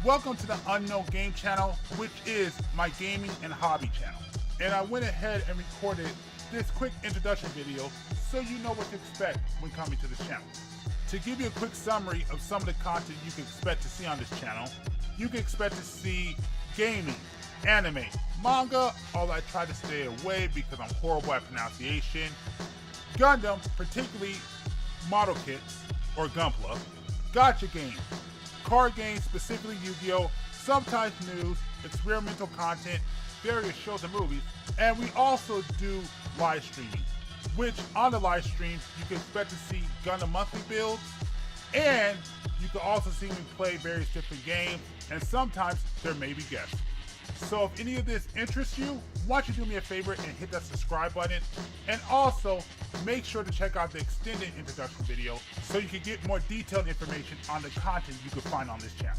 Welcome to the Unknown Game channel, which is my gaming and hobby channel. And I went ahead and recorded this quick introduction video so you know what to expect when coming to this channel. To give you a quick summary of some of the content you can expect to see on this channel, you can expect to see gaming, anime, manga, although I try to stay away because I'm horrible at pronunciation, Gundam, particularly model kits or Gunpla, gacha games, card games, specifically Yu-Gi-Oh!, sometimes news, experimental content, various shows and movies, and we also do live streaming, which on the live streams you can expect to see Gundam monthly builds, and you can also see me play various different games, and sometimes there may be guests. So if any of this interests you, why don't you do me a favor and hit that subscribe button, and also make sure to check out the extended introduction video so you can get more detailed information on the content you can find on this channel.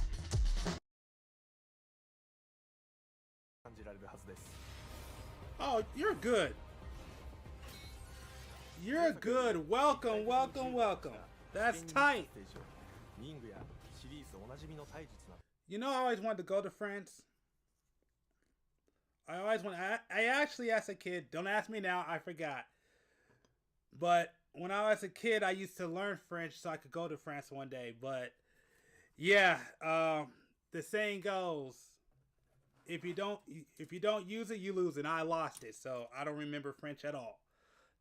Oh, you're good. You're good. Welcome, welcome, welcome. That's tight. You know, I always wanted to go to France. I actually, as a kid, don't ask me now, I forgot. But when I was a kid, I used to learn French so I could go to France one day. But yeah, the saying goes, if you don't use it, you lose it. And I lost it, so I don't remember French at all.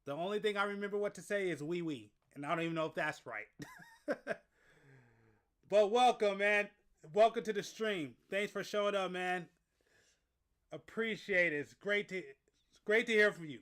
The only thing I remember what to say is oui oui, and I don't even know if that's right. But welcome, man. Welcome to the stream. Thanks for showing up, man. Appreciate it. It's great to hear from you.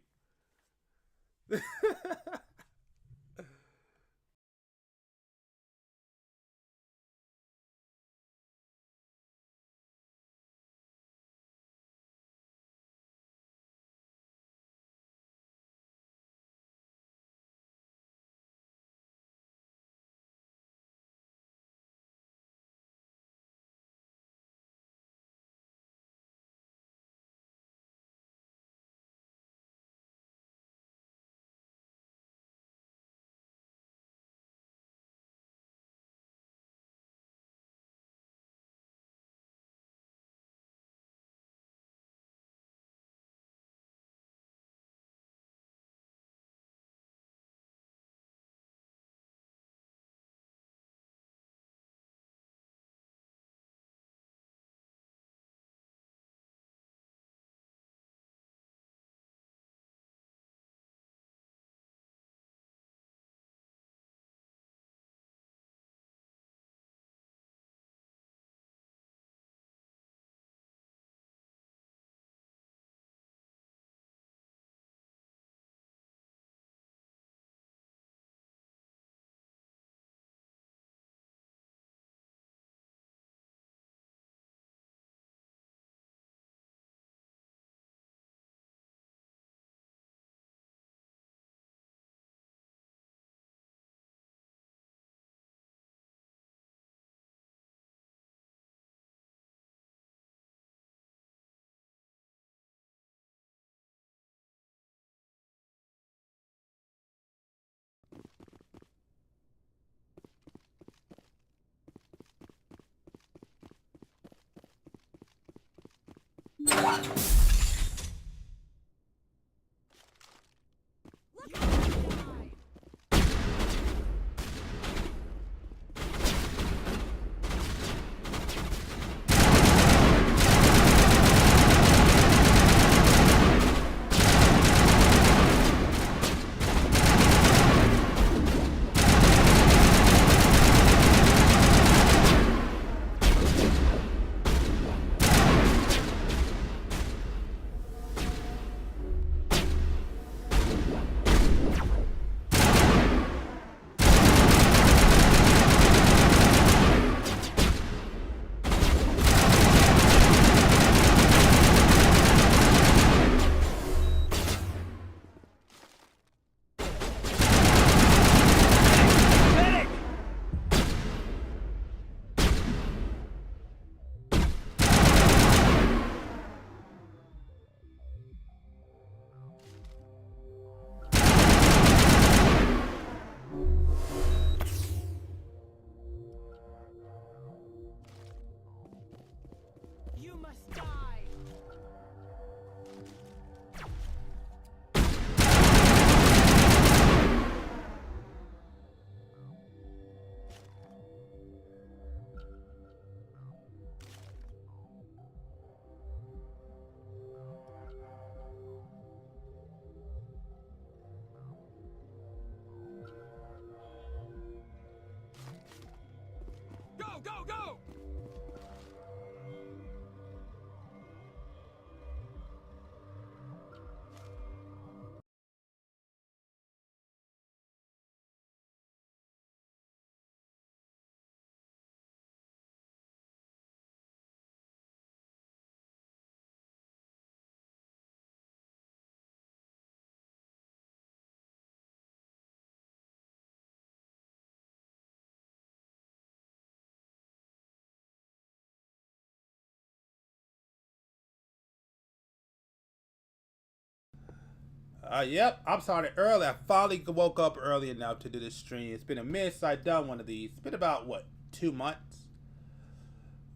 Yep, I'm starting early. I finally woke up early enough to do this stream. It's been a minute since I've done one of these. It's been about, what, 2 months?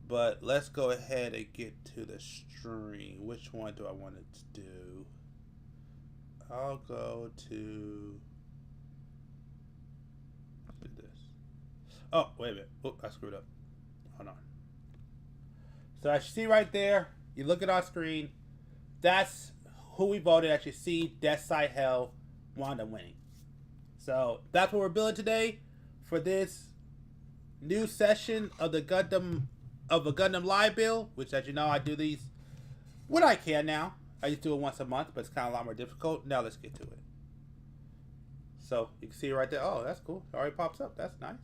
But let's go ahead and get to the stream. Which one do I want to do? I'll go to... Let's do this. Oh, wait a minute. Oh, I screwed up. Hold on. So as you see right there, you look at our screen. That's who we voted. As you see, Deathscythe Hell wound up winning. So that's what we're building today for this new session of the Gundam live build. Which, as you know, I do these when I can now. I used to do it once a month, but it's kind of a lot more difficult. Now let's get to it. So you can see right there. Oh, that's cool. It already pops up. That's nice.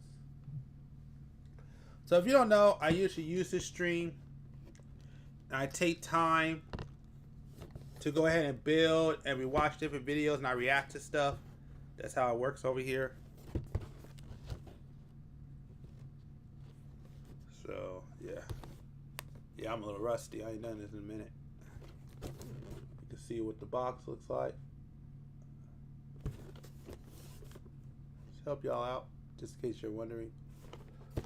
So if you don't know, I usually use this stream. I take time to go ahead and build, and we watch different videos and I react to stuff. That's how it works over here. So yeah, I'm a little rusty. I ain't done this in a minute. You can see what the box looks like. Just help y'all out, just in case you're wondering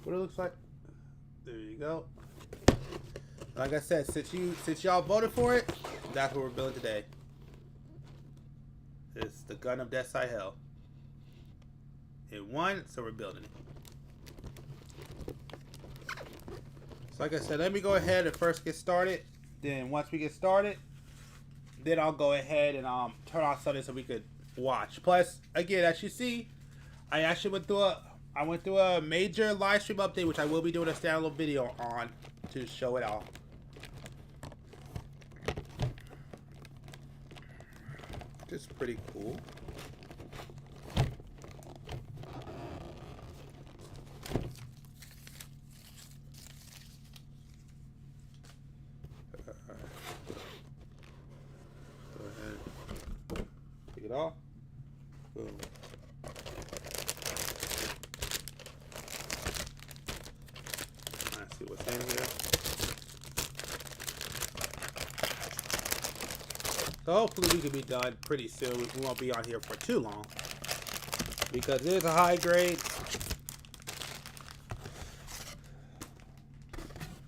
what it looks like. There you go. Like I said, since y'all voted for it, that's what we're building today. It's the Gundam Deathscythe Hell. It won, so we're building it. So like I said, let me go ahead and first get started. Then once we get started, then I'll go ahead and turn on something so we could watch. Plus, again, as you see, I actually went through a major live stream update, which I will be doing a standalone video on to show it all. It's pretty cool. Go ahead. Take it off. Boom. Let's see what's in here. So hopefully we can be done pretty soon. We won't be on here for too long because it is a high grade.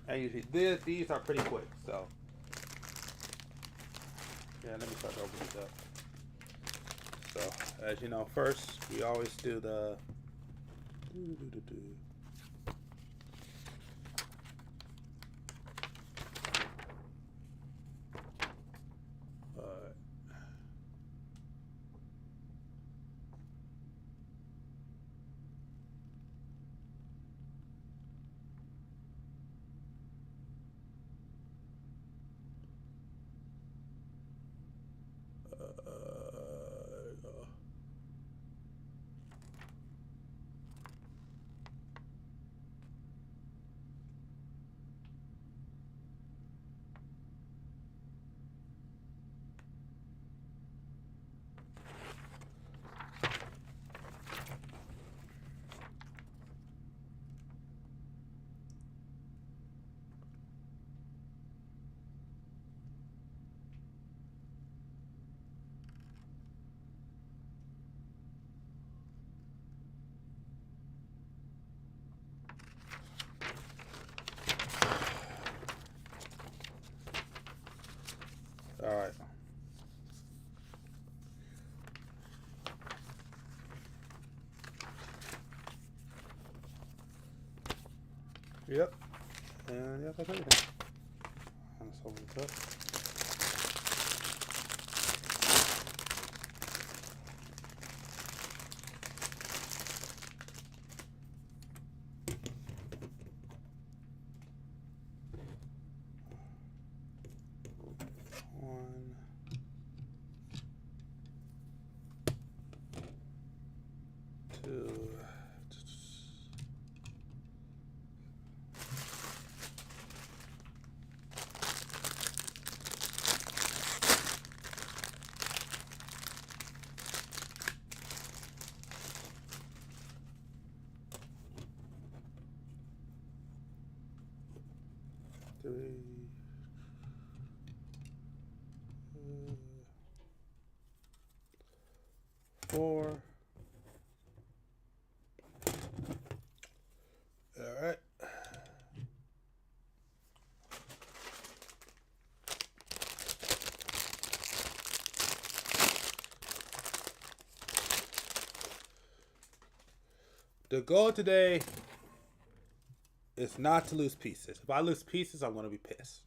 And usually these are pretty quick. So yeah, let me start to open these up. So as you know, first we always do the all right. Yep. And yeah, that's everything. Let's open this up. The goal today is not to lose pieces. If I lose pieces, I'm going to be pissed.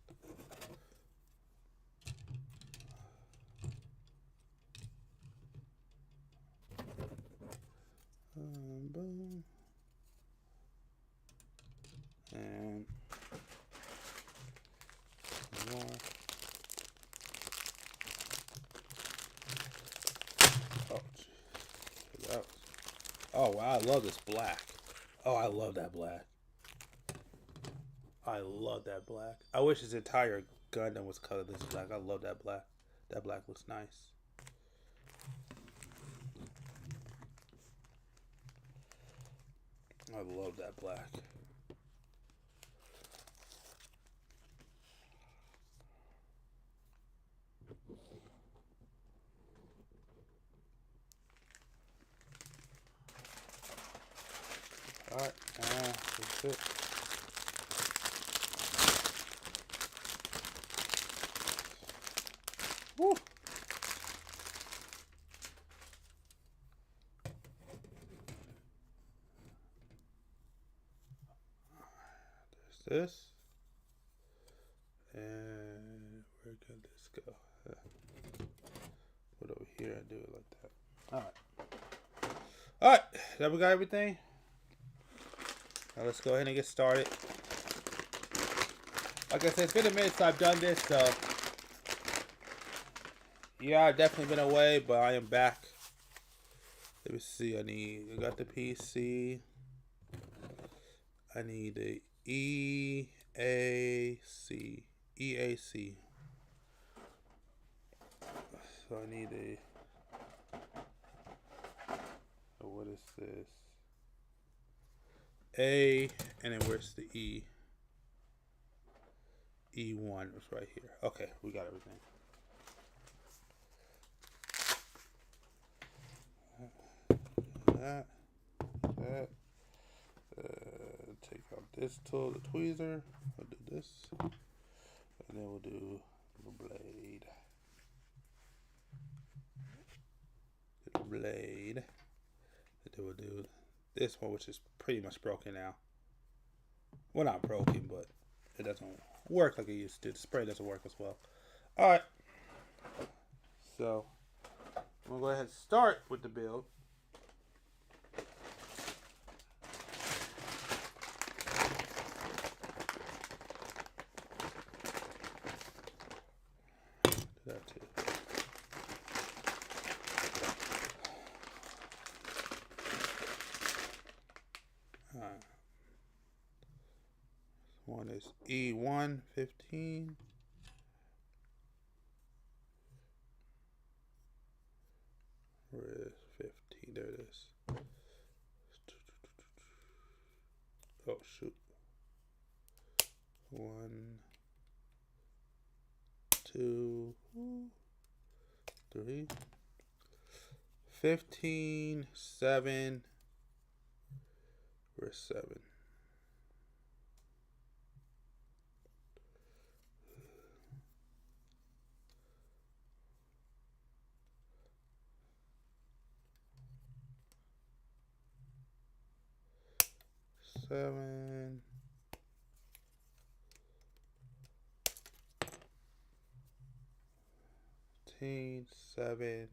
Boom. And more. Oh, geez. Oh, wow, I love this black. Oh, I love that black. I love that black. I wish his entire Gundam was colored this black. I love that black. That black looks nice. I love that black. Alright, that's it. Woo! There's this. And where can this go? Put over here and do it like that. Alright. Alright, now we got everything. Now let's go ahead and get started. Like I said, it's been a minute since I've done this, so yeah, I've definitely been away, but I am back. Let me see, I got the PC. I need the EAC. So I need what is this? A, and then where's the E? E1 was right here. Okay, we got everything. That. Take out this tool, the tweezer. We'll do this, and then we'll do the blade. And then we'll do this one, which is pretty much broken now. Well, not broken, but it doesn't work like it used to. The spray doesn't work as well. All right. So I'm gonna go ahead and start with the build. That too. One is E115. Where is 15? There it is. Oh shoot. 1, 2, 3, 15, 7. Where's 7? Seven. 7,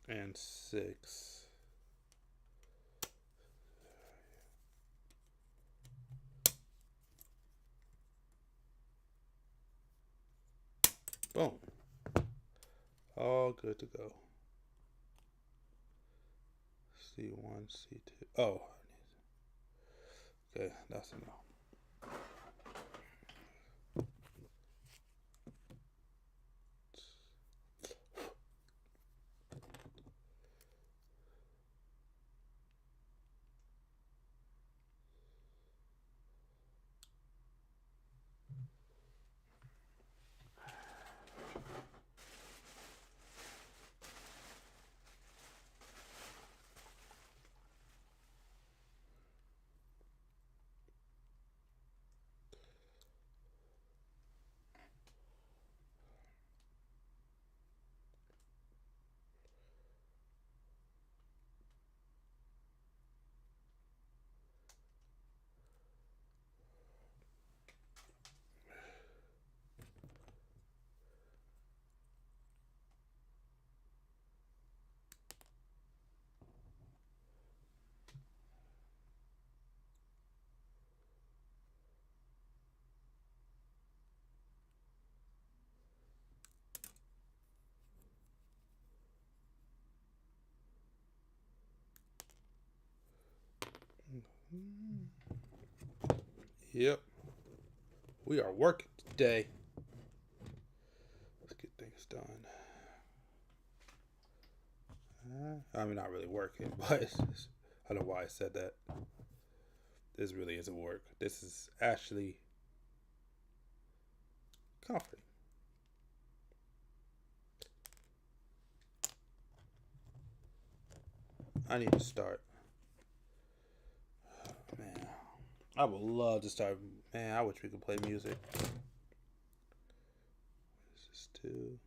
and 6. Boom. All good to go. C1, C2. Oh. Okay, that's enough. Yep. We are working today. Let's get things done. I mean, not really working, but I don't know why I said that. This really isn't work. This is actually comforting. I need to start. Man, I would love to start. Man, I wish we could play music. This is too.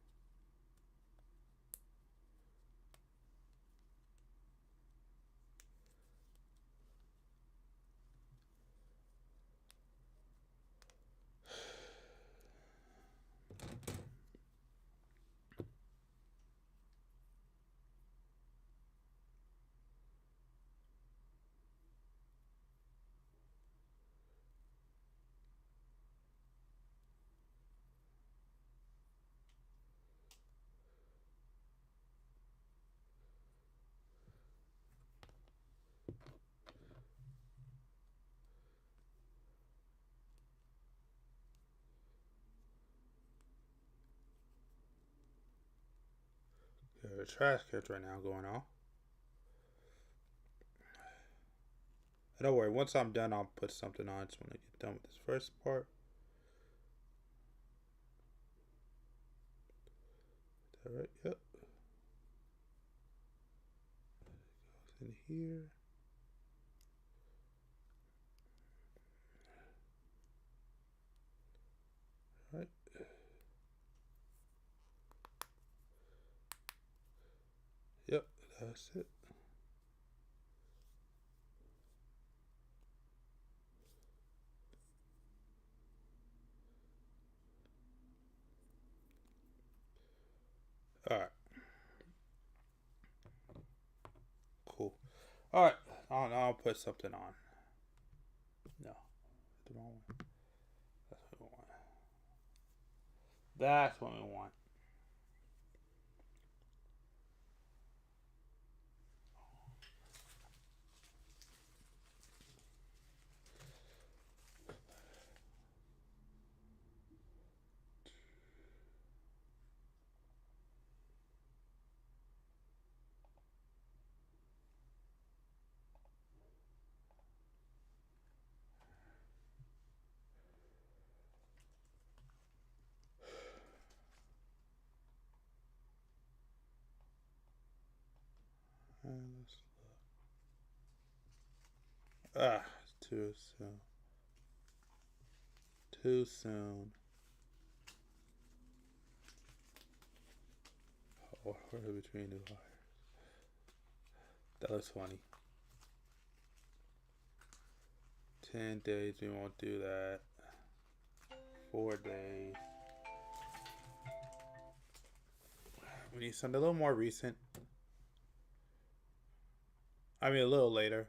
There's a trash catch right now going on. Don't worry, once I'm done, I'll put something on. Just when I get done with this first part. Is that right? Yep. Goes in here. Right. Yep, that's it. All right. Cool. All right. I'll put something on. No, the wrong one. That's what we want. That's what we want. It's too soon. Too soon. Order between the wires. That looks funny. 10 days, we won't do that. 4 days. We need something a little more recent. I mean, a little later.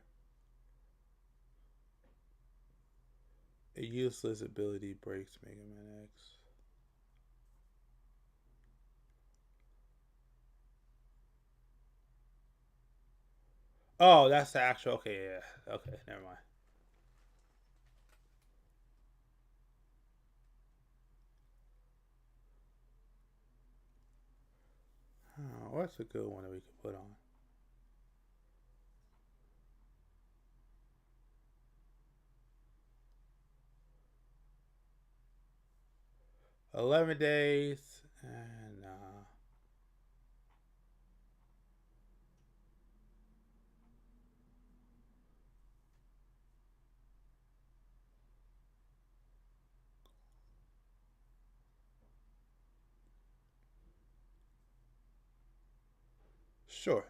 A useless ability breaks Mega Man X. Oh, that's the actual. Okay, yeah. Okay, never mind. Oh, what's a good one that we could put on? $11 and sure.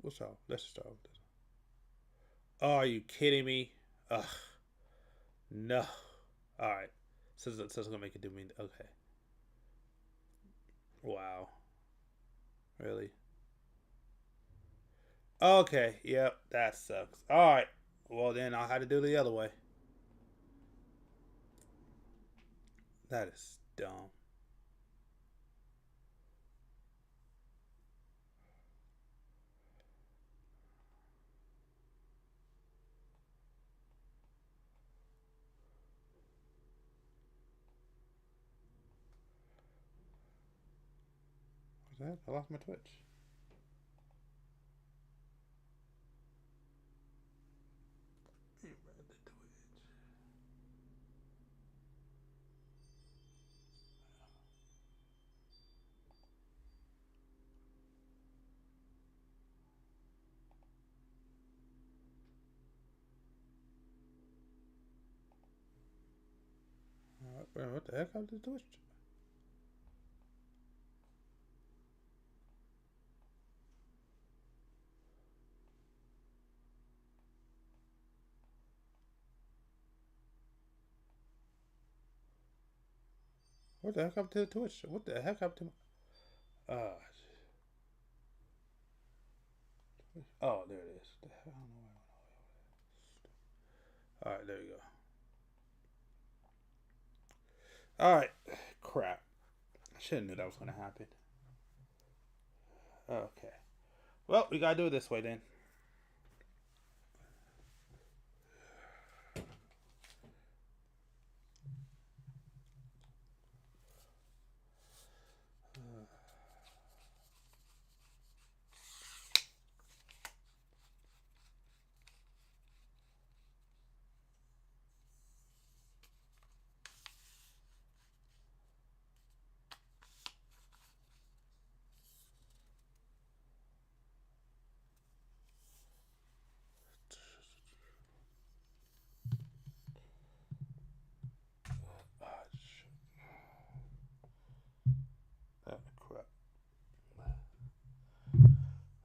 Let's start with this. Oh, are you kidding me? Ugh. No. Alright. So it's gonna make it do me. Okay. Wow. Really? Okay. Yep. That sucks. Alright. Well, then I'll have to do it the other way. That is dumb. that? I lost my Twitch. What the heck happened to Twitch? What the heck happened to the Twitch? What the heck happened to my... oh, there it is. The hell, I don't know why I went all the way over there. Alright, there you go. Alright. Crap. I should have knew that was going to happen. Okay. Well, we got to do it this way then.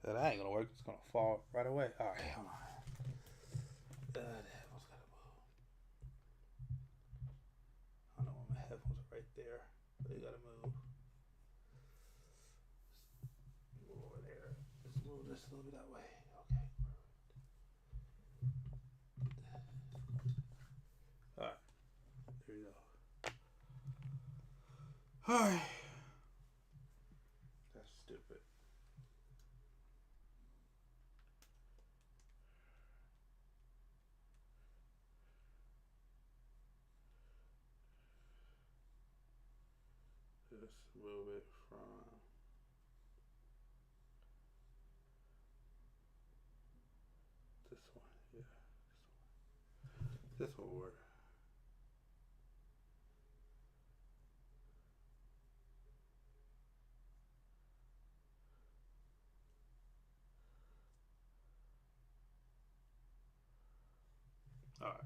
That ain't gonna work. It's gonna fall right away. All right, hold on. The headphones gotta move. I know my headphones are right there, but they gotta move. Move over there. Let's move this a little bit that way. Okay. All right. There you go. All right. That's stupid. Just move it from this one. Yeah, this one will work. All right.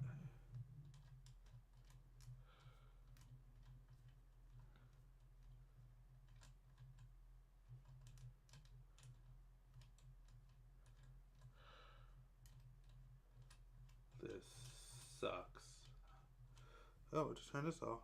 This sucks. Oh, just turn this off.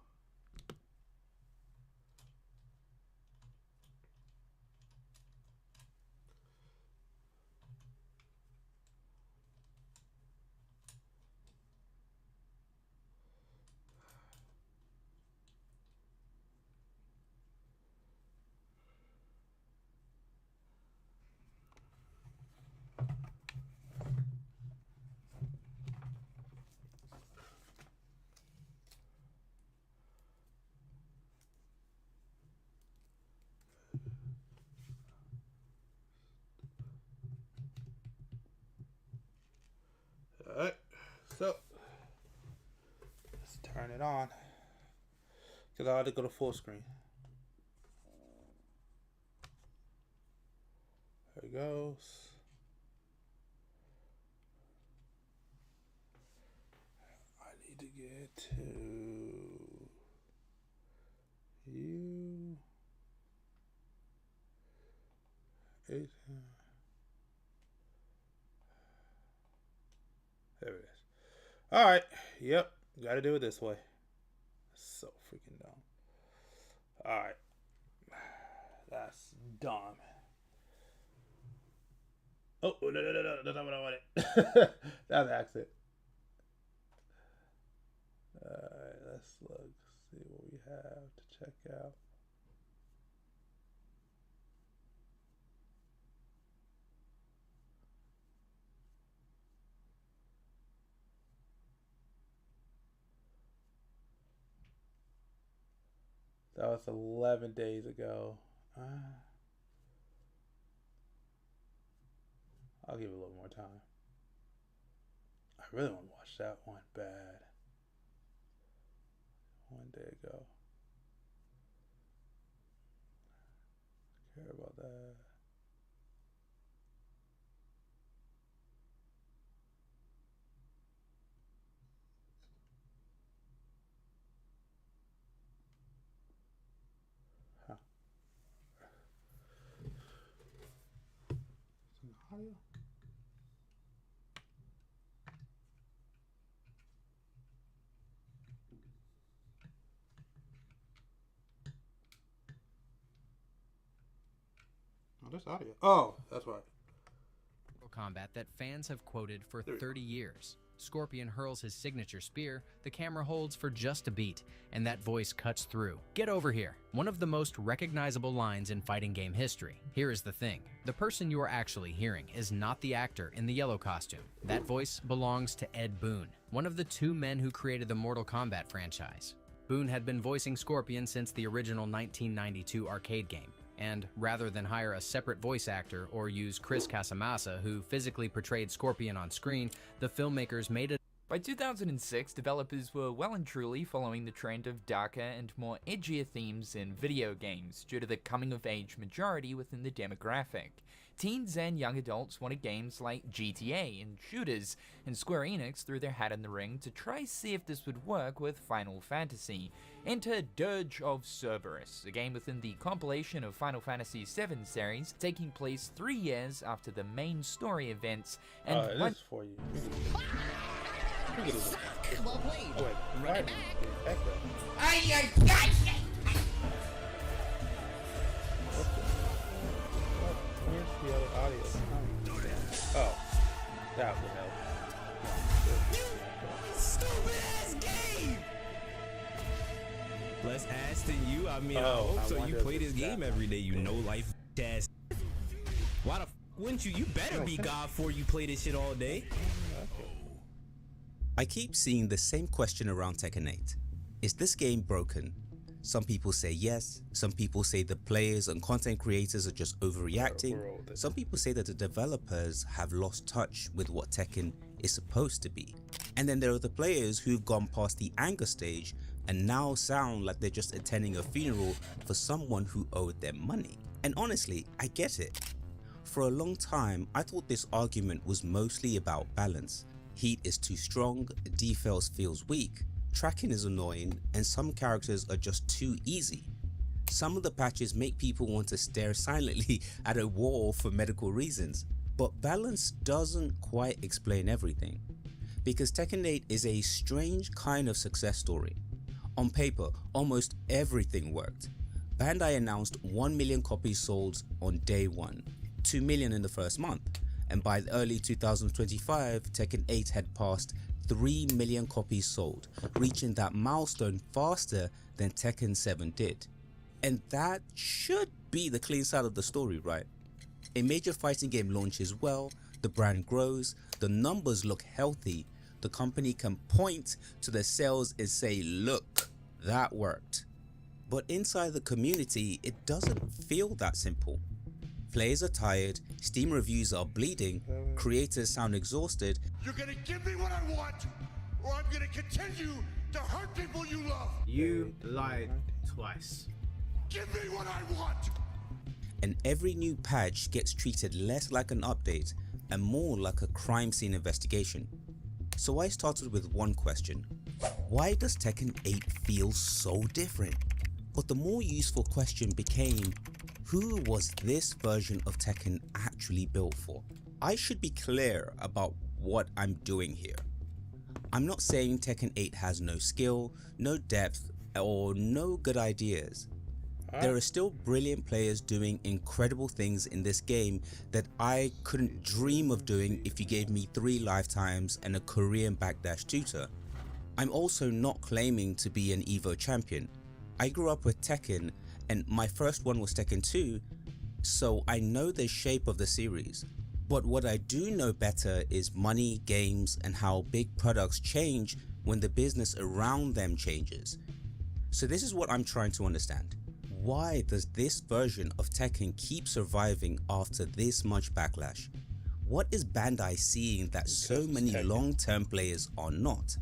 Alright, so let's turn it on because I had to go to full screen. There it goes. I need to get to you. There it is. All right. Yep. Got to do it this way. So freaking dumb. All right. That's dumb. Oh, no. That's not what I wanted. That's an accident. All right. Let's look. See what we have to check out. That was 11 days ago. I'll give it a little more time. I really want to watch that one bad. One day ago. I care about that. Huh. Some audio? Oh, there's audio. Oh, that's right. Combat that fans have quoted for 30 years. Scorpion hurls his signature spear, the camera holds for just a beat, and that voice cuts through. Get over here. One of the most recognizable lines in fighting game history. Here is the thing. The person you are actually hearing is not the actor in the yellow costume. That voice belongs to Ed Boon, one of the two men who created the Mortal Kombat franchise. Boon had been voicing Scorpion since the original 1992 arcade game. And rather than hire a separate voice actor or use Chris Casamassa, who physically portrayed Scorpion on screen, the filmmakers made it. By 2006, developers were well and truly following the trend of darker and more edgier themes in video games due to the coming-of-age majority within the demographic. Teens and young adults wanted games like GTA and shooters, and Square Enix threw their hat in the ring to try see if this would work with Final Fantasy. Enter Dirge of Cerberus, a game within the compilation of Final Fantasy VII series, taking place 3 years after the main story events, and It is for you. Well played. Oh, wait. Run it back. Echo. Ay, Where's the other audio coming? Oh, that would help. Stupid ass game! Less ass than you. I mean, I Oh, hope I so. You wonder play if this it's game that every day. You know life ass. Why the wouldn't you? You better be God for you play this shit all day. I keep seeing the same question around Tekken 8. Is this game broken? Some people say yes, some people say the players and content creators are just overreacting, some people say that the developers have lost touch with what Tekken is supposed to be. And then there are the players who've gone past the anger stage and now sound like they're just attending a funeral for someone who owed them money. And honestly, I get it. For a long time, I thought this argument was mostly about balance. Heat is too strong, defense feels weak, tracking is annoying, and some characters are just too easy. Some of the patches make people want to stare silently at a wall for medical reasons, but balance doesn't quite explain everything. Because Tekken 8 is a strange kind of success story. On paper, almost everything worked. Bandai announced 1 million copies sold on day one, 2 million in the first month, and by the early 2025, Tekken 8 had passed 3 million copies sold, reaching that milestone faster than Tekken 7 did. And that should be the clean side of the story, right? A major fighting game launches well, the brand grows, the numbers look healthy, the company can point to the sales and say, look, that worked. But inside the community, it doesn't feel that simple. Players are tired, Steam reviews are bleeding, creators sound exhausted. You're gonna give me what I want, or I'm gonna continue to hurt people you love. You lied twice. Give me what I want. And every new patch gets treated less like an update and more like a crime scene investigation. So I started with one question: why does Tekken 8 feel so different? But the more useful question became, who was this version of Tekken actually built for? I should be clear about what I'm doing here. I'm not saying Tekken 8 has no skill, no depth, or no good ideas. There are still brilliant players doing incredible things in this game that I couldn't dream of doing if you gave me 3 lifetimes and a Korean backdash tutor. I'm also not claiming to be an EVO champion. I grew up with Tekken, and my first one was Tekken 2, so I know the shape of the series. But what I do know better is money, games, and how big products change when the business around them changes. So this is what I'm trying to understand. Why does this version of Tekken keep surviving after this much backlash? What is Bandai seeing that so many long-term players are not?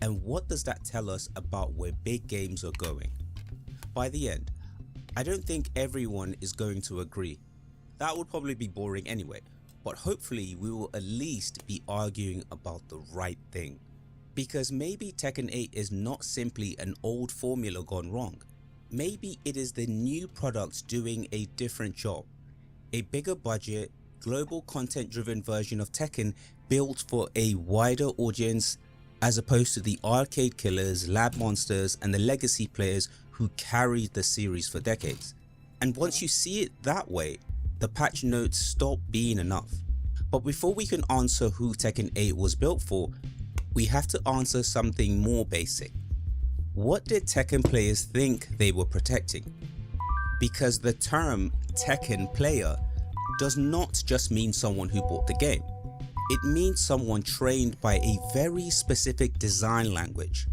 And what does that tell us about where big games are going? By the end, I don't think everyone is going to agree. That would probably be boring anyway, but hopefully we will at least be arguing about the right thing. Because maybe Tekken 8 is not simply an old formula gone wrong. Maybe it is the new product doing a different job. A bigger budget, global content driven version of Tekken built for a wider audience, as opposed to the arcade killers, lab monsters and the legacy players who carried the series for decades. And once you see it that way, the patch notes stop being enough. But before we can answer who Tekken 8 was built for, we have to answer something more basic. What did Tekken players think they were protecting? Because the term Tekken player does not just mean someone who bought the game. It means someone trained by a very specific design language.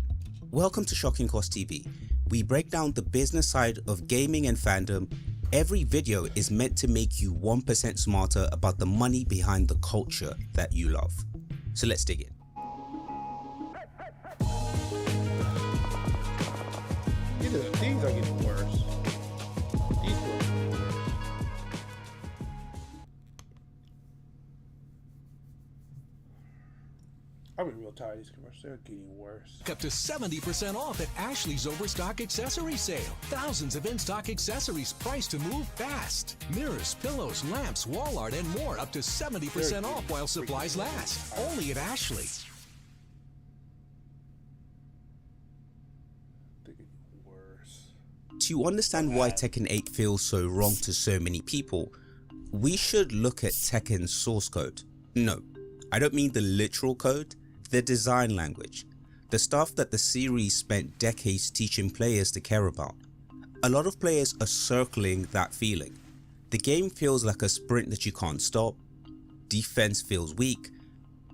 Welcome to Shocking Cost TV. We break down the business side of gaming and fandom. Every video is meant to make you 1% smarter about the money behind the culture that you love. So let's dig in. These are getting worse. These were... I'm getting real tired of these commercials. They're getting worse. Up to 70% off at Ashley's Overstock Accessory Sale. Thousands of in-stock accessories priced to move fast. Mirrors, pillows, lamps, wall art, and more up to 70% off while supplies last. Only at Ashley. To understand why Tekken 8 feels so wrong to so many people, we should look at Tekken's source code. No, I don't mean the literal code, the design language. The stuff that the series spent decades teaching players to care about. A lot of players are circling that feeling. The game feels like a sprint that you can't stop, defense feels weak,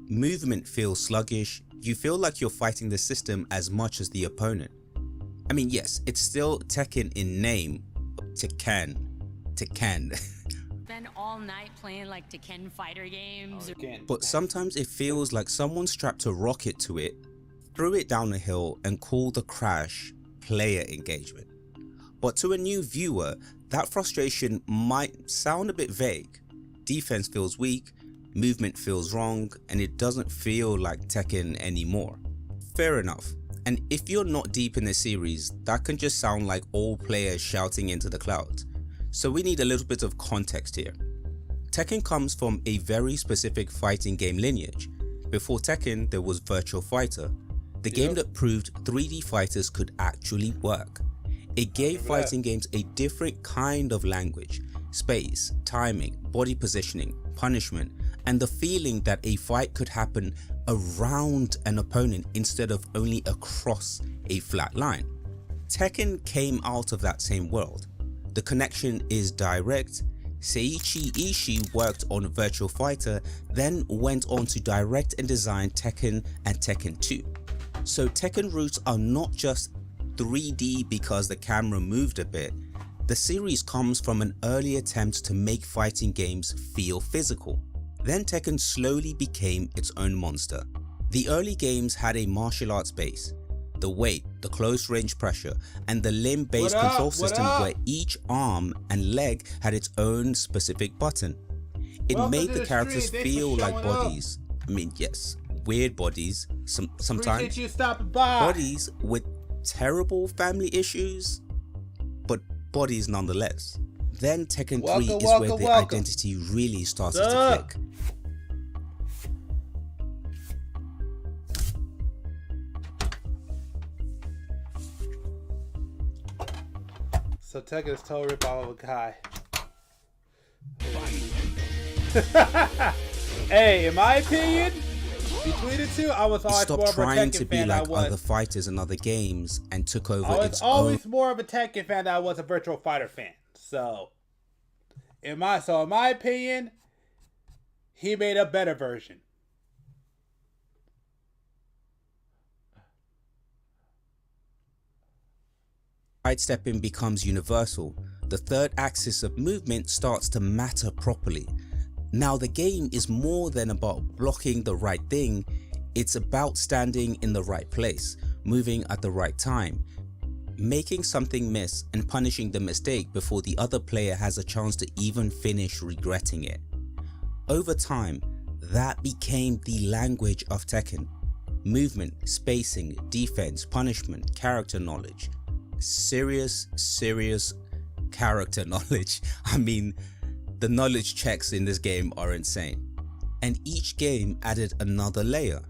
movement feels sluggish, you feel like you're fighting the system as much as the opponent. I mean, yes, it's still Tekken in name, Tekken. Spend all night playing like Tekken fighter games. But sometimes it feels like someone strapped a rocket to it, threw it down a hill and called the crash player engagement. But to a new viewer, that frustration might sound a bit vague. Defense feels weak, movement feels wrong, and it doesn't feel like Tekken anymore. Fair enough. And if you're not deep in the series, that can just sound like all players shouting into the clouds. So we need a little bit of context here. Tekken comes from a very specific fighting game lineage. Before Tekken, there was Virtua Fighter, the game that proved 3D fighters could actually work. It gave fighting games a different kind of language, space, timing, body positioning, punishment, and the feeling that a fight could happen around an opponent instead of only across a flat line. Tekken came out of that same world. The connection is direct. Seiichi Ishii worked on Virtua Fighter, then went on to direct and design Tekken and Tekken 2. So Tekken roots are not just 3D because the camera moved a bit. The series comes from an early attempt to make fighting games feel physical. Then Tekken slowly became its own monster. The early games had a martial arts base, the weight, the close range pressure, and the limb based control system where each arm and leg had its own specific button. It made the characters feel like bodies. I mean, yes, weird bodies, sometimes bodies with terrible family issues, but bodies nonetheless. Then Tekken 3 is where the identity really started to click. So Tekken is total rip off of a guy. Hey, in my opinion, between the two, I was always more of a Tekken fan. It stopped trying to be like other fighters and other games and took over its own. I was always more of a Tekken fan than I was a Virtua Fighter fan. So in my opinion, he made a better version. Sidestepping becomes universal. The third axis of movement starts to matter properly. Now the game is more than about blocking the right thing, it's about standing in the right place, moving at the right time, making something miss and punishing the mistake before the other player has a chance to even finish regretting it. Over time, that became the language of Tekken. Movement, spacing, defense, punishment, character knowledge. Serious character knowledge. I mean, the knowledge checks in this game are insane. And each game added another layer.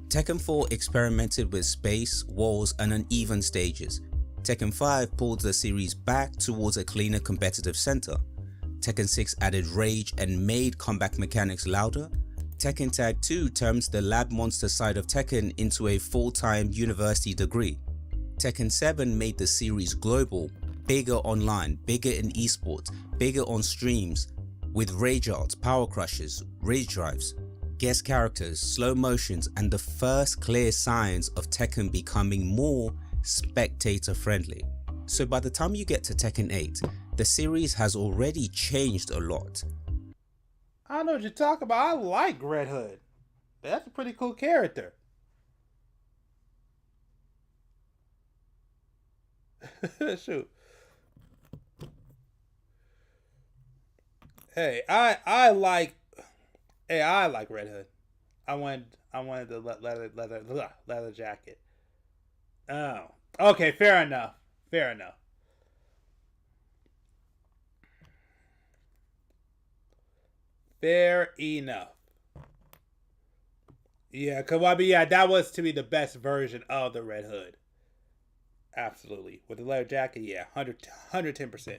Tekken 4 experimented with space, walls and uneven stages. Tekken 5 pulled the series back towards a cleaner competitive center. Tekken 6 added rage and made combat mechanics louder. Tekken Tag 2 turns the lab monster side of Tekken into a full-time university degree. Tekken 7 made the series global, bigger online, bigger in esports, bigger on streams, with rage arts, power crushes, rage drives, guest characters, slow motions and the first clear signs of Tekken becoming more spectator friendly. So by the time you get to Tekken 8, the series has already changed a lot. I don't know what you're talking about. I like Red Hood. That's a pretty cool character. Shoot. Hey, I like Red Hood. I wanted the leather jacket. Oh, okay, fair enough. Fair enough. Fair enough. Yeah, cause I mean, yeah, that was to me the best version of the Red Hood. Absolutely, with the leather jacket, yeah, 110%.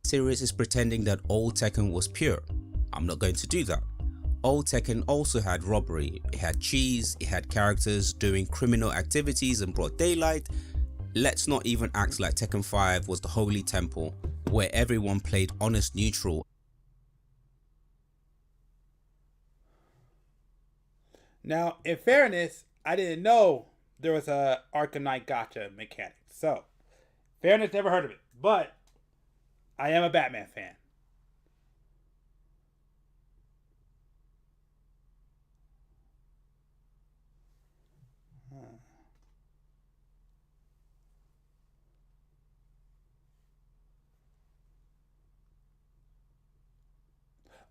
Series is pretending that old Tekken was pure. I'm not going to do that. Old Tekken also had robbery, it had cheese, it had characters doing criminal activities in broad daylight. Let's not even act like Tekken 5 was the holy temple where everyone played honest neutral. Now, in fairness, I didn't know there was a Arcanite Gacha mechanic. So, fairness, never heard of it. But I am a Batman fan.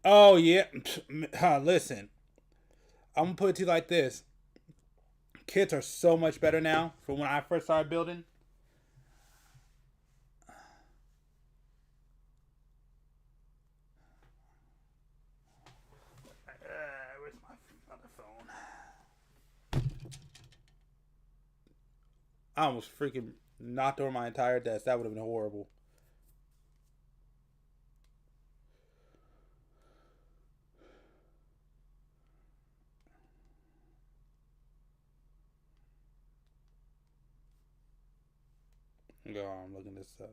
Oh, yeah. Listen, I'm going to put it to you like this. Kits are so much better now from when I first started building. Where's my other phone? I almost freaking knocked over my entire desk. That would have been horrible. Go on, I'm looking this up.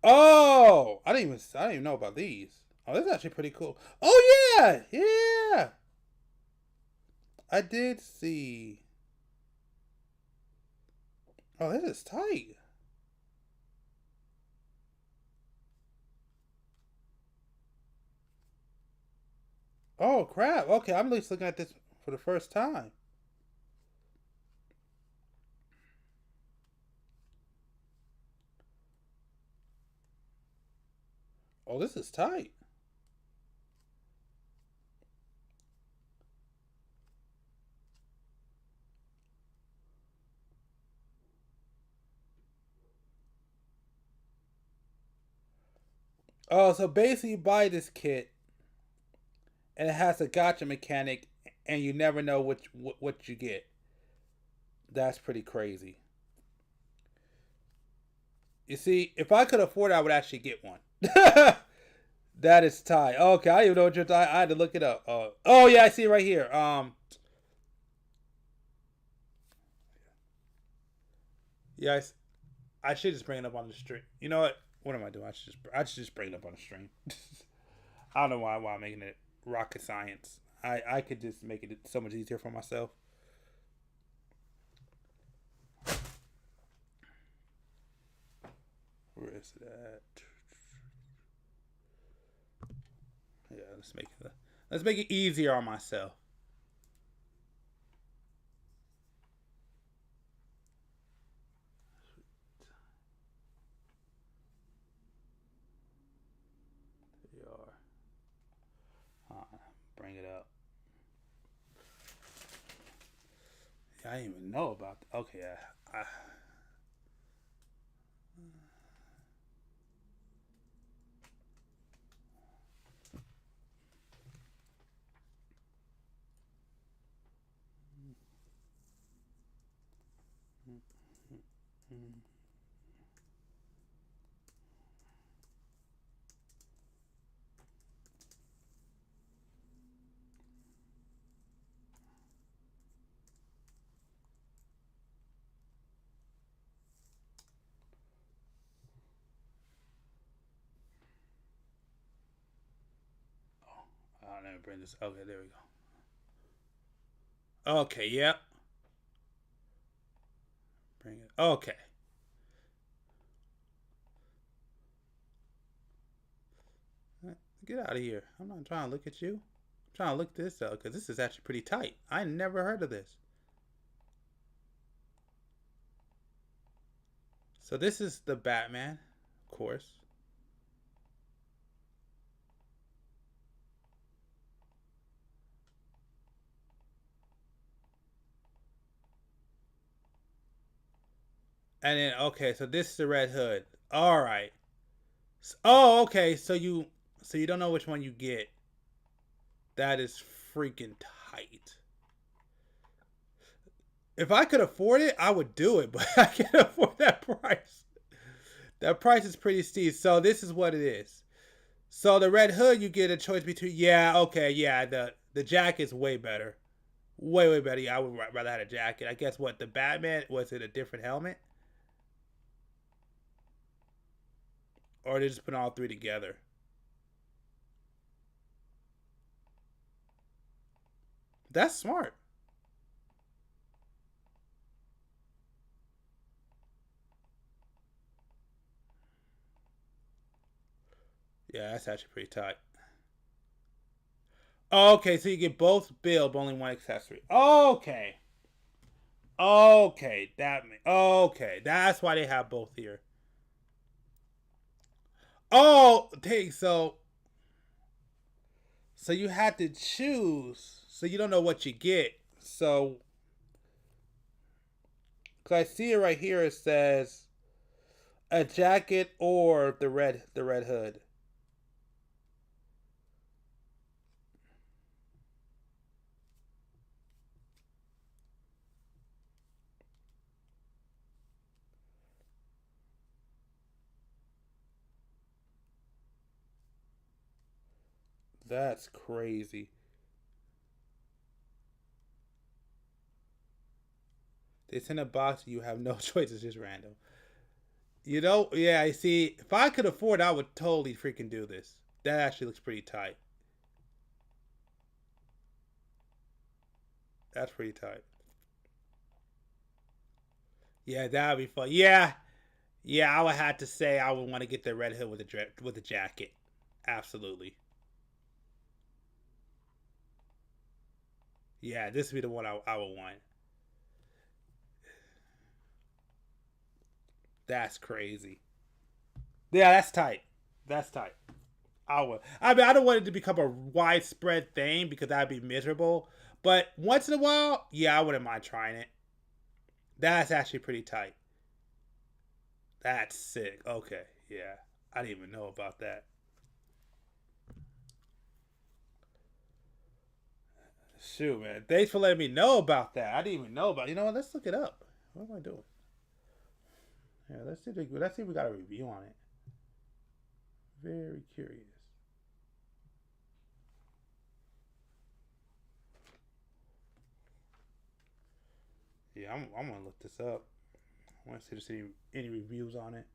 Oh, I didn't even know about these. Oh, this is actually pretty cool. Oh yeah. I did see. Oh, this is tight. Oh crap. Okay, I'm at least looking at this for the first time. Oh, this is tight. Oh, so basically you buy this kit and it has a gacha mechanic and you never know what you get. That's pretty crazy. You see, if I could afford it, I would actually get one. That is tight. Okay, I didn't even know what you're talking. I had to look it up. Oh yeah, I see it right here. Yes, I should just bring it up on the stream. You know what? What am I doing? I should just bring it up on the stream. I don't know why I'm making it rocket science. I could just make it so much easier for myself. Where is that? Yeah, let's make it easier on myself. There you are. Bring it up. Yeah, I didn't even know about that. Okay, yeah. Let me bring this. Okay, there we go. Okay, yep. Bring it. Okay. Get out of here. I'm not trying to look at you. I'm trying to look this up because this is actually pretty tight. I never heard of this. So this is the Batman, of course. And then, okay, so this is the Red Hood. All right. Oh, okay. So you don't know which one you get. That is freaking tight. If I could afford it, I would do it, but I can't afford that price. That price is pretty steep. So this is what it is. So the Red Hood, you get a choice between. Yeah, okay, yeah. The jacket's way better. Way better. Yeah, I would rather have a jacket. I guess what the Batman was it a different helmet? Or they just put all three together? That's smart. Yeah, that's actually pretty tight. Okay, so you get both build, but only one accessory. Okay. Okay, that's why they have both here. Oh, so you had to choose. So you don't know what you get. So, cause I see it right here. It says a jacket or the red hood. That's crazy. They send a box. You have no choice. It's just random. You know, yeah, I see. If I could afford it, I would totally freaking do this. That actually looks pretty tight. That's pretty tight. Yeah, that would be fun. Yeah, I would have to say I would want to get the red hood with the jacket. Absolutely. Yeah, this would be the one I would want. That's crazy. Yeah, that's tight. That's tight. I would. I mean, I don't want it to become a widespread thing because that'd be miserable. But once in a while, yeah, I wouldn't mind trying it. That's actually pretty tight. That's sick. Okay, yeah. I didn't even know about that. Shoot, man. Thanks for letting me know about that. I didn't even know about it. You know what? Let's look it up. What am I doing? Yeah, let's see if we got a review on it. Very curious. Yeah, I'm gonna look this up. I want to see if there's any reviews on it.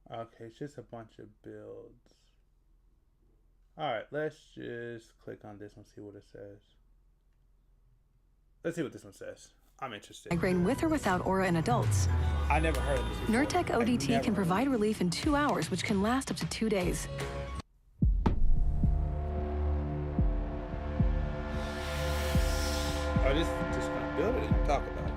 Okay, it's just a bunch of builds. Alright, let's just click on this one, see what it says. Let's see what this one says. I'm interested. Migraine with or without aura in adults. I never heard of this before. Nurtec ODT can provide relief in 2 hours, which can last up to 2 days. Oh, this is just gonna build it and talk about it.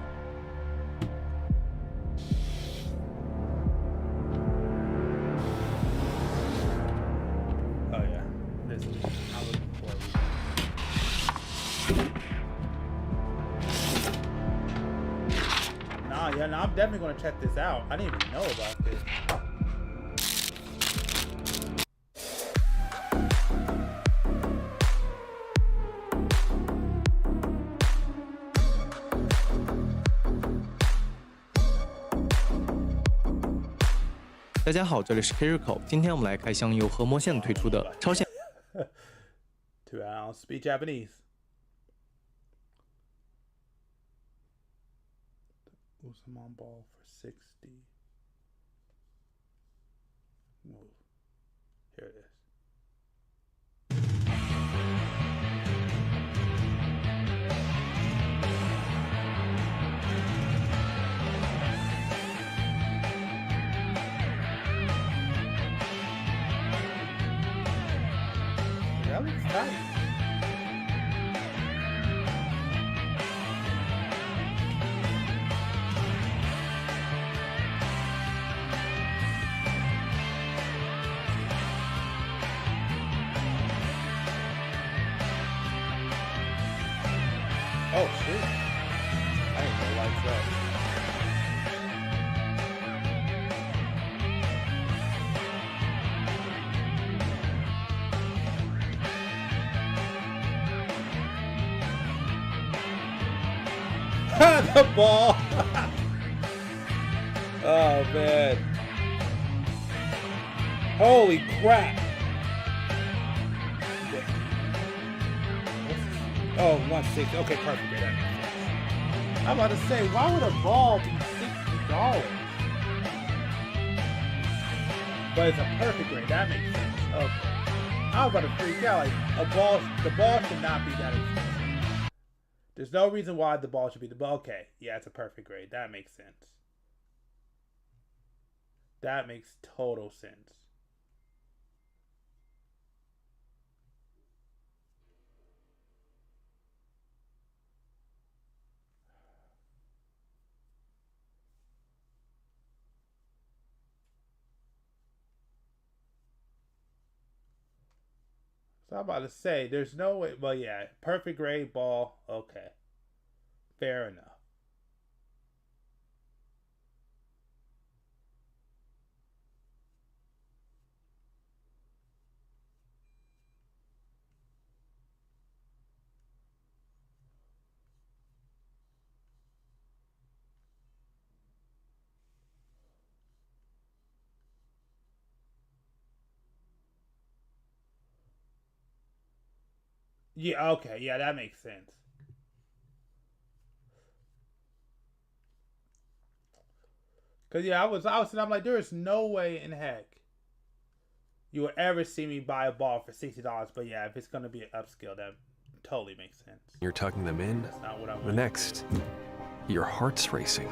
Oh yeah, this is I'm looking for it. Nah, yeah, no, I'm definitely gonna check this out. I didn't even know about this.大家好，这里是 Kiriko。今天我们来开箱由核魔线推出的超限。2 ounce speak Japanese. Usamon ball for 60. Move. Here it is. That looks tight. Oh shit. I didn't know it lights up. The ball. Oh man. Holy crap. Oh, 160. Okay, perfect. That makes sense. I'm about to say, why would a ball be $60? But it's a perfect grade. That makes sense. Okay. I was about to freak out. Like the ball should not be that expensive. There's no reason why the ball should be the ball. Okay, yeah, it's a perfect grade. That makes sense. That makes total sense. So I'm about to say, there's no way. Well, yeah, perfect grade ball. Okay. Fair enough. Yeah, okay. Yeah, that makes sense. Cause yeah, I'm like, there is no way in heck you will ever see me buy a ball for $60. But yeah, if it's gonna be an upscale, that totally makes sense. You're tucking them in. That's not what I want. The next, your heart's racing.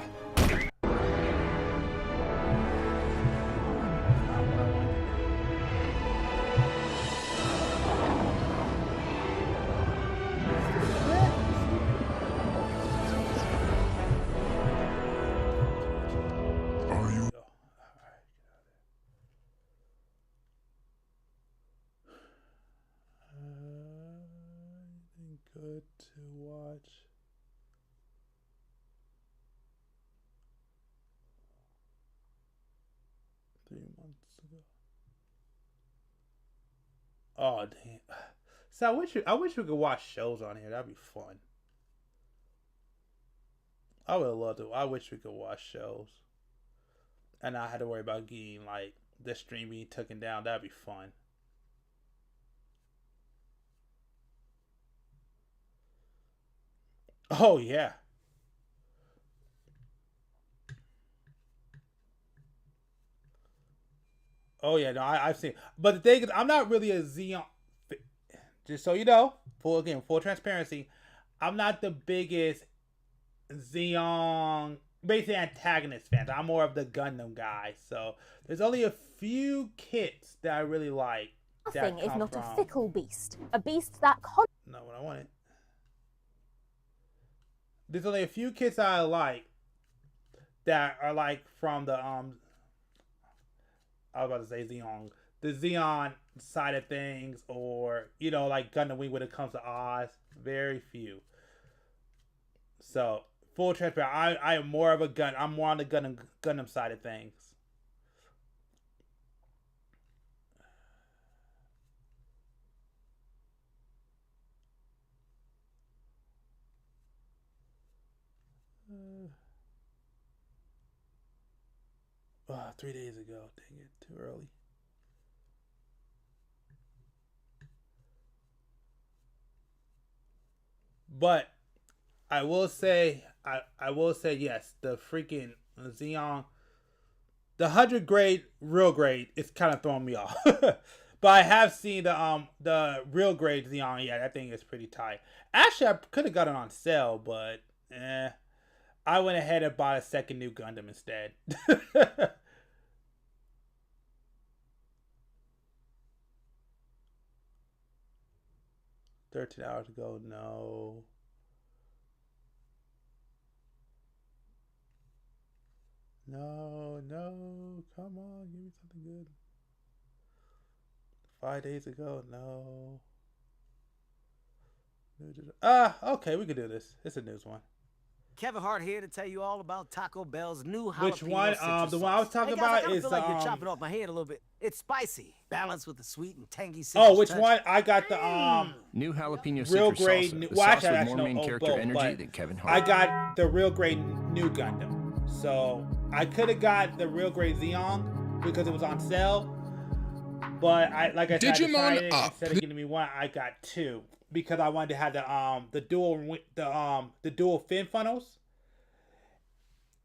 Good to watch. Three months ago. Oh damn! So I wish we could watch shows on here. That'd be fun. I would love to. I wish we could watch shows, and I had to worry about getting like the stream being taken down. That'd be fun. Oh yeah. Oh yeah, no, I've seen. But the thing is, I'm not really a Xeon. Just so you know, full transparency, I'm not the biggest Xeon basically antagonist fan. I'm more of the Gundam guy. So there's only a few kits that I really like. Nothing is not a fickle beast. A beast that not what I wanted. There's only a few kits that I like that are like from the I was about to say Xeon. The Xeon side of things, or like Gundam Wing when it comes to Oz. Very few. So full transparent, I am more of a gun. I'm more on the Gundam side of things. Oh, 3 days ago. Dang it, too early. But I will say, yes, the freaking Xeon, the 100 grade, real grade, is kind of throwing me off. But I have seen the real grade Xeon. Yeah, that thing is pretty tight. Actually, I could have got it on sale, but I went ahead and bought a second new Gundam instead. 13 hours ago, no. No, come on, give me something good. 5 days ago, no. Okay, we can do this. It's a news one. Kevin Hart here to tell you all about Taco Bell's new jalapeno Which one? citrus The one I was talking about I is feel like you're chopping off my head a little bit. It's spicy, balanced with the sweet and tangy citrus. Oh, which touch. one? I got the New jalapeno real citrus grade. salsa. The Well, sauce actually, with more main no, character both, energy but than Kevin Hart. I got the real grade new Gundam. So I could have got the real grade Xeon because it was on sale. But like I said, I decided instead of getting me one, I got two because I wanted to have the dual fin funnels.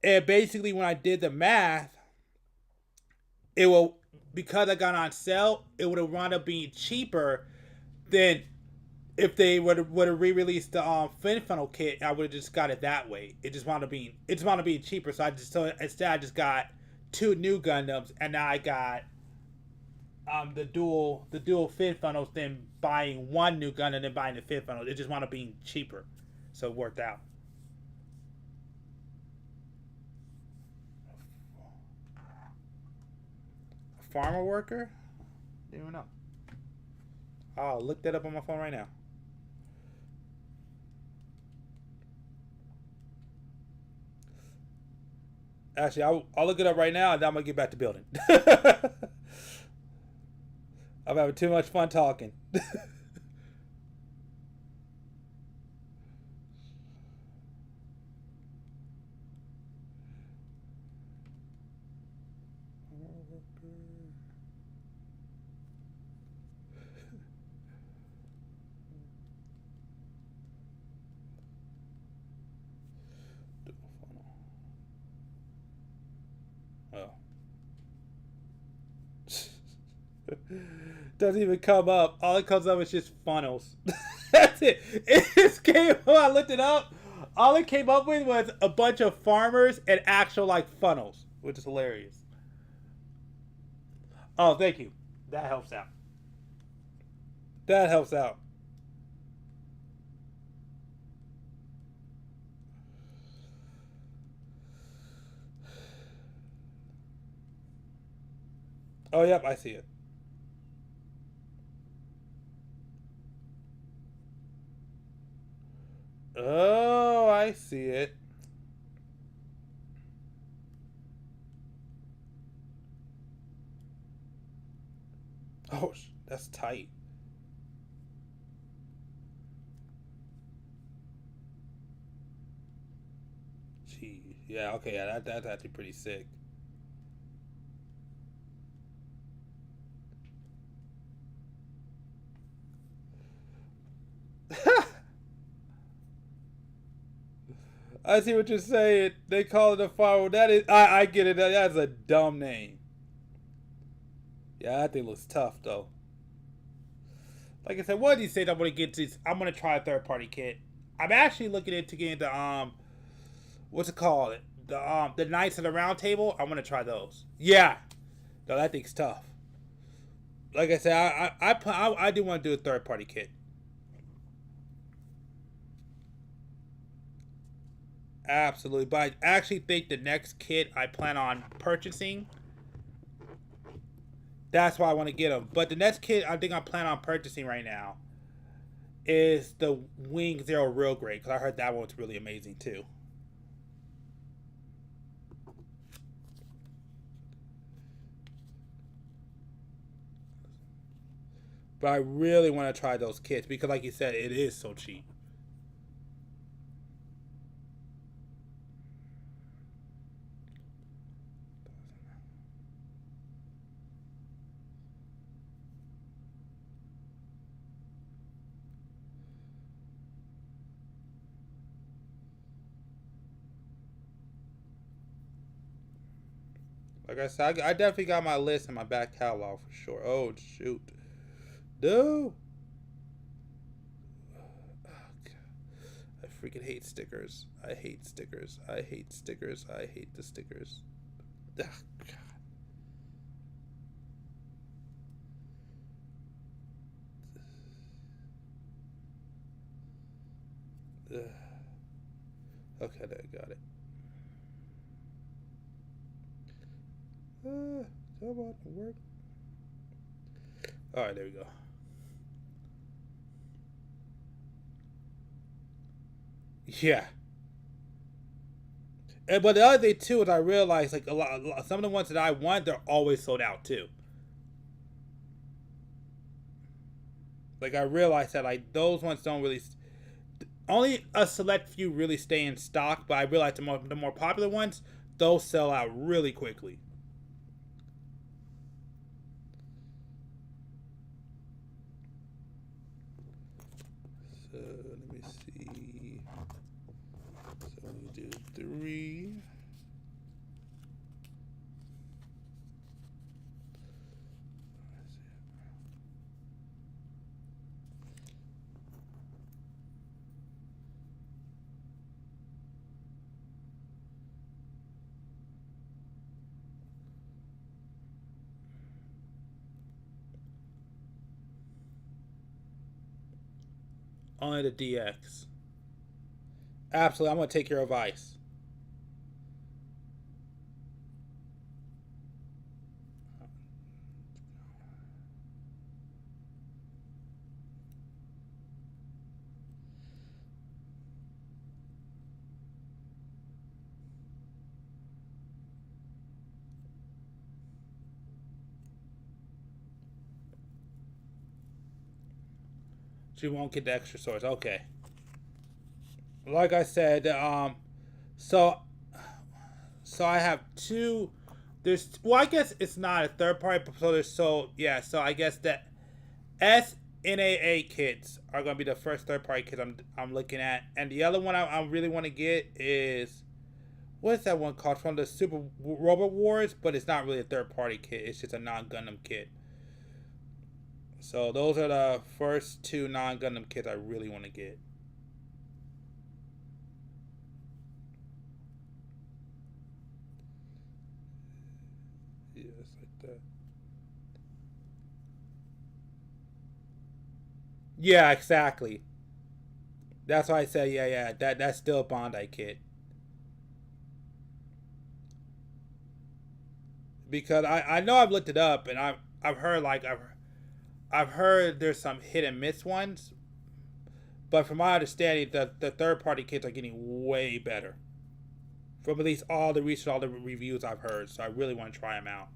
And basically, when I did the math, it will, because I got on sale, it would have wound up being cheaper than if they would have re-released the fin funnel kit. I would have just got it that way. It just wound up being cheaper. So instead I just got two new Gundams, and now I got the dual fin funnels. Then buying one new Gundam, then buying the fin funnel. It just wound up being cheaper, so it worked out. Farmer worker? Didn't even know. I'll look that up on my phone right now. Actually, I'll look it up right now, and then I'm gonna get back to building. I'm having too much fun talking. Doesn't even come up. All it comes up is just funnels. That's it. It just came up. I looked it up. All it came up with was a bunch of farmers and actual funnels, which is hilarious. Oh, thank you. That helps out. That helps out. Oh, yep, I see it. Oh, I see it. Oh, that's tight. Gee, yeah, okay, yeah, that's actually pretty sick. I see what you're saying. They call it a firewall. That is, I get it. That's a dumb name. Yeah, that thing looks tough though. Like I said, one of these things I'm gonna get to. I'm gonna try a third party kit. I'm actually looking into getting the what's it called? The Knights of the Round Table. I'm gonna try those. Yeah, no, that thing's tough. Like I said, I do want to do a third party kit. Absolutely, but I actually think the next kit I plan on purchasing. That's why I want to get them. But the next kit I think I plan on purchasing right now is the Wing Zero Real Grade, because I heard that one's really amazing too. But I really want to try those kits because, like you said, it is so cheap. Like I said, I definitely got my list in my back catalog for sure. Oh, shoot. No. Oh, God. I freaking hate stickers. I hate stickers. I hate stickers. I hate the stickers. Oh, God. Okay, there, I got it. Come on, work. All right, there we go. Yeah. But the other thing too is I realized like a lot, some of the ones that I want, they're always sold out too. Like I realized that like those ones don't really, only a select few really stay in stock. But I realized the more popular ones, those sell out really quickly. So let me see. So we do 3. Only the DX. Absolutely, I'm going to take your advice. She won't get the extra swords. Okay. Like I said, so I have 2. Well, I guess it's not a third party. So I guess that SNAA kits are gonna be the first third party kits I'm looking at, and the other one I really want to get is, what's that one called, from the Super Robot Wars, but it's not really a third party kit. It's just a non-Gundam kit. So those are the first 2 non-Gundam kits I really want to get. Yeah, it's like that. Yeah, exactly. That's why I said, yeah, that's still a Bandai kit. Because I know I've looked it up and I've heard I've heard there's some hit and miss ones, but from my understanding, the third party kits are getting way better. From at least all the research, all the reviews I've heard, so I really want to try them out.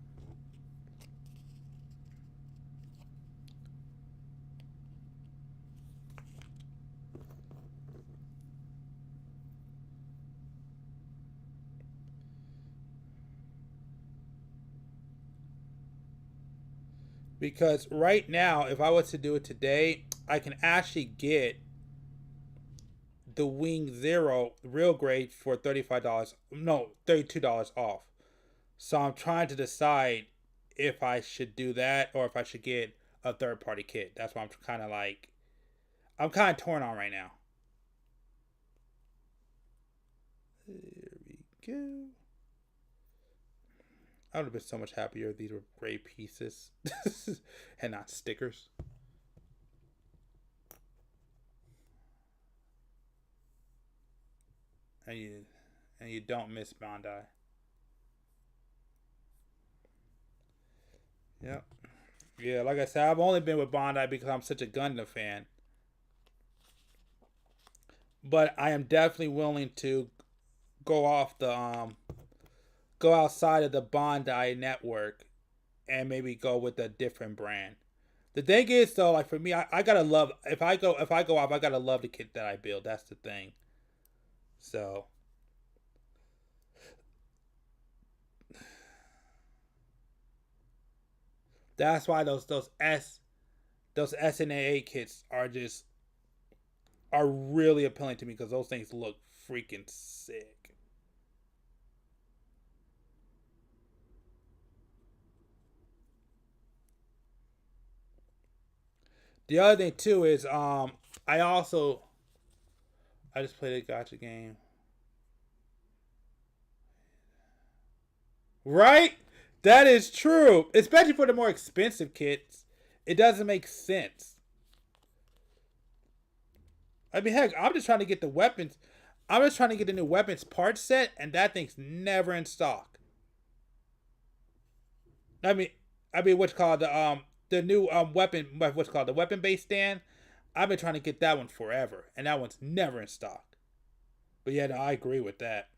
Because right now, if I was to do it today, I can actually get the Wing Zero Real Grade for $35. No, $32 off. So I'm trying to decide if I should do that or if I should get a third-party kit. That's why I'm kind of like, I'm kind of torn on right now. There we go. I would have been so much happier if these were gray pieces and not stickers. And you don't miss Bandai. Yep. Yeah, like I said, I've only been with Bandai because I'm such a Gundam fan. But I am definitely willing to go off the go outside of the Bandai network and maybe go with a different brand. The thing is though, like for me, I gotta love if I go off, I gotta love the kit that I build. That's the thing. So that's why those SNAA kits are really appealing to me because those things look freaking sick. The other thing too is I just played a gacha game. Right? That is true. Especially for the more expensive kits. It doesn't make sense. I mean, heck, I'm just trying to get the weapons. I'm just trying to get the new weapons part set, and that thing's never in stock. I mean, what's called the new weapon, what's called the weapon base stand. I've been trying to get that one forever, and that one's never in stock. But yeah, no, I agree with that.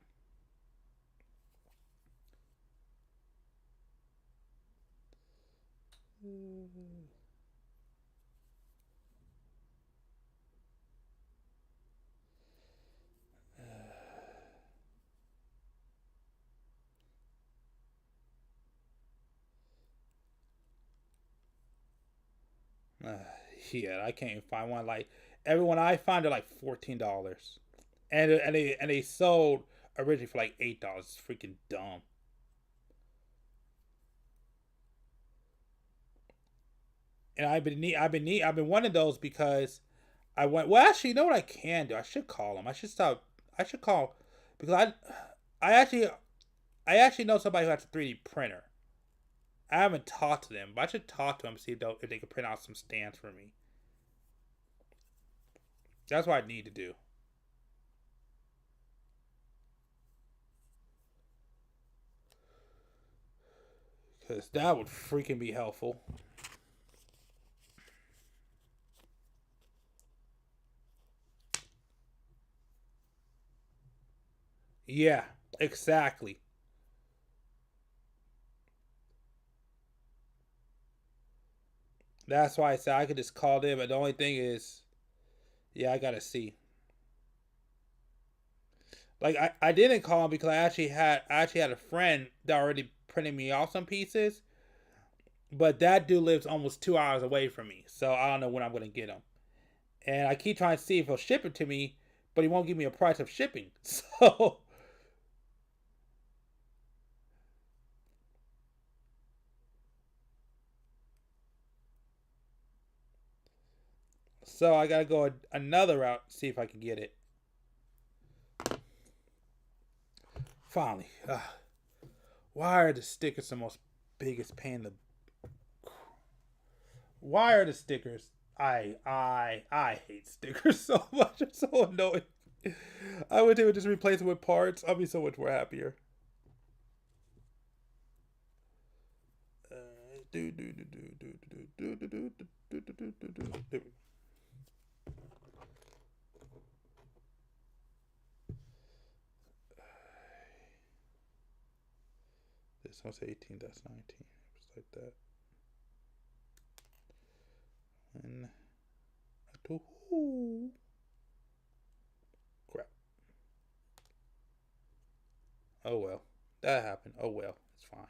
Yeah, I can't even find one. Like everyone I find are like $14, and they sold originally for like $8. It's freaking dumb. And I've been one of those because I went. Well, actually, you know what I can do? I should call them. I should stop. I should call because I actually know somebody who has a 3D printer. I haven't talked to them, but I should talk to them and see if they can print out some stands for me. That's what I need to do. Because that would freaking be helpful. Yeah, exactly. That's why I said I could just call them, but the only thing is, yeah, I gotta see. Like I didn't call him because I actually had a friend that already printed me off some pieces, but that dude lives almost 2 hours away from me, so I don't know when I'm gonna get him. And I keep trying to see if he'll ship it to me, but he won't give me a price of shipping. So I gotta go another route, see if I can get it. Finally. Why are the stickers the most biggest pain in the... Why are the stickers... I hate stickers so much. It's so annoying. I wish they would just replace them with parts. I'll be so much more happier. This one's 18, that's 19. Just like that. And crap. Oh well. That happened. Oh well. It's fine.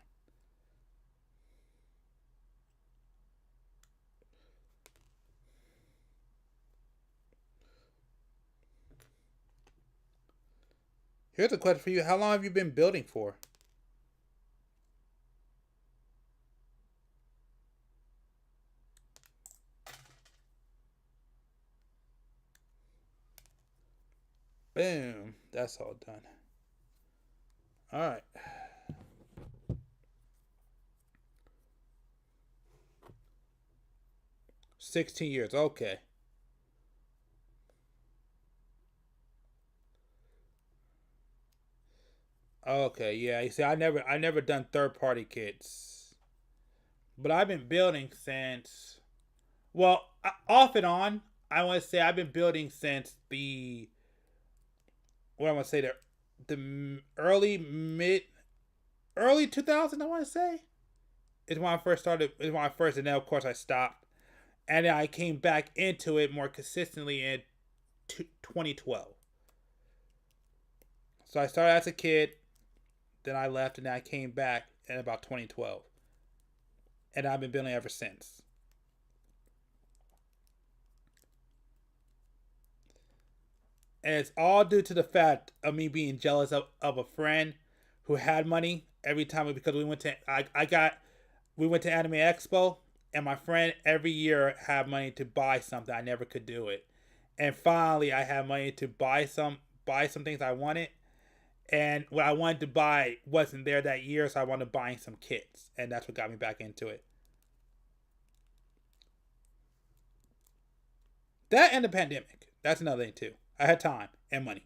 Here's a question for you. How long have you been building for? Boom. That's all done. All right. $16 years. Okay. Okay, yeah. You see, I never done third-party kits, but I've been building since, well, off and on. I want to say I've been building since what I want to say the early 2000. I want to say is when I first started. Is when I first, and then of course I stopped, and then I came back into it more consistently in 2012. So I started as a kid. Then I left, and then I came back in about 2012. And I've been building ever since. And it's all due to the fact of me being jealous of a friend who had money every time, because we went to Anime Expo, and my friend every year had money to buy something. I never could do it. And finally I had money to buy some things I wanted. And what I wanted to buy wasn't there that year, so I wanted buying some kits. And that's what got me back into it. That and the pandemic. That's another thing, too. I had time and money.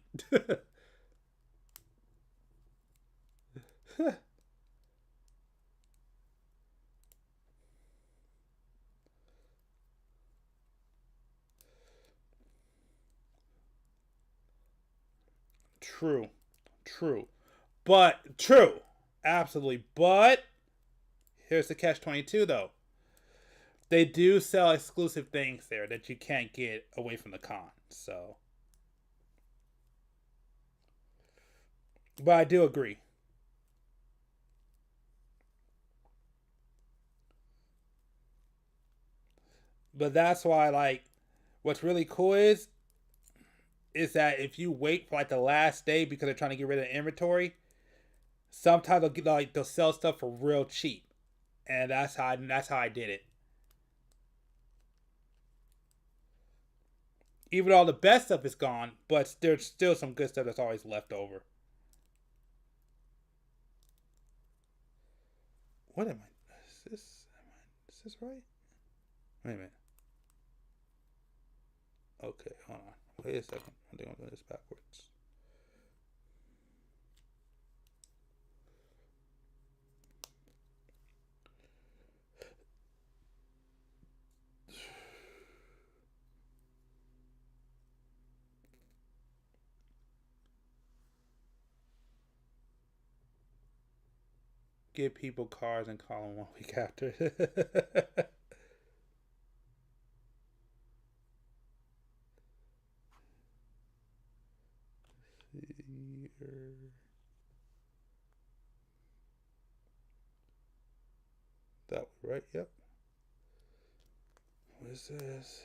True. True. Absolutely. But here's the catch-22, though. They do sell exclusive things there that you can't get away from the con. So, but I do agree. But that's why, like, what's really cool is that if you wait for like the last day because they're trying to get rid of the inventory, sometimes they'll sell stuff for real cheap, and that's how I did it. Even though all the best stuff is gone, but there's still some good stuff that's always left over. What am I? Is this right? Wait a minute. Okay, hold on. Wait a second. I think I'm doing this backwards. Give people cars and call them 1 week after. That one, right? Yep. What is this?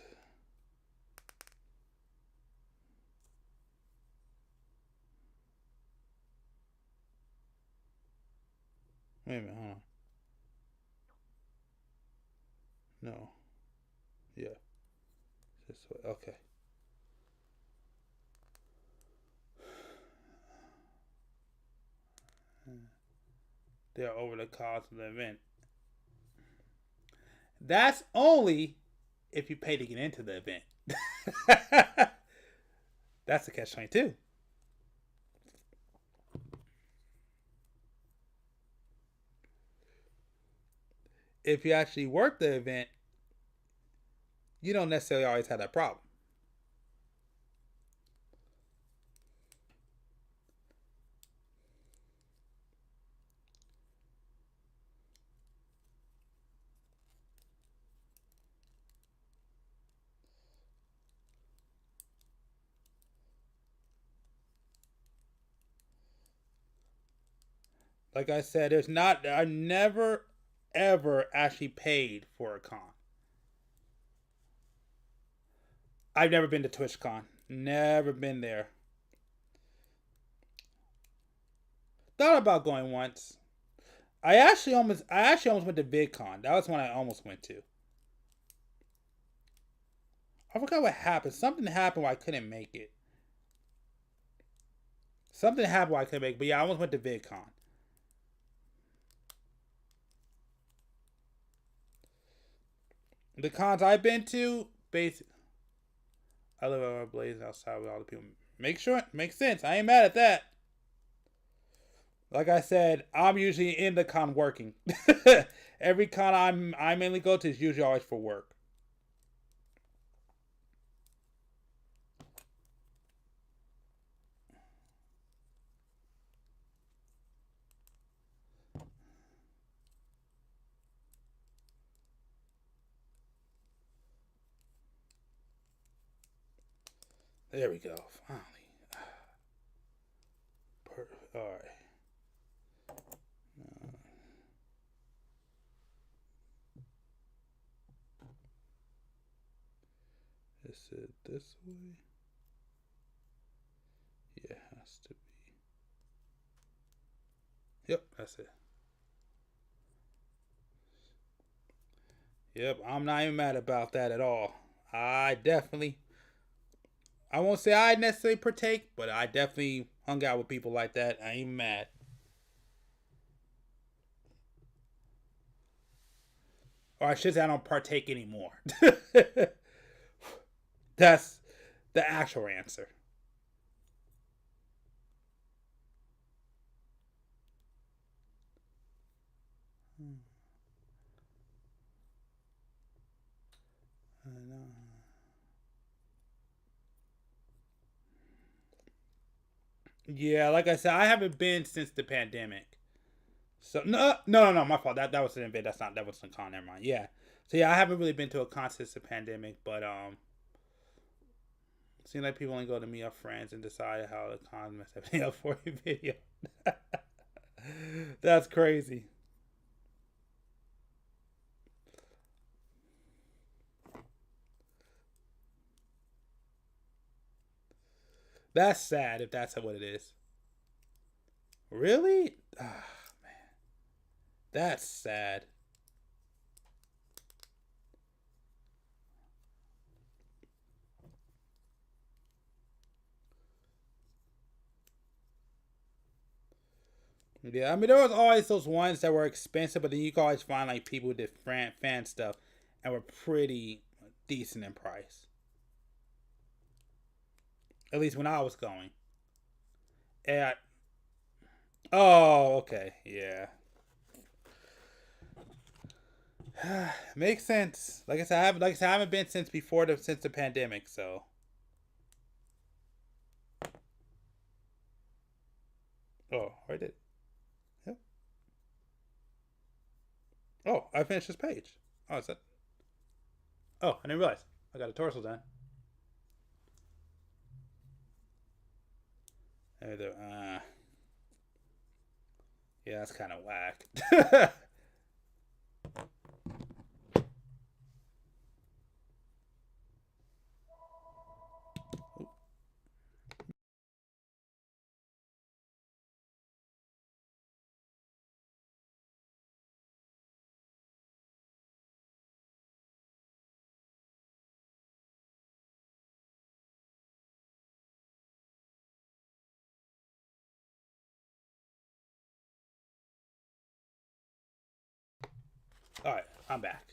Wait a minute, hold on. No. Yeah. This way. Okay. They're over the cost of the event. That's only if you pay to get into the event. That's the catch-22. If you actually work the event, you don't necessarily always have that problem. Like I said, I never ever actually paid for a con. I've never been to TwitchCon. Never been there. Thought about going once. I actually almost went to VidCon. That was one I almost went to. I forgot what happened. Something happened where I couldn't make it. Something happened I couldn't make, but yeah, I almost went to VidCon. The cons I've been to, basically, I live on my blaze outside with all the people. Make sure it makes sense. I ain't mad at that. Like I said, I'm usually in the con working. Every con I mainly go to is usually always for work. There we go. Finally. Perfect. All right. Is it this way? Yeah, it has to be. Yep, that's it. Yep, I'm not even mad about that at all. I won't say I necessarily partake, but I definitely hung out with people like that. I ain't mad. Or I should say I don't partake anymore. That's the actual answer. I know. Yeah, like I said, I haven't been since the pandemic. So no, my fault. That was an event. That was a con. Never mind. Yeah. So yeah, I haven't really been to a con since the pandemic, but it seems like people only go to meet up friends and decide how the con mess everything up for a video. That's crazy. That's sad if that's what it is. Really? Ah, man. That's sad. Yeah, I mean, there was always those ones that were expensive, but then you could always find like people who did fan stuff and were pretty decent in price. At least when I was going. And oh, okay, yeah. Makes sense. Like I said, I haven't been since the pandemic, so. Oh, I did. Yep. Oh, I finished this page. Oh, is that? Oh, I didn't realize. I got a torso done. Yeah, that's kind of whack. Alright, I'm back.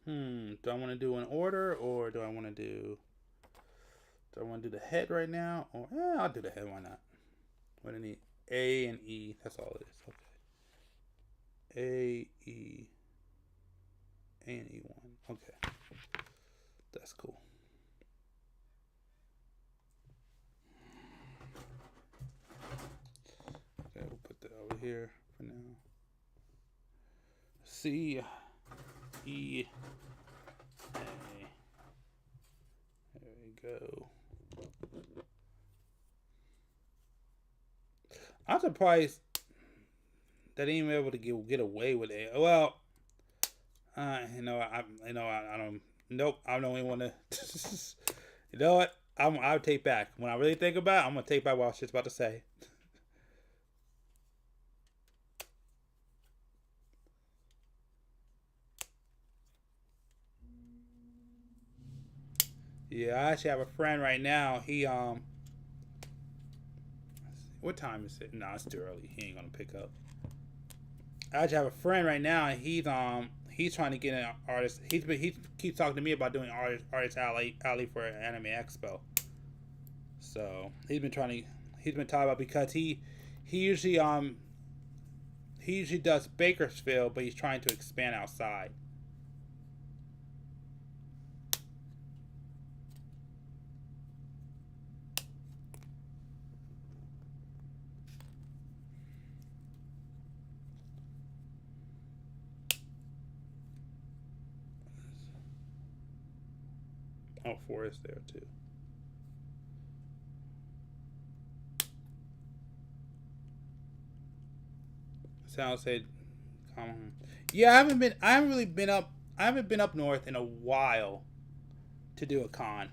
Do I want to do an order or do I want to do the head right now? Or I'll do the head, why not? What do I need? A and E, that's all it is. Okay. A and E1. Okay. That's cool. Okay, we'll put that over here for now. C, E, A. There we go. I'm surprised that they ain't able to get away with it. Well, I don't. Nope, I don't even want to. You know what? I'll take back. When I really think about it, I'm gonna take back what I was just about to say. Yeah, I actually have a friend right now. What time is it? No, it's too early. He ain't gonna pick up. I actually have a friend right now, and he's trying to get an artist. He keeps talking to me about doing artist alley for an anime expo. So he's been talking about, because he usually does Bakersfield, but he's trying to expand outside. Oh, 4 is there too. Sound said, yeah, I haven't been up north in a while to do a con.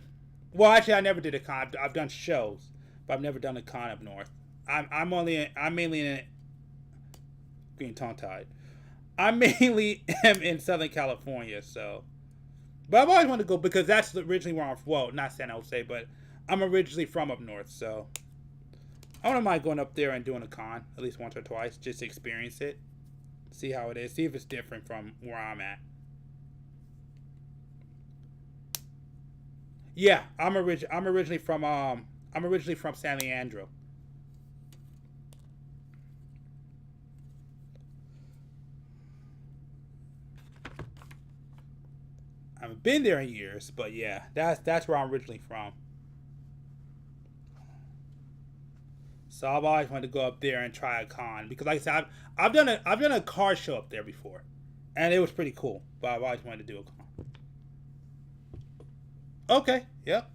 Well, actually, I never did a con. I've done shows, but I've never done a con up north. I'm mainly in getting tongue tied. I mainly am in Southern California, so. But I've always wanted to go, because that's originally where I'm from. Well, not San Jose, but I'm originally from up north, so I wouldn't mind going up there and doing a con at least once or twice, just to experience it, see how it is, see if it's different from where I'm at. Yeah, I'm originally from San Leandro. I haven't been there in years, but yeah, that's where I'm originally from. So I've always wanted to go up there and try a con, because, like I said, I've done a car show up there before, and it was pretty cool. But I've always wanted to do a con. Okay. Yep.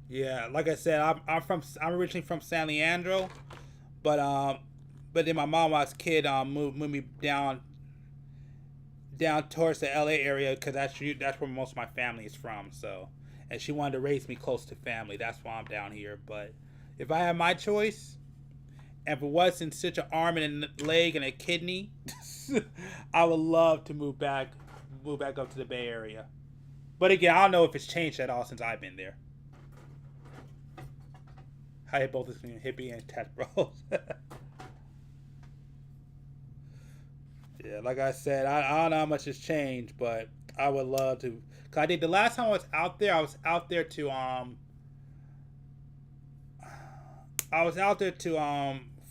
Yeah, like I said, I'm originally from San Leandro, but then my mom, when I was a kid, moved me down towards the LA area, because that's where most of my family is from. So, and she wanted to raise me close to family. That's why I'm down here. But if I had my choice, and if it wasn't such an arm and a leg and a kidney, I would love to move back up to the Bay Area. But again, I don't know if it's changed at all since I've been there. I hit both between hippie and tech bros. Yeah, like I said, I don't know how much has changed, but I would love to. Cause I think the last time I was out there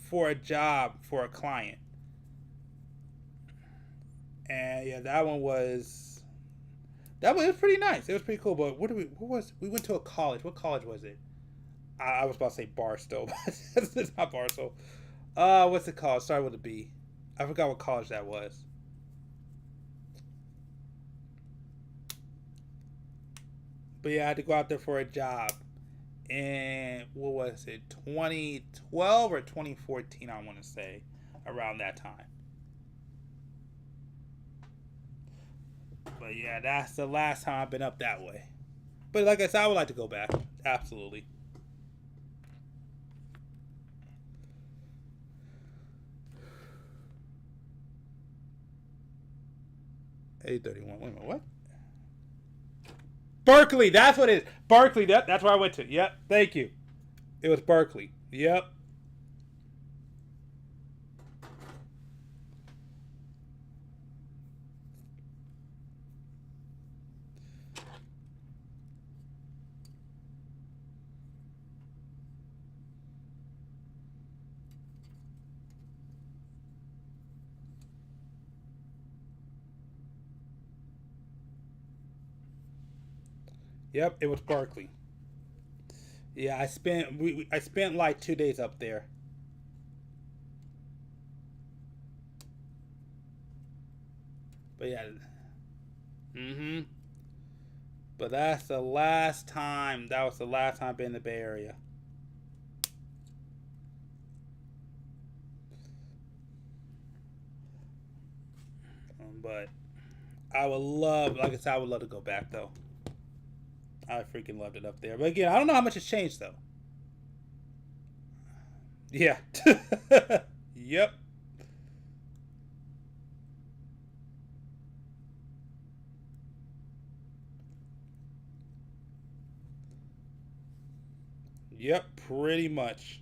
for a job for a client, and yeah, that was pretty nice. It was pretty cool. But we went to a college. What college was it? I was about to say Barstow, but it's not Barstow. What's it called? Started with a B. I forgot what college that was. But yeah, I had to go out there for a job. And what was it? 2012 or 2014, I want to say. Around that time. But yeah, that's the last time I've been up that way. But like I said, I would like to go back. Absolutely. A31. Wait a minute, what? Berkeley, that's what it is. Berkeley, that's where I went to. Yep, thank you. It was Berkeley. Yep. Yep, it was Berkeley. Yeah, I spent like 2 days up there. But yeah. But that's the last time. That was the last time I've been in the Bay Area. But I would love, like I said, I would love to go back though. I freaking loved it up there. But again, I don't know how much has changed though. Yeah. Yep. Yep, pretty much.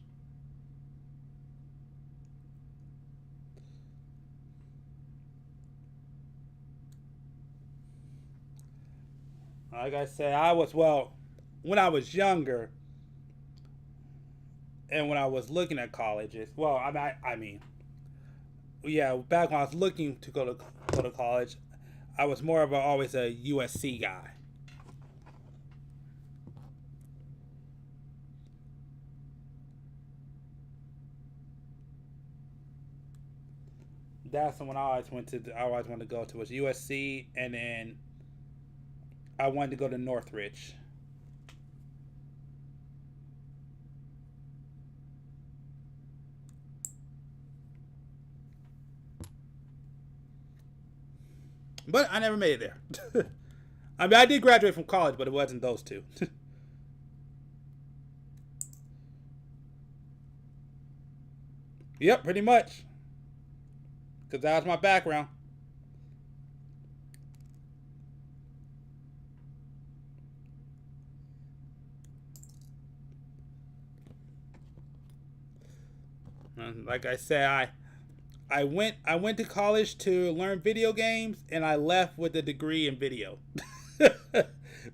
Like I said, when I was younger and when I was looking at colleges, yeah, back when I was looking to go to college, I was more of always a USC guy. That's the one I always wanted to go to was USC, and then I wanted to go to Northridge. But I never made it there. I mean, I did graduate from college, but it wasn't those two. Yep, pretty much. Because that was my background. Like I said, I went to college to learn video games, and I left with a degree in video.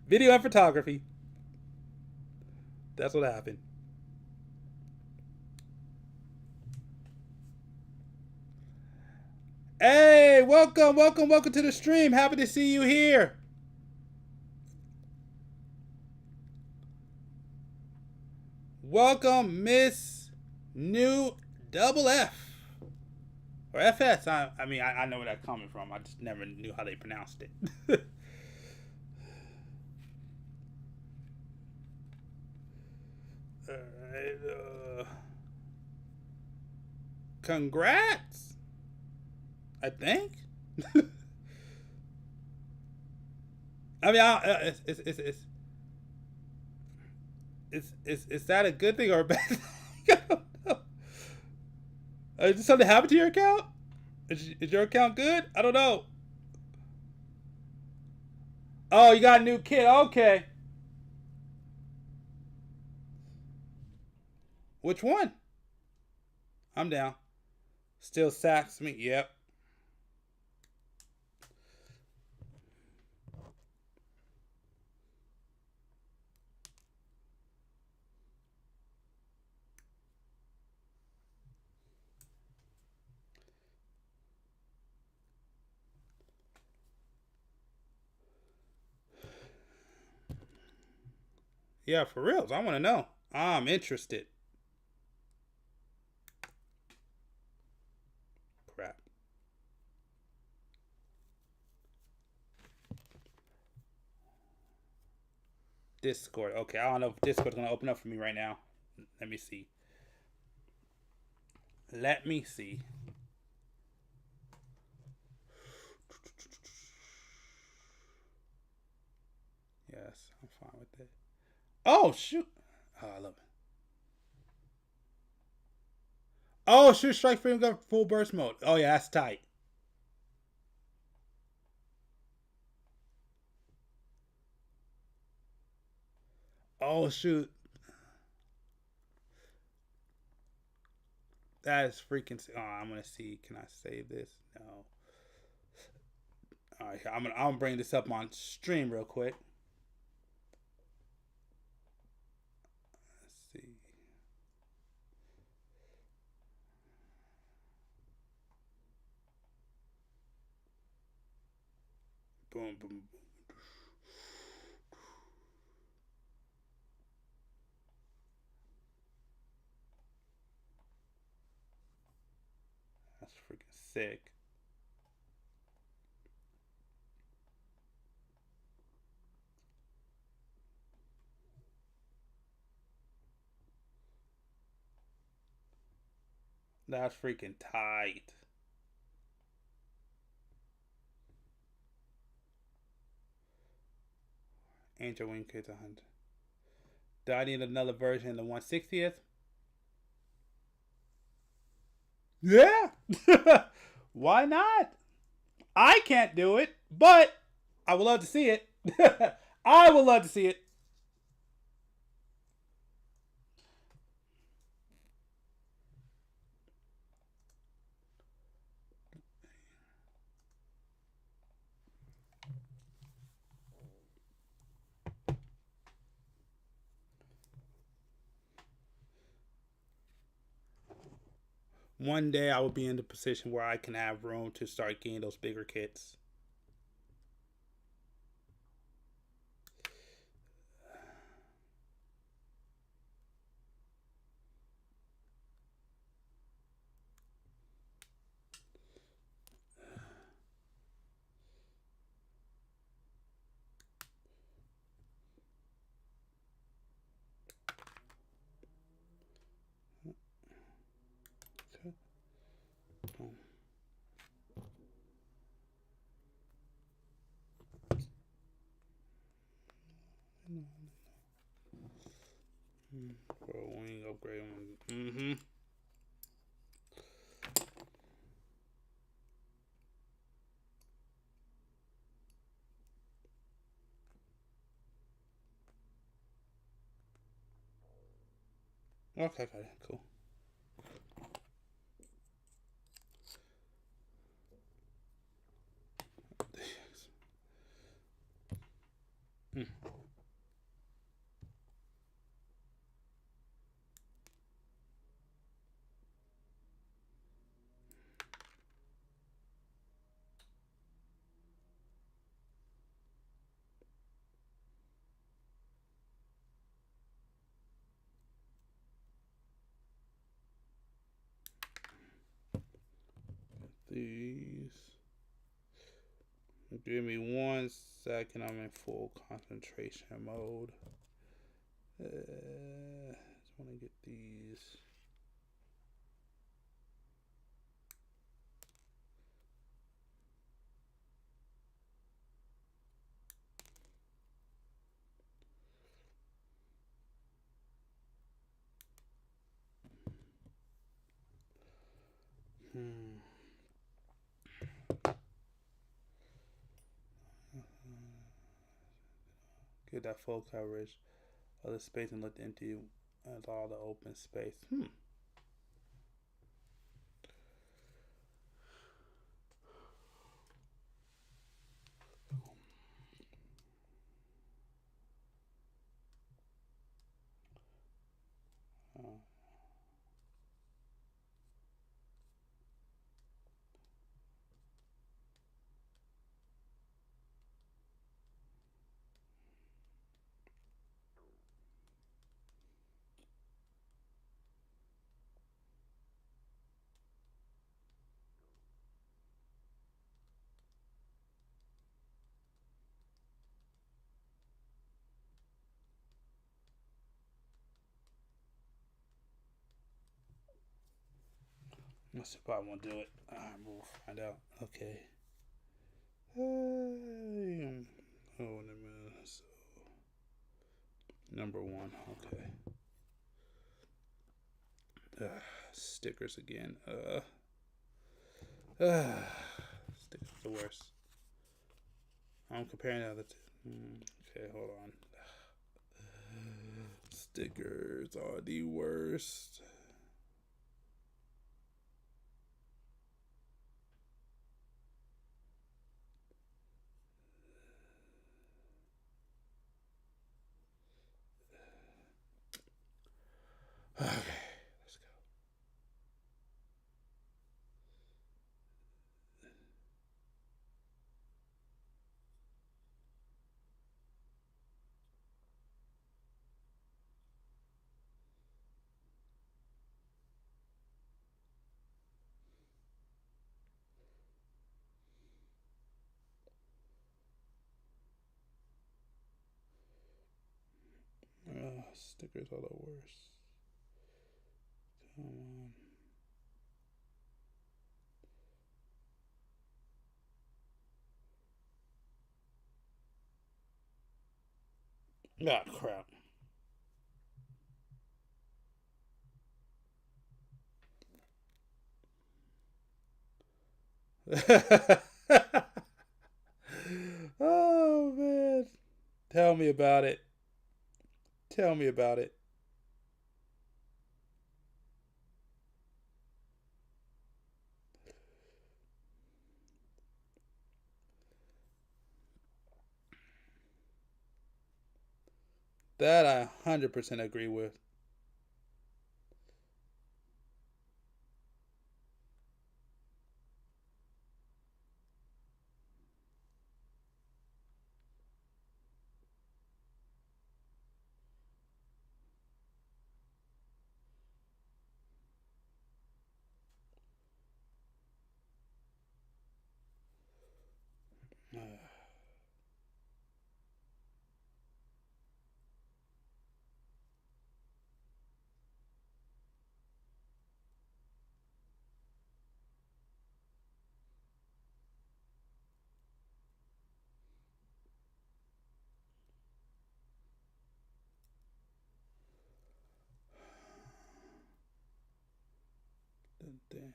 Video and photography. That's what happened. Hey, welcome to the stream. Happy to see you here. Welcome, Miss New Double F. Or FS. I know where that's coming from. I just never knew how they pronounced it. Alright. Congrats. I think. I mean, is that a good thing or a bad thing? I don't know. Did something happen to your account? Is your account good? I don't know. Oh, you got a new kid. Okay. Which one? I'm down. Still sacks me. Yep. Yeah, for reals. I want to know. I'm interested. Crap. Discord. Okay, I don't know if Discord's going to open up for me right now. Let me see. Yes, I'm fine with that. Oh, shoot. Oh, I love it. Oh, shoot. Strike Freedom got full burst mode. Oh, yeah, that's tight. Oh, shoot. That is freaking... Oh, I'm going to see. Can I save this? No. All right, I'm gonna bring this up on stream real quick. Let's see. Boom, boom, boom. That's freaking sick. That's freaking tight. Angel Wing Kids 100. Do I need another version of the 160th? Yeah. Why not? I can't do it, but I would love to see it. I would love to see it. One day I will be in the position where I can have room to start getting those bigger kits. Bro, wing upgrade. Mm-hmm. Okay, got it. Cool. Mm. These. Give me 1 second. I'm in full concentration mode. Just want to get these. Get that full coverage of the space and look empty as all the open space. Let's see if I won't do it. We'll find out. Okay. Hey. Oh, in a minute. So, number 1. Okay. Stickers again. Stickers the worst. I'm comparing the other two. Okay, hold on. Stickers are the worst. Okay, let's go. Stickers are the worst. Come on. Ah, crap. Oh, man. Tell me about it. Tell me about it. That I 100% agree with. Then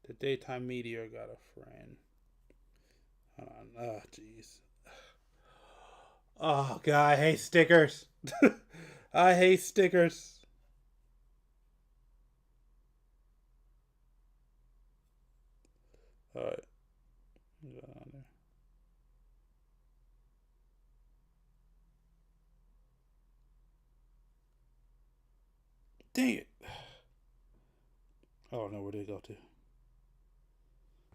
the daytime meteor got a friend. Hold on. Oh, jeez. Oh, God, I hate stickers. I hate stickers. All right. Go on there. Dang it. I don't know where they go to.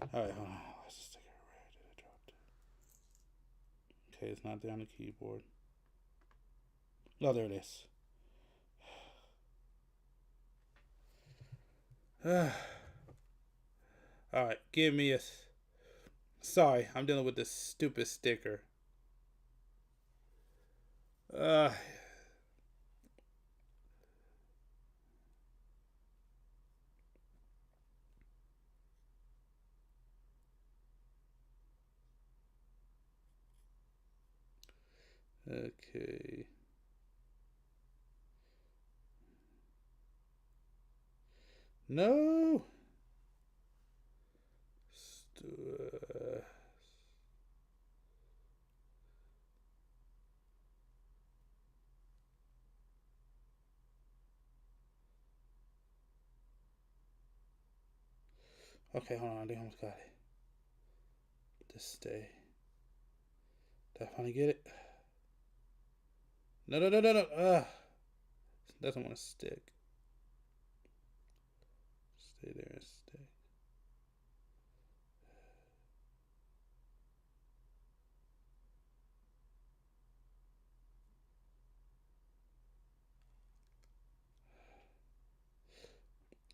All right, hold on. Let's just stick it. Where did it drop to? Okay, it's not there on the keyboard. Oh, there it is. All right, give me a... Sorry, I'm dealing with this stupid sticker. Okay. No. Okay, hold on. I think I almost got it. Just stay. Did I finally get it? No, no, no, no, no. It doesn't want to stick. Stay there and stay.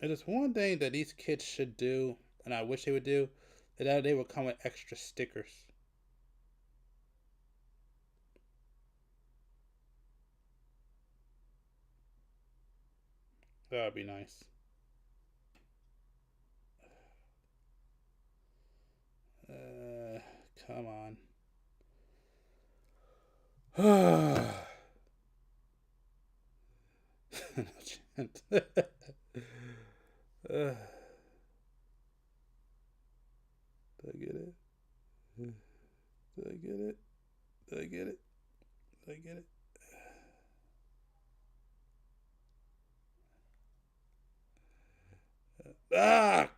There's one thing that these kids should do, and I wish they would do, that they would come with extra stickers. That would be nice. Come on. No chance. Did I get it? Did I get it? Did I get it? Did I get it? Ah!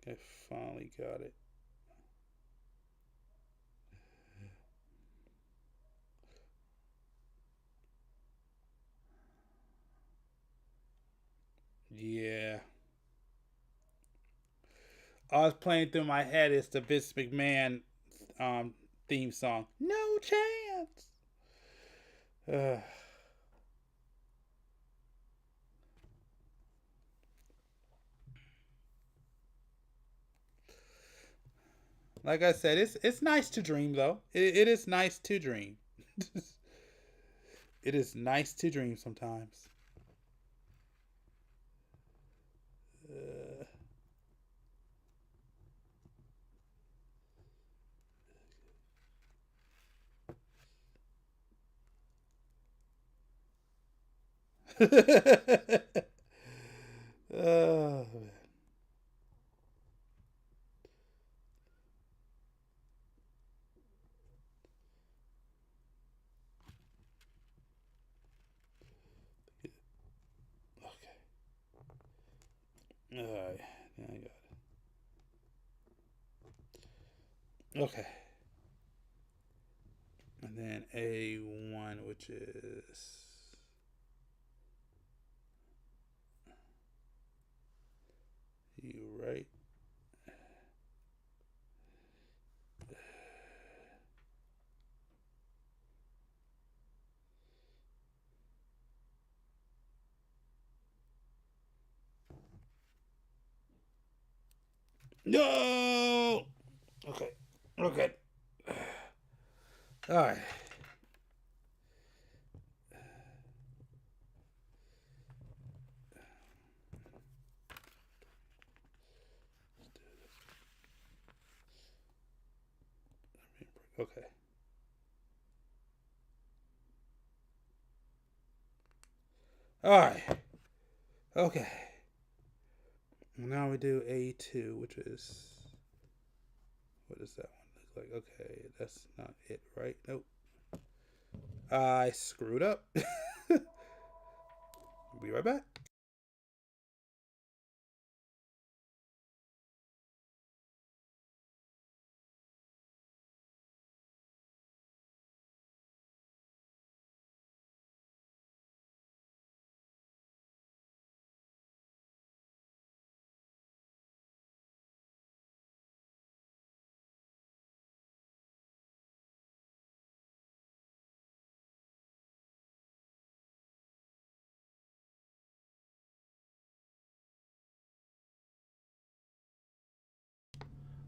I finally got it. Yeah. I was playing through my head. It's the Vince McMahon theme song. No chance. Like I said, it's nice to dream though. It is nice to dream. It is nice to dream sometimes. Oh, man. Okay. All right. Yeah, I got it. Okay. And then A1, which is... You right? No! Okay. Okay. All right. Okay. Alright. Okay. Now we do A2, which is... What does that one look like? Okay, that's not it, right? Nope. I screwed up. Be right back.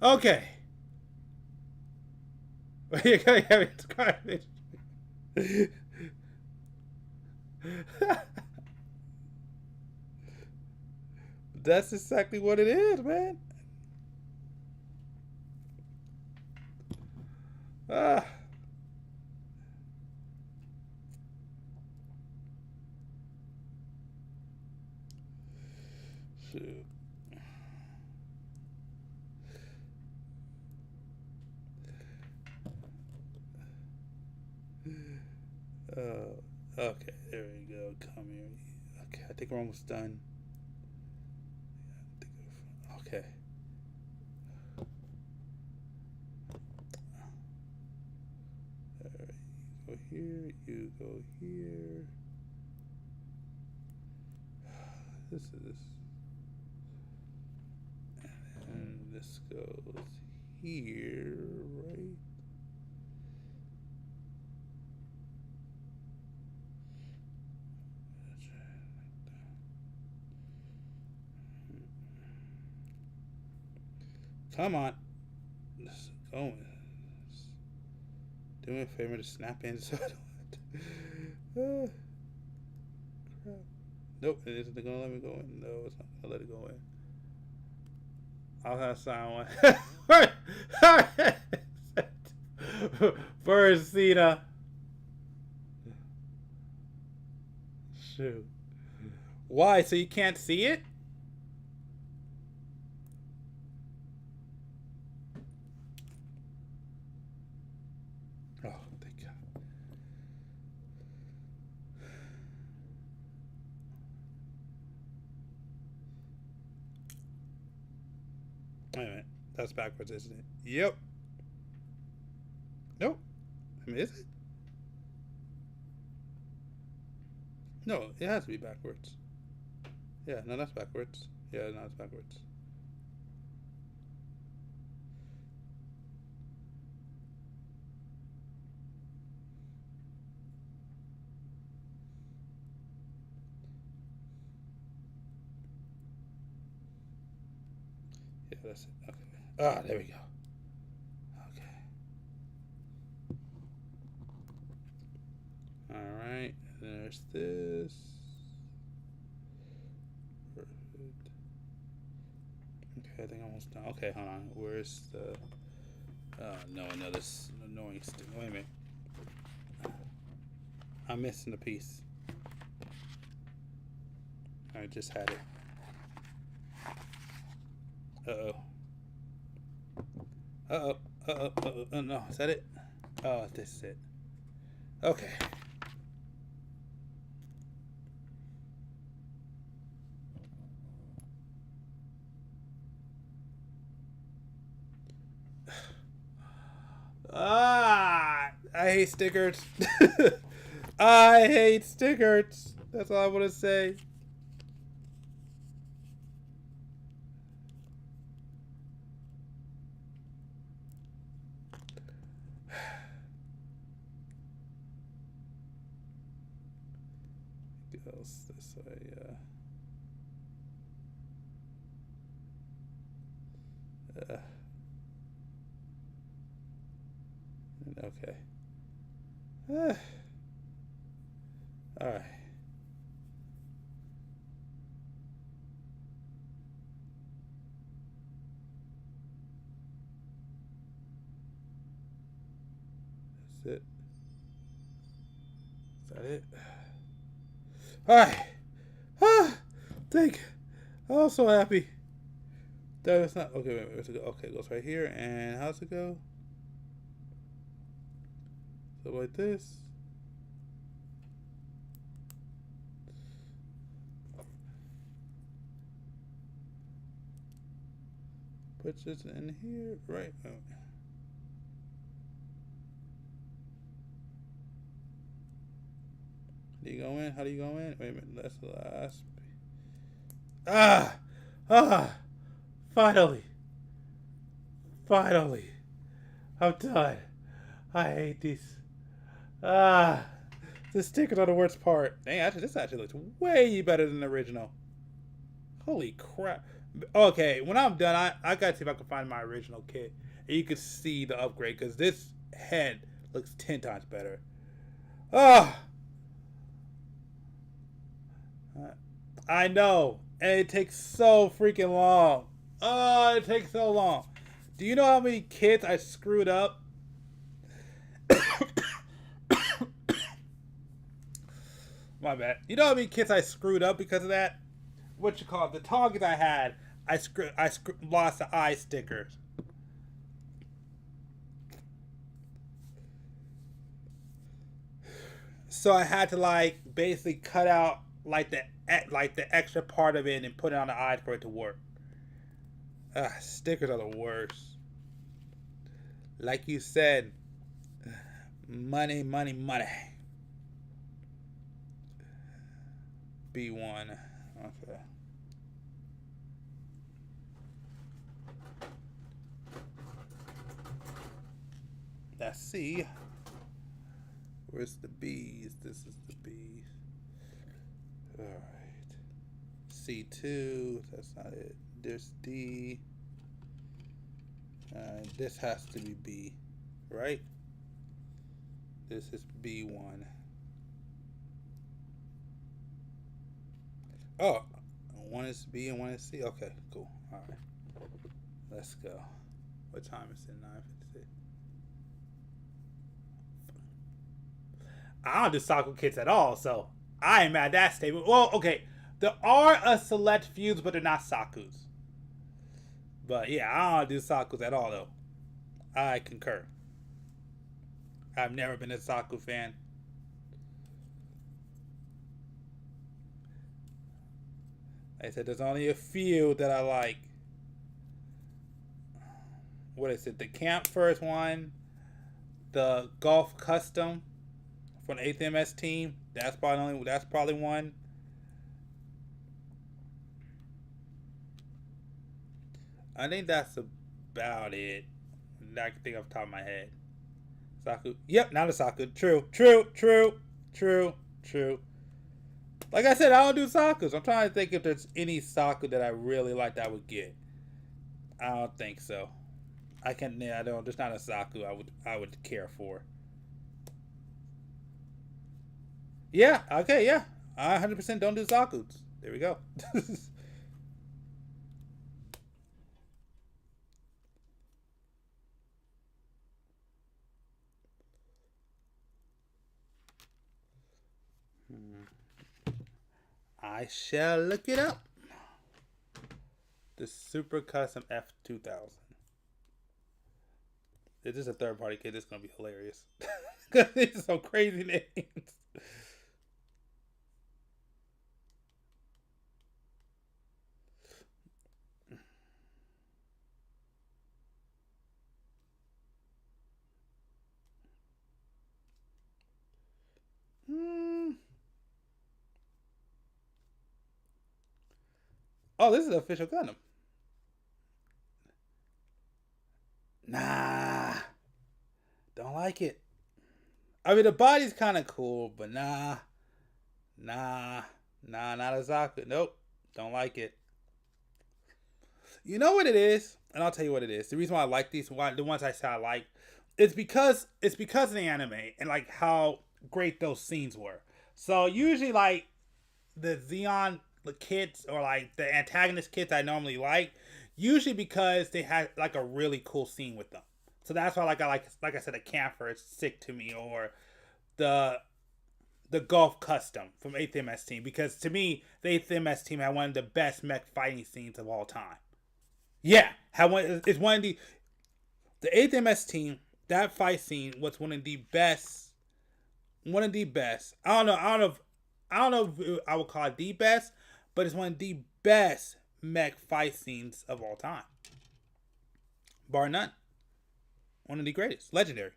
Okay. You're going to have it garbage. That's exactly what it is, man. Ah. Shoot. Okay, there we go. Come here. Okay, I think we're almost done. Okay. Alright, you go here, you go here. This is... And this goes here, right? Come on. Just going. Do me a favor to snap in so I don't crap. Nope, it isn't gonna let me go in. No, it's not gonna let it go in. I'll have someone. First, Cena. Shoot. Why? So you can't see it? Oh, thank God. Wait a minute. That's backwards, isn't it? Yep. Nope. I mean, is it? No, it has to be backwards. Yeah, no, that's backwards. Yeah, no, it's backwards. Yeah, that's it. Okay. Ah, there we go. Okay. Alright, there's this. Perfect. Okay, I think I'm almost done. Okay, hold on. Where's the... no, this annoying stick. Wait a minute. I'm missing a piece. I just had it. Uh-oh. Uh-oh. Uh-oh. Uh-oh. Oh, no, is that it? Oh, this is it. Okay. Ah, I hate stickers. I hate stickers. That's all I want to say. Goes this way, okay. All right. That's it. Is that it? All right. Thank you. I'm so happy. That's not okay. Wait, where's it go? Okay, it goes right here. And how's it go? So like this. Put this in here, right? Oh. Do you go in? How do you go in? Wait a minute. That's the last. Finally. Finally. I'm done. I hate these. The stickers are the worst part. Dang, actually, this actually looks way better than the original. Holy crap. Okay, when I'm done, I gotta see if I can find my original kit. And you can see the upgrade, because this head looks 10 times better. I know. And it takes so freaking long. Oh, it takes so long. Do you know how many kits I screwed up? My bad. You know how many kits I screwed up because of that? What you call it? The targets I had, I lost the eye stickers. So I had to like basically cut out like the extra part of it and put it on the eyes for it to work. Stickers are the worst. Like you said, money, money, money. B1. Okay. That's C. Where's the B's? This is the B's. Alright. C2. That's not it. There's D. This has to be B. Right? This is B1. Oh, one is B and one is C. Okay, cool. All right, let's go. What time is it? 9:56. I don't do Saku kits at all, so I ain't mad at that statement. Well, okay, there are a select few, but they're not Sakus. But yeah, I don't do Sakus at all, though. I concur. I've never been a Saku fan. Like I said, there's only a few that I like. What is it? The Camp First one, the Golf Custom from the 8th MS team. That's probably one. I think that's about it that I can think off the top of my head. Saku. Yep, not a Saku. True. Like I said, I don't do Sakus. I'm trying to think if there's any Saku that I really like that I would get. I don't think so. I don't. There's not a Saku I would care for. Yeah. Okay. Yeah. I 100% don't do Sakus. There we go. I shall look it up. The Super Custom F2000. This is a third-party kit. This is going to be hilarious. Because these are some crazy names. Oh, this is an official Gundam. Nah. Don't like it. I mean, the body's kind of cool, but nah. Not a Zaku. Nope. Don't like it. You know what it is? And I'll tell you what it is. The reason why I like these, the ones I say I like, it's because of the anime and like how great those scenes were. So usually like the Zeon kits or like the antagonist kits I normally like, usually because they had like a really cool scene with them. So that's why like I said, the Camphor is sick to me, or the the Gulf Custom from 8th MS Team, because to me, the 8th MS Team had one of the best mech fighting scenes of all time. Yeah, it's one of the 8th MS Team. That fight scene was one of the best. One of the best. I don't know if I would call it the best, but it's one of the best mech fight scenes of all time, bar none. One of the greatest, legendary.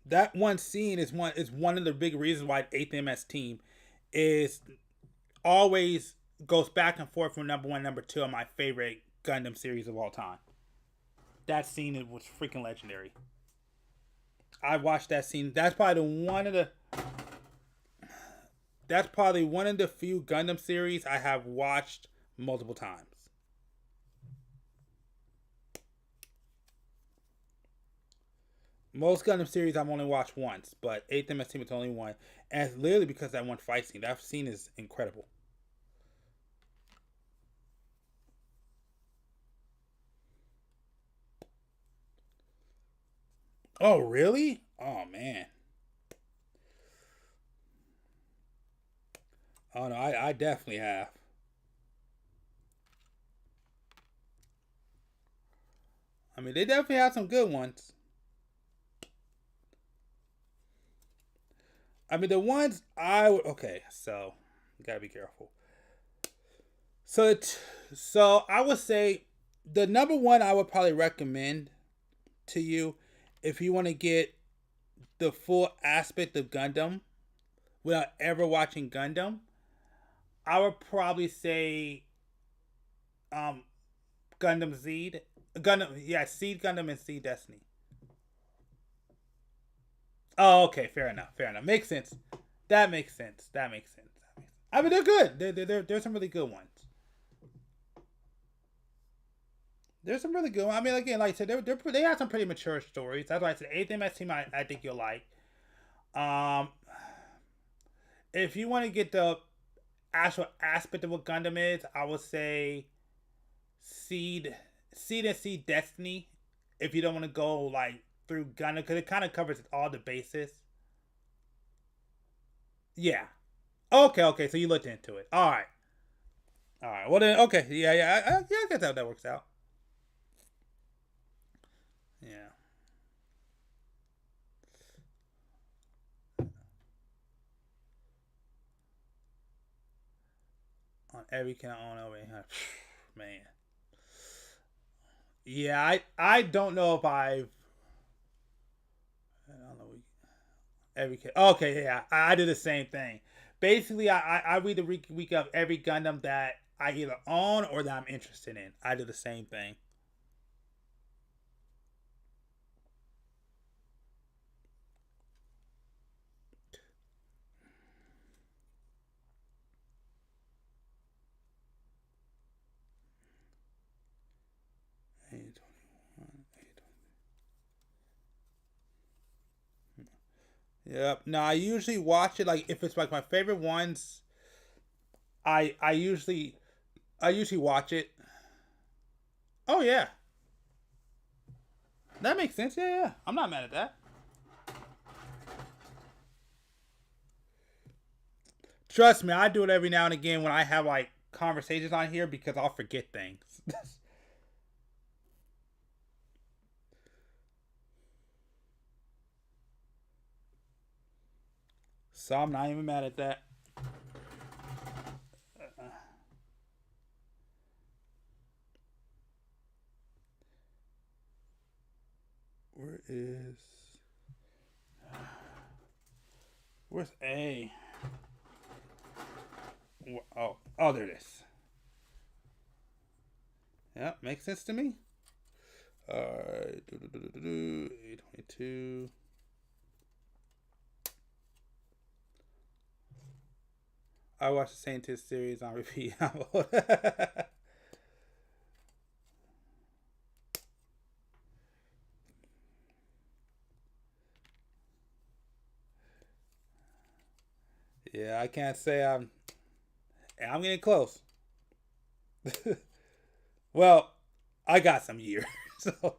That one scene is one of the big reasons why 8th MS Team is always goes back and forth from number 1, number 2 of my favorite Gundam series of all time. That scene was freaking legendary. I watched that scene. That's probably one of the few Gundam series I have watched multiple times. Most Gundam series I've only watched once, but 8th MS Team is only one. And it's literally because of that one fight scene. That scene is incredible. Oh, really? Oh, man. Oh, no, I definitely have. I mean, they definitely have some good ones. I mean, the ones I would... Okay, so... You gotta be careful. So I would say... The number one I would probably recommend to you, if you want to get the full aspect of Gundam without ever watching Gundam, I would probably say Gundam Seed. Seed Gundam and Seed Destiny. Oh, okay, fair enough. Makes sense. That makes sense. I mean, they're good. There's some really good ones. There's some really good ones. I mean, again, like I said, they have some pretty mature stories. That's why I said 8th MS Team I think you'll like. If you want to get the actual aspect of what Gundam is, I would say Seed and Seed Destiny. If you don't want to go like through Gundam, because it kind of covers all the bases. Yeah. Okay. So you looked into it. All right. Well then, okay. Yeah. I guess that works out. Yeah. On every count on over 800. Man. Yeah, I don't know if I've... I don't know. Every... Okay, yeah. I do the same thing. Basically, I read the week of every Gundam that I either own or that I'm interested in. I do the same thing. Yep. No, I usually watch it like if it's like my favorite ones. I usually watch it. Oh yeah. That makes sense. Yeah. I'm not mad at that. Trust me, I do it every now and again when I have like conversations on here because I'll forget things. So I'm not even mad at that. Where's A? Oh, there it is. Yeah, makes sense to me. Alright. 822. I watched the Saint series on repeat. Yeah, I can't say I'm getting close. Well, I got some years. So.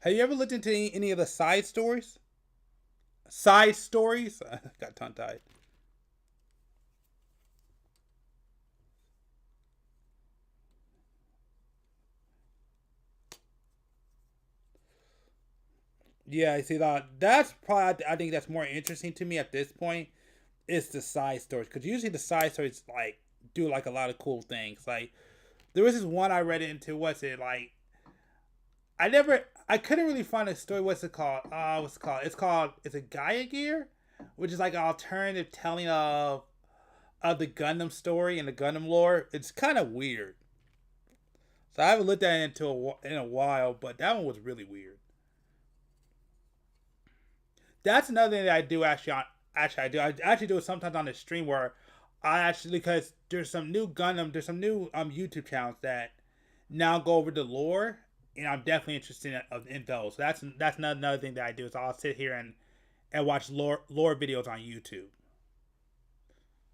Have you ever looked into any of the side stories? Side stories? I got tongue-tied. Yeah, I see that. That's probably, I think that's more interesting to me at this point. Is the side stories, because usually the side stories like do like a lot of cool things. Like there was this one I read into. What's it like? I couldn't really find a story. What's it called? What's it called? It's a Gaia Gear, which is like an alternative telling of the Gundam story and the Gundam lore. It's kind of weird. So I haven't looked at it in a while, but that one was really weird. That's another thing that I do actually. I actually do it sometimes on the stream where I actually, because there's some new YouTube channels that now go over the lore, and I'm definitely interested in those. So that's another thing that I do is I'll sit here and watch lore videos on YouTube.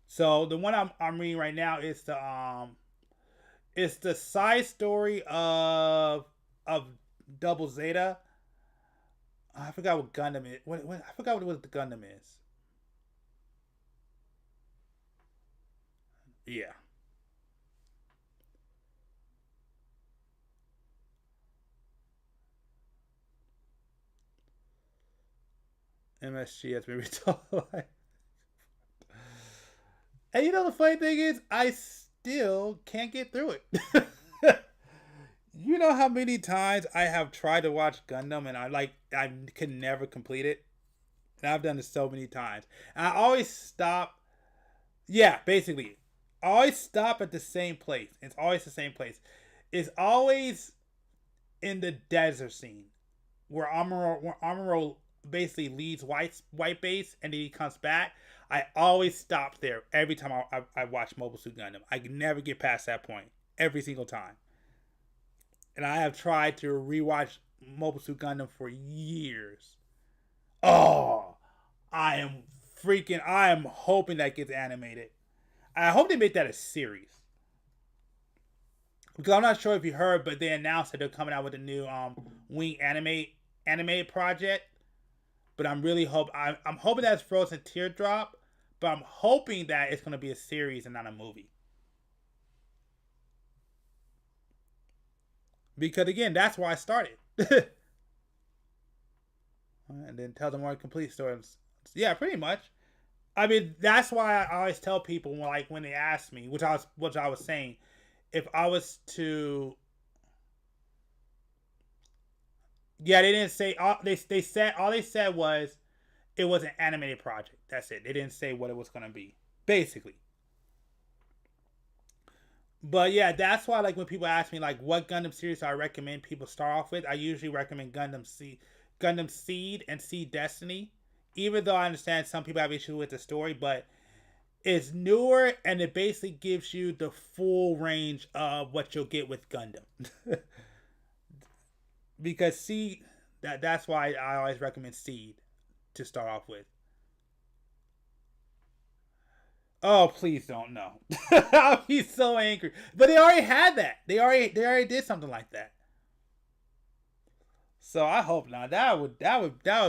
So the one I'm reading right now is the side story of Double Zeta. I forgot what Gundam is. I forgot what the Gundam is. Yeah. MSG has been retired. And you know the funny thing is, I still can't get through it. You know how many times I have tried to watch Gundam and I can never complete it? And I've done it so many times. And I always stop. Yeah, basically. I always stop at the same place. It's always the same place. It's always in the desert scene where Amuro basically leaves white base and then he comes back. I always stop there every time I watch Mobile Suit Gundam. I can never get past that point every single time. And I have tried to rewatch Mobile Suit Gundam for years. Oh, I am hoping that gets animated. I hope they make that a series. Because I'm not sure if you heard, but they announced that they're coming out with a new Wing animated project. But I'm hoping that's Frozen Teardrop. But I'm hoping that it's going to be a series and not a movie. Because again, that's where I started. And then tell them more complete stories. Yeah, pretty much. I mean, that's why I always tell people when they ask me, which I was saying, if I was to, yeah, they didn't say. They said all they said was it was an animated project. That's it. They didn't say what it was gonna be, basically. But yeah, that's why when people ask me what Gundam series I recommend people start off with, I usually recommend Gundam Seed and Seed Destiny. Even though I understand some people have issues with the story, but it's newer and it basically gives you the full range of what you'll get with Gundam. Because Seed, that's why I always recommend Seed to start off with. Oh, please don't know. I'll be so angry. But they already had that. They already did something like that. So I hope not. That would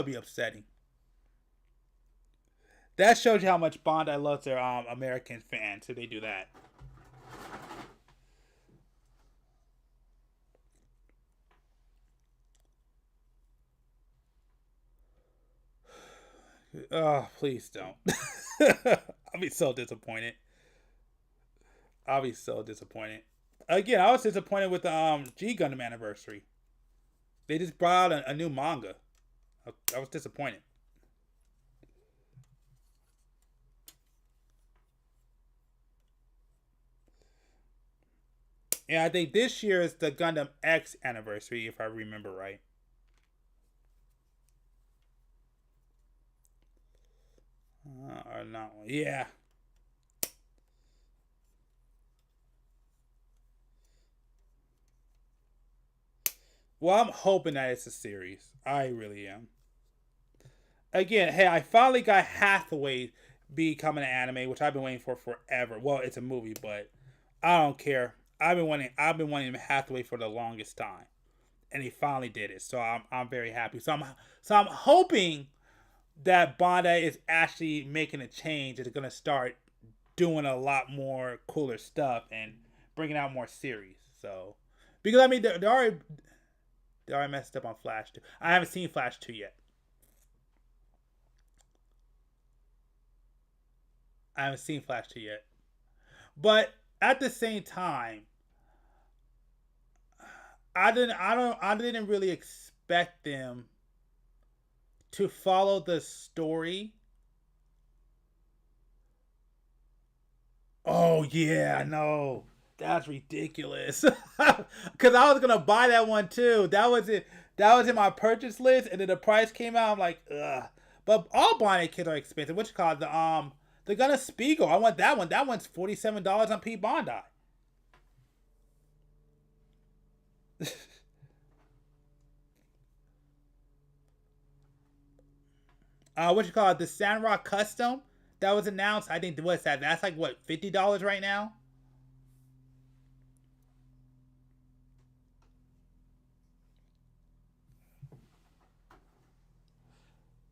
be upsetting. That shows you how much Bandai loves their American fans if they do that. Oh, please don't. I'll be so disappointed. Again, I was disappointed with the G Gundam anniversary. They just brought out a new manga. I was disappointed. And I think this year is the Gundam X anniversary, if I remember right. Or not. Yeah. Well, I'm hoping that it's a series. I really am. Again, hey, I finally got Hathaway becoming an anime, which I've been waiting for forever. Well, it's a movie, but I don't care. I've been wanting Hathaway for the longest time, and he finally did it. So I'm very happy. So I'm hoping that Bandai is actually making a change. It's gonna start doing a lot more cooler stuff and bringing out more series. So because I mean they already messed up on Flash 2. I haven't seen Flash 2 yet. But at the same time, I didn't really expect them to follow the story. Oh yeah, no. That's ridiculous. Cause I was gonna buy that one too. That was it. That was in my purchase list, and then the price came out. I'm like, ugh. But all Bonnet kits are expensive. What you call it? The Gundam Spiegel. I want that one. That one's $47 on P Bondi. What you call it? The Sandrock Custom that was announced. I think what's that? That's like what, $50 right now.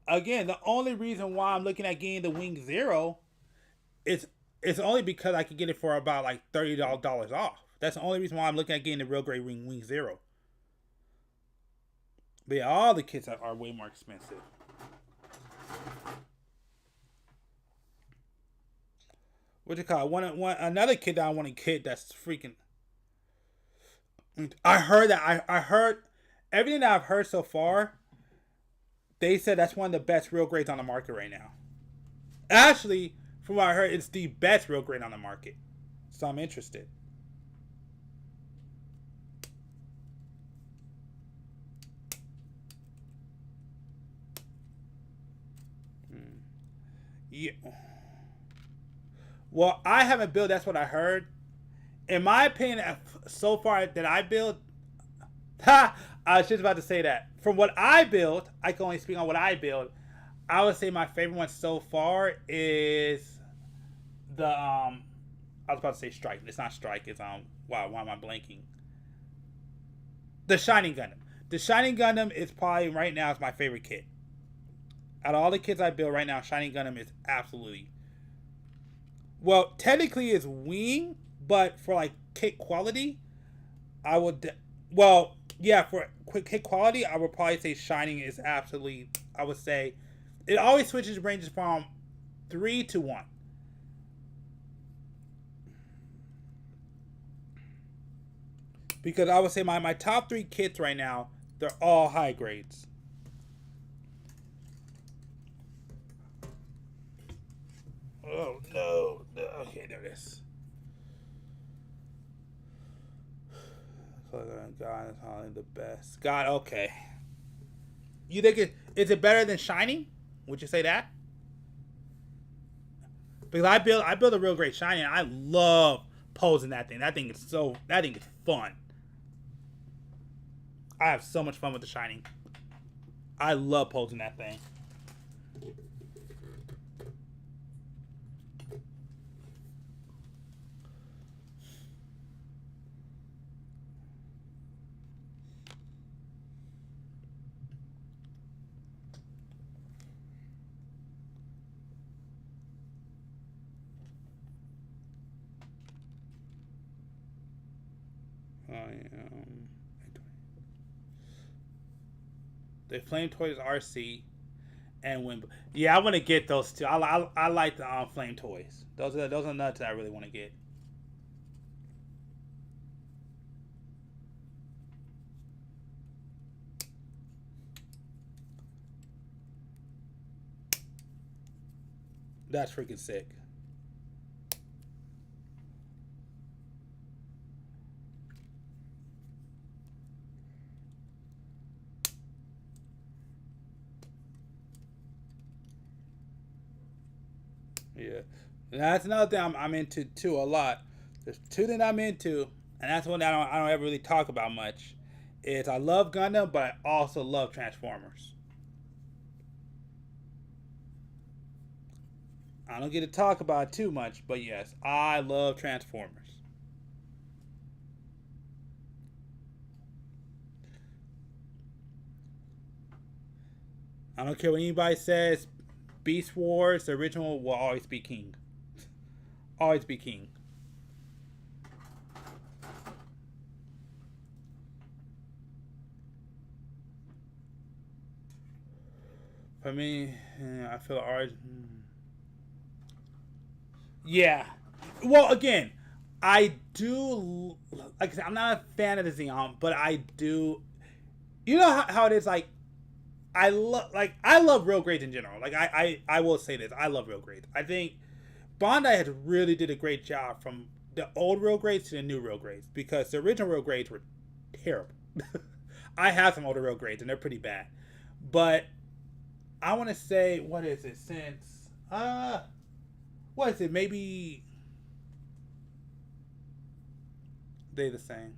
Again, the only reason why I'm looking at getting the Wing Zero is it's only because I could get it for about like $30 off. That's the only reason why I'm looking at getting the real great Wing Zero. But yeah, all the kits are way more expensive. What you call it? Another kid that I want to get that's freaking. I heard everything that I've heard so far. They said that's one of the best real grades on the market right now. Actually, from what I heard, it's the best real grade on the market. So I'm interested. Yeah. Well, I haven't built. That's what I heard. In my opinion, so far that I built, I was just about to say that. From what I built, I can only speak on what I built. I would say my favorite one so far is the I was about to say Strike. It's not Strike. It's wow. Why am I blanking? The Shining Gundam. The Shining Gundam is probably right now is my favorite kit. Out of all the kits I built right now, Shining Gundam is absolutely. Well, technically it's Wing, but for like kit quality, I would. Well, yeah, for quick kit quality, I would probably say Shining is absolutely. I would say, it always ranges from 3 to 1. Because I would say my top 3 kits right now, they're all high grades. Oh no! Okay, there it is. God is probably the best. God, okay. You think is it better than Shining? Would you say that? Because I build a real great Shining. I love posing that thing. That thing is fun. I have so much fun with the Shining. I love posing that thing. The Flame Toys RC and Wimble. Yeah, I want to get those two. I like the Flame Toys. Those are nuts that I really want to get. That's freaking sick. Yeah, and that's another thing I'm into too a lot. There's two that I'm into, and that's one that I don't ever really talk about much. is I love Gundam, but I also love Transformers. I don't get to talk about it too much, but yes, I love Transformers. I don't care what anybody says. Beast Wars, the original, will always be king. Always be king. For me, I feel yeah. Well, again, I do, like I said, I'm not a fan of the Xeon, but I do. You know how it is, like, I love real grades in general. Like I will say this, I love real grades. I think Bandai has really did a great job from the old real grades to the new real grades, because the original real grades were terrible. I have some older real grades and they're pretty bad. But I want to say, what is it, since what is it, maybe they the same.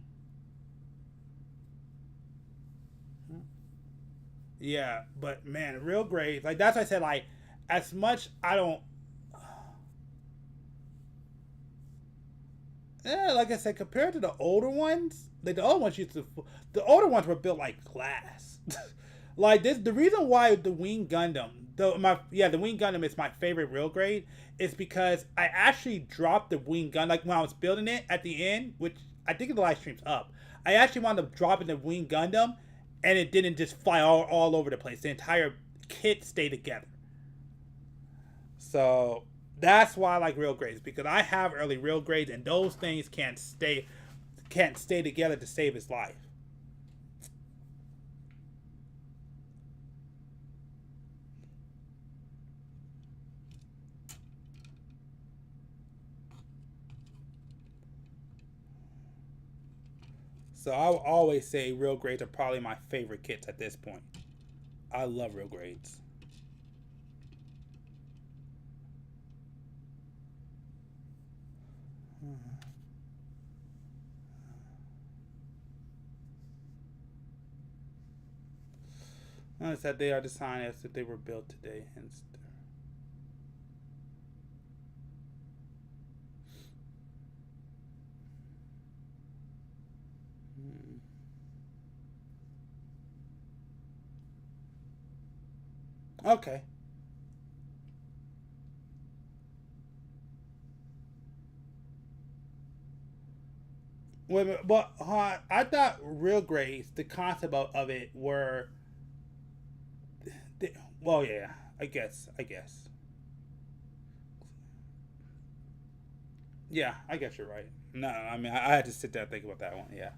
Yeah, but man, real grades, like that's what I said, like as much I don't, yeah, like I said, compared to the older ones, like the older ones the older ones were built like glass. Like this, the reason why the Wing Gundam, the Wing Gundam is my favorite real grade is because I actually dropped the Wing Gundam, like when I was building it at the end, which I think the live stream's up. I actually wound up dropping the Wing Gundam, and it didn't just fly all over the place. The entire kit stayed together. So that's why I like real grades, because I have early real grades, and those things can't stay together to save his life. So I will always say real grades are probably my favorite kits at this point. I love real grades. Notice that they are designed as if they were built today. Okay. Wait a minute, but I thought real grades, the concept of it were, well, yeah, I guess. Yeah, I guess you're right. No, I mean, I had to sit there and think about that one, yeah.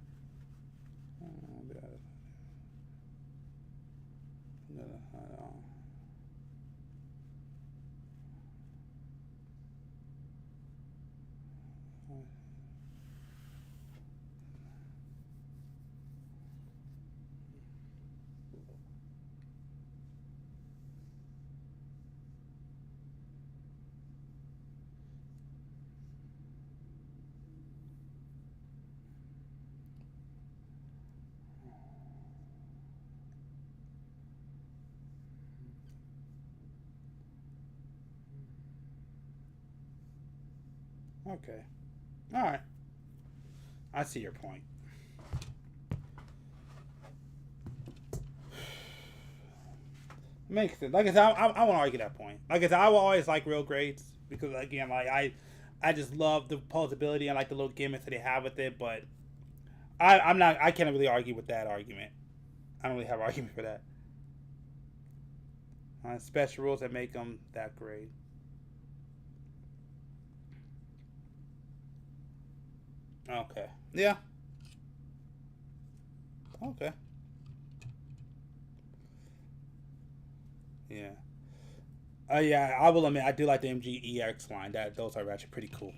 Okay. All right. I see your point. Makes sense. Like I said, I won't argue that point. Like I said, I will always like real grades because, again, like I just love the posability and like the little gimmicks that they have with it. But I can't really argue with that argument. I don't really have an argument for that. Special rules that make them that great. Okay. Yeah. Okay. Yeah. Yeah, I will admit I do like the MGEX line. Those are actually pretty cool.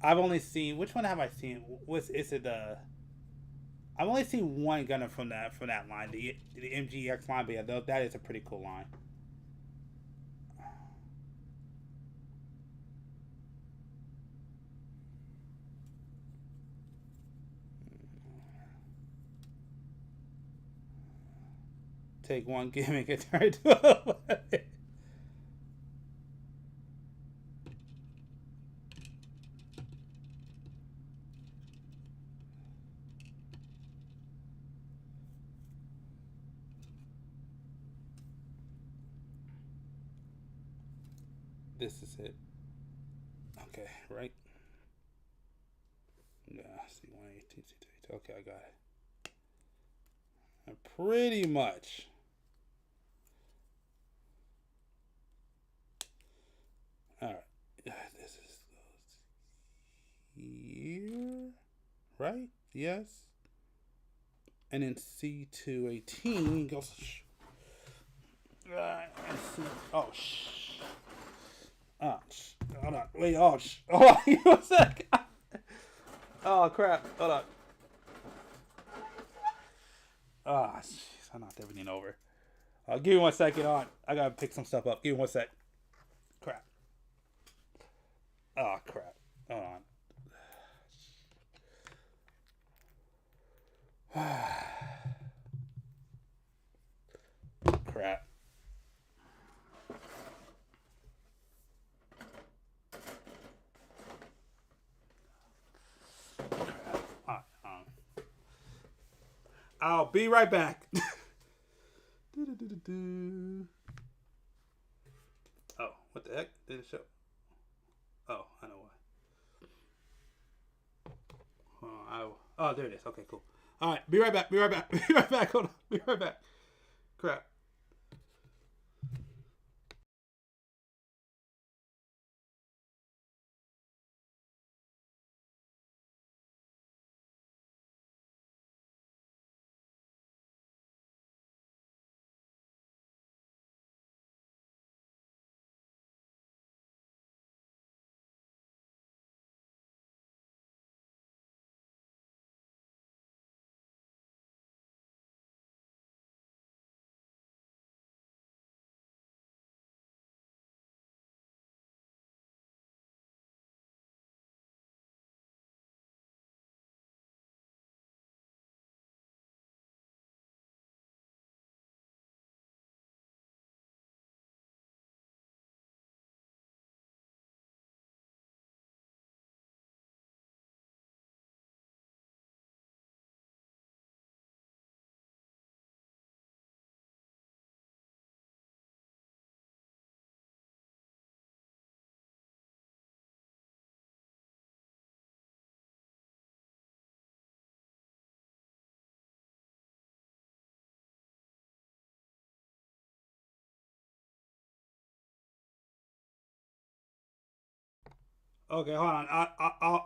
I've only seen, which one have I seen? Is it I've only seen one Gundam from that line, the MGEX line, but yeah, that is a pretty cool line. take one gimmick and turn it to a weapon. This is it. Okay, right? Yeah, C118, C2, okay, I got it. And pretty much. Alright. This is here. Right? Yes. And then C218 goes. And C, oh, hold on. Wait, hold on. Give me a sec. Oh, crap. Hold on. Oh, jeez. I knocked everything over. Give me 1 second on. I gotta pick some stuff up. Give me 1 sec. Crap. Oh, crap. Hold on. Crap. I'll be right back. Oh, what the heck? Did it show? Oh, I know why. Oh, there it is. Okay, cool. All right, be right back. Be right back. Be right back. Hold on. Be right back. Crap. Okay, hold on.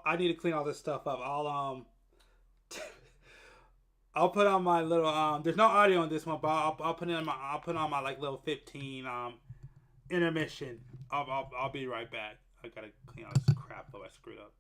I need to clean all this stuff up. I'll put on my little there's no audio on this one, but I'll put on my like little 15 intermission. I'll be right back. I gotta clean all this crap that I screwed up.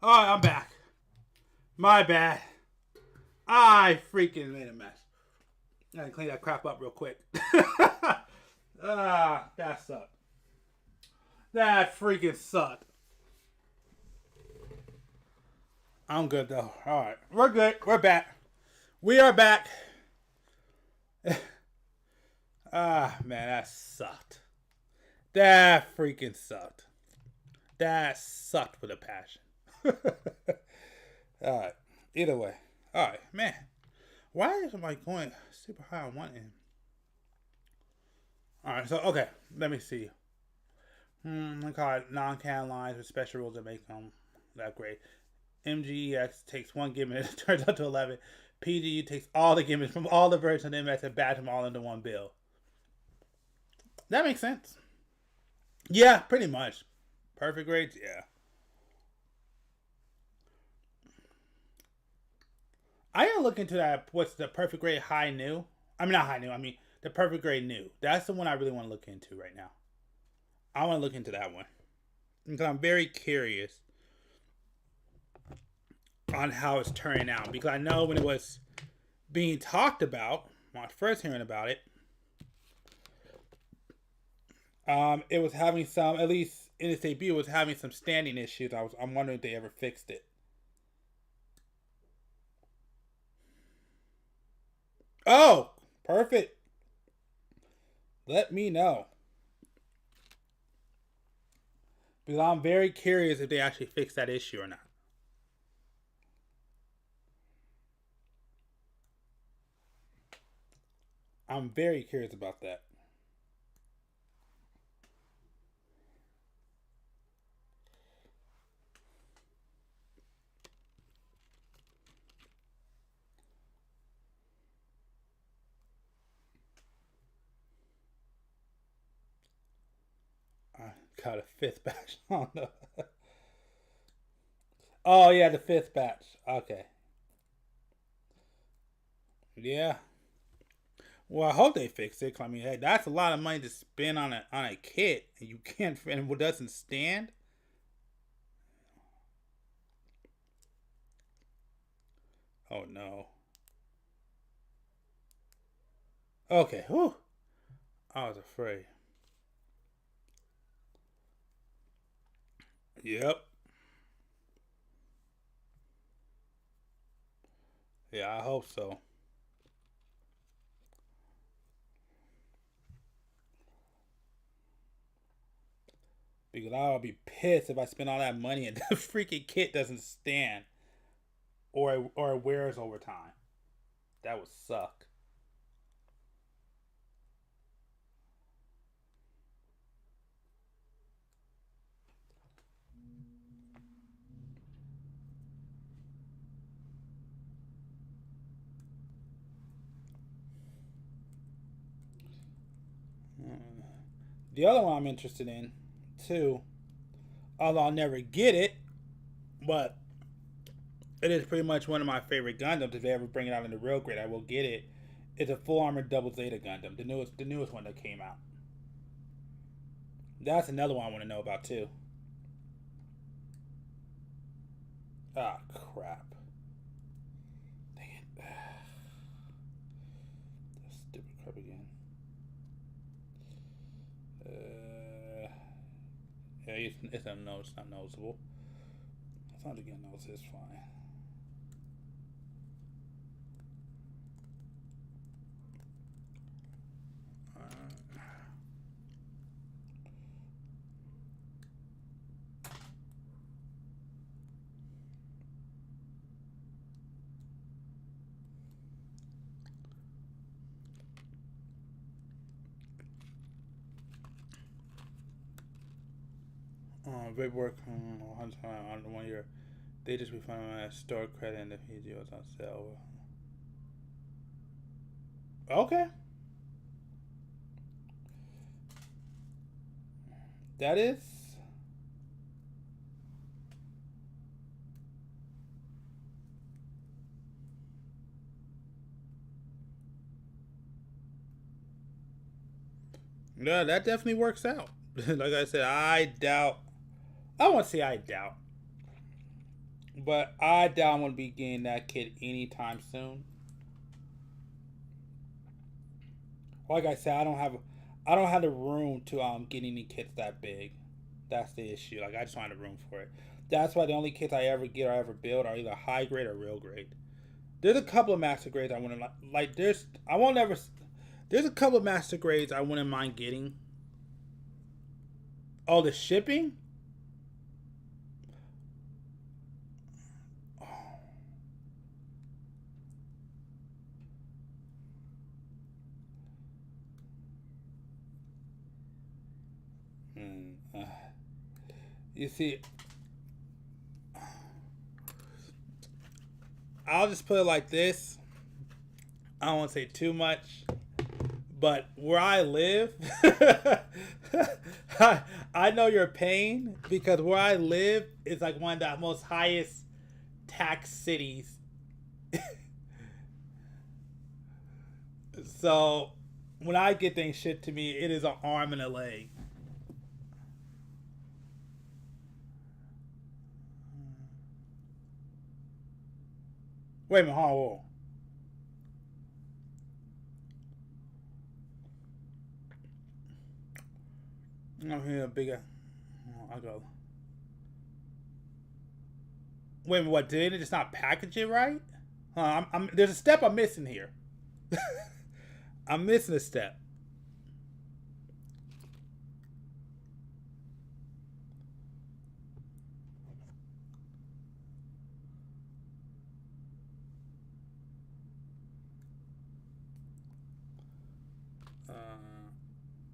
Alright, I'm back. My bad. I freaking made a mess. I gotta clean that crap up real quick. That sucked. That freaking sucked. I'm good though. Alright. We're good. We're back. We are back. Man, that sucked. That freaking sucked. That sucked with a passion. Alright. Either way. Alright, man. Why is somebody going super high on one end? Alright, so, okay. Let me see. I call it non-canon lines with special rules that make them that great. MGEX takes one gimmick and it turns out to 11. PGU takes all the gimmicks from all the versions of MX and batch them all into one bill. That makes sense. Yeah, pretty much. Perfect grades? Yeah. I gotta look into that. What's the perfect grade high new? I mean, not high new. I mean, the perfect grade new. That's the one I really want to look into right now. I want to look into that one. Because I'm very curious on how it's turning out. Because I know when it was being talked about, when I was first hearing about it, it was having some, at least in its debut, it was having some standing issues. I'm wondering if they ever fixed it. Oh, perfect. Let me know. Because I'm very curious if they actually fixed that issue or not. I'm very curious about that. I got a 5th batch on the... Oh, yeah, the 5th batch. Okay. Yeah. Well, I hope they fix it. I mean, hey, that's a lot of money to spend on a kit, and you can't, and it doesn't stand. Oh no. Okay. Whew. I was afraid. Yep. Yeah, I hope so. Because I'll be pissed if I spend all that money and the freaking kit doesn't stand. Or it wears over time. That would suck. The other one I'm interested in, too, although I'll never get it, but it is pretty much one of my favorite Gundams. If they ever bring it out in the real grade, I will get it. It's a Full Armor Double Zeta Gundam, the newest one that came out. That's another one I want to know about too. Ah, crap. Dang it. That stupid crap again. Yeah, it's not noticeable. It's not to get noticed, it's fine. Great work on 1 year. They just refunded my store credit and the videos on sale. Okay. That is. Yeah, that definitely works out. Like I said, I doubt. I won't say I doubt. But I doubt I'm gonna be getting that kit anytime soon. Like I said, I don't have the room to get any kits that big. That's the issue. Like, I just don't have the room for it. That's why the only kits I ever get or ever build are either high grade or real grade. There's a couple of master grades I want to like. There's a couple of master grades I wouldn't mind getting. Oh, the shipping? Oh. You see, I'll just put it like this. I don't want to say too much, but where I live, I know your pain, because where I live is like one of the most highest tax cities. So when I get things shipped to me, it is an arm and a leg. Wait a minute, hold on. I'm here bigger. I go. Wait a minute, what? Did it just not package it right? There's a step I'm missing here. I'm missing a step.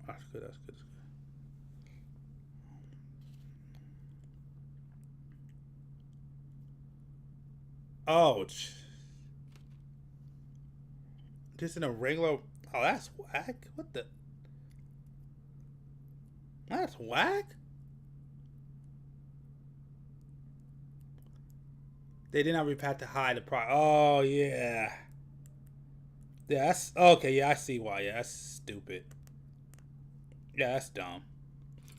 That's good. That's good. That's good. Oh, just in a regular. Oh, that's whack. What the? That's whack. They did not repack to hide the price. Oh yeah. Yeah, that's okay. Yeah, I see why. Yeah, that's stupid. Yeah, that's dumb.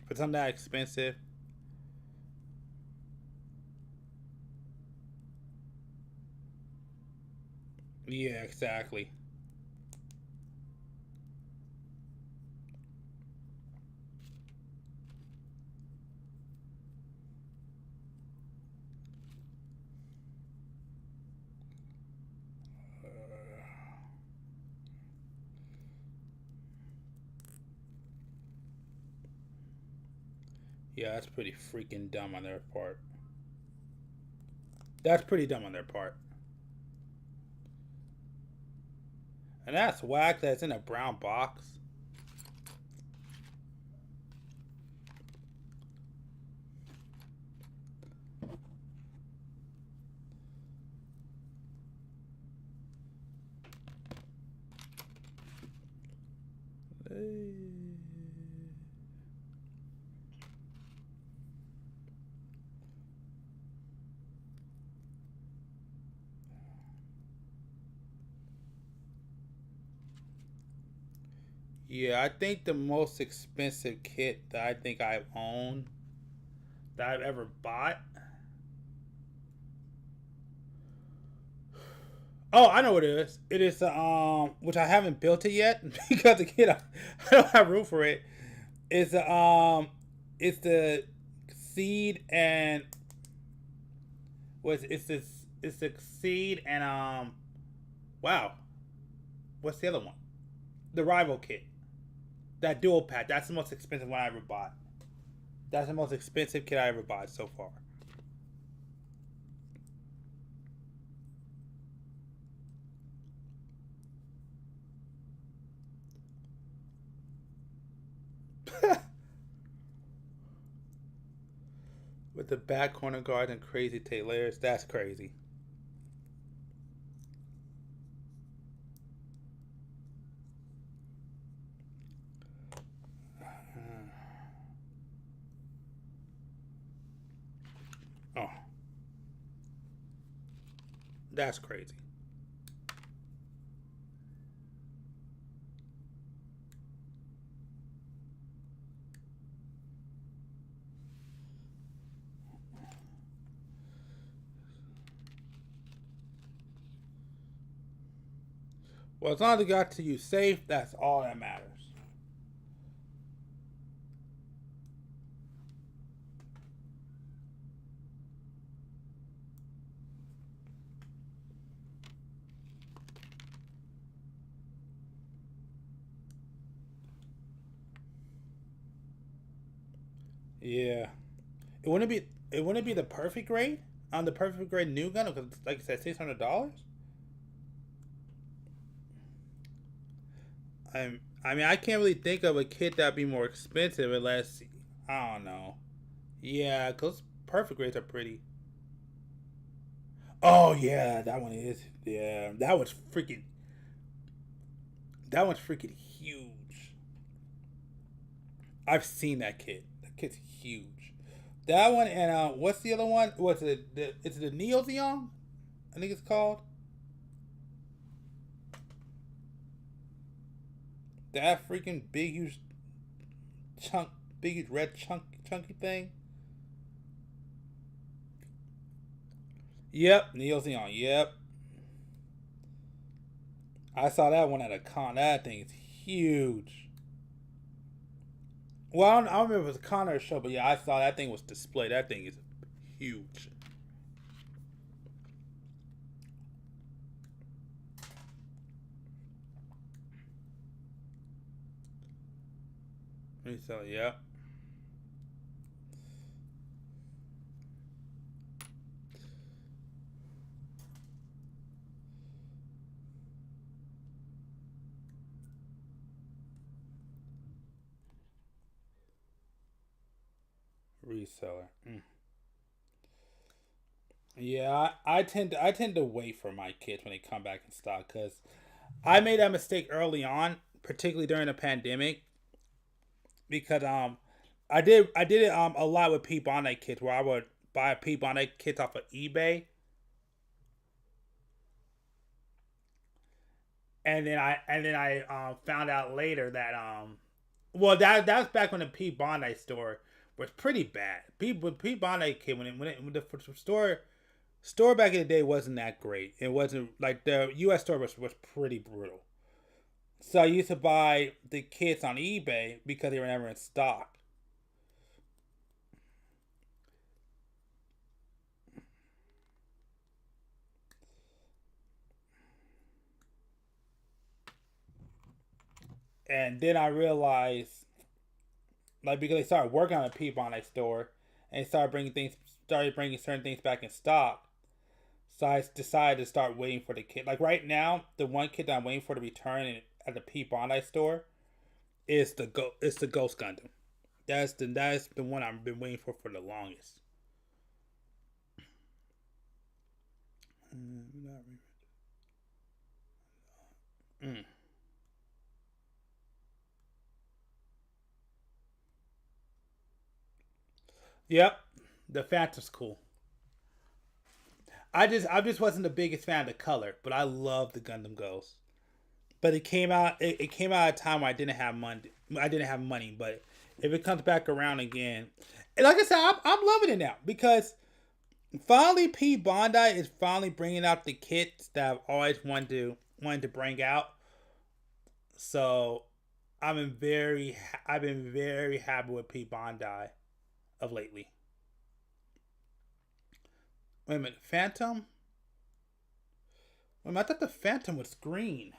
For something that expensive. Yeah, exactly. Yeah, that's pretty freaking dumb on their part. That's pretty dumb on their part. And that's whack that's in a brown box. Yeah, I think the most expensive kit that I think I've owned, that I've ever bought. Oh, I know what it is. It is which I haven't built it yet because again I don't have room for it. It's the seed and it's the seed and wow, what's the other one? The rival kit. That dual pack. That's the most expensive one I ever bought. That's the most expensive kit I ever bought so far. With the back corner guard and crazy tape layers. That's crazy. Oh. That's crazy. Well, as long as it got to you safe, that's all that matters. Yeah. It wouldn't be the perfect grade on the perfect grade new gun because, like I said, $600. I mean, I can't really think of a kit that'd be more expensive unless I don't know. Yeah, cause perfect grades are pretty. Oh yeah, that one is. Yeah, that one's freaking. That one's freaking huge. I've seen that kit. That kit's huge. That one and what's the other one? What's it? It's the Neo Zeon, I think it's called. That freaking big huge chunk, big huge red chunky thing. Yep, Neo Zeon. Yep, I saw that one at a con. That thing is huge. Well, I don't remember if it was a con or a show, but yeah, I saw that thing was displayed. That thing is huge. So yeah. Reseller. Yeah, I tend to wait for my kits when they come back in stock because I made that mistake early on, particularly during the pandemic, because I did it a lot with Pete Bondi kits where I would buy Pete Bondi kits off of eBay, and then I found out later that well that was back when the Pete Bondi store was pretty bad. Pete Bondi kit when the store back in the day wasn't that great. It wasn't like the U.S. store was pretty brutal. So I used to buy the kits on eBay because they were never in stock. And then I realized, like, because they started working on a Pete Bondi store and they started bringing certain things back in stock. So I decided to start waiting for the kit. Like right now, the one kit that I'm waiting for to return at the Pete Bondi store is the Ghost Gundam. That's the one I've been waiting for the longest. Yep, the Phantom's cool. I just wasn't the biggest fan of the color, but I love the Gundam Ghost. But it came out at a time where I didn't have money. But if it comes back around again, and like I said, I'm loving it now because finally Pete Bondi is finally bringing out the kits that I've always wanted to bring out. So I've been very happy with Pete Bondi of lately. Wait a minute, Phantom? Wait a minute, I thought the Phantom was green.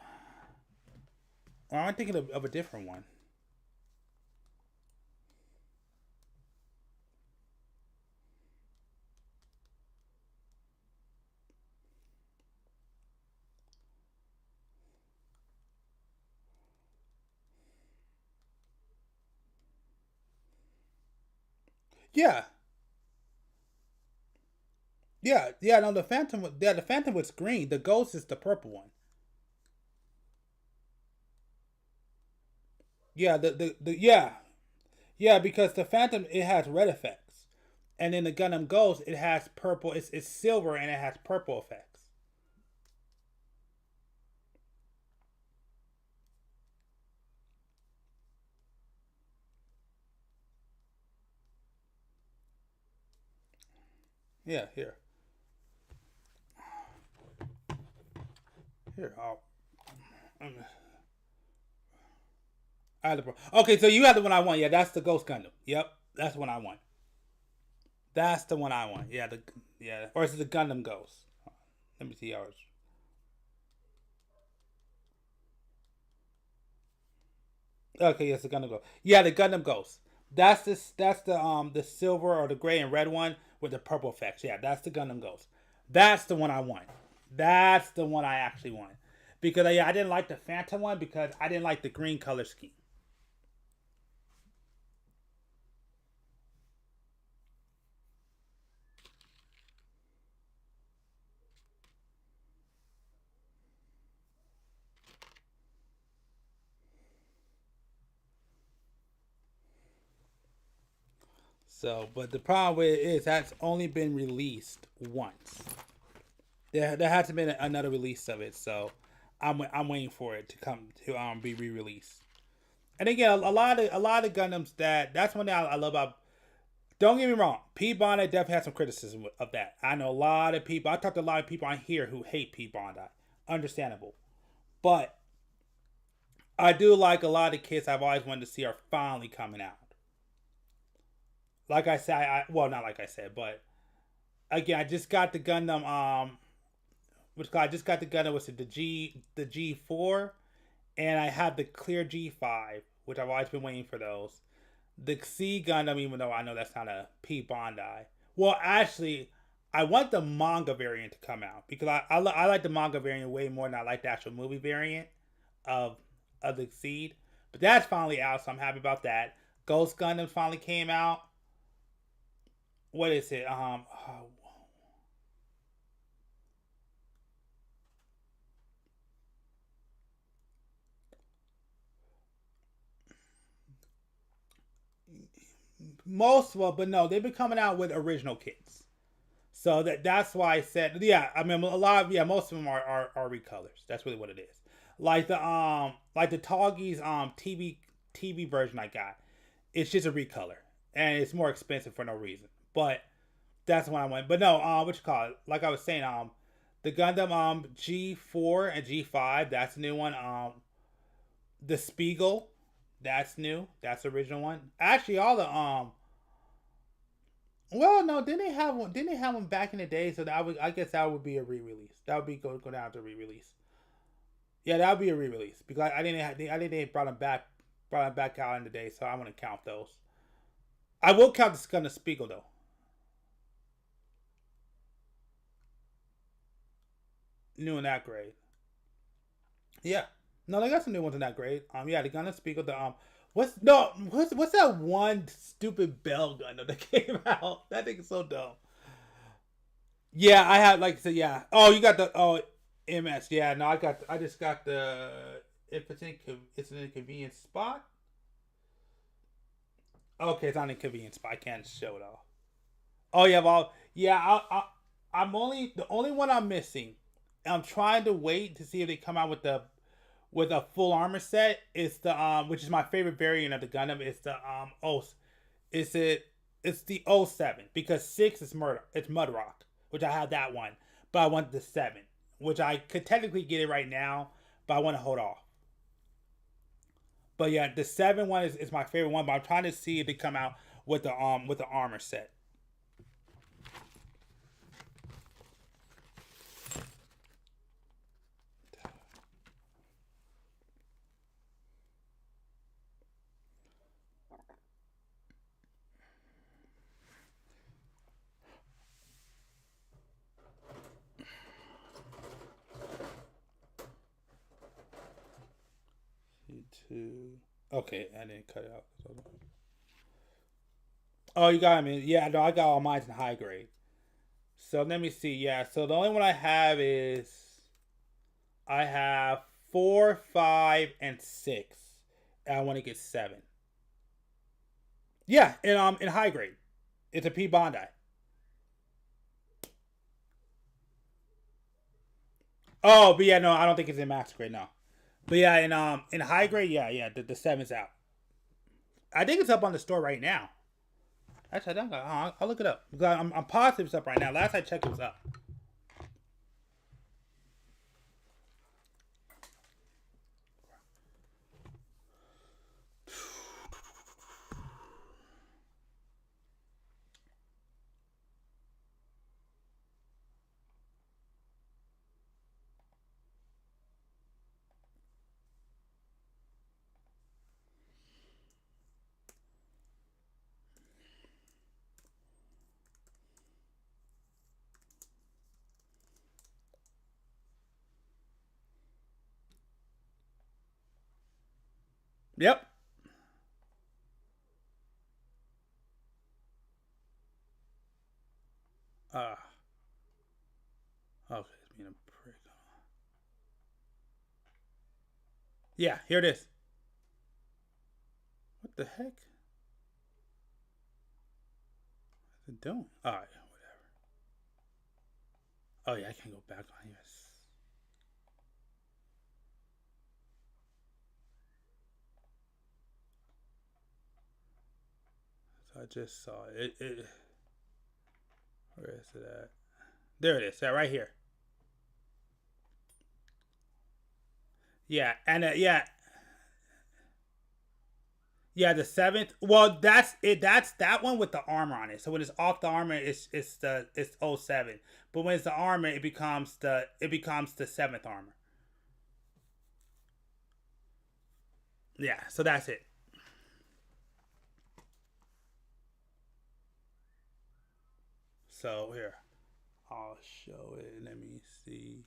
Or am I thinking of a different one? Yeah. Yeah, no, the Phantom was green. The Ghost is the purple one. Yeah, yeah, because the Phantom it has red effects. And then the Gundam Ghost it has purple, it's silver and it has purple effects. Yeah, here. Here, Okay, so you have the one I want. Yeah, that's the Ghost Gundam. Yep, that's the one I want. That's the one I want. Yeah, or is it the Gundam Ghost? Let me see ours. Okay, yes, the Gundam Ghost. Yeah, the Gundam Ghost. That's the silver or the gray and red one with the purple effects. Yeah, that's the Gundam Ghost. That's the one I want. That's the one I actually want. Because I didn't like the Phantom one because I didn't like the green color scheme. So, but the problem with it is that's only been released once. There hasn't been another release of it, so I'm waiting for it to come to be re-released. And again, a lot of Gundams that's one thing I love about. Don't get me wrong, P Bandai definitely has some criticism of that. I know a lot of people. I talked to a lot of people on here who hate P Bandai. Understandable, but I do like a lot of kids I've always wanted to see are finally coming out. Like I said, well, not like I said, but again, I just got the Gundam. I just got the Gundam. Was it the G4, and I had the clear G5, which I've always been waiting for those. The C Gundam, even though I know that's not a P Bandai. Well, actually, I want the manga variant to come out because I like the manga variant way more than I like the actual movie variant of the Seed. But that's finally out, so I'm happy about that. Ghost Gundam finally came out. What is it? Most of them, but no, they've been coming out with original kits. So that's why I said, yeah, I mean a lot of, yeah, most of them are recolors. That's really what it is. Like the Toggy's TV version I got. It's just a recolor. And it's more expensive for no reason. But that's what I went. But no, what you call it? Like I was saying, the Gundam G4 and G5, that's a new one. The Spiegel, that's new. That's the original one. Actually, all the well, no, didn't they have one? Didn't they have one back in the day? So I guess that would be a re-release. That would be go down to re-release. Yeah, that would be a re-release because I didn't they brought them back out in the day, so I want to count those. I will count the Gundam Spiegel though. New in that grade. Yeah. No, they got some new ones in that grade. Yeah, the Gundam Spiegel, what's that one stupid Bell Gundam that came out? That thing is so dumb. Yeah, I had like I said, yeah. Oh, you got the MS. Yeah, no, I just got the if it's an inconvenient spot. Okay, it's not an inconvenient spot. I can't show it all. Oh yeah, well, yeah, I'm only the only one I'm missing. I'm trying to wait to see if they come out with a full armor set. It's the which is my favorite variant of the Gundam. It's the it's the 07 because 6 is Mudrock, which I have that one, but I want the 7, which I could technically get it right now, but I want to hold off. But yeah, the 7 one is my favorite one, but I'm trying to see if they come out with the armor set. Okay, I didn't cut it out. Oh, you got me. Yeah, no, I got all mine in high grade. So let me see. Yeah, so the only one I have is I have 4, 5, and 6. And I want to get 7. Yeah, in high grade. It's a P Bandai. Oh, but yeah, no, I don't think it's in max grade, no. But yeah, in high grade, yeah, the 7's out. I think it's up on the store right now. Actually, I'll look it up. I'm positive it's up right now. Last I checked, it was up. Yep. Okay, it's being a prick. Yeah, here it is. What the heck? What's it doing? Alright, whatever. Oh yeah, I can't go back on here. So I just saw it. Where is it at? There it is. Right here. Yeah, and yeah. Yeah, the 7th. Well, that's it. That's that one with the armor on it. So when it's off the armor, it's 07. But when it's the armor, it becomes the 7th armor. Yeah, so that's it. So here, I'll show it. Let me see.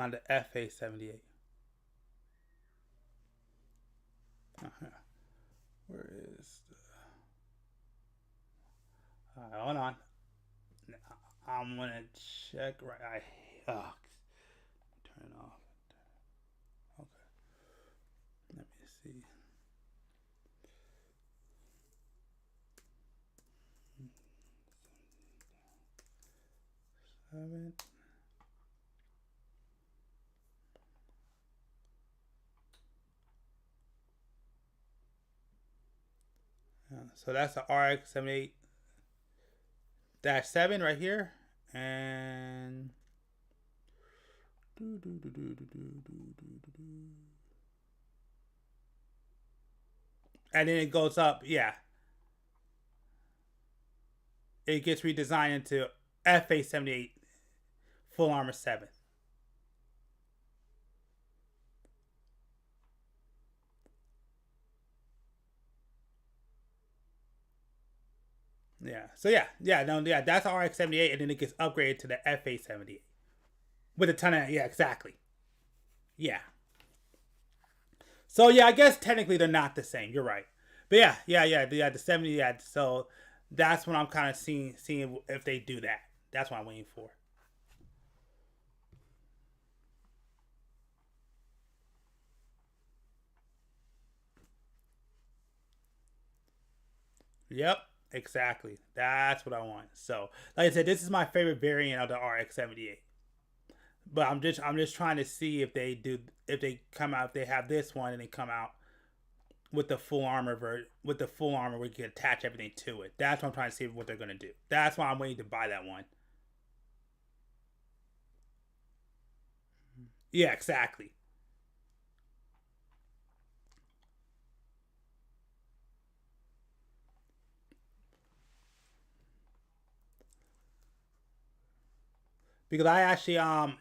On the FA78. Where is the... Alright, hold on. I'm gonna check right. Turn it off. Okay. Let me see. Seven. So that's the RX-78-7 right here, and then it goes up. Yeah, it gets redesigned into FA-78 full armor 7. Yeah. So yeah, that's RX-78, and then it gets upgraded to the FA-78 with a ton of exactly. Yeah. So yeah, I guess technically they're not the same. You're right. But yeah, the 70. Yeah. So that's what I'm kind of seeing if they do that. That's what I'm waiting for. Yep. Exactly. That's what I want. So, like I said, this is my favorite variant of the RX-78. But I'm just trying to see if they come out, if they have this one and they come out with the full armor where you can attach everything to it. That's what I'm trying to see what they're gonna do. That's why I'm waiting to buy that one. Yeah, exactly. Because I actually I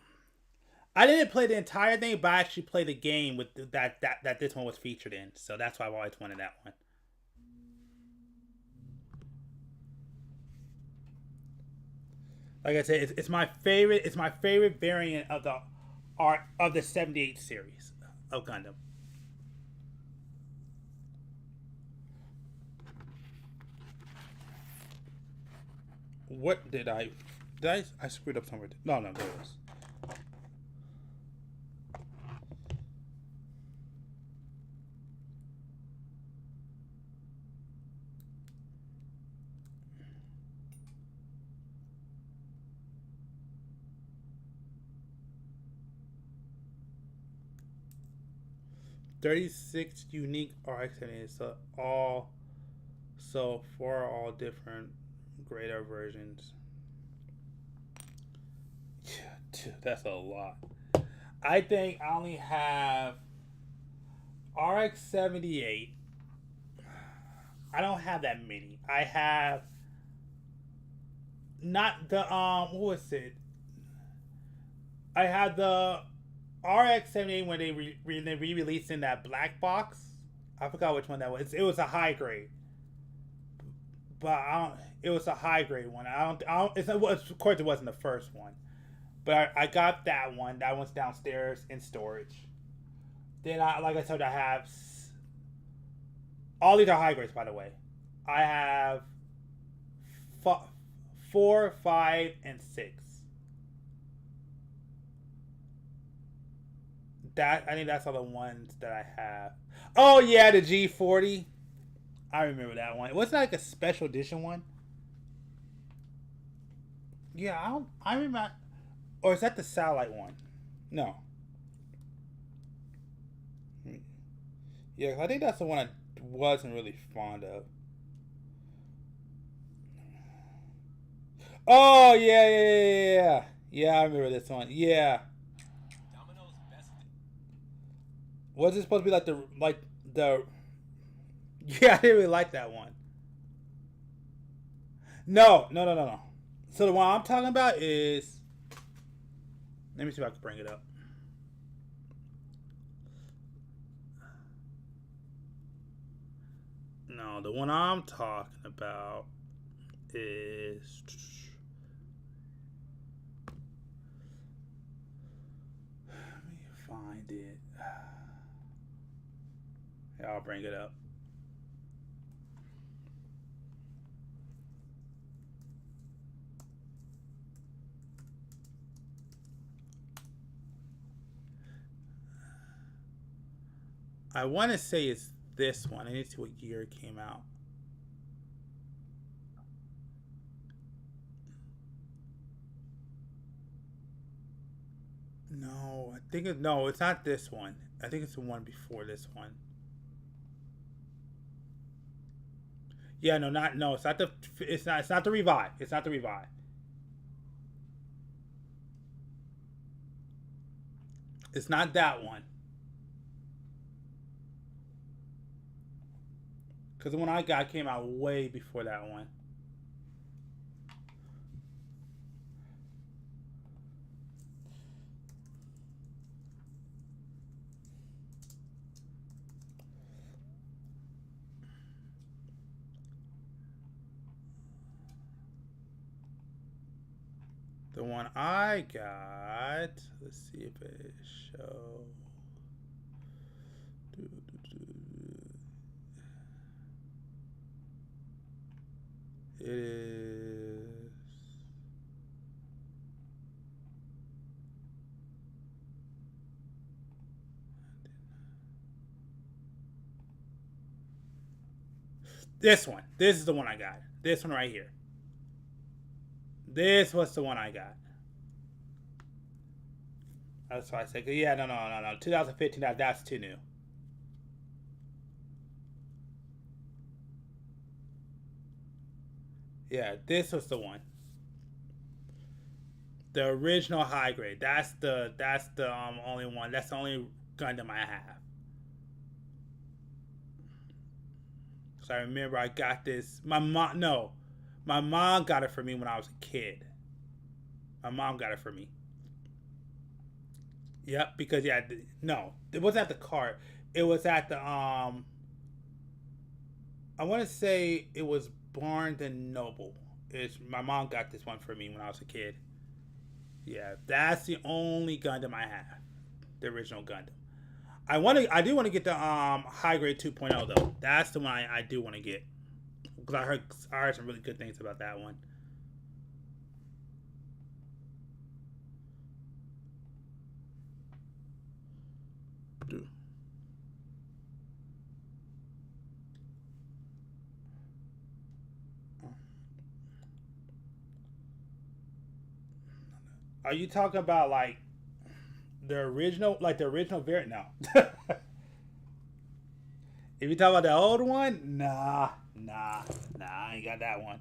didn't play the entire thing, but I actually played the game with that this one was featured in. So that's why I've always wanted that one. Like I said, it's my favorite. It's my favorite variant of the 78 series of Gundam. What did I screwed up somewhere? No, there it is. $36 unique RX-78, so for all different greater versions. Yeah, dude, that's a lot. I think I only have RX-78. I don't have that many. I have not the what was it? I had the RX-78 when they re-released in that black box, I forgot which one that was. It was a high grade, but I don't. It was a high grade one. I don't. It's not, of course, it wasn't the first one, but I got that one. That one's downstairs in storage. Then like I told you, I have all these are high grades, by the way. I have 4, 5, and 6. I think that's all the ones that I have. Oh yeah, the G40. I remember that one. Wasn't that like a special edition one? Yeah, I remember. Or is that the satellite one? No. Yeah, I think that's the one I wasn't really fond of. Oh yeah. Yeah, I remember this one. Yeah. Was it supposed to be like the? Yeah, I didn't really like that one. No. So the one I'm talking about is. Let me see if I can bring it up. No, the one I'm talking about is. Let me find it. Yeah, I'll bring it up. I want to say it's this one. I need to see what year it came out. No, I think no, it's not this one. I think it's the one before this one. Yeah, no, it's not the Revive. It's not the Revive. It's not that one. Because the one I got came out way before that one. The one I got, let's see if it shows. It is. This one. This is the one I got. This one right here. This was the one I got. That's why I said, yeah, no. 2015, that's too new. Yeah, this was the one. The original high grade. That's the only one. That's the only Gundam I have. So I remember I got this. My mom got it for me when I was a kid. My mom got it for me. Yep, because yeah, no, it wasn't at the cart. It was at the I want to say it was Barnes and Noble. My mom got this one for me when I was a kid. Yeah, that's the only Gundam I have. The original Gundam. I do want to get the high grade 2.0 though. That's the one I do want to get. Because I heard some really good things about that one. Are you talking about like the original variant? No. If you talk about the old one, nah, I ain't got that one.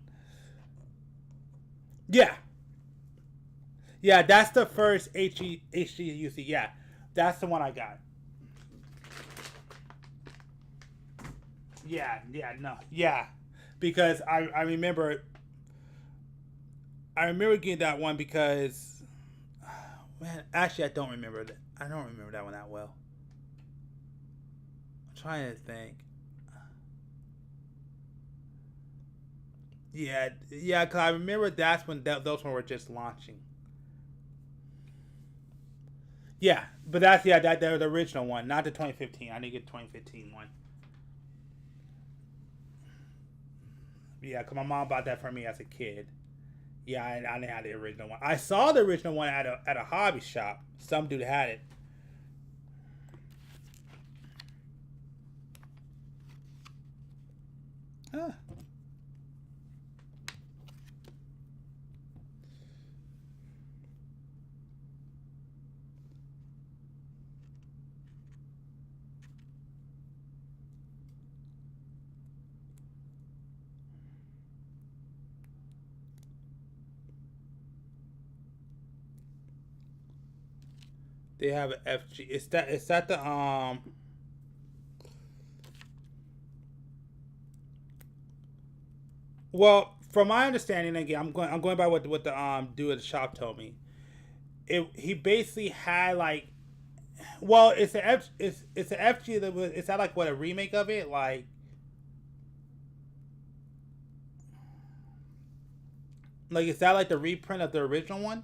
Yeah, that's the first HGUC. Yeah, that's the one I got. Yeah, because I remember getting that one because, man, actually I don't remember that one that well. I'm trying to think. Yeah, because I remember that's when those ones were just launching. Yeah, but they're the original one, not the 2015. I didn't get the 2015 one. Yeah, because my mom bought that for me as a kid. Yeah, I didn't have the original one. I saw the original one at a hobby shop. Some dude had it. Huh. They have an FG. Is that the Well, from my understanding, again, I'm going by what the dude at the shop told me. He basically had like, well, it's it's an FG that was, is that like what, a remake of it, like is that like the reprint of the original one?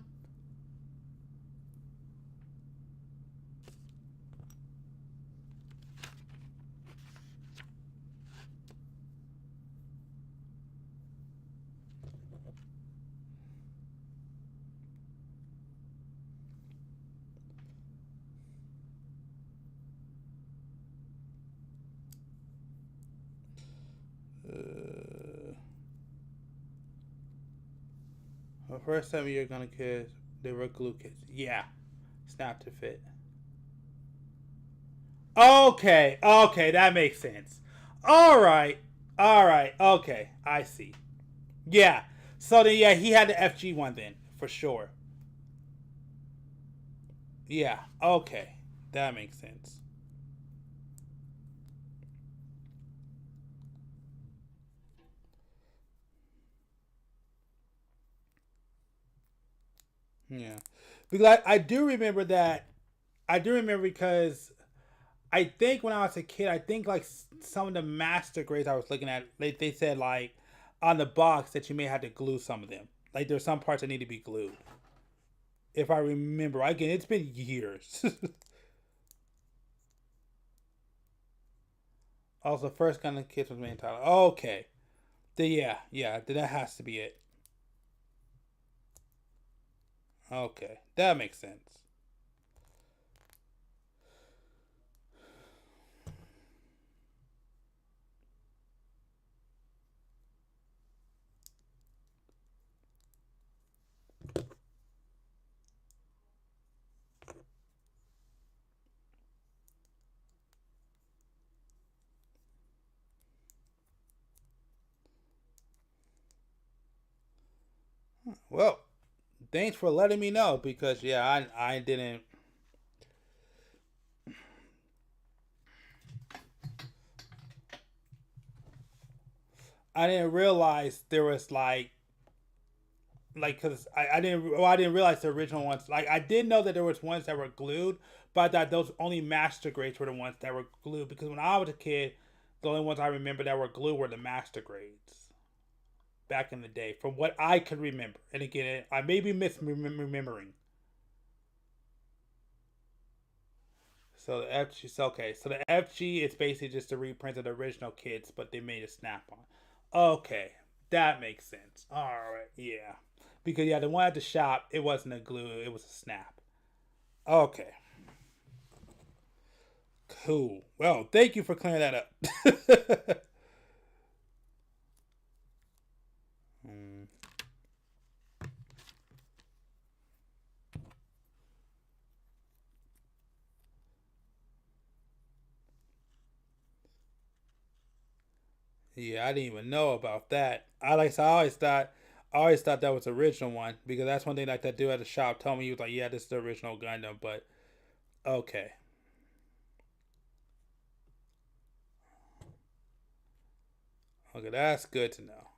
The first time you're gonna kiss, they were glue kids. Yeah, snap to fit. Okay, that makes sense. All right, okay, I see. Yeah, so then yeah, he had the FG one then for sure. Yeah, okay, that makes sense. Yeah, because I do remember that. I do remember because I think when I was a kid, I think like some of the master grades I was looking at, they said like on the box that you may have to glue some of them. Like there's some parts that need to be glued. If I remember, again, it's been years. Also, first Gundam Kids was main title. Okay, yeah, that has to be it. Okay, that makes sense. Well, thanks for letting me know because yeah, I didn't. I didn't realize there was like because I didn't realize the original ones, like I did know that there was ones that were glued, but I thought those only master grades were the ones that were glued because when I was a kid, the only ones I remember that were glued were the master grades back in the day, from what I could remember. And again, I may be misremembering. So the FG, okay. So the FG is basically just a reprint of the original kids, but they made a snap on. Okay, that makes sense. All right, yeah, because yeah, the one at the shop, it wasn't a glue, it was a snap. Okay, cool. Well, thank you for clearing that up. Hmm. Yeah, I didn't even know about that. I always thought that was the original one because that's one thing like that dude at the shop told me. He was like, "Yeah, this is the original Gundam," but okay, okay, that's good to know.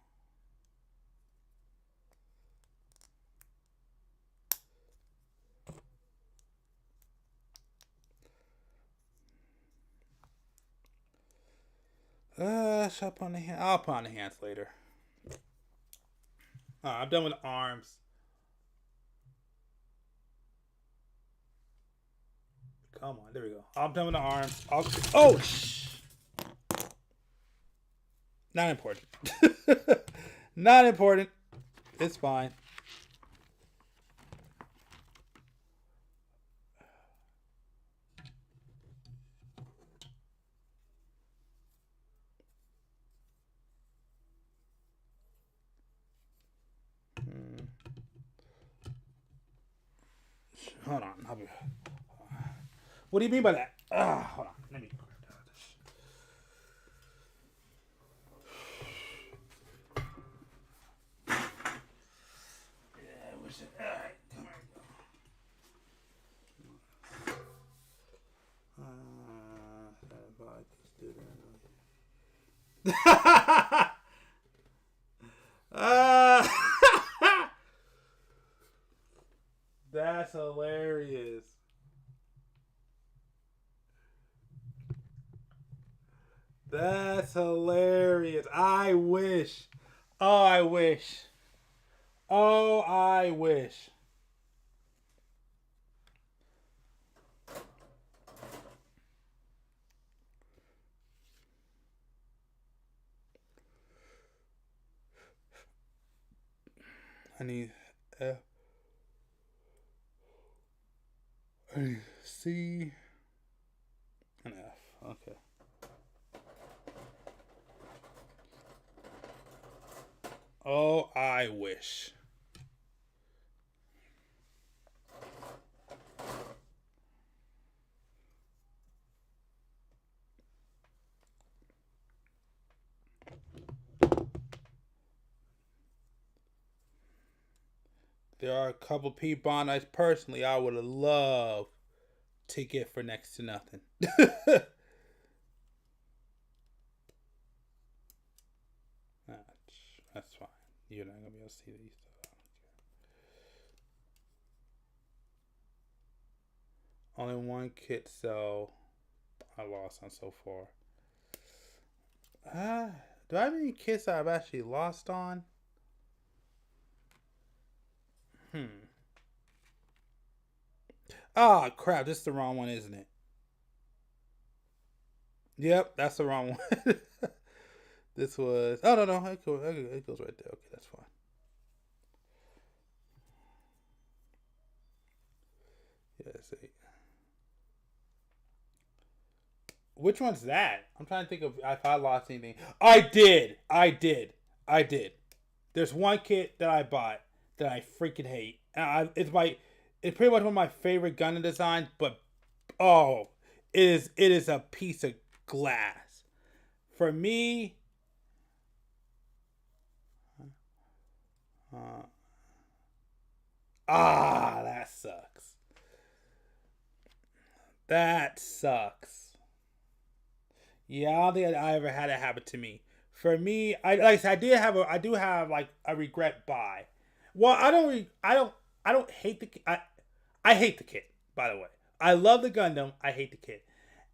Shop on the hand. I'll put on the hands later. I'm done with the arms. Come on, there we go. I'm done with the arms. Oh, not important. Not important. It's fine. Hold on. What do you mean by that? Hold on. Let me grab that. Yeah, where's it? All right, come on. That's hilarious. That's hilarious. I wish. Oh, I wish. Oh, I wish. I need F. I need C and F. Okay. Oh, I wish. There are a couple people I personally I would have loved to get for next to nothing. That's fine. You're not gonna be able to see these. Only one kit, so I lost on so far. Do I have any kits I've actually lost on? Ah, crap. This is the wrong one, isn't it? Yep, that's the wrong one. This was... Oh, no. It goes right there. Okay, that's fine. Yeah, see. Which one's that? I'm trying to think of if I lost anything. I did. There's one kit that I bought that I freaking hate. It's pretty much one of my favorite Gundam designs, but it is a piece of glass. For me, that sucks. That sucks. Yeah, I don't think I ever had it happen to me. For me, like I said, I do have like a regret buy. Well, I don't hate I hate the kit, by the way. I love the Gundam. I hate the kit.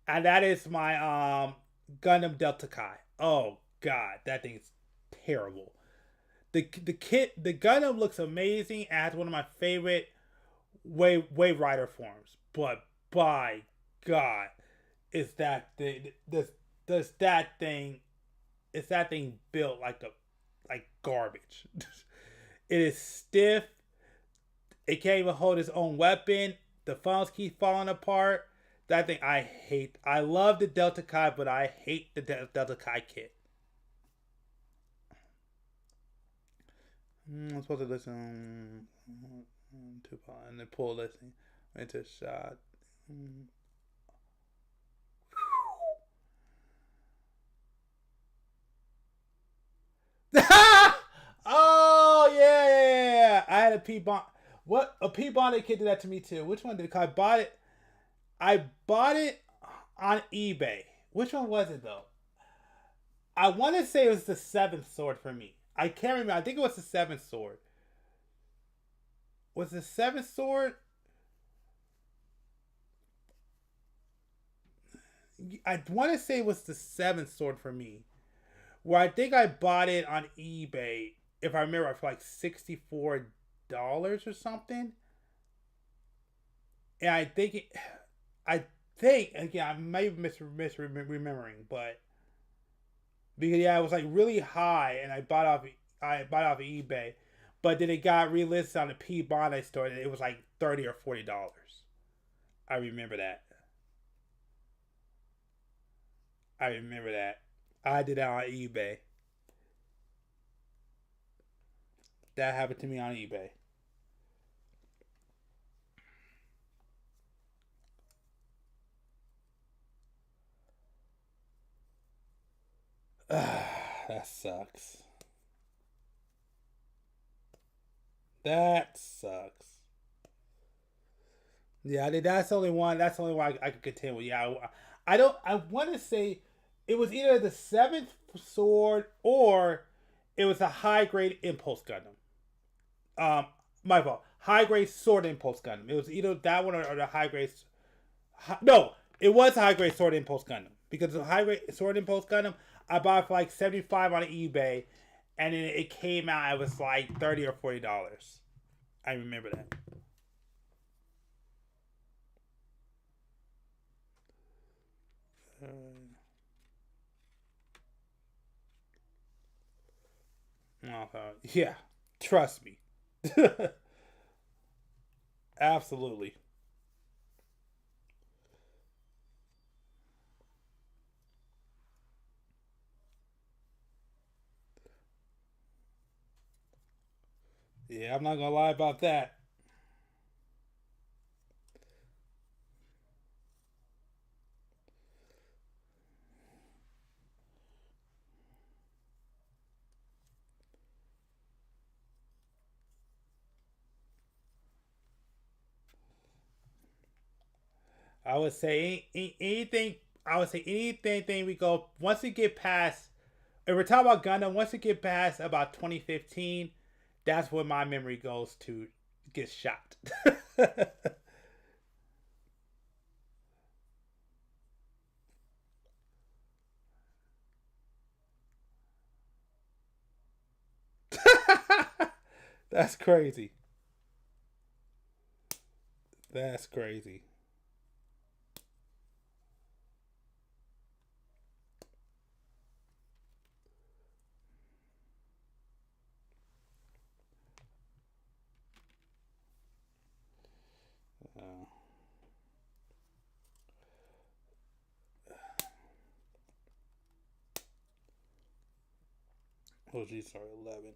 And that is my Gundam Delta Kai. Oh god, that thing's terrible. The Gundam looks amazing and has one of my favorite Wave Rider forms. But by god, is that that thing built like garbage. It is stiff. It can't even hold its own weapon. The funnels keep falling apart. That thing I hate. I love the Delta Kai, but I hate the Delta Kai kit. I'm supposed to listen to and then pull listening into shot. Oh yeah. I had a P-Bond. What? A P-Bonded kid did that to me too. Which one did I bought it? I bought it on eBay. Which one was it though? I want to say it was the 7th sword for me. I can't remember. I think it was the 7th sword. Was the 7th sword? I want to say it was the 7th sword for me. Where I think I bought it on eBay. if I remember, for like $64 or something. And I think again, I may be misremembering, but because yeah, it was like really high, and I bought off of eBay, but then it got relisted on the P Bondi store, and it was like $30 or $40. I remember that. I did that on eBay. That happened to me on eBay. That sucks. That sucks. Yeah, that's the only one. That's the only one I could contend with. Yeah, I want to say it was either the 7th sword or it was a high grade Impulse Gundam. My fault. High grade sword Impulse Gundam. It was either that one or the high grade. No, it was high grade sword Impulse Gundam, because the high grade sword Impulse Gundam I bought for like $75 on eBay, and then it came out. It was like $30 or $40. I remember that. Yeah, trust me. Absolutely. Yeah, I'm not gonna lie about that. I would say anything. I would say anything we go once we get past. If we're talking about Gundam, once we get past about 2015, that's when my memory goes to get shot. That's crazy. That's crazy. Oh, geez, sorry, 11.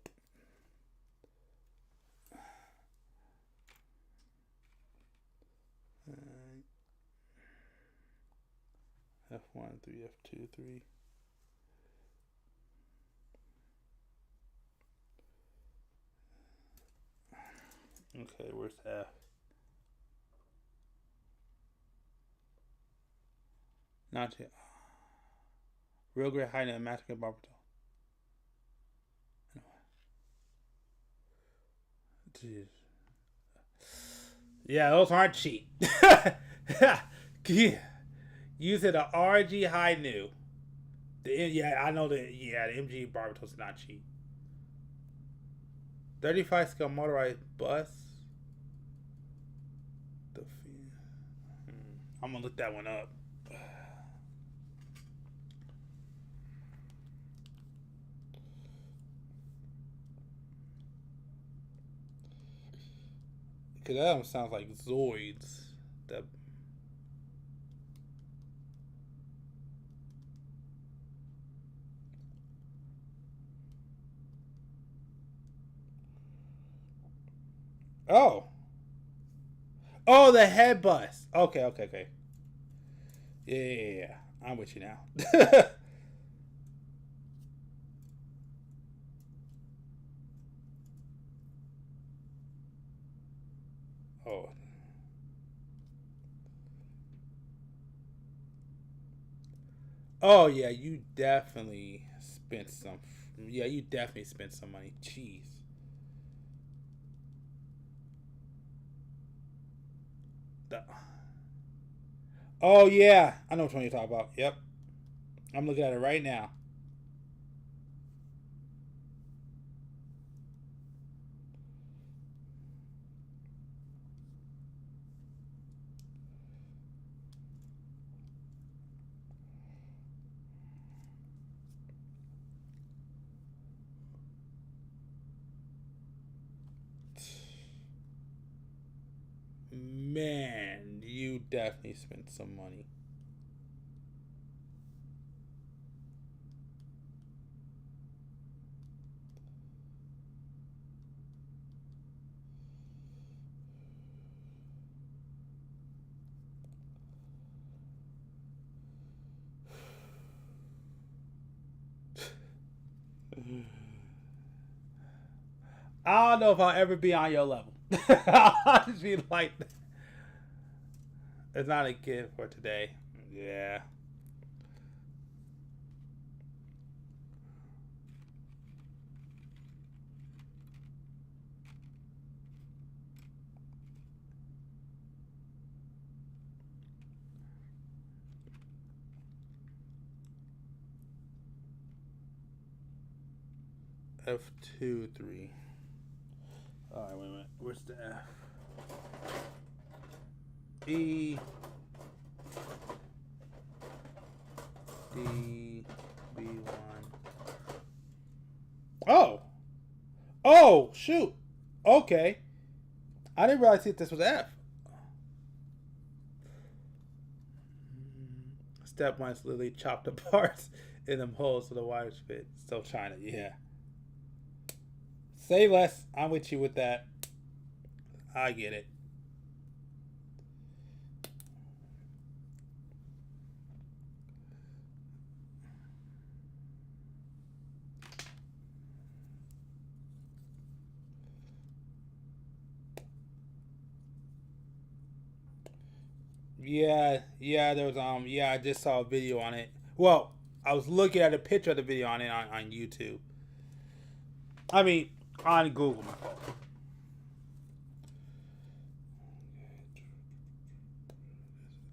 F1, 3, F2, 3. Okay, where's F? Not yet. Real great high and massacre Barbato. Jeez. Yeah, those aren't cheap. Using an RG high new. Yeah, I know that. Yeah, the MG Barbato's not cheap. 35 scale motorized bus. I'm gonna look that one up. Because that one sounds like Zoids. That. Oh. Oh, the head bus. Okay. Yeah. I'm with you now. Oh. Oh yeah, you definitely spent some. Yeah, you definitely spent some money. Jeez. Oh yeah, I know which one you're talking about. Yep, I'm looking at it right now. definitely spent some money. I don't know if I'll ever be on your level. I'll just be like, it's not a kid for today. Yeah. F2, 3. Alright, wait a minute. Where's the F? E. D. B1. Oh! Oh, shoot! Okay. I didn't realize that this was F. Step 1 is literally chopped apart in them holes so the wires fit. Still China, yeah. Say less. I'm with you with that. I get it. Yeah, there was I just saw a video on it. Well, I was looking at a picture of the video on it on YouTube. I mean, on Google, my fault.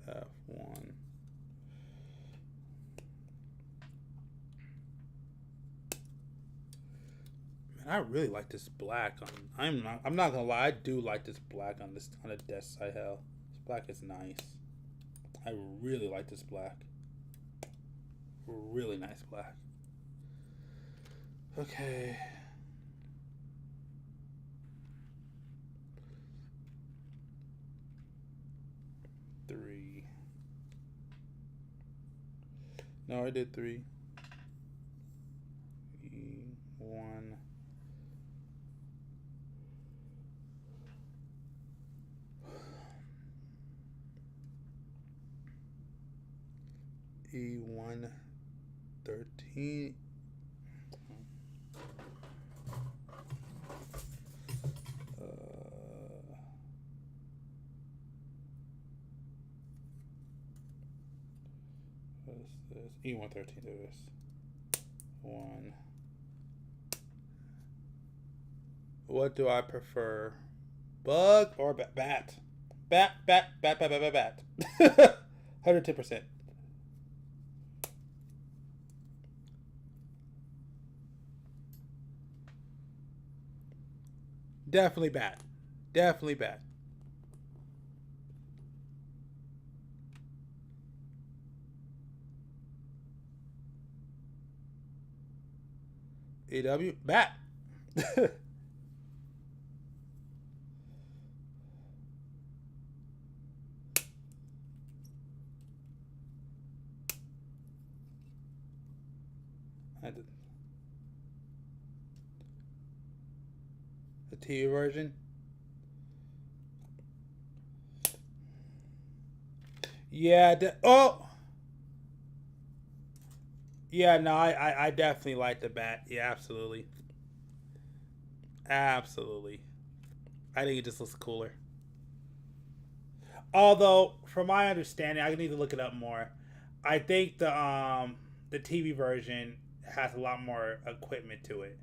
F1. Man, I really like this black on. I'm not gonna lie, I do like this black on a Deathscythe hell. This black is nice. I really like this black. Really nice black. Okay. Three. No, I did 3. E1. E1 13. What is this? E1 13. There it is. 1. What do I prefer? Bug or bat? Bat. 110%. Definitely bad. Definitely bad. AW, bat. The TV version. Yeah. Yeah, no, I definitely like the bat. Yeah, absolutely. Absolutely. I think it just looks cooler. Although, from my understanding, I need to look it up more. I think the TV version has a lot more equipment to it.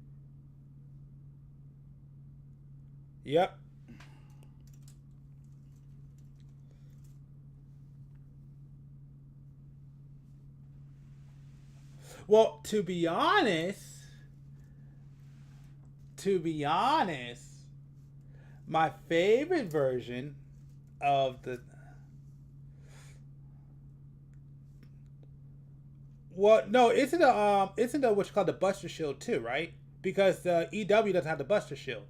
Yep. Well, to be honest, my favorite version of the isn't what's called the Buster Shield too, right? Because the EW doesn't have the Buster Shield,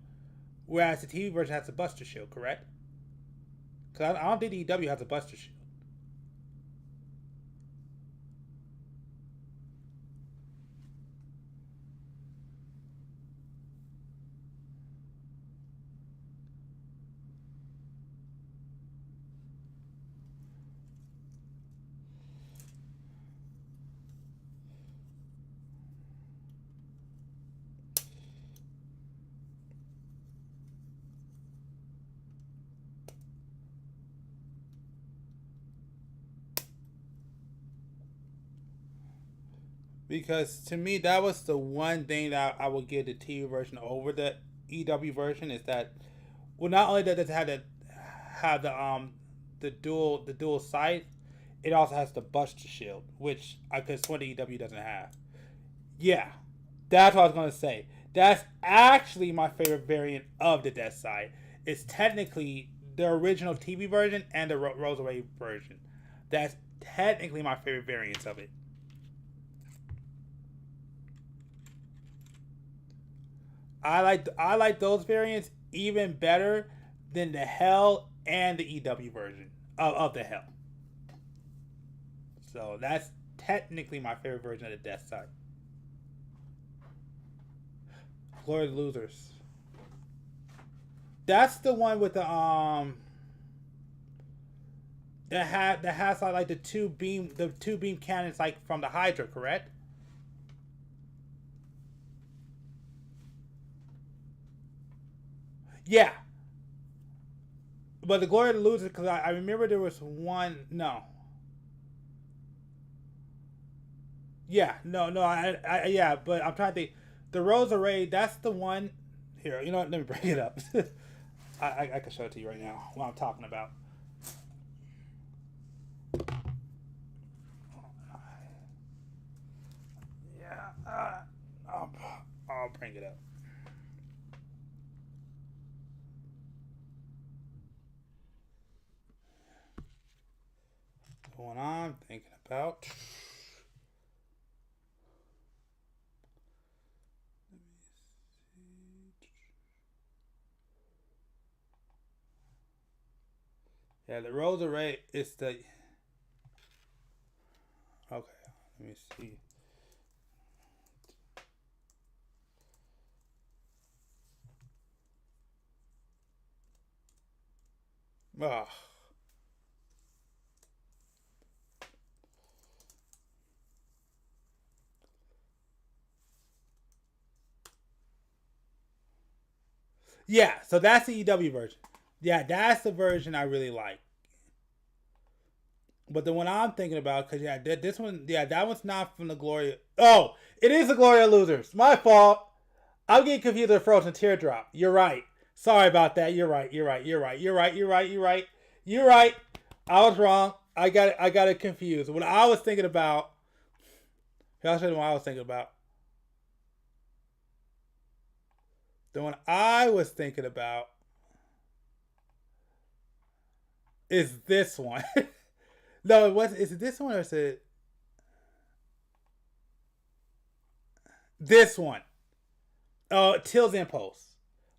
whereas the TV version has the Buster Shield, correct? Because I don't think the EW has a Buster Shield. Because to me, that was the one thing that I would give the TV version over the EW version is that, well, not only does it have the dual sight, it also has the Buster Shield, which I could swear the EW doesn't have. Yeah, that's what I was gonna say. That's actually my favorite variant of the Deathscythe. It's technically the original TV version and the Roserade version. That's technically my favorite variants of it. I like those variants even better than the Hell and the EW version of the Hell. So that's technically my favorite version of the Deathscythe. Glory to the Losers. That's the one with the that has like the two beam cannons like from the Hydra, correct? Yeah. But the Glory to the Losers, because I remember there was one. No. Yeah, no, yeah, but I'm trying to think. The Roserade, that's the one. Here, you know what? Let me bring it up. I can show it to you right now. What I'm talking about. Yeah, I'll bring it up. The one I'm thinking about. Yeah, the Roserade is the. Okay, let me see. Oh. Yeah, so that's the EW version. Yeah, that's the version I really like. But the one I'm thinking about, because yeah, this one, yeah, that one's not from the Gloria. Oh, it is the Gloria Losers. My fault. I'm getting confused with Frozen Teardrop. You're right. Sorry about that. You're right. You're right. I was wrong. I got it confused. What I was thinking about. I'll show you what I was thinking about. The one I was thinking about is this one. No, it wasn't. Is it this one or is it this one? Oh, Till's Impulse.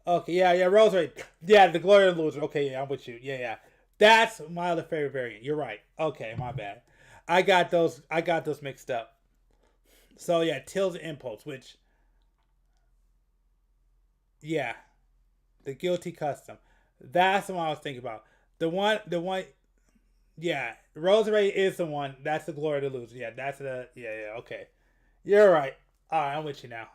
Okay, yeah, Rosemary. Yeah, the Glory Loser. Okay, yeah, I'm with you. Yeah. That's my other favorite variant. You're right. Okay, my bad. I got those mixed up. So yeah, Till's Impulse, which yeah, the Guilty Custom. That's the one I was thinking about. The one. Yeah, Rosemary is the one. That's the Glory to Lose. Yeah, that's the. Yeah. Okay, you're right. All right, I'm with you now.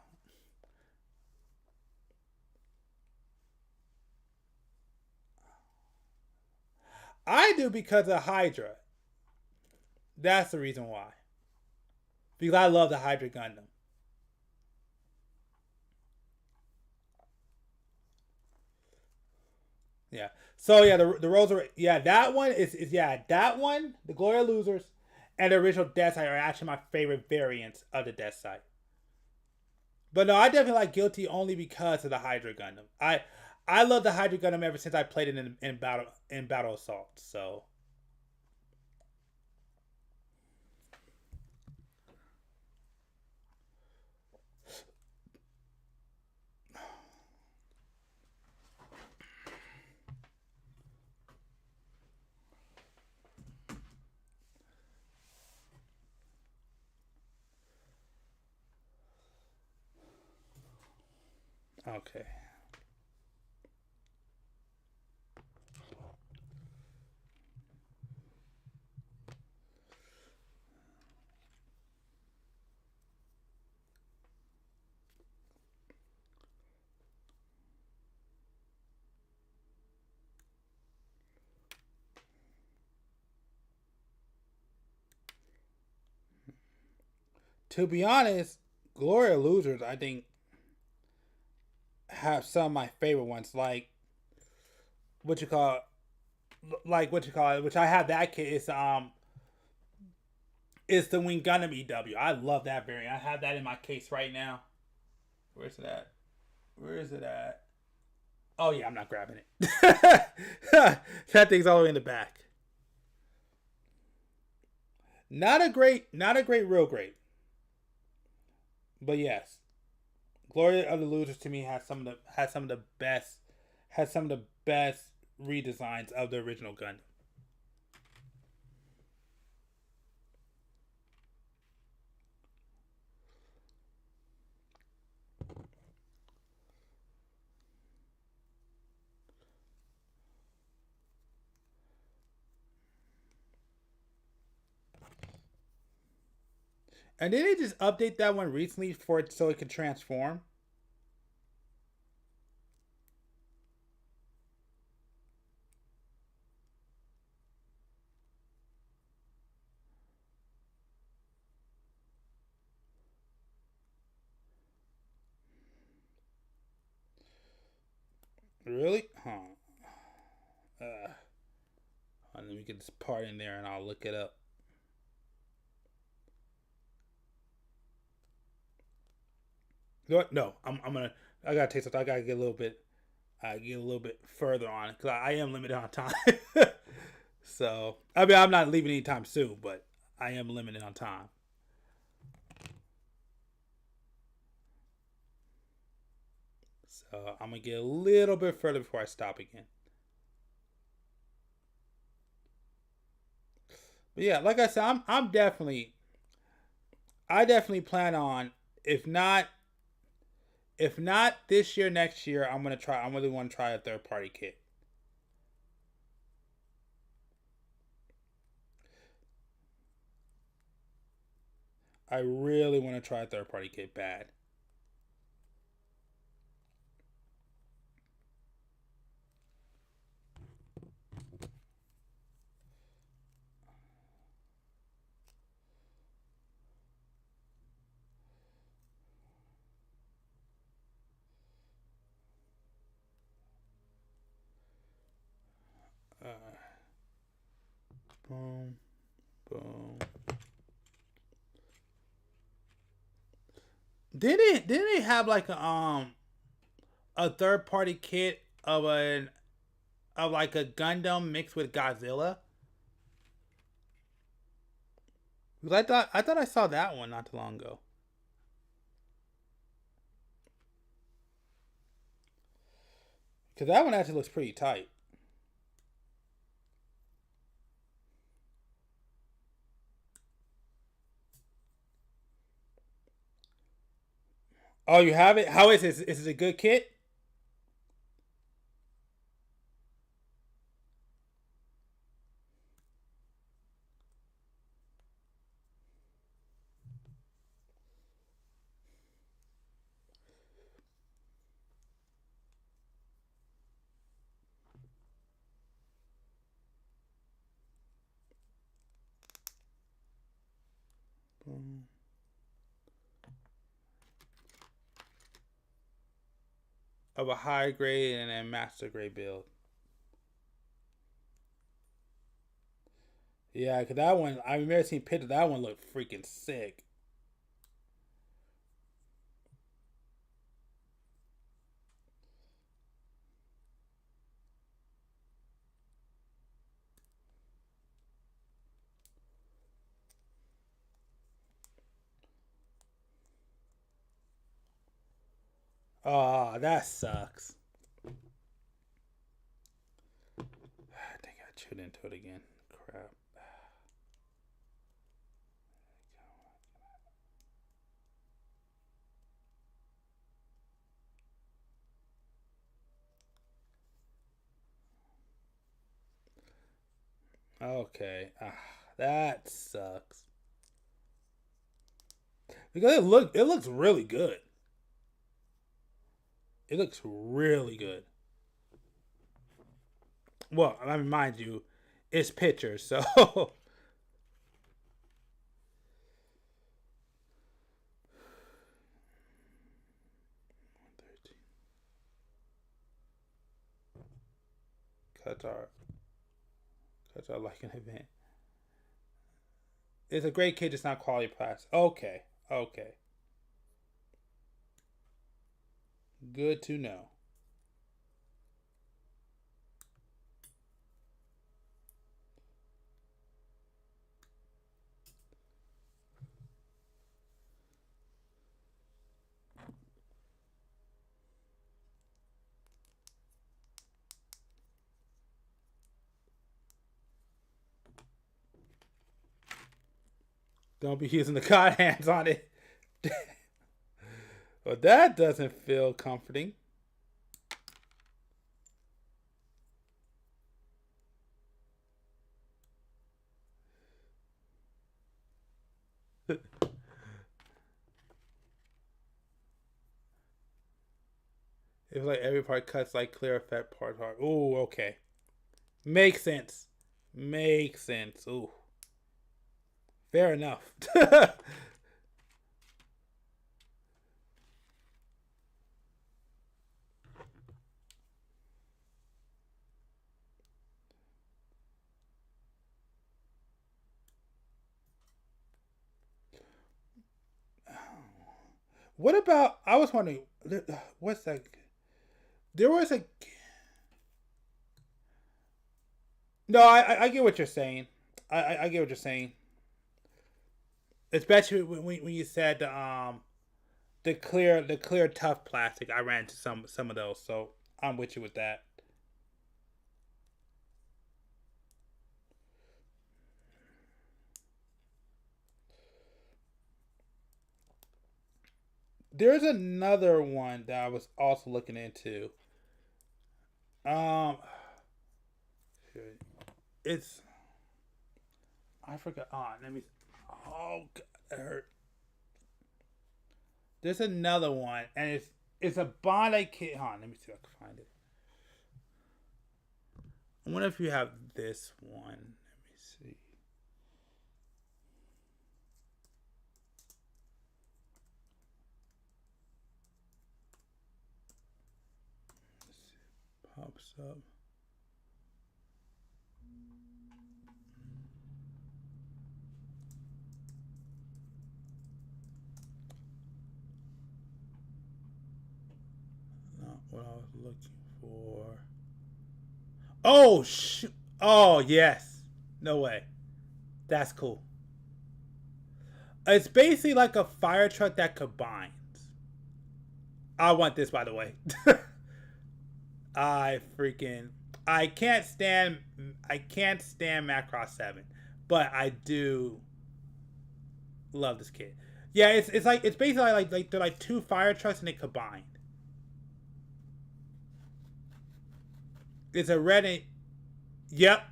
I do because of Hydra. That's the reason why. Because I love the Hydra Gundam. Yeah. So yeah, the Rosa. Yeah, that one is that one. The Gloria Losers and the original Deathscythe are actually my favorite variants of the Deathscythe. But no, I definitely like Guilty only because of the Hydra Gundam. I love the Hydra Gundam ever since I played it in Battle Assault. So. Okay. To be honest, Glory of Losers, I think, have some of my favorite ones. Like, what you call it, which I have that kit, is the Wing Gundam EW. I love that variant. I have that in my case right now. Where's it at? Where is it at? Oh yeah, I'm not grabbing it. That thing's all the way in the back. Not a great, real great. But yes, Glory of the Losers to me has some of the best redesigns of the original Gundam. And did they just update that one recently for it so it could transform? Really? Huh. Let me get this part in there and I'll look it up. No, I gotta take something. I gotta get a little bit further on it because I am limited on time. So I mean, I'm not leaving anytime soon, but I am limited on time. So I'm gonna get a little bit further before I stop again. But yeah, like I said, I definitely plan on, if not this year, next year, I really want to try a third party kit. I really want to try a third party kit bad. Boom, boom. Didn't they have like a third party kit of like a Gundam mixed with Godzilla? Because I thought I saw that one not too long ago. Because that one actually looks pretty tight. Oh, you have it? How is it? Is it a good kit? Of a high grade and a master grade build. Yeah, because that one, I've never seen pictures. That one looked freaking sick. Oh, that sucks. I think I chewed into it again. Crap. Okay. That sucks. Because it looks really good. It looks really good. Well, I mean, mind you, it's pictures, so. Qatar like an event. It's a great kid, just not quality price. Okay. Good to know. Don't be using the God hands on it. Well, that doesn't feel comforting. It's like every part cuts like clear effect part hard. Ooh, okay. Makes sense. Ooh. Fair enough. What about, I was wondering, what's that? There was a... No, I get what you're saying. I get what you're saying. Especially when you said the clear tough plastic. I ran into some of those, so I'm with you with that. There's another one that I was also looking into. It's, I forgot. Let me. Oh, God, that hurt. There's another one, and it's a Bond kit. Hold on, let me see if I can find it. I wonder if you have this one. Let me see. Pops up. Not what I was looking for. Oh shoot! Oh yes. No way. That's cool. It's basically like a fire truck that combines. I want this, by the way. I can't stand Macross 7, but I do love this kit. Yeah, it's basically like they're like two fire trucks and they combined. It's a red and yep.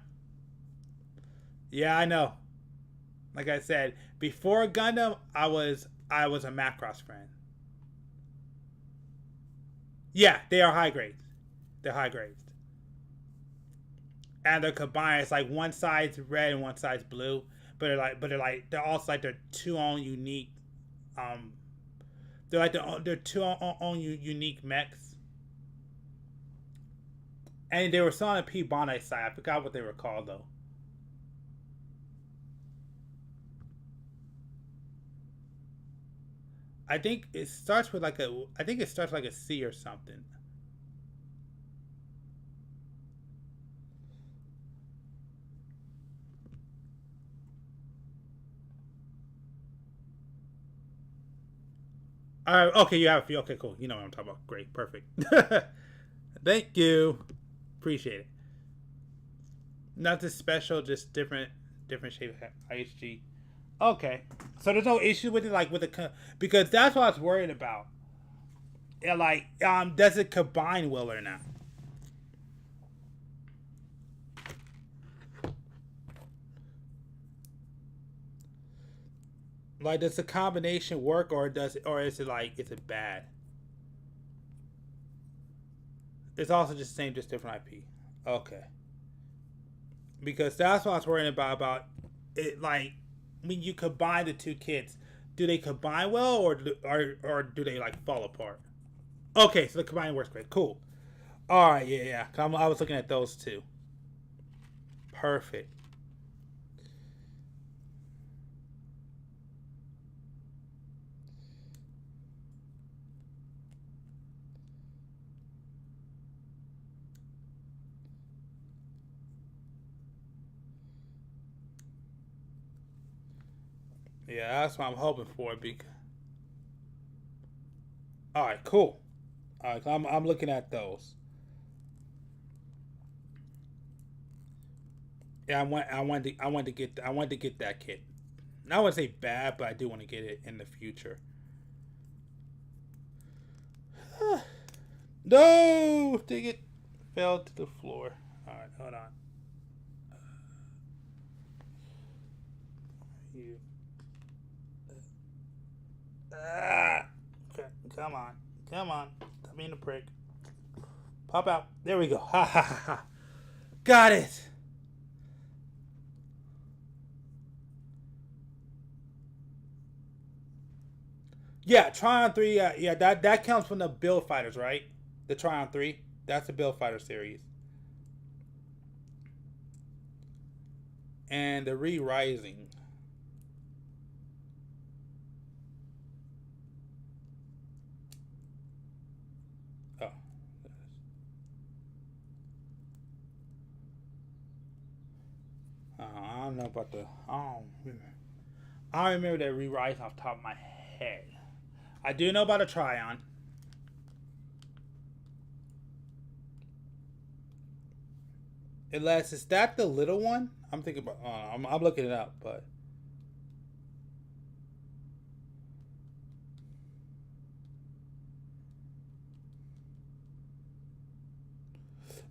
Yeah, I know. Like I said, before Gundam, I was a Macross friend. Yeah, they are high grades. They're high grades. And they're combined. It's like one side's red and one side's blue. But they're also like their two own unique they're two own unique mechs. And they were still on the P Bandai side. I forgot what they were called though. I think it starts with like a C or something. All right, okay, you have a few. Okay, cool. You know what I'm talking about. Great, perfect. Thank you. Appreciate it. Nothing special, just different shape of IHG. Okay, so there's no issue with it, like with the because that's what I was worried about. Yeah, like does it combine well or not? Like, does the combination work, or is it bad? It's also just the same, just different IP. Okay. Because that's what I was worrying about it. Like, when you combine the two kits, do they combine well, or do they like fall apart? Okay, so the combining works great. Cool. All right, yeah. I was looking at those two. perfect. Yeah, that's what I'm hoping for. All right, cool. All right, I'm looking at those. Yeah, I want to get that kit. I wouldn't say bad, but I do want to get it in the future. No, dang it, fell to the floor. All right, hold on. You. Okay, come on. Stop being a prick. Pop out. There we go. Ha ha ha ha. Got it. Yeah, Tryon 3. Yeah, that counts from the Build Fighters, right? The Tryon 3. That's the Build Fighter series. And the Re-Rising. Oh. I don't know about the... I don't remember that Re-Rising off the top of my head. I do know about a Tryon. Unless, is that the little one? I'm thinking about... I'm looking it up, but...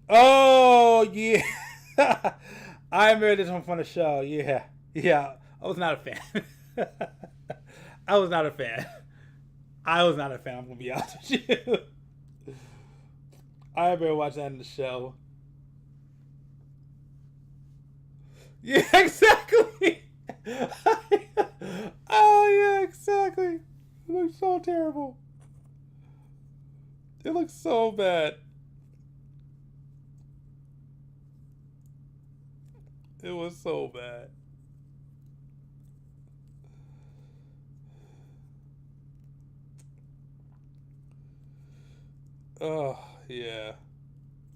Oh, yeah. I remember this one from the show. Yeah. I was not a fan. I was not a fan. I'm going to be honest with you. I remember watching that in the show. Yeah, exactly. Oh, yeah, exactly. It looks so terrible. It looks so bad. It was so bad. Oh, yeah.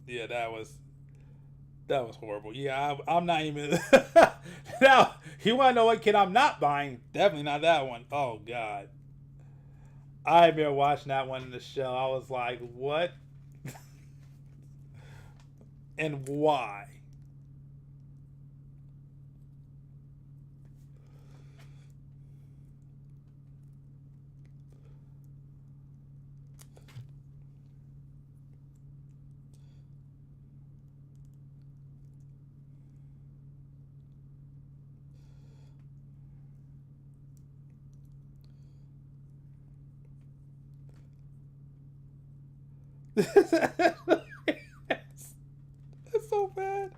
Yeah, that was horrible. Yeah, I'm not even... Now, you want to know what kid I'm not buying? Definitely not that one. Oh, God. I remember watching that one in the show. I was like, what? And why? It's so bad.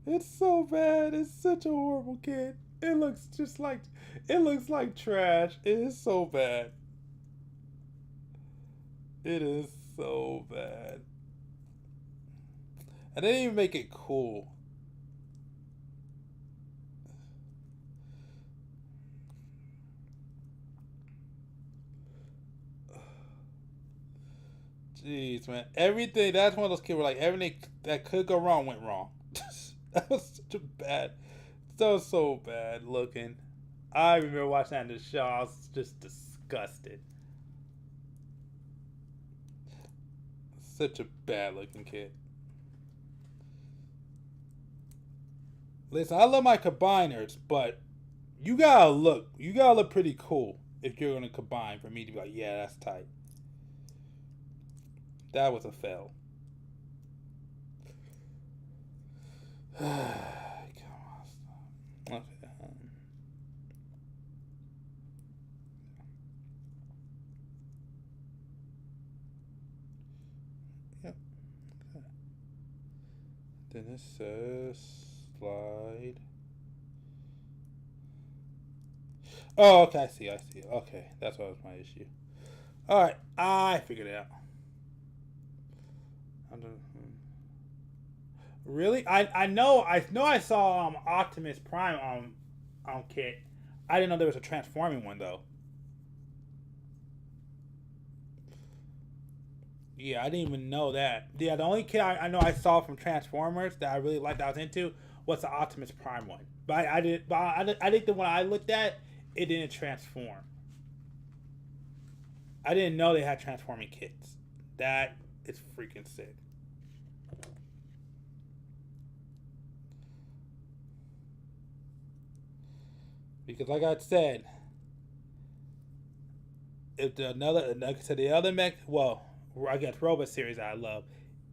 It's so bad. It's such a horrible kid. It looks like trash. It is so bad. It is so bad. And they didn't even make it cool. Jeez, man. Everything, that's one of those kids where like everything that could go wrong went wrong. That was such a bad, so bad looking. I remember watching that in the show. I was just disgusted. Such a bad looking kid. Listen, I love my combiners, but you gotta look pretty cool if you're gonna combine for me to be like, yeah, that's tight. That was a fail. Come on, stop. Okay. Yep. Okay. Then it says slide. Oh, okay, I see. Okay, that's what was my issue. All right, I figured it out. Really? I know I saw Optimus Prime kit. I didn't know there was a transforming one though. Yeah, I didn't even know that. Yeah, the only kit I know I saw from Transformers that I really liked, that I was into, was the Optimus Prime one. But I think the one I looked at, it didn't transform. I didn't know they had transforming kits. That is freaking sick. Because like I said, if the other mech, well, I guess robot series I love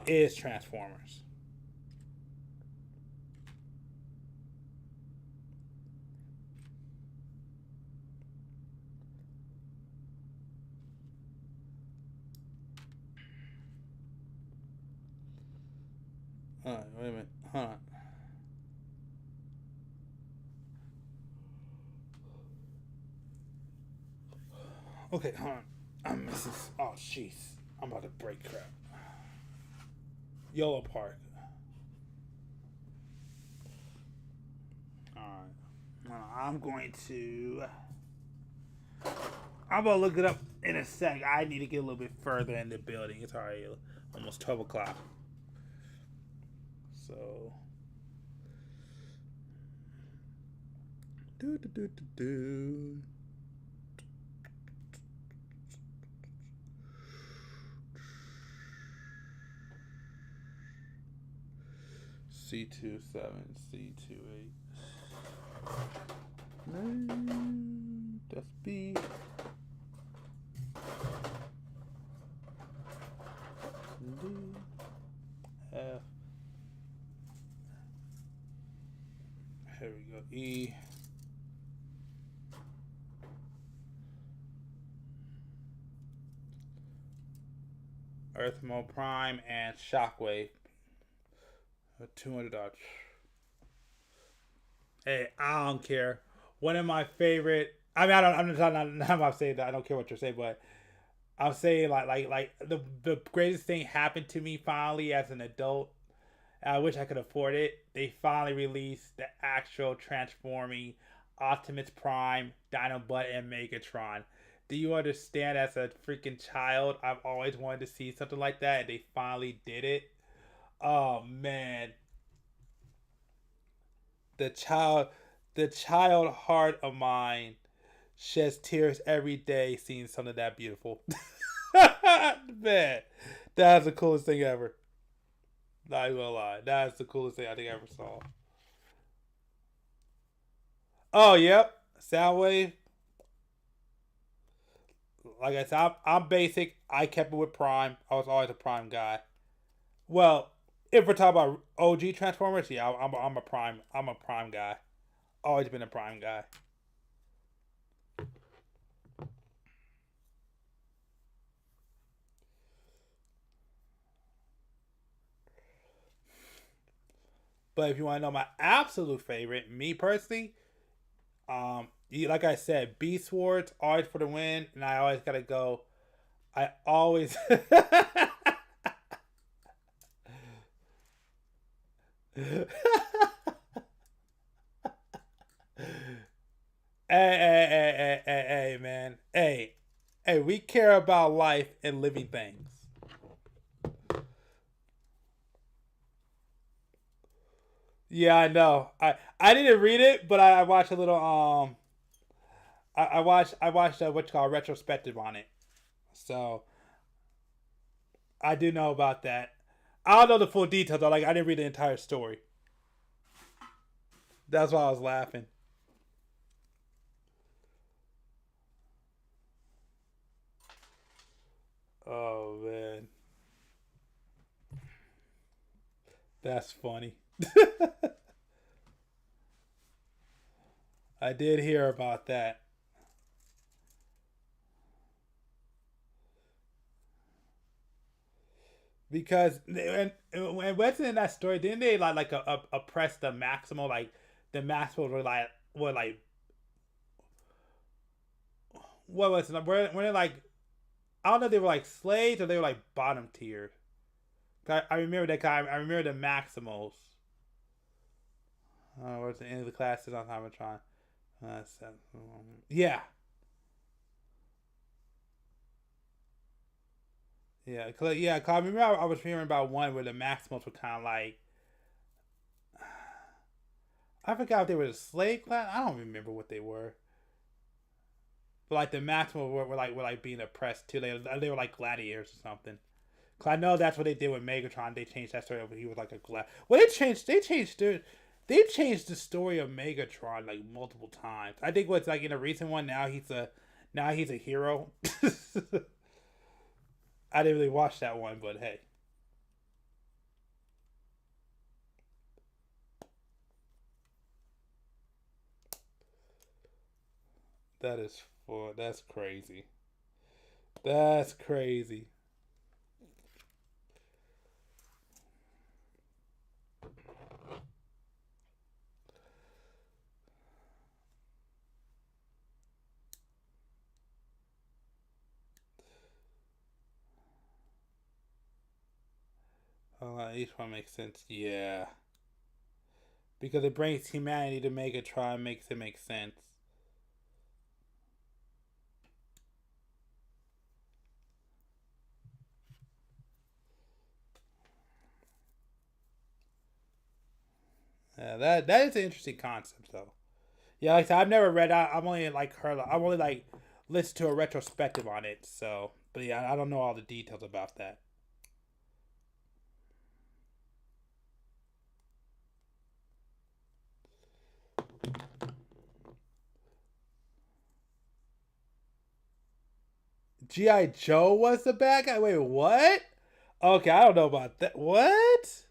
is Transformers. Alright, wait a minute. Hold on. Okay, hold on. I'm missing. Oh, jeez. I'm about to break crap. Yellow Park. Alright. I'm going to look it up in a sec. I need to get a little bit further in the building. It's already almost 12 o'clock. So. C27, C28. That's B. D. F. Here we go. E. Earthmo Prime and Shockwave. $200. Hey, I don't care. One of my favorite. I mean, I'm not saying that I don't care what you're saying, but I'm saying like the greatest thing happened to me finally as an adult. I wish I could afford it. They finally released the actual transforming Optimus Prime, Dinobot, and Megatron. Do you understand? As a freaking child, I've always wanted to see something like that, and they finally did it. Oh man, the child heart of mine sheds tears every day seeing something that beautiful. Man, that's the coolest thing ever. Not even gonna lie, that's the coolest thing I think I ever saw. Oh yep, Soundwave. Like I said, I'm basic. I kept it with Prime. I was always a Prime guy. Well, if we're talking about OG Transformers, yeah, I'm a Prime guy. Always been a Prime guy. But if you want to know my absolute favorite, me personally, like I said, Beast Wars, always for the win, and I always gotta go. I always. Hey, man. Hey, we care about life and living things. Yeah, I know. I didn't read it, but I watched a little I watched what you call a retrospective on it. So I do know about that. I don't know the full details though. Like I didn't read the entire story. That's why I was laughing. Oh man. That's funny. I did hear about that. Because and what's in that story? Didn't they like oppress the Maximal? Like the Maximals were like what was it? Were they like, I don't know if they were like slaves or they were like bottom tier. I remember that guy. I remember the Maximals. Where's the end of the classes on Timatron? Yeah. Yeah, cause I remember I was hearing about one where the Maximals were kind of like, I forgot if they were a slave class. I don't remember what they were. But like the Maximals were like being oppressed too. They were like gladiators or something. Cause I know that's what they did with Megatron. They changed that story over. He was like a Well, they changed the story of Megatron like multiple times. I think what's like in a recent one now he's a hero. I didn't really watch that one, but hey. That is fun. That's crazy. That's crazy. Each one makes sense. Yeah. Because it brings humanity to Megatron, makes it make sense. Yeah, that is an interesting concept, though. Yeah, like I said, I've never read. I'm only like heard. I've only like listened to a retrospective on it. So, but yeah, I don't know all the details about that. G.I. Joe was the bad guy? Wait, what? Okay, I don't know about that. What?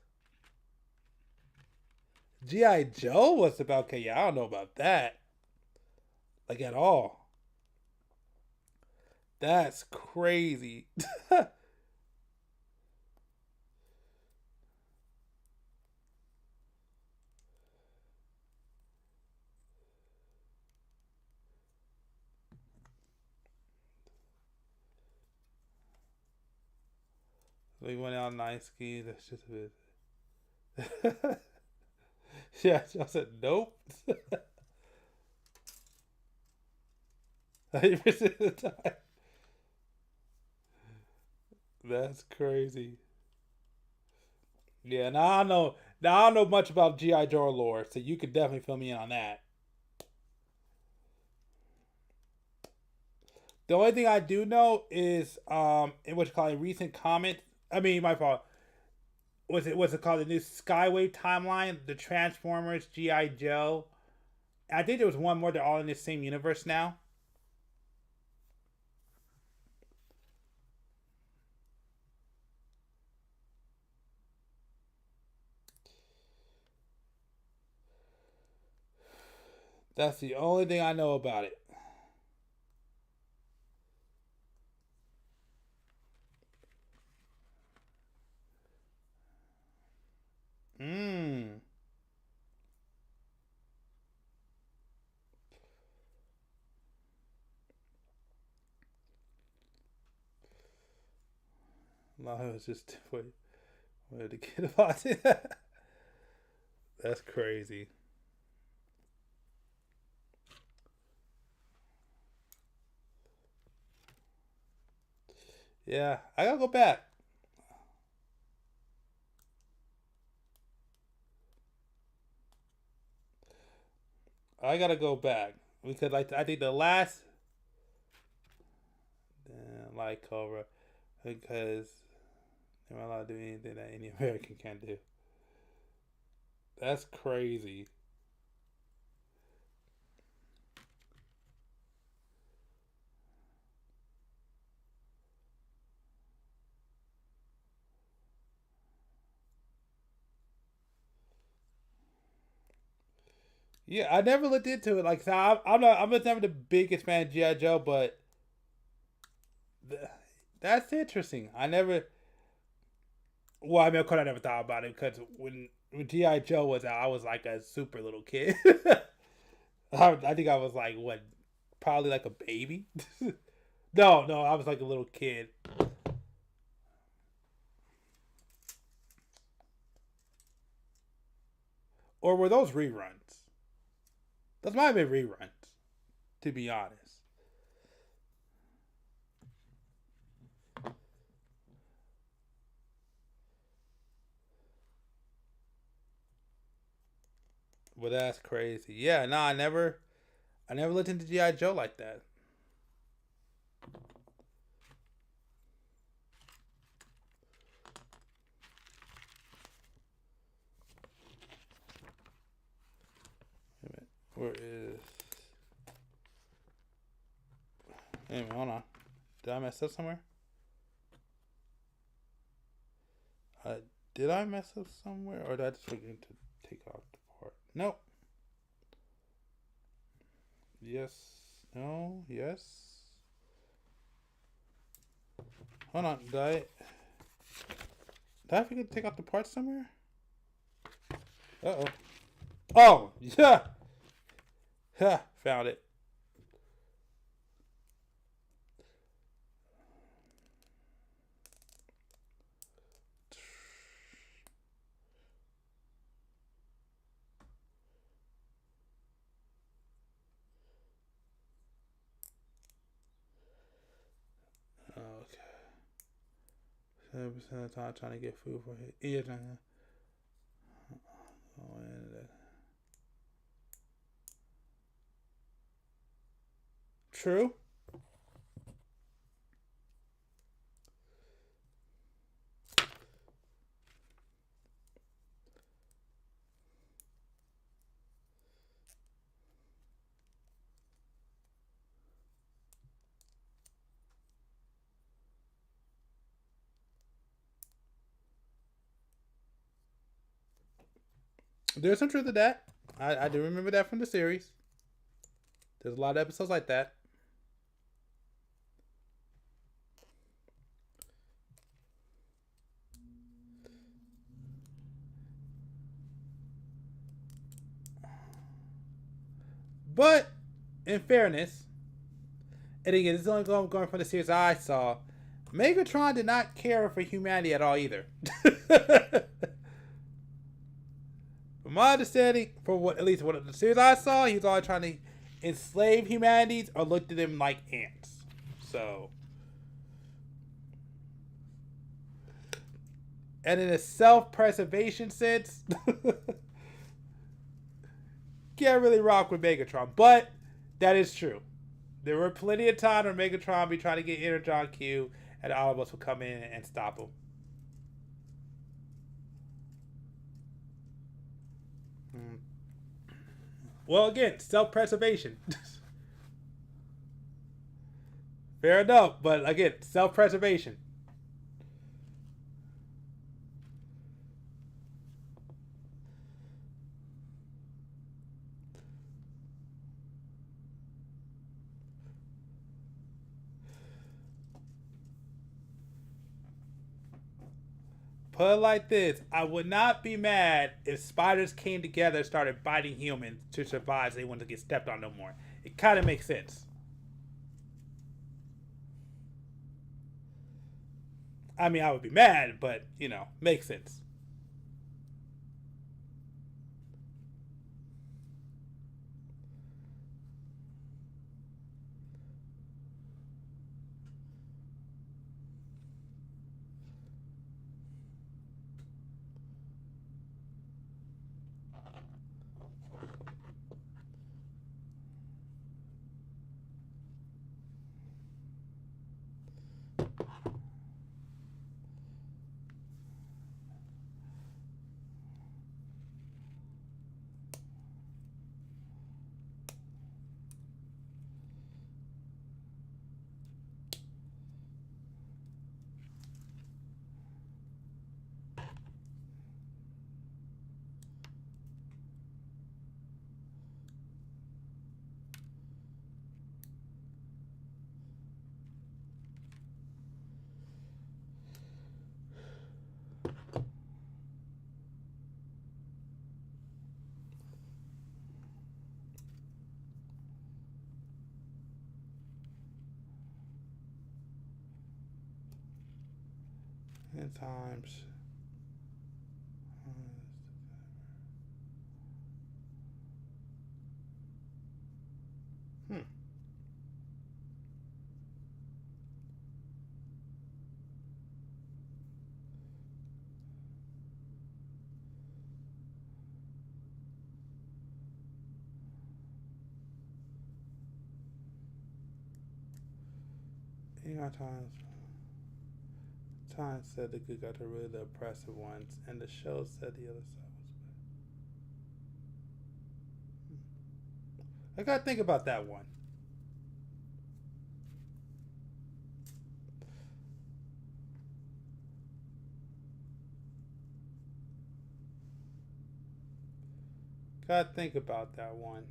G.I. Joe was the bad guy? Yeah, I don't know about that. Like, at all. That's crazy. We went out nice ski. That's just a bit. Yeah, I said nope. 90% of the time. That's crazy. Yeah, now I know. Now I don't know much about G.I. Joe lore, so you could definitely fill me in on that. The only thing I do know is in what's called a recent comment. I mean, my fault. What's it called? The new Skywave timeline, the Transformers, G.I. Joe. I think there was one more. They're all in the same universe now. That's the only thing I know about it. No, it was just way to get about it. That's crazy. Yeah, I gotta go back. I gotta go back because I think the last like Cobra because they're not allowed to do anything that any American can do. That's crazy. Yeah, I never looked into it. Like, so I'm never the biggest fan of G.I. Joe, but that's interesting. I never. Well, I mean, of course, I never thought about it because when G.I. Joe was out, I was like a super little kid. I think I was like, what, probably like a baby? No, I was like a little kid. Or were those reruns? Those might have been reruns, to be honest. Well, that's crazy. Yeah, no, I never looked into G.I. Joe like that. Wait a minute. Where is... Wait a minute, hold on. Did I mess up somewhere? Did I mess up somewhere? Or did I just forget to take off the part? Nope. Yes. No. Yes. Hold on. Did I forget to take out the part somewhere? Uh-oh. Oh! Yeah! Ha! Found it. Okay. 7% of the time trying to get food for his ears. True. There's some truth to that. I do remember that from the series. There's a lot of episodes like that. But, in fairness, and again, this is only going from the series I saw, Megatron did not care for humanity at all either. From my understanding, at least what the series I saw, he was always trying to enslave humanity or looked at them like ants. So, and in a self-preservation sense, can't really rock with Megatron. But that is true. There were plenty of times where Megatron be trying to get Energon Q, and all of us would come in and stop him. Well, again, self-preservation. Fair enough, but again, self-preservation. Put it like this, I would not be mad if spiders came together and started biting humans to survive so they wouldn't get stepped on no more. It kind of makes sense. I mean, I would be mad, but, you know, makes sense. Times Times said the good guys are really the oppressive ones, and the show said the other side was bad. I gotta think about that one. Gotta think about that one.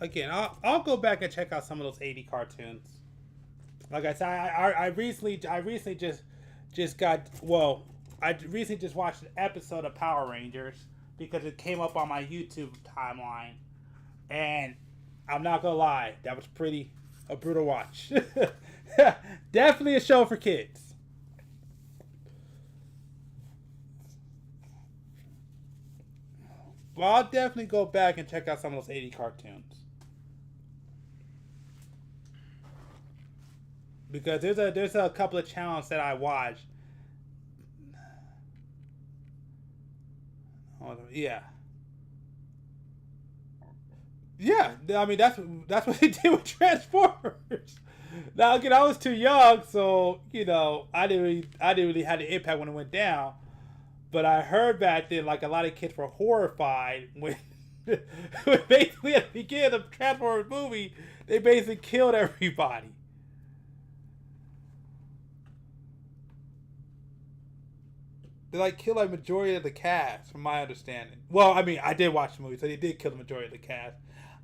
Again, I'll go back and check out some of those 80 cartoons. Like I said, I recently just got, well, I recently just watched an episode of Power Rangers because it came up on my YouTube timeline, and I'm not gonna lie, that was a brutal watch. Definitely a show for kids. Well, I'll definitely go back and check out some of those 80 cartoons. Because there's a couple of channels that I watch. Yeah. Yeah, I mean that's what they did with Transformers. Now again, I was too young, so I didn't really have the impact when it went down. But I heard back then, like a lot of kids were horrified when basically at the beginning of the Transformers movie, they basically killed everybody. They killed majority of the cast, from my understanding. Well, I mean, I did watch the movie, so they did kill the majority of the cast.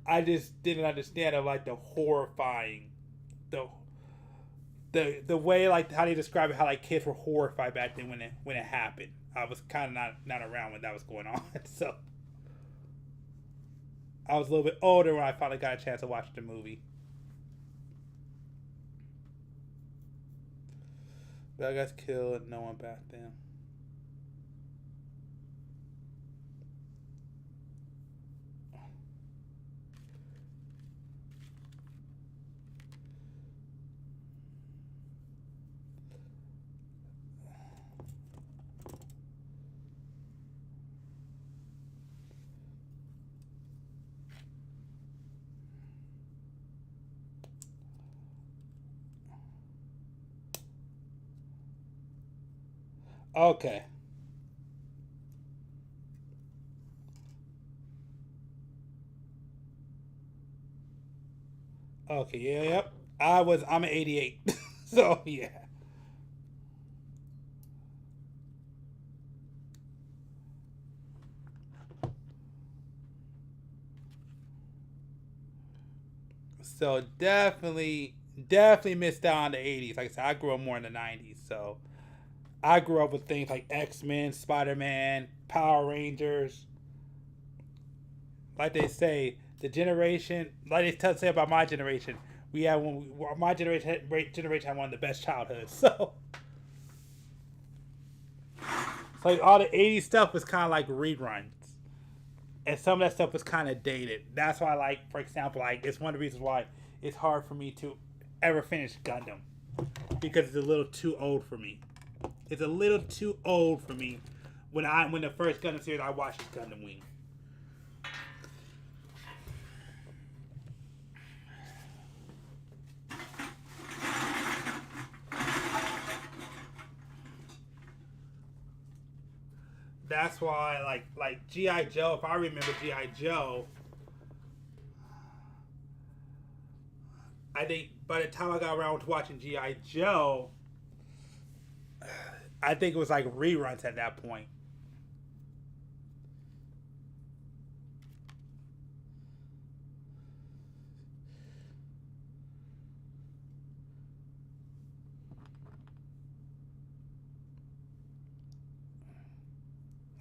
I just didn't understand the horrifying, the way how they describe it, how kids were horrified back then when it happened. I was kind of not around when that was going on, so I was a little bit older when I finally got a chance to watch the movie. Bad guys killed no one back then. Okay. Okay, yep. I'm an 88. So, yeah. So, definitely missed out on the 80s. Like I said, I grew up more in the 90s, so I grew up with things like X-Men, Spider-Man, Power Rangers. Like they say, the generation, like they say about my generation, my generation had one of the best childhoods. So, it's all the 80s stuff was kind of reruns. And some of that stuff was kind of dated. That's why, for example, it's one of the reasons why it's hard for me to ever finish Gundam. Because it's a little too old for me. It's a little too old for me. When the first Gundam series I watched is Gundam Wing. That's why, like G.I. Joe, if I remember G.I. Joe, I think by the time I got around to watching G.I. Joe, I think it was reruns at that point.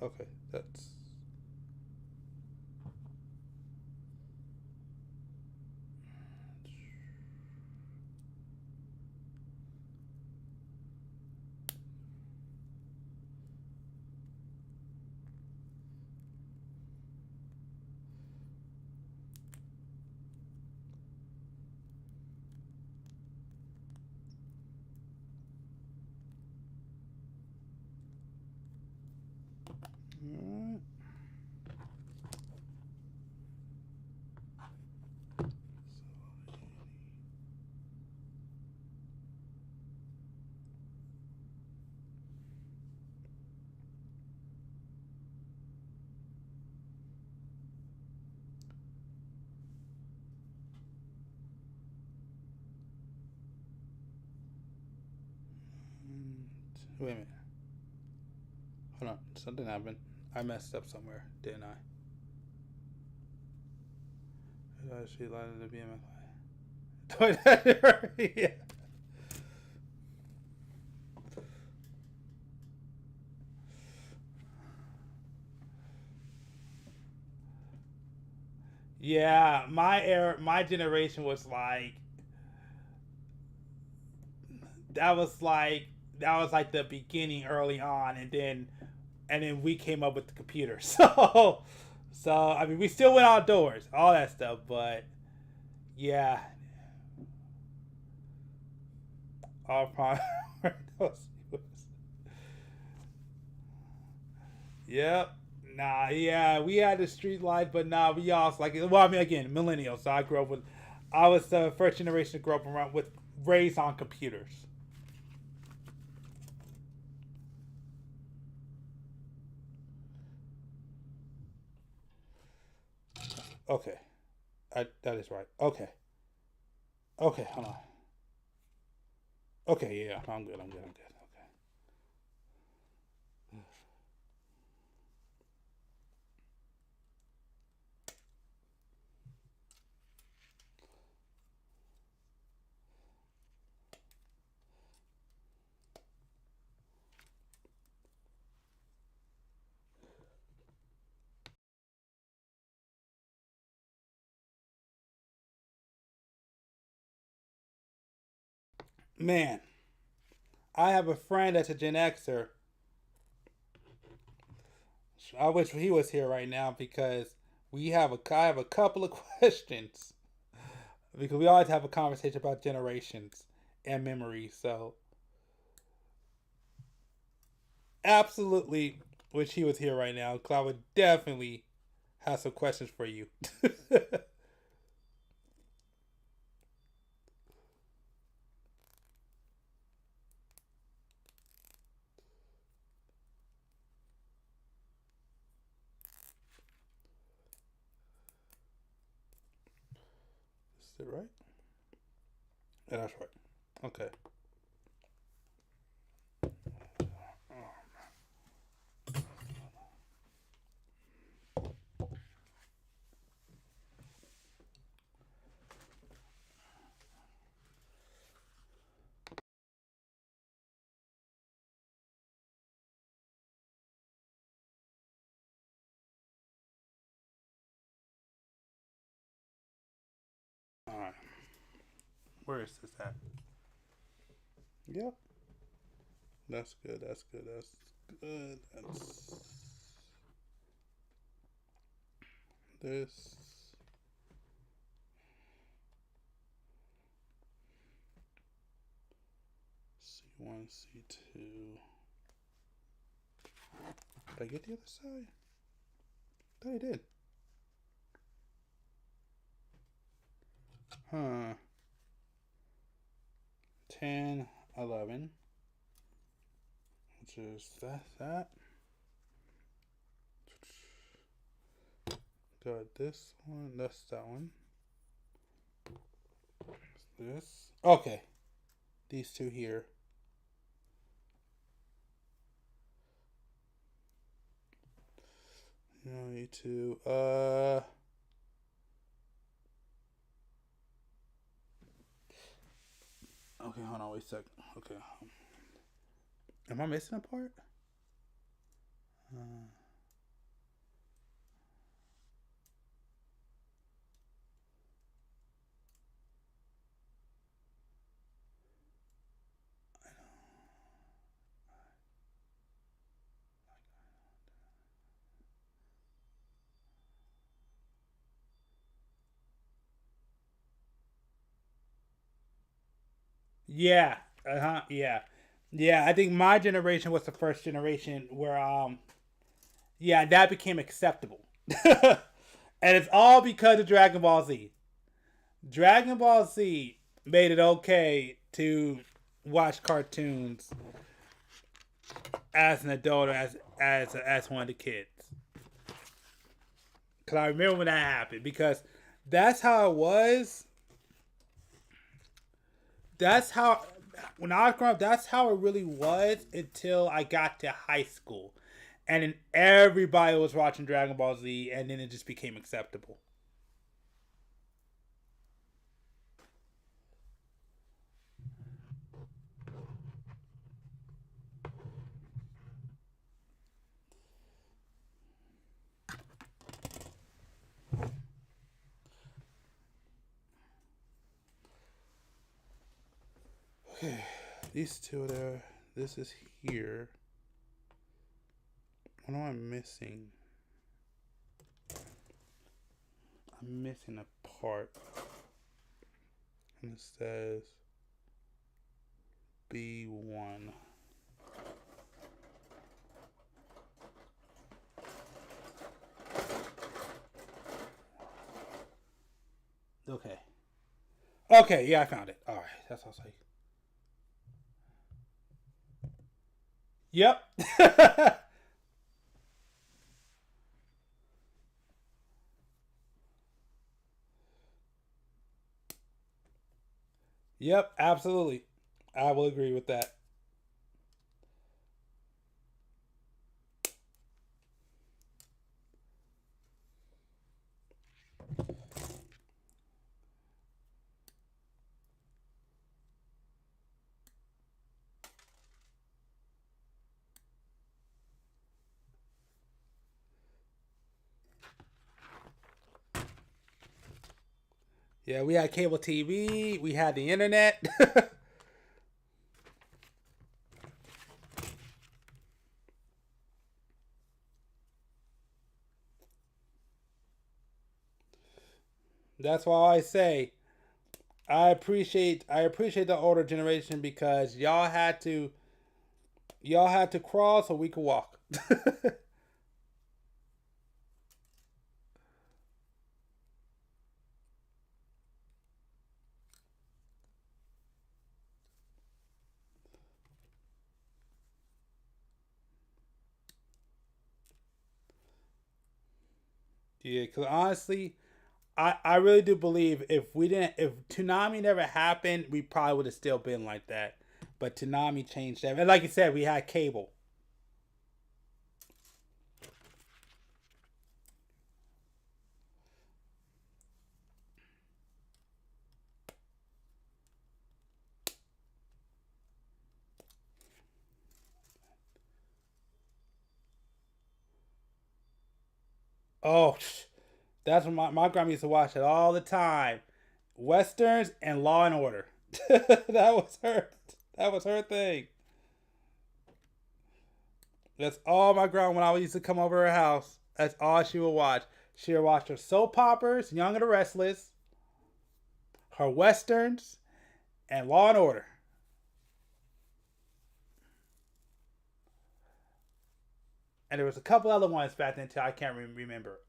Okay, that's... Wait a minute. Hold on. Something happened. I messed up somewhere, didn't I? She lied to BMX. Yeah. Yeah, my generation was like that was like the beginning early on, and then we came up with the computer. So I mean, we still went outdoors, all that stuff, but yeah, all probably. Yep. Nah, yeah, we had the street life, but nah, we also like. Well, I mean, again, millennials. So I grew up with. I was the first generation to grow up around with raised on computers. Okay, that is right. Okay. Okay, hold on. Okay, yeah, I'm good. Okay. Man, I have a friend that's a Gen Xer. I wish he was here right now because I have a couple of questions. Because we always have a conversation about generations and memories. So, absolutely wish he was here right now. Because I would definitely have some questions for you. Is it right? Yeah, that's right. Okay. Alright. Where is this at? Yep. That's good. That's this. C1, C2. Did I get the other side? I thought I did. Huh. 10, 11. Which is that. Got this one. That's that one. This. Okay. These two here. No need to. Okay, hold on, wait a sec. Okay. Am I missing a part? Yeah. Yeah. Yeah, I think my generation was the first generation where yeah, that became acceptable. And it's all because of Dragon Ball Z. Dragon Ball Z made it okay to watch cartoons as an adult or as one of the kids. Cause I remember when that happened because that's how it was. That's how when I was growing up, that's how it really was until I got to high school. And then everybody was watching Dragon Ball Z, and then it just became acceptable. Okay, these two are there. This is here. What am I missing? I'm missing a part. And it says B1. Okay. Okay, yeah, I found it. Alright, that's what I was like. Yep. Yep, absolutely. I will agree with that. Yeah, we had cable TV. We had the internet. That's why I say I appreciate the older generation because y'all had to crawl so we could walk. Yeah, because honestly, I really do believe if Toonami never happened, we probably would have still been like that. But Toonami changed that. And like you said, we had cable. Oh, that's what my grandma used to watch it all the time. Westerns and Law and Order. that was her. That was her thing. That's all my grandma, when I used to come over her house, that's all she would watch. She would watch her soap operas, Young and the Restless, her westerns, and Law and Order. And there was a couple other ones back then too. I can't remember.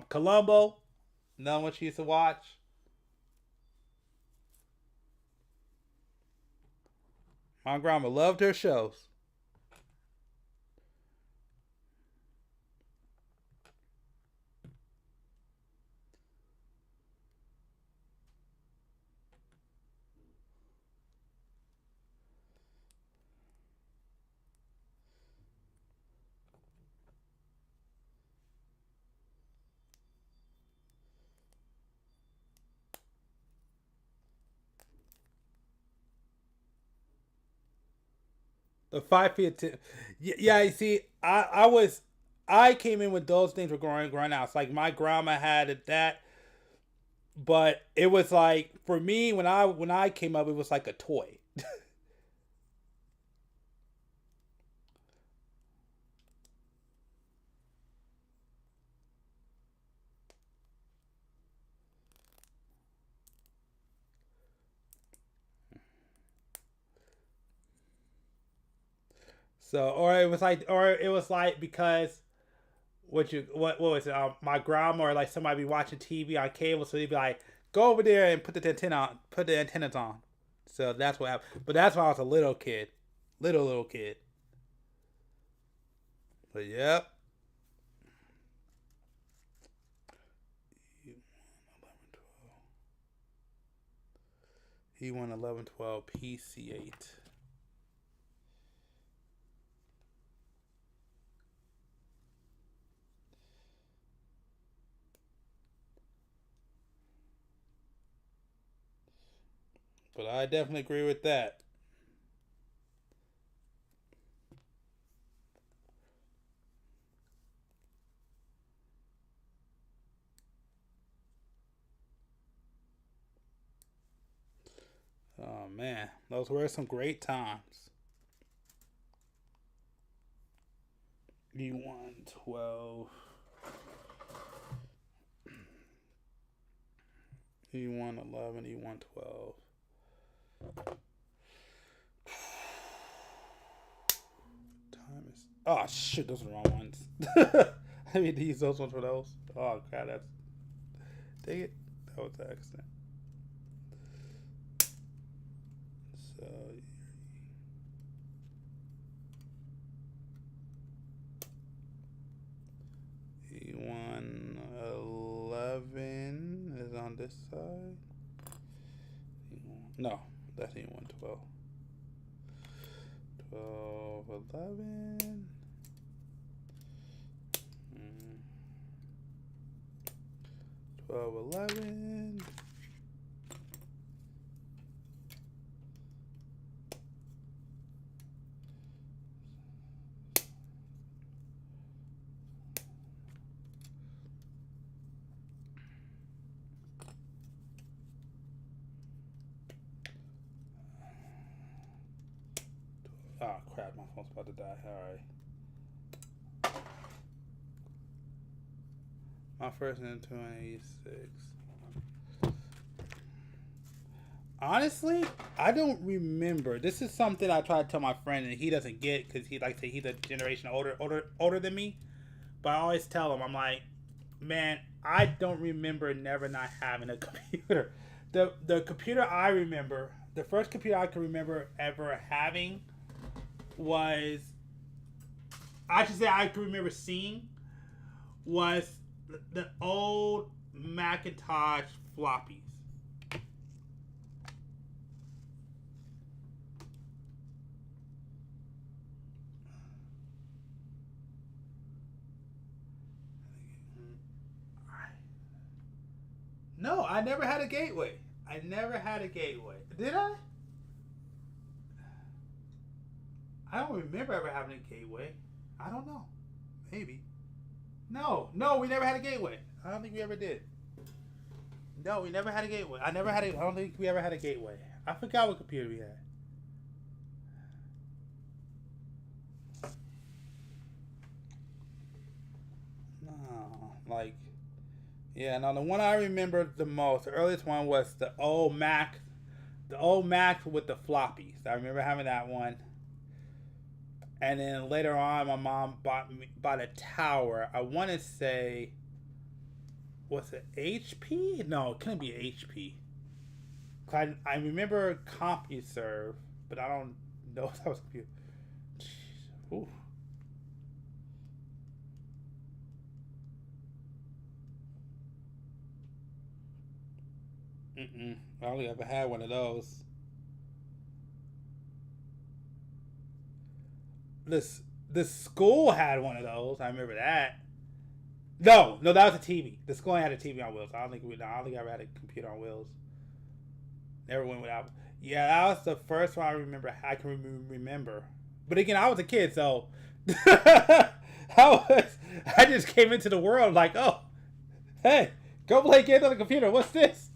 Columbo, another one she used to watch. My grandma loved her shows. The 5 feet. Yeah. You see, I came in when those things were growing out. It's like my grandma had that, but it was like for me when I came up, it was like a toy. So, or it was like because what was it? My grandma or like somebody be watching TV on cable, so they'd be like, "Go over there and put the antennas on." So that's what happened. But that's when I was a little kid, little kid. But yep. He won 11-12 PC8. But I definitely agree with that. Oh man, those were some great times. E112. E111, E112. Time is. Oh shit, those are the wrong ones. I mean to use those ones for those. Oh god, that's. Dang it. That was an accident. So. E111 is on this side. No, that's E112. 1211. 1211. Oh crap, my phone's about to die. Alright. My first Nintendo 86. Honestly, I don't remember. This is something I try to tell my friend and he doesn't get because he like to say he's a generation older than me. But I always tell him, I'm like, man, I don't remember never not having a computer. The computer I remember, the first computer I can remember ever having was, I should say I can remember seeing, was the old Macintosh floppies. No, I never had a gateway. I never had a gateway. Did I? I don't remember ever having a gateway. I don't know. Maybe. No, we never had a gateway. I don't think we ever did. No, we never had a gateway. I don't think we ever had a gateway. I forgot what computer we had. No, like, yeah, no, the one I remember the most, the earliest one was the old Mac with the floppies. I remember having that one. And then later on, my mom bought a tower. I want to say, was it HP? No, it couldn't be HP. I remember CompuServe, but I don't know if that was computer. Jeez. Ooh. I only ever had one of those. The school had one of those. I remember that. No, that was a TV. The school had a TV on wheels. I don't think I ever had a computer on wheels. Never went without. Yeah, that was the first one I remember. I can remember. But again, I was a kid, so I just came into the world like, oh, hey, go play games on the computer. What's this?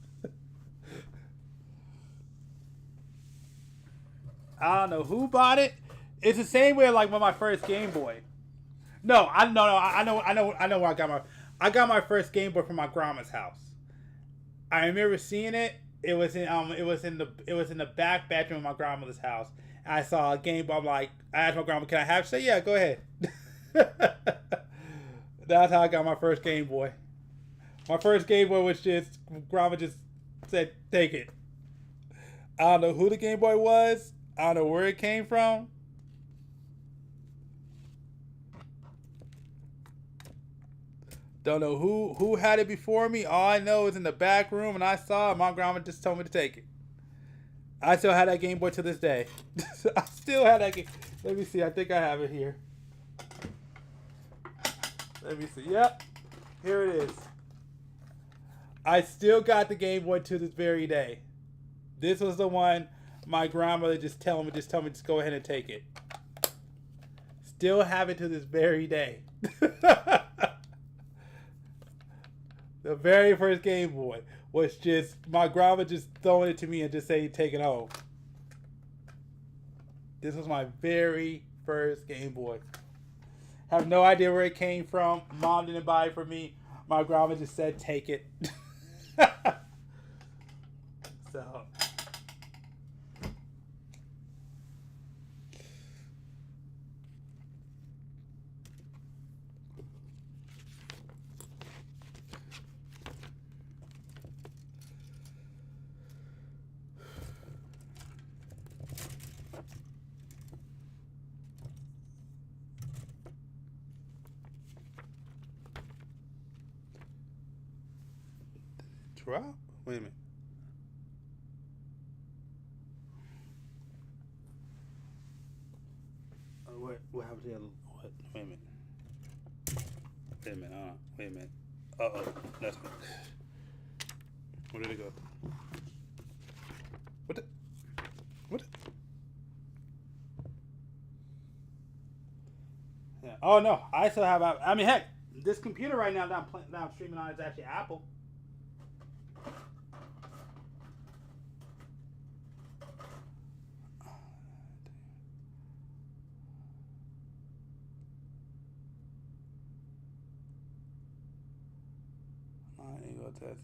I don't know who bought it. It's the same way like with my first Game Boy. I know where I got my first Game Boy from my grandma's house. I remember seeing it. It was in the back bedroom of my grandmother's house. And I saw a Game Boy. I'm like, I asked my grandma, "Can I have it?" She said, "Yeah, go ahead." That's how I got my first Game Boy. My first Game Boy was just grandma just said, "Take it." I don't know who the Game Boy was. I don't know where it came from. Don't know who had it before me. All I know is in the back room, and I saw it. My grandma just told me to take it. I still have that Game Boy to this day. I still have that game. Let me see. I think I have it here. Let me see. Yep. Here it is. I still got the Game Boy to this very day. This was the one my grandmother just told me, just go ahead and take it. Still have it to this very day. The very first Game Boy was just my grandma just throwing it to me and just saying, take it home. This was my very first Game Boy. Have no idea where it came from. Mom didn't buy it for me. My grandma just said, take it. So. Drop? Wait a minute. What happened to the other? What? Wait a minute. Wait a minute. Wait a minute. Uh-oh. That's good. Where did it go? What the? What? Yeah. Oh, no. I still have... I mean, heck, this computer right now that I'm streaming on is actually Apple.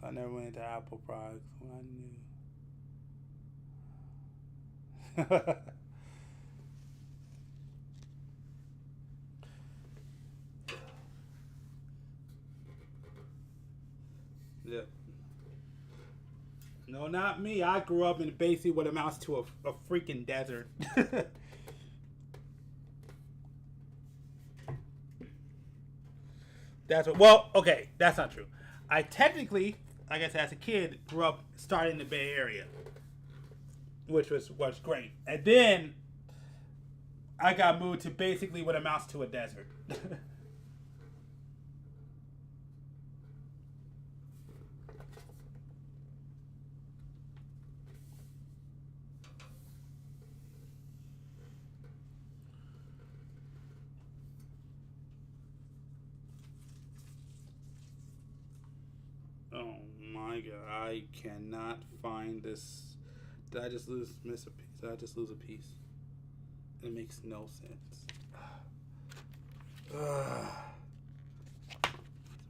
I never went into Apple products when I knew. Yep. No, not me. I grew up in basically what amounts to a freaking desert. That's what. Well, okay, that's not true. I technically, like I said, as a kid, grew up starting in the Bay Area, which was great. And then I got moved to basically what amounts to a desert. Oh my god, I cannot find this. Did I just miss a piece? Did I just lose a piece? It makes no sense.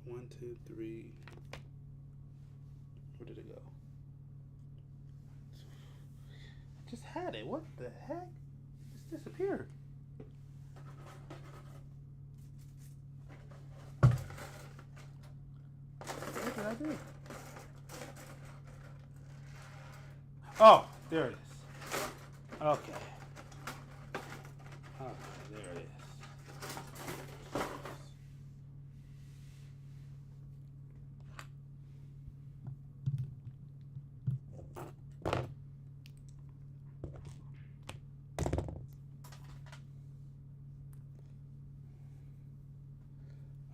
1, 2, 3. Where did it go? I just had it. What the heck? It just disappeared. What did I do? Oh, there it is. Okay. Okay, there it is.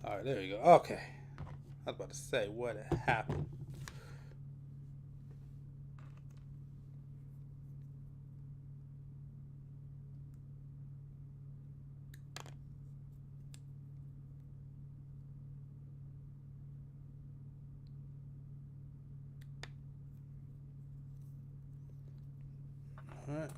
All right, there you go. Okay. I was about to say, what happened? All right.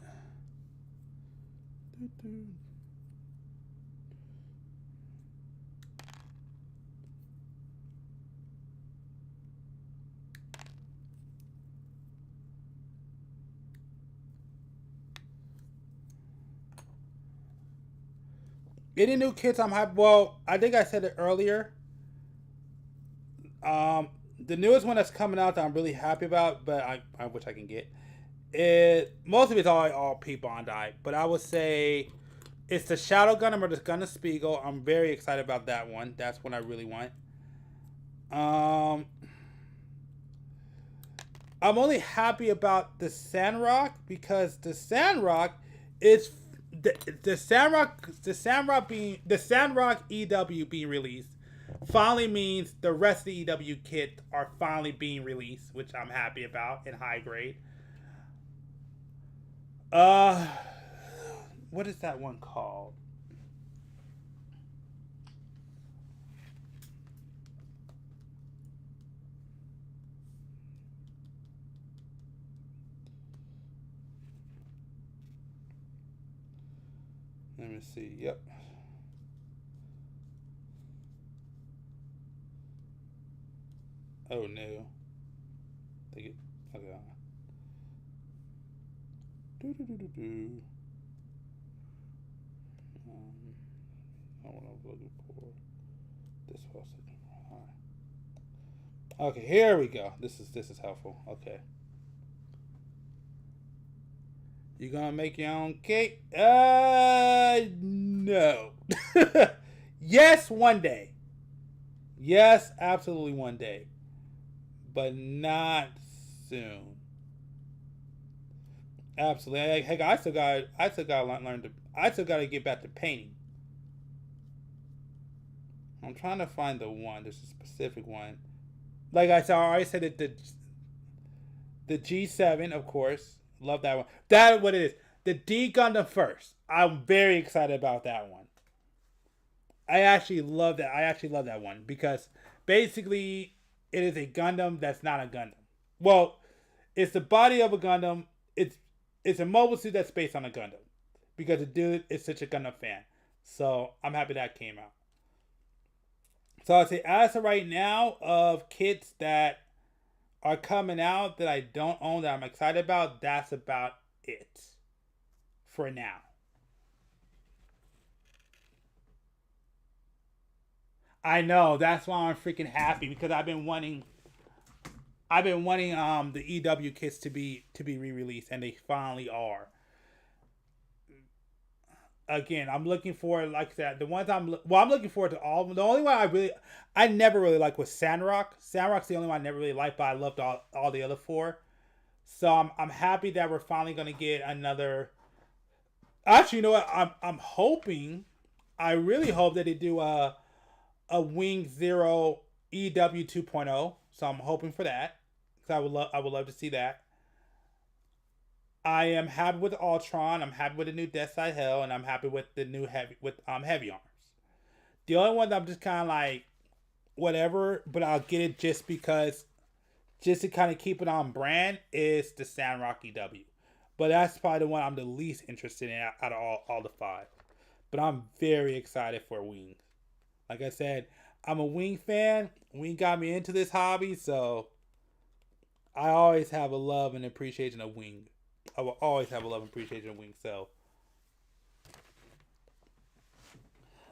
Any new kits I'm hyped? Well, I think I said it earlier. The newest one that's coming out that I'm really happy about, but I wish I can get it. Most of it's all P-Bondi, but I would say it's the Shadow Gundam or the Gundam Spiegel. I'm very excited about that one. That's one I really want. I'm only happy about the Sandrock because the Sandrock is the Sandrock EW being released finally means the rest of the EW kit are finally being released, which I'm happy about in high grade. What is that one called? Let me see. Yep. Oh no. Think it. Okay. I want to look for this was. Okay, here we go. This is helpful. Okay. You gonna make your own cake? No. Yes, one day. Yes, absolutely one day. But not soon. Absolutely. Hey, I still got to get back to painting. I'm trying to find the one. There's a specific one. Like I already said, the G7, of course. Love that one. That's what it is. The D Gundam first. I'm very excited about that one. I actually love that one because basically it is a Gundam that's not a Gundam. Well, it's the body of a Gundam. It's a mobile suit that's based on a Gundam because the dude is such a Gundam fan. So I'm happy that came out. So I'd say as of right now, of kits that are coming out that I don't own that I'm excited about, that's about it for now. I know, that's why I'm freaking happy because I've been wanting the EW kits to be re-released, and they finally are. Again, I'm looking forward, like that. The ones I'm looking forward to all of them. The only one I never really liked was Sandrock. Sandrock's the only one I never really liked, but I loved all the other four. So I'm happy that we're finally gonna get another. Actually, you know what? I'm hoping. I really hope that they do a Wing Zero EW 2.0. So I'm hoping for that. Because I would love to see that. I am happy with Ultron. I'm happy with the new Deathscythe Hell, and I'm happy with the new heavy arms. The only one that I'm just kind of like, whatever, but I'll get it just because, just to kind of keep it on brand, is the Sandrock EW. But that's probably the one I'm the least interested in out of all the five. But I'm very excited for Wing. Like I said, I'm a Wing fan. Wing got me into this hobby, so I always have a love and appreciation of Wing. I will always have a love and appreciation of Wing. So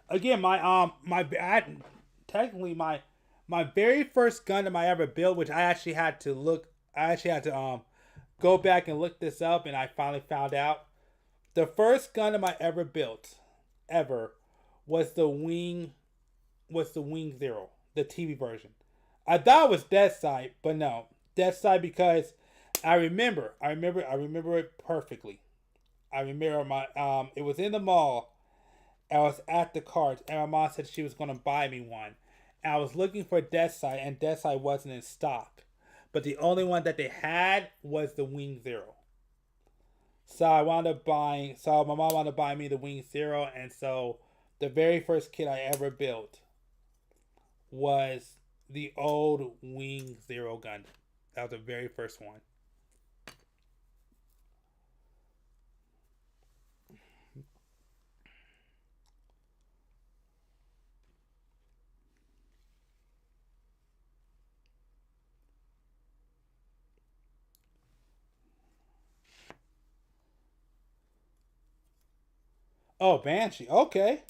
again, my very first Gundam I ever built, which I actually had to go back and look this up, and I finally found out. The first Gundam I ever built, was the Wing Zero, the TV version. I thought it was Deathscythe, but no, Deathscythe because I remember it perfectly. I remember it was in the mall. I was at the carts, and my mom said she was going to buy me one. And I was looking for Deathscythe, and Deathscythe wasn't in stock. But the only one that they had was the Wing Zero. So my mom wound up buying me the Wing Zero, and so the very first kit I ever built was the old Wing Zero Gundam. That was the very first one. Oh, Banshee. Okay.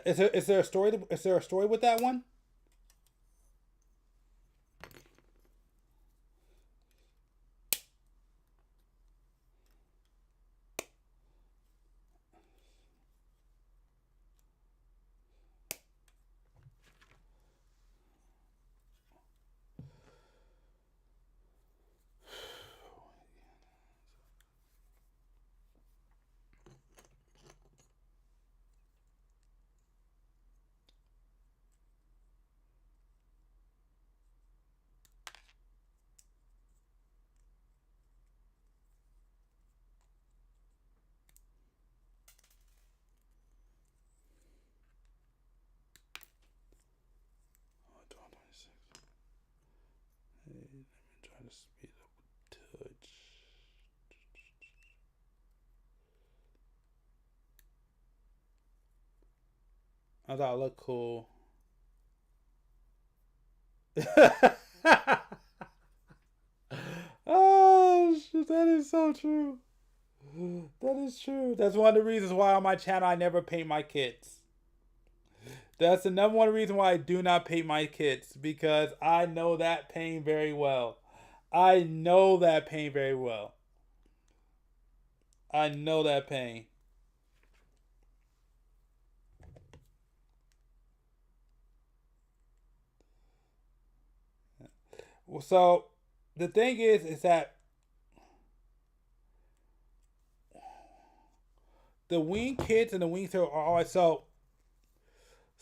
Is there a story? Is there a story with that one? trying to speed up a touch. I thought it looked cool. Oh shit, that is so true. That is true. That's one of the reasons why on my channel I never paint my kits. That's the number one reason why I do not paint my kits, because I know that pain very well. I know that pain very well. I know that pain. So the thing is that the wing kits and the wing throw are always so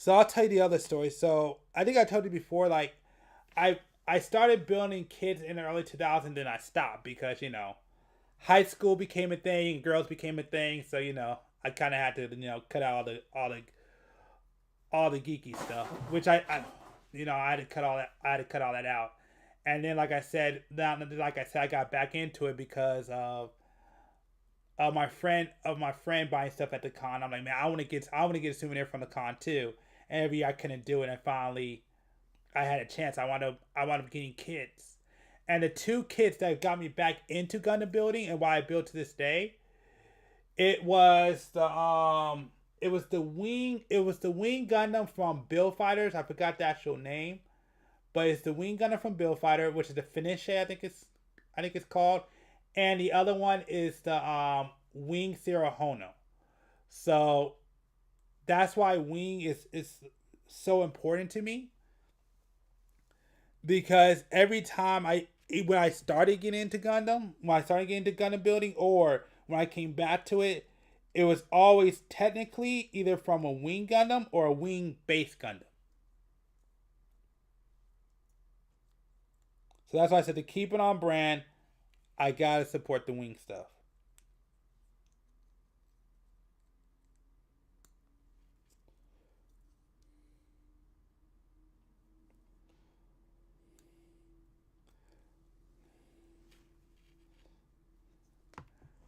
I'll tell you the other story. So I think I told you before, like I started building kits in the early 2000s, then I stopped because, you know, high school became a thing, girls became a thing, so, you know, I kind of had to, you know, cut out all the geeky stuff, which I you know, I had to cut all that out. And then like I said, I got back into it because of my friend buying stuff at the con. I'm like, man, I want to get a souvenir from the con too. And every year I couldn't do it, and finally I had a chance. I wound up getting kits. And the two kits that got me back into Gundam building and why I build to this day, it was the wing Gundam from Build Fighters. I forgot the actual name, but it's the wing Gundam from Build Fighter, which is the Finish, I think it's called. And the other one is the Wing Zero Hono. So that's why Wing is so important to me. Because every time when I started getting into Gundam, building, or when I came back to it, it was always technically either from a Wing Gundam or a Wing base Gundam. So that's why I said to keep it on brand, I gotta support the Wing stuff.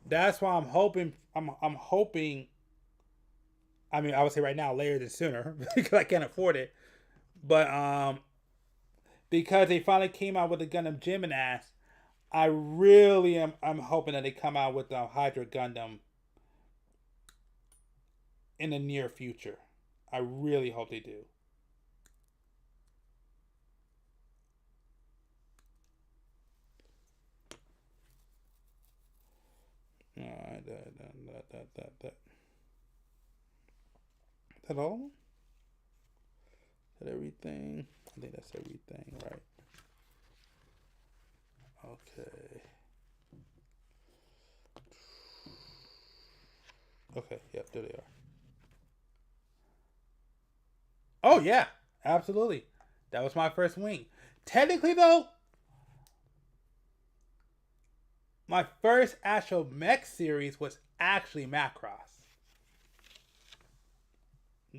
That's why I'm hoping. I mean, I would say right now later than sooner because I can't afford it. But because they finally came out with the Gundam Gymnast, I really am. I'm hoping that they come out with the Hydra Gundam in the near future. I really hope they do. Alright, that. Is that all? Is that everything? I think that's everything, right? Okay. Okay, yep, there they are. Oh yeah, absolutely. That was my first wing. Technically though, my first actual mech series was actually Macross.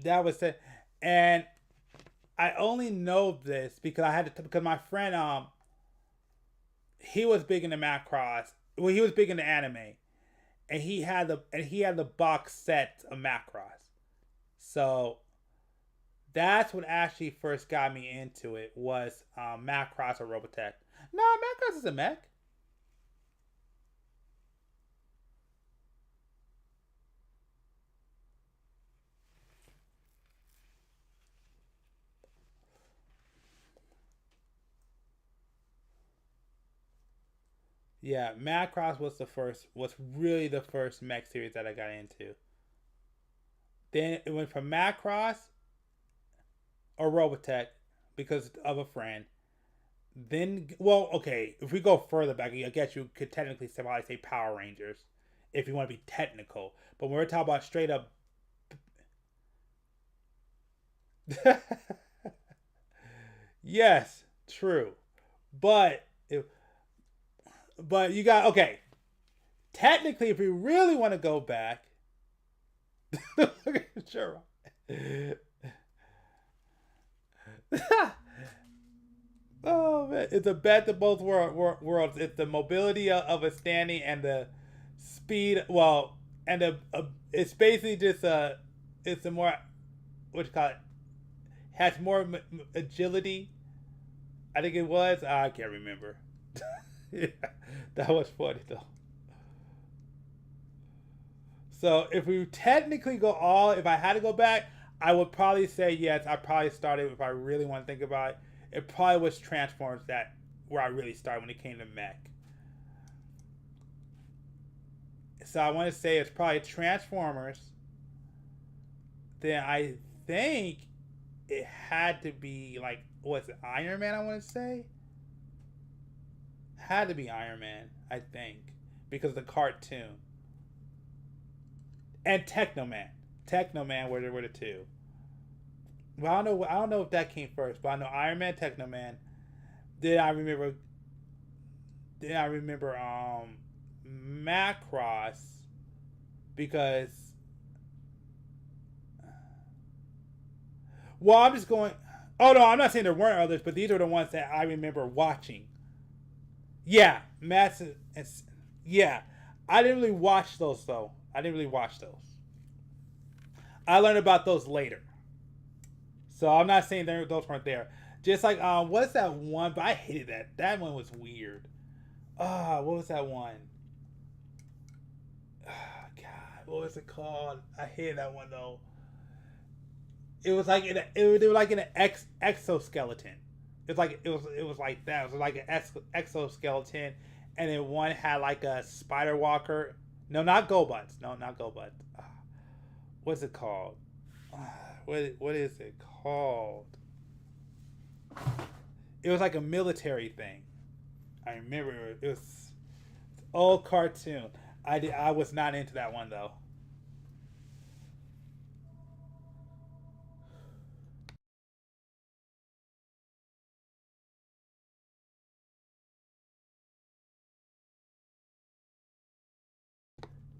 That was it. And I only know this because because my friend he was big into Macross. Well, he was big into anime. And he had the box set of Macross. So that's what actually first got me into it, was Macross or Robotech. No, Macross is a mech. Yeah, Macross was really the first mech series that I got into. Then it went from Macross or Robotech because of a friend. Then, well, okay, if we go further back, I guess you could technically say Power Rangers if you want to be technical. But when we're talking about straight up... Yes, true. But you got, okay, technically, if we really want to go back, sure. Oh man, it's a bet to both worlds. It's the mobility of a standing and the speed. Well, and it's basically just it's a more what you call it, has more agility. I think it was. I can't remember. Yeah, that was funny though. So if we technically if I had to go back, I would probably say yes. I probably started, if I really want to think about it, it probably was Transformers where I really started when it came to mech. So I want to say it's probably Transformers. Then I think it had to be like, was it Iron Man? I want to say had to be Iron Man. I think because of the cartoon. And Technoman. Technoman were the two. Well, I don't know if that came first, but I know Iron Man, Technoman. Then I remember Macross because I'm just going. Oh no, I'm not saying there weren't others, but these are the ones that I remember watching. Yeah, Massive. Yeah, I didn't really watch those though. I learned about those later. So I'm not saying those weren't there. Just like what's that one? But I hated that. That one was weird. What was that one? God, what was it called? I hated that one though. It was like they were like in an exoskeleton. It was like that. It was like an exoskeleton, and then one had like a spider walker. No, not GoButs. No, not GoButs. What's it called? What is it called? It was like a military thing. I remember it was old cartoon. I was not into that one though.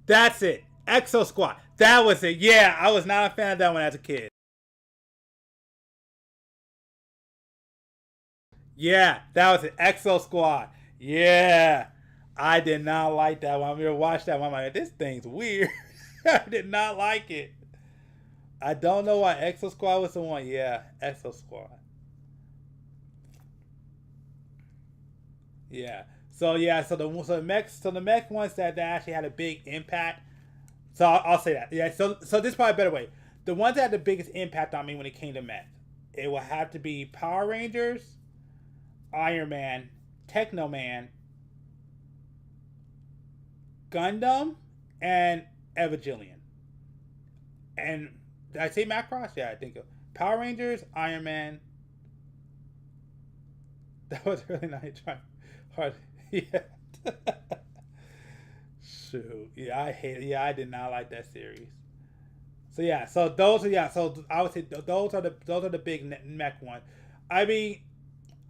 That's it. Exo Squad. That was it. Yeah, I was not a fan of that one as a kid. Yeah, that was it. Exo Squad. Yeah. I did not like that one. I remember watched that one. I'm like, this thing's weird. I did not like it. I don't know why Exo Squad was the one. Yeah, Exo Squad. Yeah. So the mech ones that actually had a big impact. So I'll say that. Yeah. So this is probably a better way. The ones that had the biggest impact on me when it came to mech, it will have to be Power Rangers, Iron Man, Technoman, Gundam, and Evangelion. And did I say Macross? Yeah, I think of Power Rangers, Iron Man. That was really nice. Hard. Yeah. Shoot. Yeah, I hate it. Yeah, I did not like that series. So yeah, so I would say those are the big mech ones. I mean,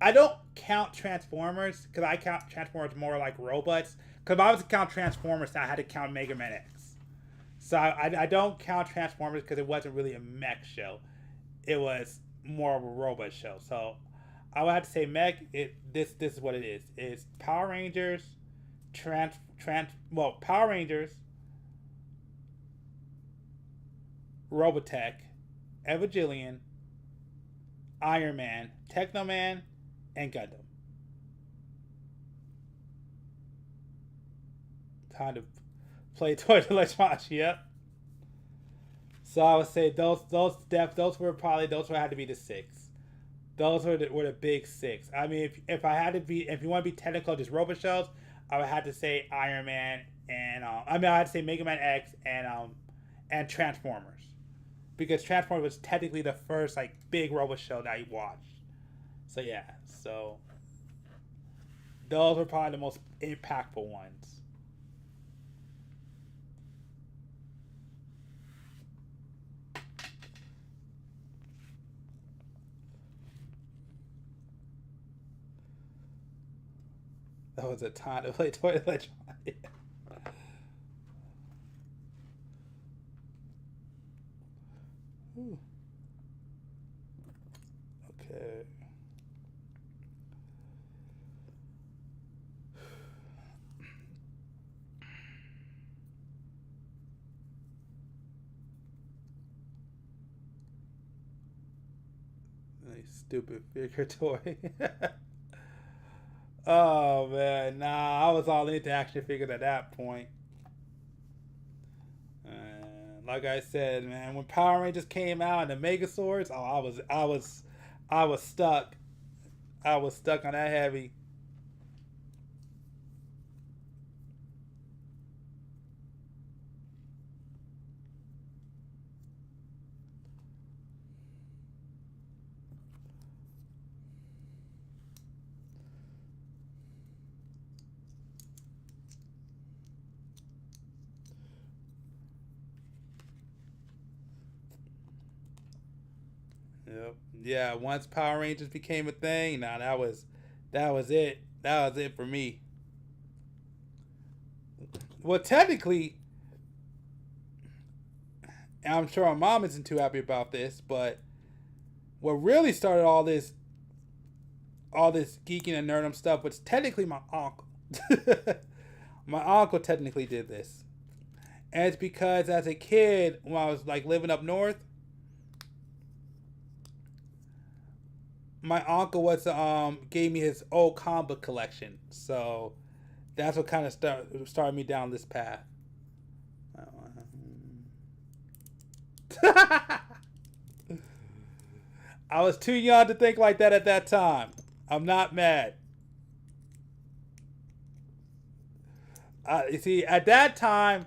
I don't count Transformers because I count Transformers more like robots. Because if I was to count Transformers, I had to count Mega Man X. So I don't count Transformers because it wasn't really a mech show. It was more of a robot show. So I would have to say mech. This is what it is. It's Power Rangers, Power Rangers, Robotech, Evangelion, Iron Man, Technoman, and Gundam. Time to play Toy Electronics. Yep. So I would say those would have to be the 6. Those were the big 6. I mean, if you want to be technical, just robot shows, I would have to say Iron Man and I had to say Mega Man X and Transformers, because Transformers was technically the first like big robot show that I watched. So yeah, so those were probably the most impactful ones. That was a time to play Toy Electronics. Okay. Only stupid figure toy. Oh man, nah, I was all into action figures at that point. Like I said, man, when Power Rangers came out and the Megazords, oh, I was stuck. I was stuck on that heavy. Yep. Yeah, once Power Rangers became a thing, now that was it. That was it for me. Well, technically, I'm sure my mom isn't too happy about this, but what really started all this geeking and nerdum stuff was technically my uncle. My uncle technically did this. And it's because as a kid, when I was like living up north, my uncle was gave me his old comic book collection, so that's what kind of started me down this path. I was too young to think like that at that time. I'm not mad. You see, at that time,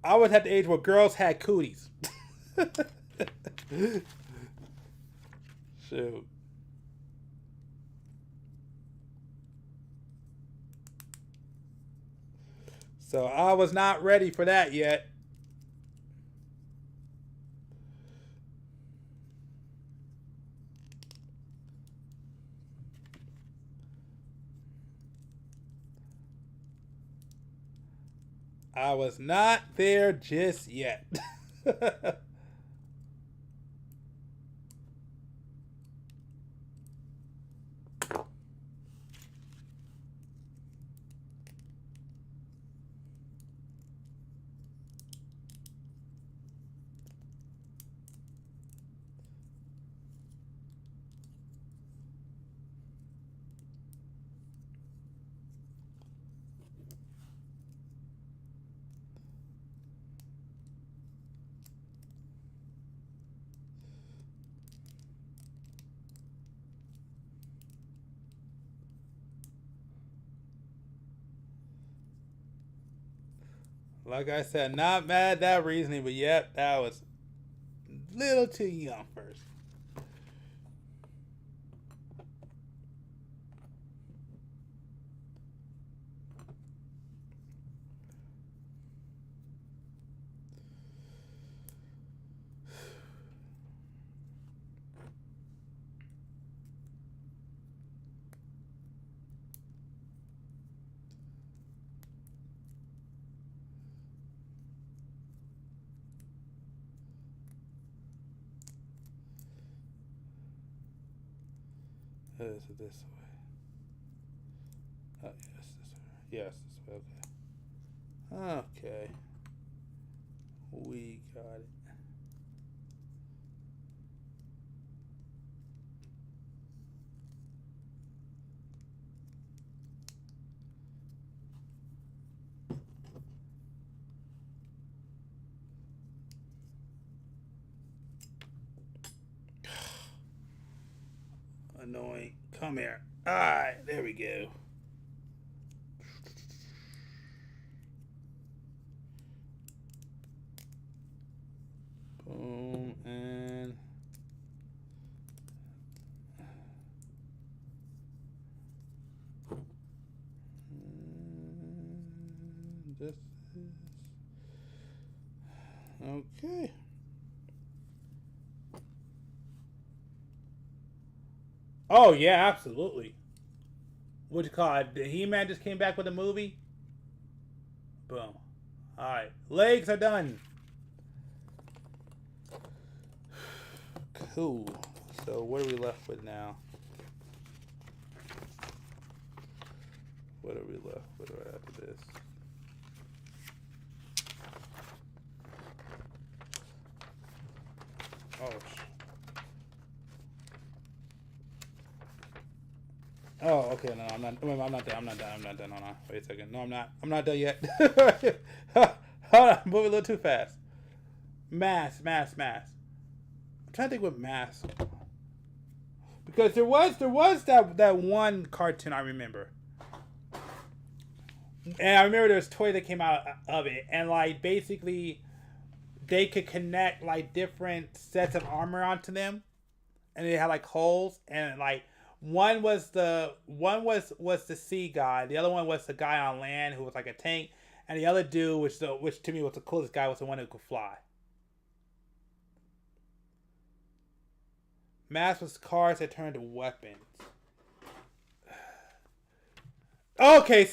I was at the age where girls had cooties. Shoot. So I was not ready for that yet. I was not there just yet. Like I said, not mad at that reasoning, but yep, that was a little too young first. Is it this way? Oh, yes, this way. Yes, this way. Okay. Okay. We got it. Annoying. Come here. Alright, there we go. Boom, and this is okay. Oh yeah, absolutely. What you call it? The He-Man just came back with a movie. Boom. All right, legs are done. Cool. So what are we left with now? What are we left with right after this? Oh. Oh, okay. No, I'm not. Wait, I'm not done. I'm not done. I'm not done. Hold on. Wait a second. No, I'm not. I'm not done yet. Hold on. I'm moving a little too fast. Mass. I'm trying to think what mass. Because there was that one cartoon I remember. And I remember there was toys that came out of it, and like basically they could connect like different sets of armor onto them, and they had like holes, and like one was the sea guy, the other one was the guy on land who was like a tank, and the other dude, which to me was the coolest guy, was the one who could fly. Mass was cars that turned to weapons. Okay,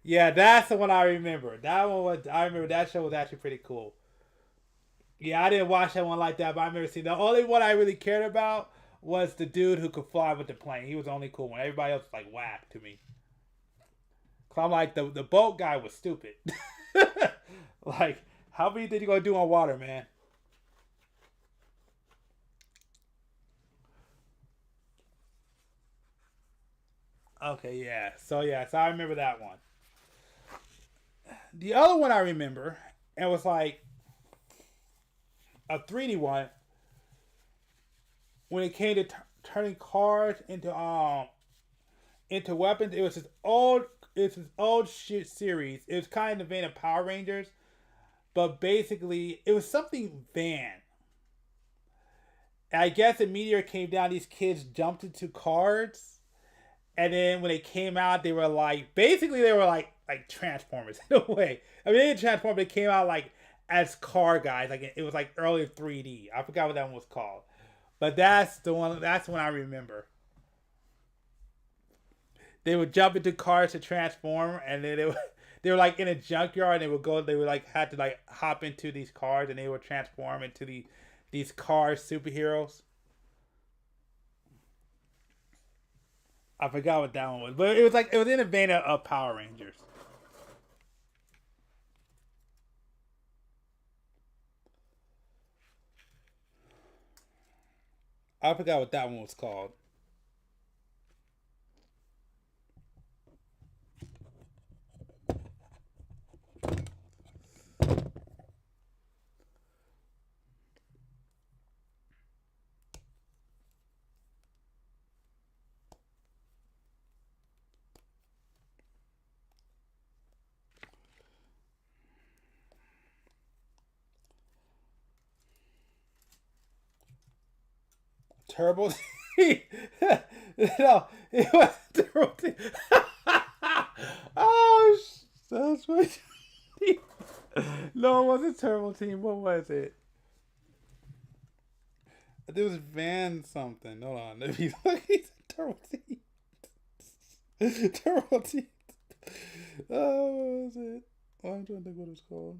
yeah. That's the one I remember. I remember that show was actually pretty cool. Yeah, I didn't watch that one like that, but I remember seeing the only one I really cared about was the dude who could fly with the plane. He was the only cool one. Everybody else was like whack to me. Cause I'm like the boat guy was stupid. Like, how many did you gonna do on water, man? Okay, yeah. So I remember that one. The other one I remember, and was like a 3D one, when it came to turning cars into weapons. It was this old shit series. It was kind of in the vein of Power Rangers, but basically it was something van. And I guess a meteor came down. These kids jumped into cars. And then when they came out, they were like Transformers in a way. I mean, they didn't transform, but they came out like as car guys. Like it was like early 3D. I forgot what that one was called, but that's the one. That's one I remember. They would jump into cars to transform, and then they were like in a junkyard. And they would go. They would like had to like hop into these cars, and they would transform into these car superheroes. I forgot what that one was, but it was in the vein of Power Rangers. I forgot what that one was called. Turbo Team. No, it wasn't Turbo Team. Oh, that's right. No, it wasn't Turbo Team. What was it? It was Van something. Hold on. If he's looking at Turbo Team. Turbo Team. Oh, what was it? Oh, I'm trying to think what it's called.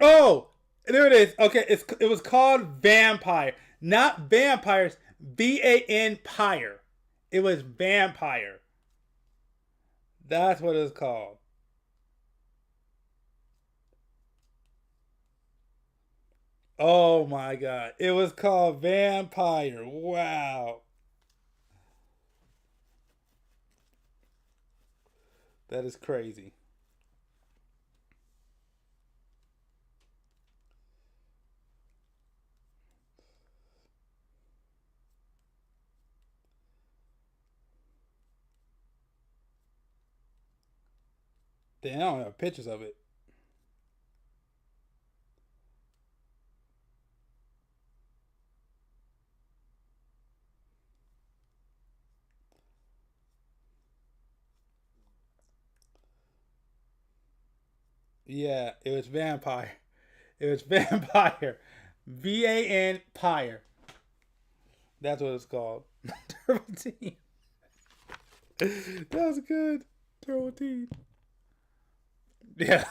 Oh, there it is. Okay, it was called Vampire, not Vampires. VAN-Pyre. It was Vampire. That's what it was called. Oh my god, it was called Vampire. Wow, that is crazy. Damn, I don't have pictures of it. Yeah, it was Vampire. It was Vampire. VAN-Pyre. That's what it's called. Turbo Team. That was good. Turbo Team. Yeah.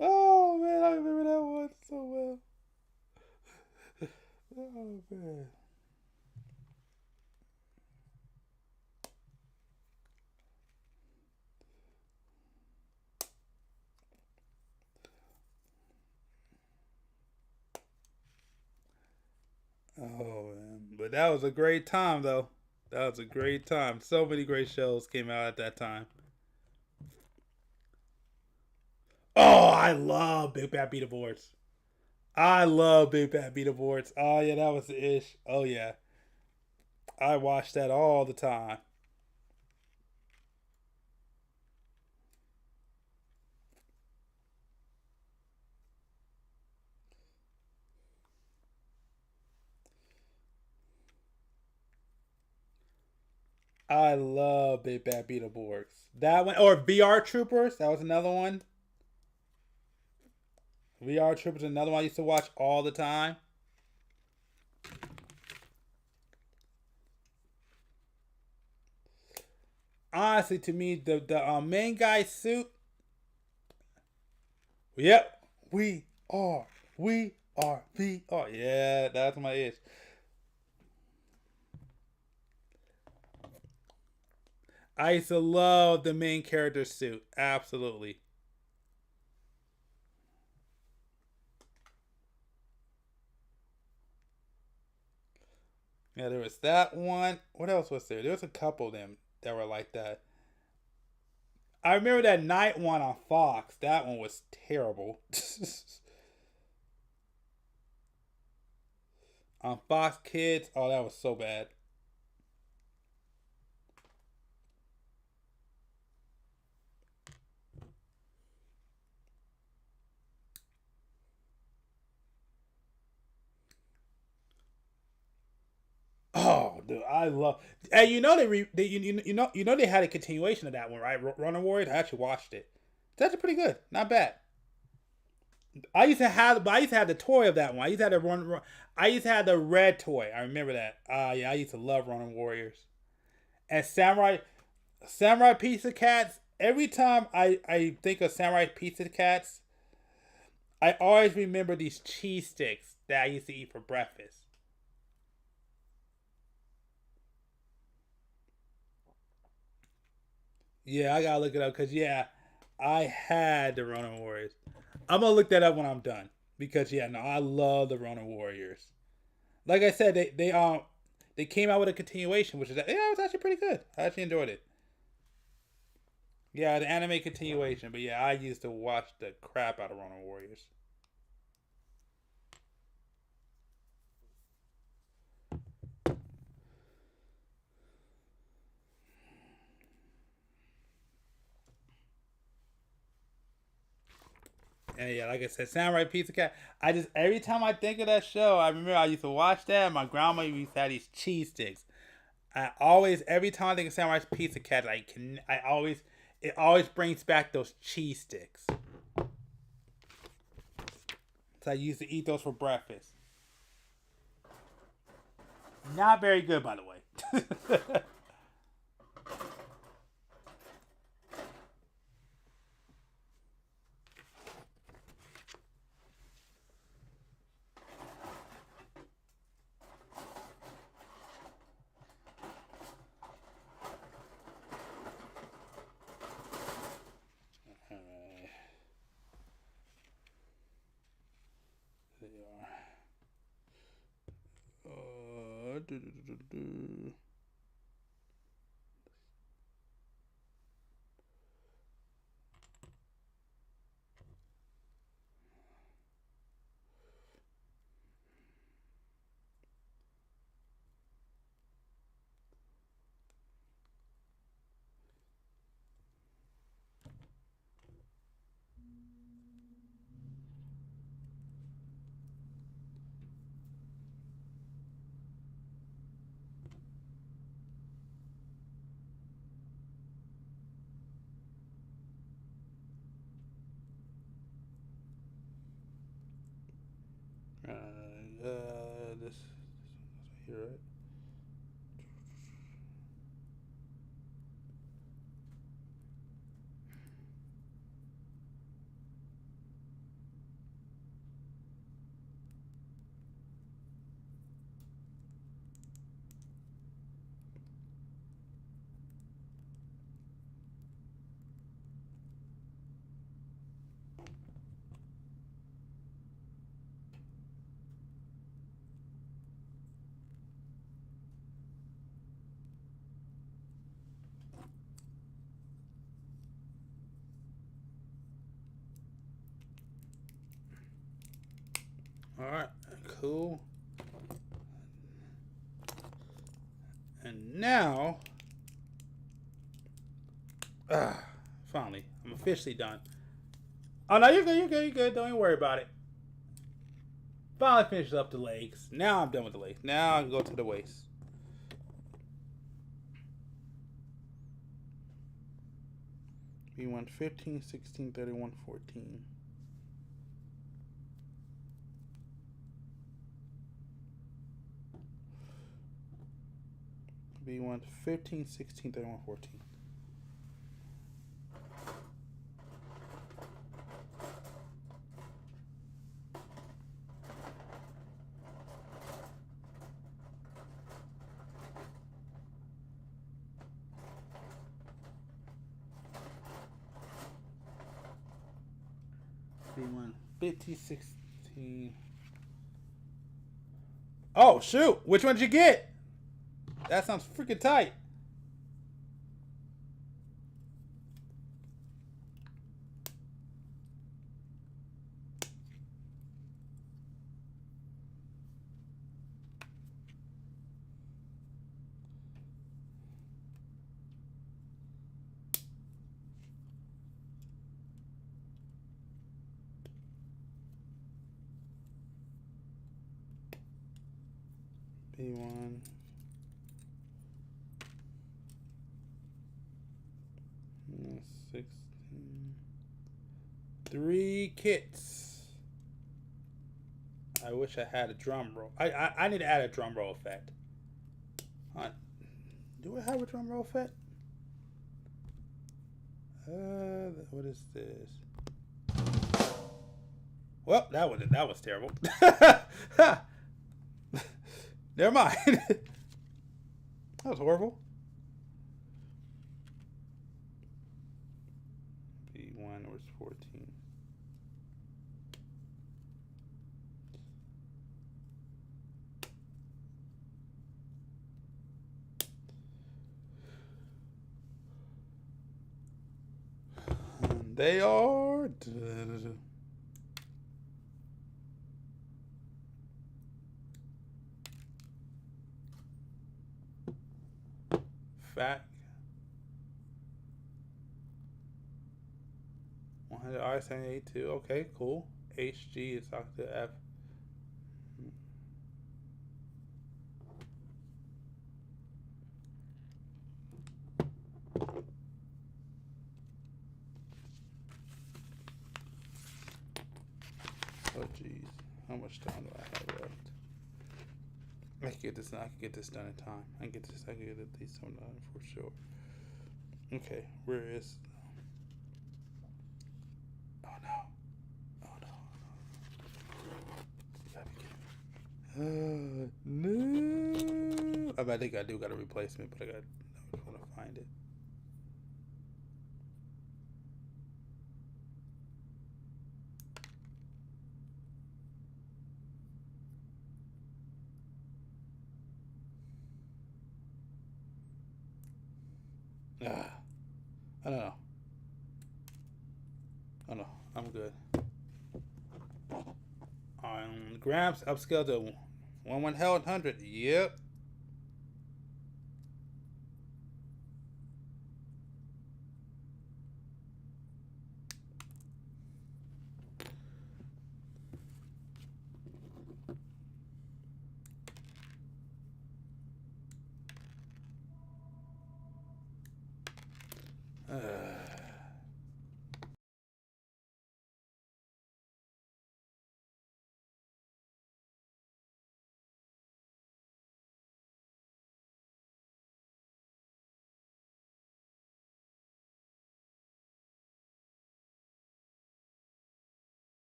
Oh man, I remember that one so well. Oh man. Oh man. But that was a great time though. That was a great time. So many great shows came out at that time. Oh, I love Big Bad Beetleborgs. I love Big Bad Beetleborgs. Oh yeah, that was the ish. Oh yeah. I watch that all the time. I love Big Bad Beetleborgs. That one, or VR Troopers. That was another one. VR Troopers, another one I used to watch all the time. Honestly, to me, the main guy's suit. Yep, we are VR. Yeah, that's my ish. I used to love the main character's suit. Absolutely. Yeah, there was that one. What else was there? There was a couple of them that were like that. I remember that night one on Fox. That one was terrible. On Fox Kids. Oh, that was so bad. Oh, dude, I love. Hey, you know you know they had a continuation of that one, right? Runner Warriors. I actually watched it. It's actually pretty good. Not bad. I used to have the toy of that one. I used to have the run. I used to have the red toy. I remember that. Yeah, I used to love Runner Warriors and Samurai Pizza Cats. Every time I think of Samurai Pizza Cats, I always remember these cheese sticks that I used to eat for breakfast. Yeah, I gotta look it up because yeah, I had the Ronin Warriors. I'm gonna look that up when I'm done because yeah, no, I love the Ronin Warriors. Like I said, they came out with a continuation, which is yeah, it was actually pretty good. I actually enjoyed it. Yeah, the anime continuation, but yeah, I used to watch the crap out of Ronin Warriors. And yeah, like I said, Samurai Pizza Cat. I just every time I think of that show, I remember I used to watch that. My grandma used to have these cheese sticks. I always, every time I think of Samurai Pizza Cat, it always brings back those cheese sticks. So I used to eat those for breakfast. Not very good, by the way. This here, right? Alright, cool. And now, finally, I'm officially done. Oh no, you're good, you're good, you're good. Don't even worry about it. Finally finished up the legs. Now I'm done with the legs. Now I can go to the waist. B1 15, 16, 31, 14. B1 15, 16, 31, 14. B1 15, 16. Oh shoot! Which one did you get? That sounds freaking tight. B1. 16. 3 kits. I wish I had a drum roll. I need to add a drum roll effect. Do I have a drum roll effect? What is this? Well, that was terrible. Never mind. That was horrible. B1 was 14. And they are fat 100 I-782. Okay, cool. HG is Octa F. Oh jeez, how much time do I have left? I can get this. I can get this done in time. I can get this. I can get at least some done for sure. Okay, where is? Oh no! Oh no! No! I think I do got a replacement, but I just want to find it. I don't know. Oh no, I'm good. Grams upscale to 100. Yep.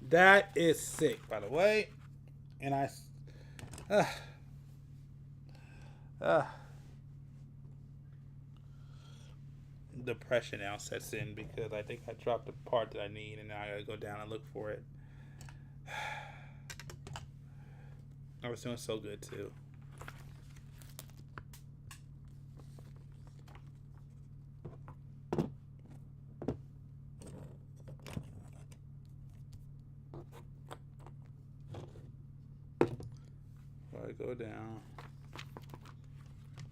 That is sick, by the way. And depression now sets in because I think I dropped the part that I need and now I gotta go down and look for it. I was doing so good too. go down.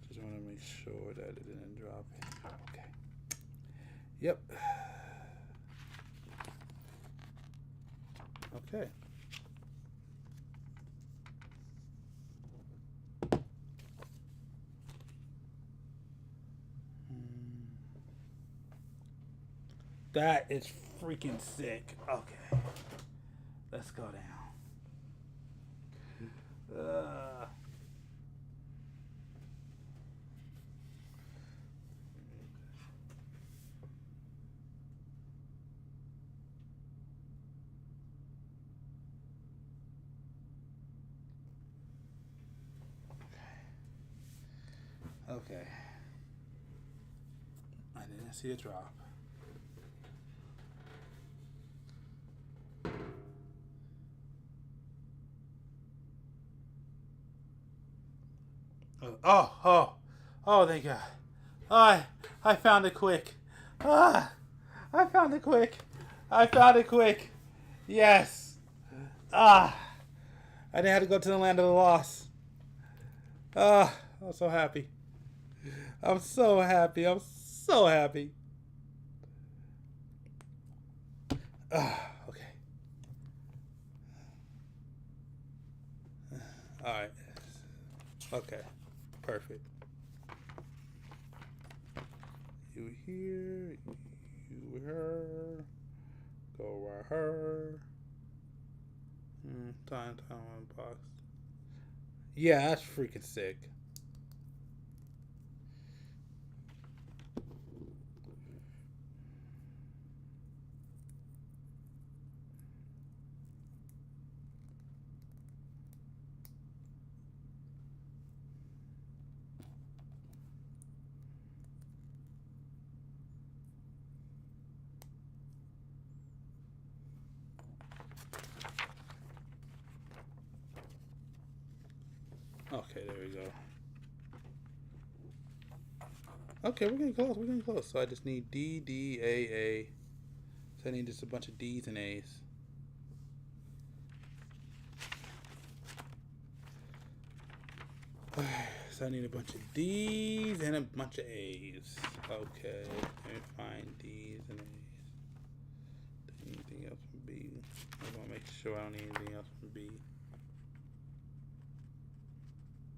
Just want to make sure that it didn't drop it. Okay. Yep. Okay. That is freaking sick. Okay. Let's go down. Okay. I didn't see a drop. Oh, thank God. I found it quick. I found it quick. I found it quick. Yes. I didn't have to go to the land of the lost. I'm so happy. I'm so happy. I'm so happy. Okay. All right. Okay. Perfect. You here, you her, go right her. Time box. Yeah, that's freaking sick. Okay, there we go. Okay, we're getting close. We're getting close. So I just need D, D, A, A. So I need just a bunch of D's and A's. So I need a bunch of D's and a bunch of A's. Okay, let me find D's and A's. Anything else from B? I want to make sure I don't need anything else from B.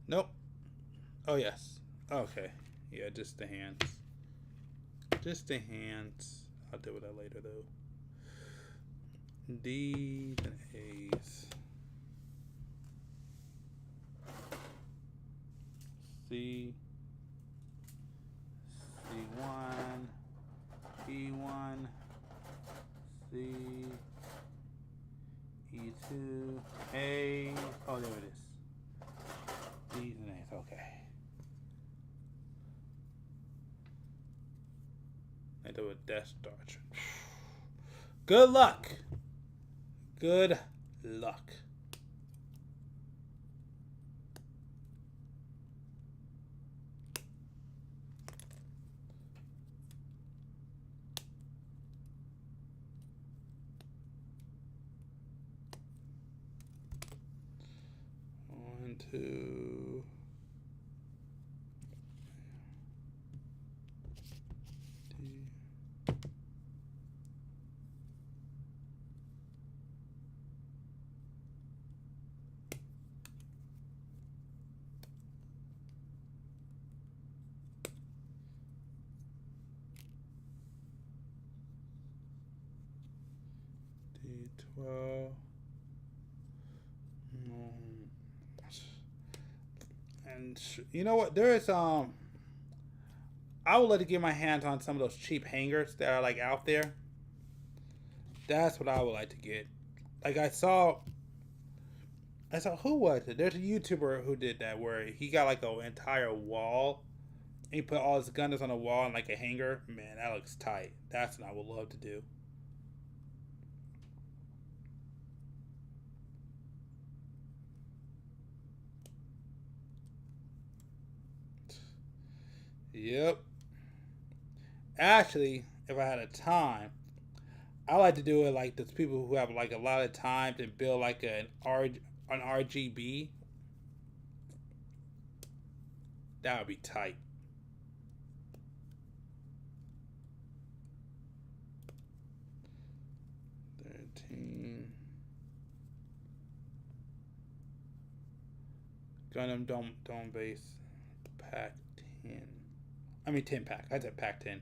Nope. Oh, yes. Okay. Yeah, just the hands. Just the hands. I'll deal with that later, though. D's and A's. C. C1. E1. C. E2. A. Oh, there it is. D's and A's, okay. I do a Death Dart. Good luck. Good luck. One, two. D12. And you know what? There is I would like to get my hands on some of those cheap hangers that are like out there. That's what I would like to get. Like I saw who was it? There's a YouTuber who did that where he got like an entire wall. And he put all his Gundams on a wall and like a hanger. Man, that looks tight. That's what I would love to do. Yep. Actually, if I had a time, I like to do it like those people who have like a lot of time to build like an RGB. That would be tight. Gundam Dome Base Pack 10. I mean 10 pack. I said pack 10.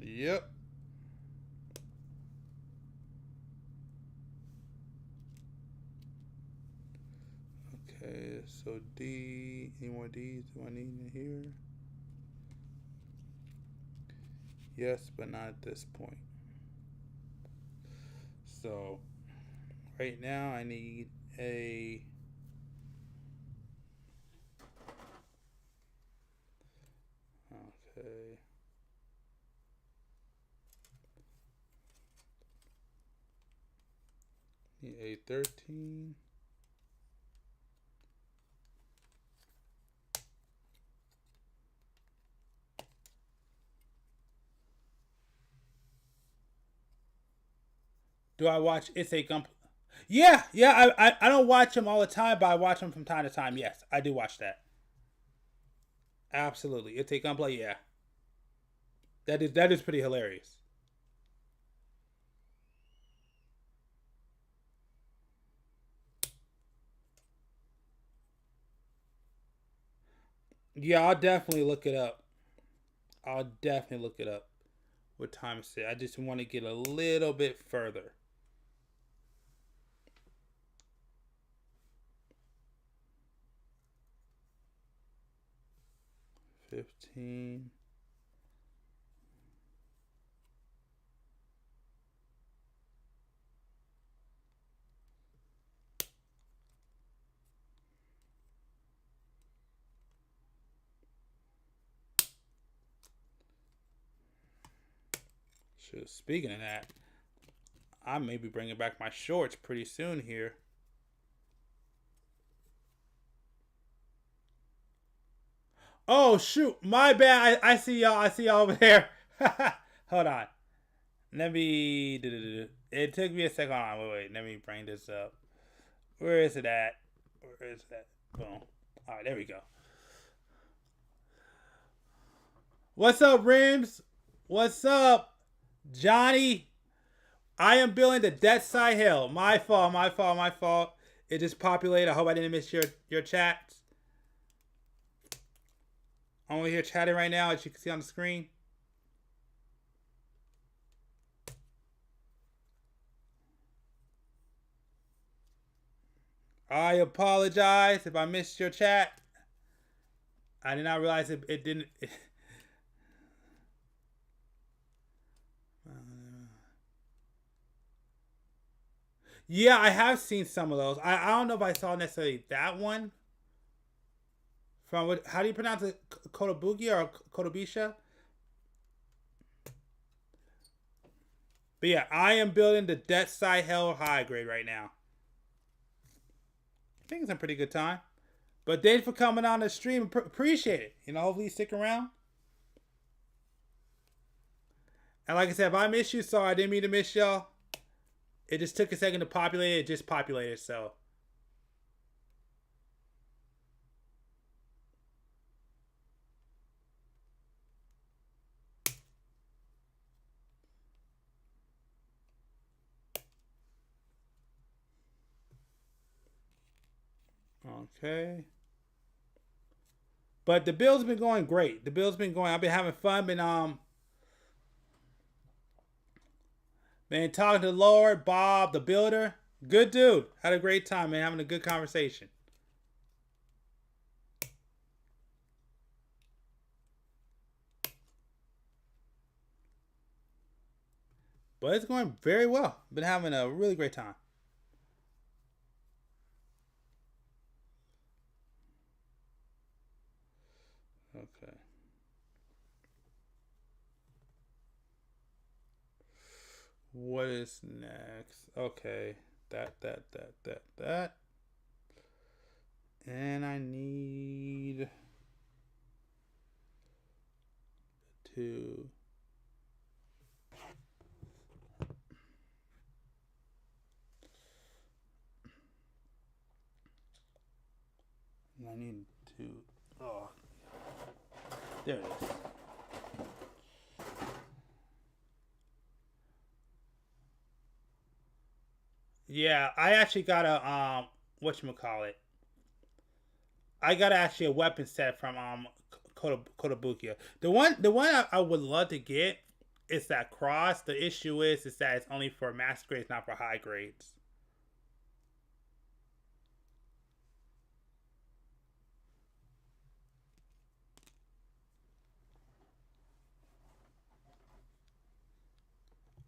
Yep. Okay, so D. Any more D's do I need in here? Yes, but not at this point. So, right now I need a... Okay. Need a 13. Do I watch It's a Gump? Yeah. I don't watch them all the time, but I watch them from time to time. Yes, I do watch that. Absolutely. It's a Gunplay, yeah. That is pretty hilarious. Yeah, I'll definitely look it up. What time is it? I just want to get a little bit further. $15. Speaking of that, I may be bringing back my shorts pretty soon here. Oh shoot, my bad. I see y'all. I see y'all over there. Hold on. Let me. It took me a second. Hold on. Wait. Let me bring this up. Where is it at? Where is that? Boom. All right, there we go. What's up, Rims? What's up, Johnny? I am building the Deathscythe Hill. My fault. It just populated. I hope I didn't miss your chats. I'm over here chatting right now, as you can see on the screen. I apologize if I missed your chat. I did not realize it didn't. Yeah, I have seen some of those. I don't know if I saw necessarily that one. From what? How do you pronounce it? Kotobuki or Kotobisha? But yeah, I am building the Deathscythe Hell High grade right now. I think it's a pretty good time. But thanks for coming on the stream. Appreciate it. You know, hopefully you stick around. And like I said, if I miss you, sorry, I didn't mean to miss y'all. It just took a second to populate. It just populated, so. Okay. But the build's been going great. I've been having fun. Man, talking to the Lord, Bob, the builder. Good dude. Had a great time, man. Having a good conversation. But it's going very well. Been having a really great time. Okay. What is next? Okay. That. And I need to... I need to. Oh, there it is. Yeah, I actually got a whatchamacallit. I got actually a weapon set from Kotobukiya. The one I would love to get is that cross. The issue is that it's only for master grades, not for high grades.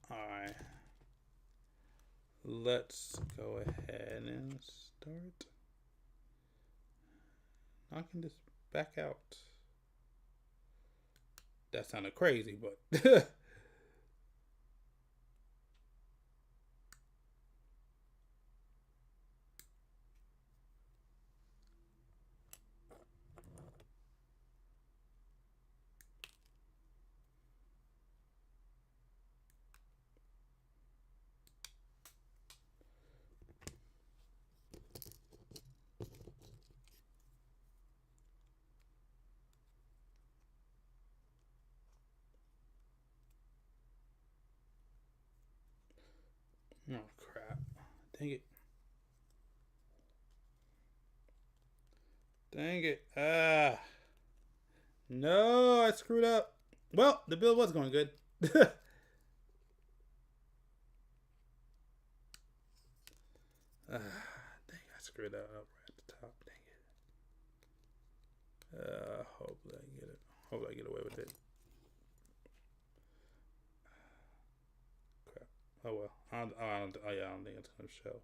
Alright. Let's go ahead and start knocking this back out. That sounded crazy, but oh crap. Dang it. Dang it. No, I screwed up. Well, the build was going good. Dang, I screwed that up right at the top. Dang it. Hopefully I get it. Hopefully I get away with it. Crap. Oh well. I don't think it's gonna show.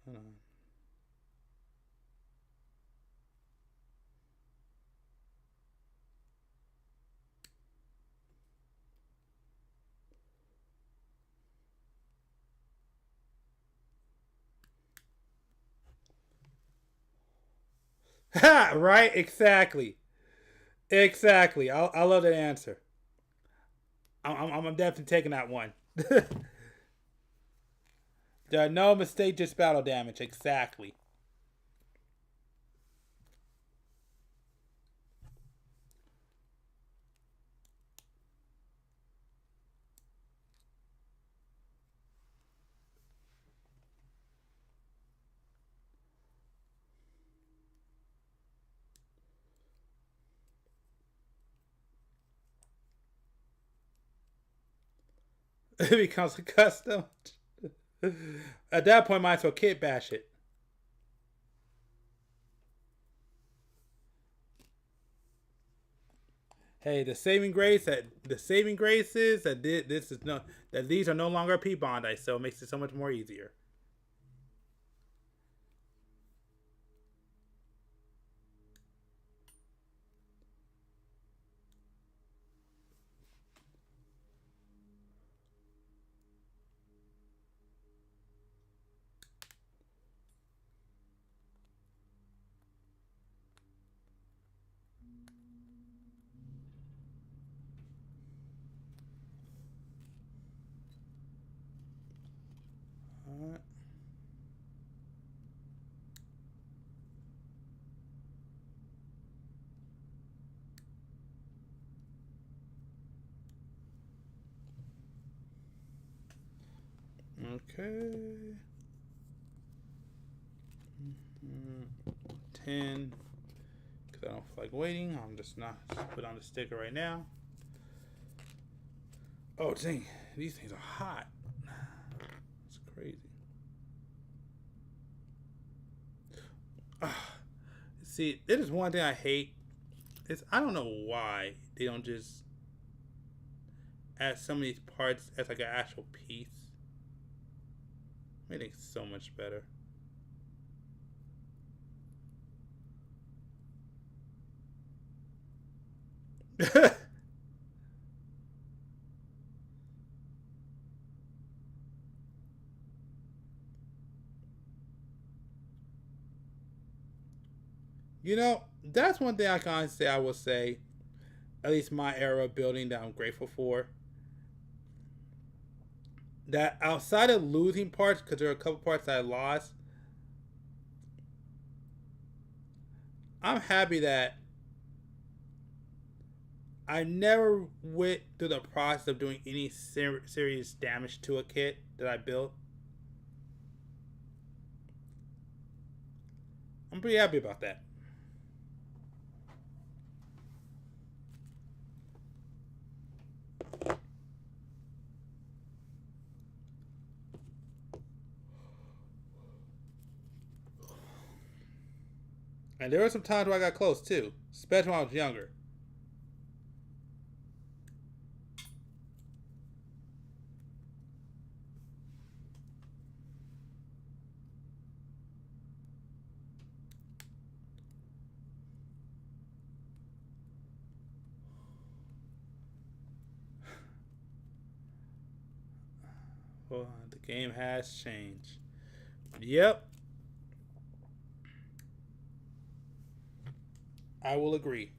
Hold on. Ha! Right? Exactly. Exactly. I love that answer. I'm definitely taking that one. There are no mistakes, just battle damage. Exactly. It becomes a custom. At that point, might as well kit bash it. Hey, the saving grace is that these are no longer P-bond dice, so it makes it so much more easier. Alright. Okay. 10. Because I don't feel like waiting. I'm just put on the sticker right now. Oh, dang. These things are hot. It's crazy. See, it is one thing I hate. I don't know why they don't just add some of these parts as like an actual piece. Made it so much better. You know, that's one thing I can honestly say I will say, at least my era of building that I'm grateful for. That outside of losing parts, because there are a couple parts that I lost, I'm happy that I never went through the process of doing any serious damage to a kit that I built. I'm pretty happy about that. And there were some times where I got close too, especially when I was younger. Well, the game has changed. Yep. I will agree.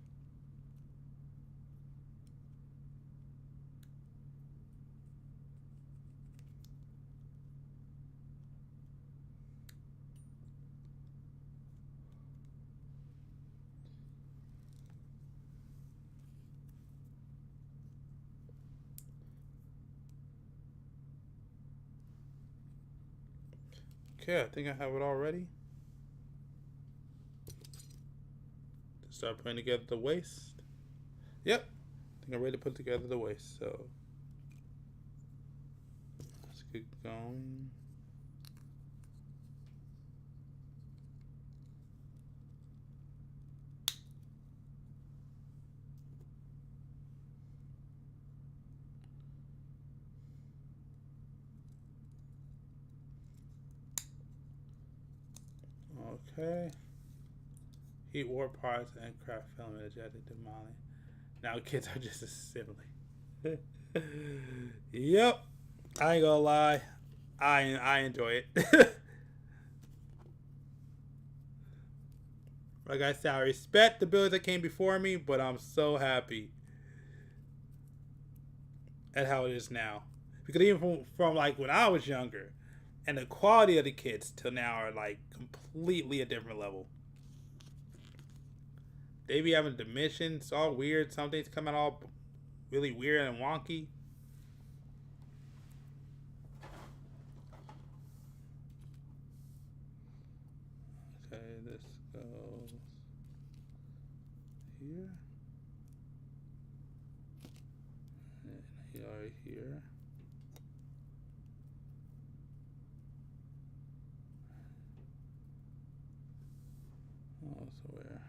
Okay, I think I have it all ready. Start putting together the waist. Yep, I think I'm ready to put together the waist. So let's get going. Okay. Heat warp parts and craft filament ejected to Molly. Now kids are just assembly. Yep. I ain't gonna lie. I enjoy it. Like I said, I respect the builds that came before me, but I'm so happy at how it is now. Because even from like when I was younger, and the quality of the kits till now are like completely a different level. They be having dimensions, all weird. Some things come out all really weird and wonky. Okay, this goes here. And here. Oh, so where?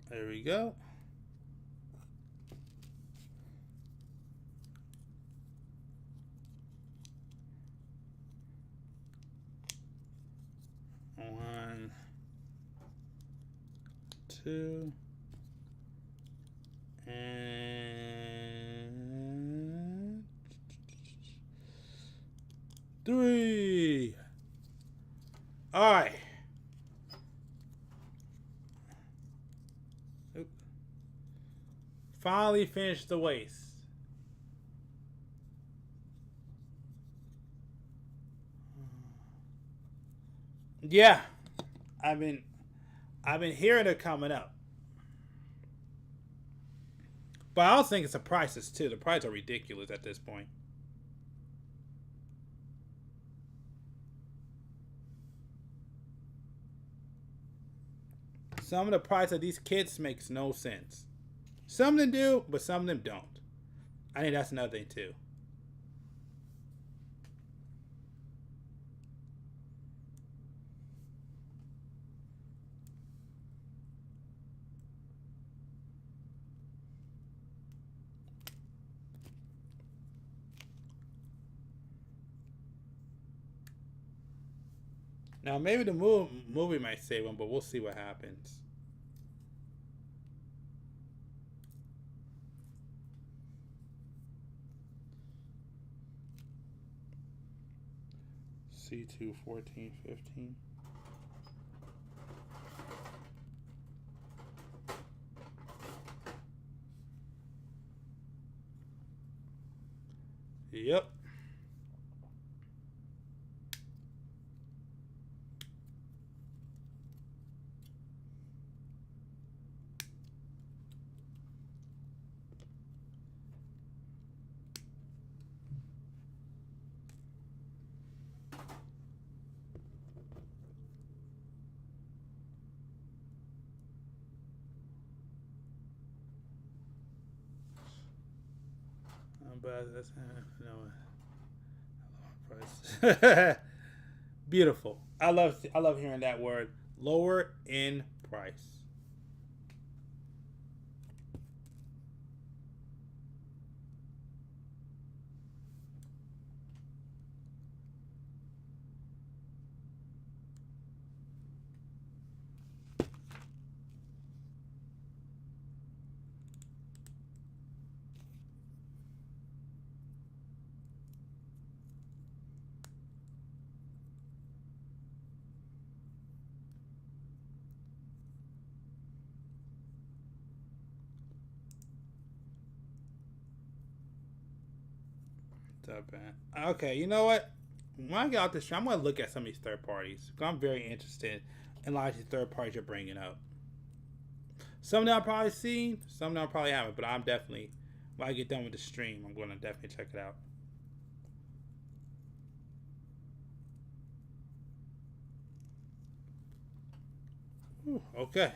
There we go. One, two, and three. All right. Finally finished the waist. Yeah, I've been hearing it coming up, but I also think it's the prices too. The prices are ridiculous at this point. Some of the price of these kits makes no sense. Some of them do, but some of them don't. I think that's another thing too. Now maybe the movie might save them, but we'll see what happens. C2 14 15. Yep. But that's price. Beautiful. I love hearing that word. Lower in price. Okay, you know what? When I get out this show, I'm going to look at some of these third parties. I'm very interested in a lot of these third parties you're bringing up. Some of them I've probably seen, some of them I probably haven't, but I'm definitely, when I get done with the stream, I'm going to definitely check it out. Whew, okay.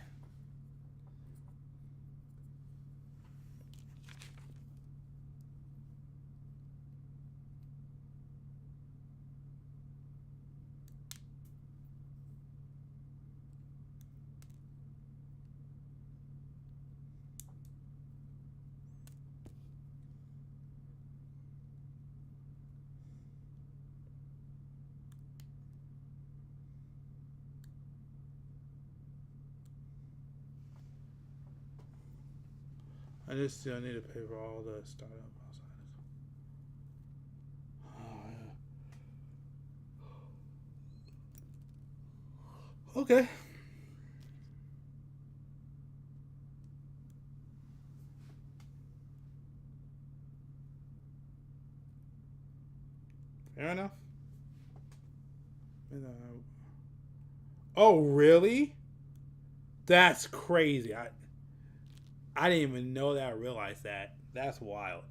I just still need to pay for all the startup outside. Oh, yeah. Okay. Fair enough. Oh, really? That's crazy. I didn't even know that. I realized that. That's wild.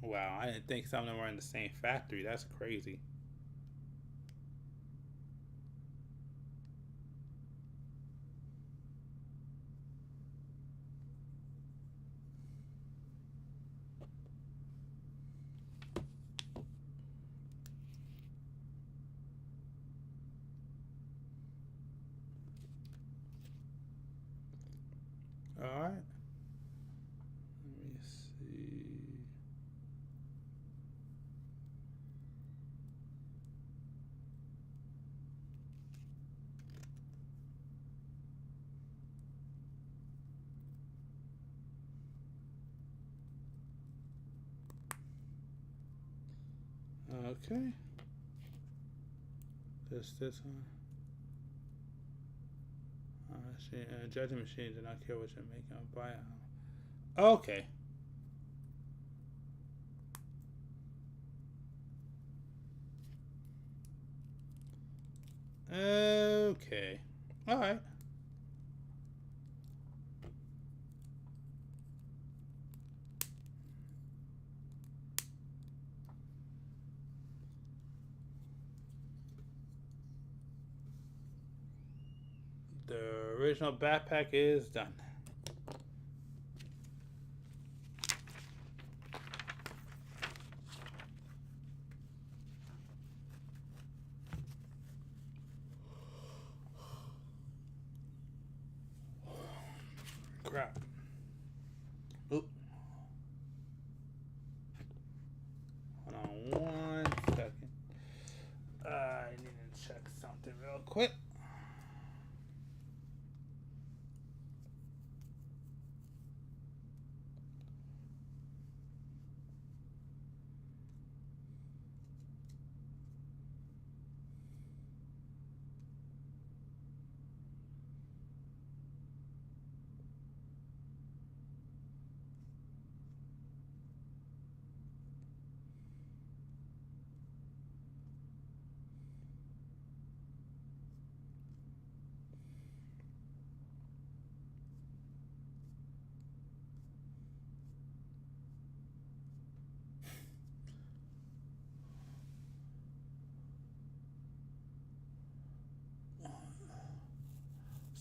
Wow, I didn't think some of them were in the same factory. That's crazy. All right. Let me see. Okay. This one. Judging machine do not care what you're making a buyout. Okay. Okay. All right. The original backpack is done. Crap. Oop. Hold on 1 second. I need to check something real quick.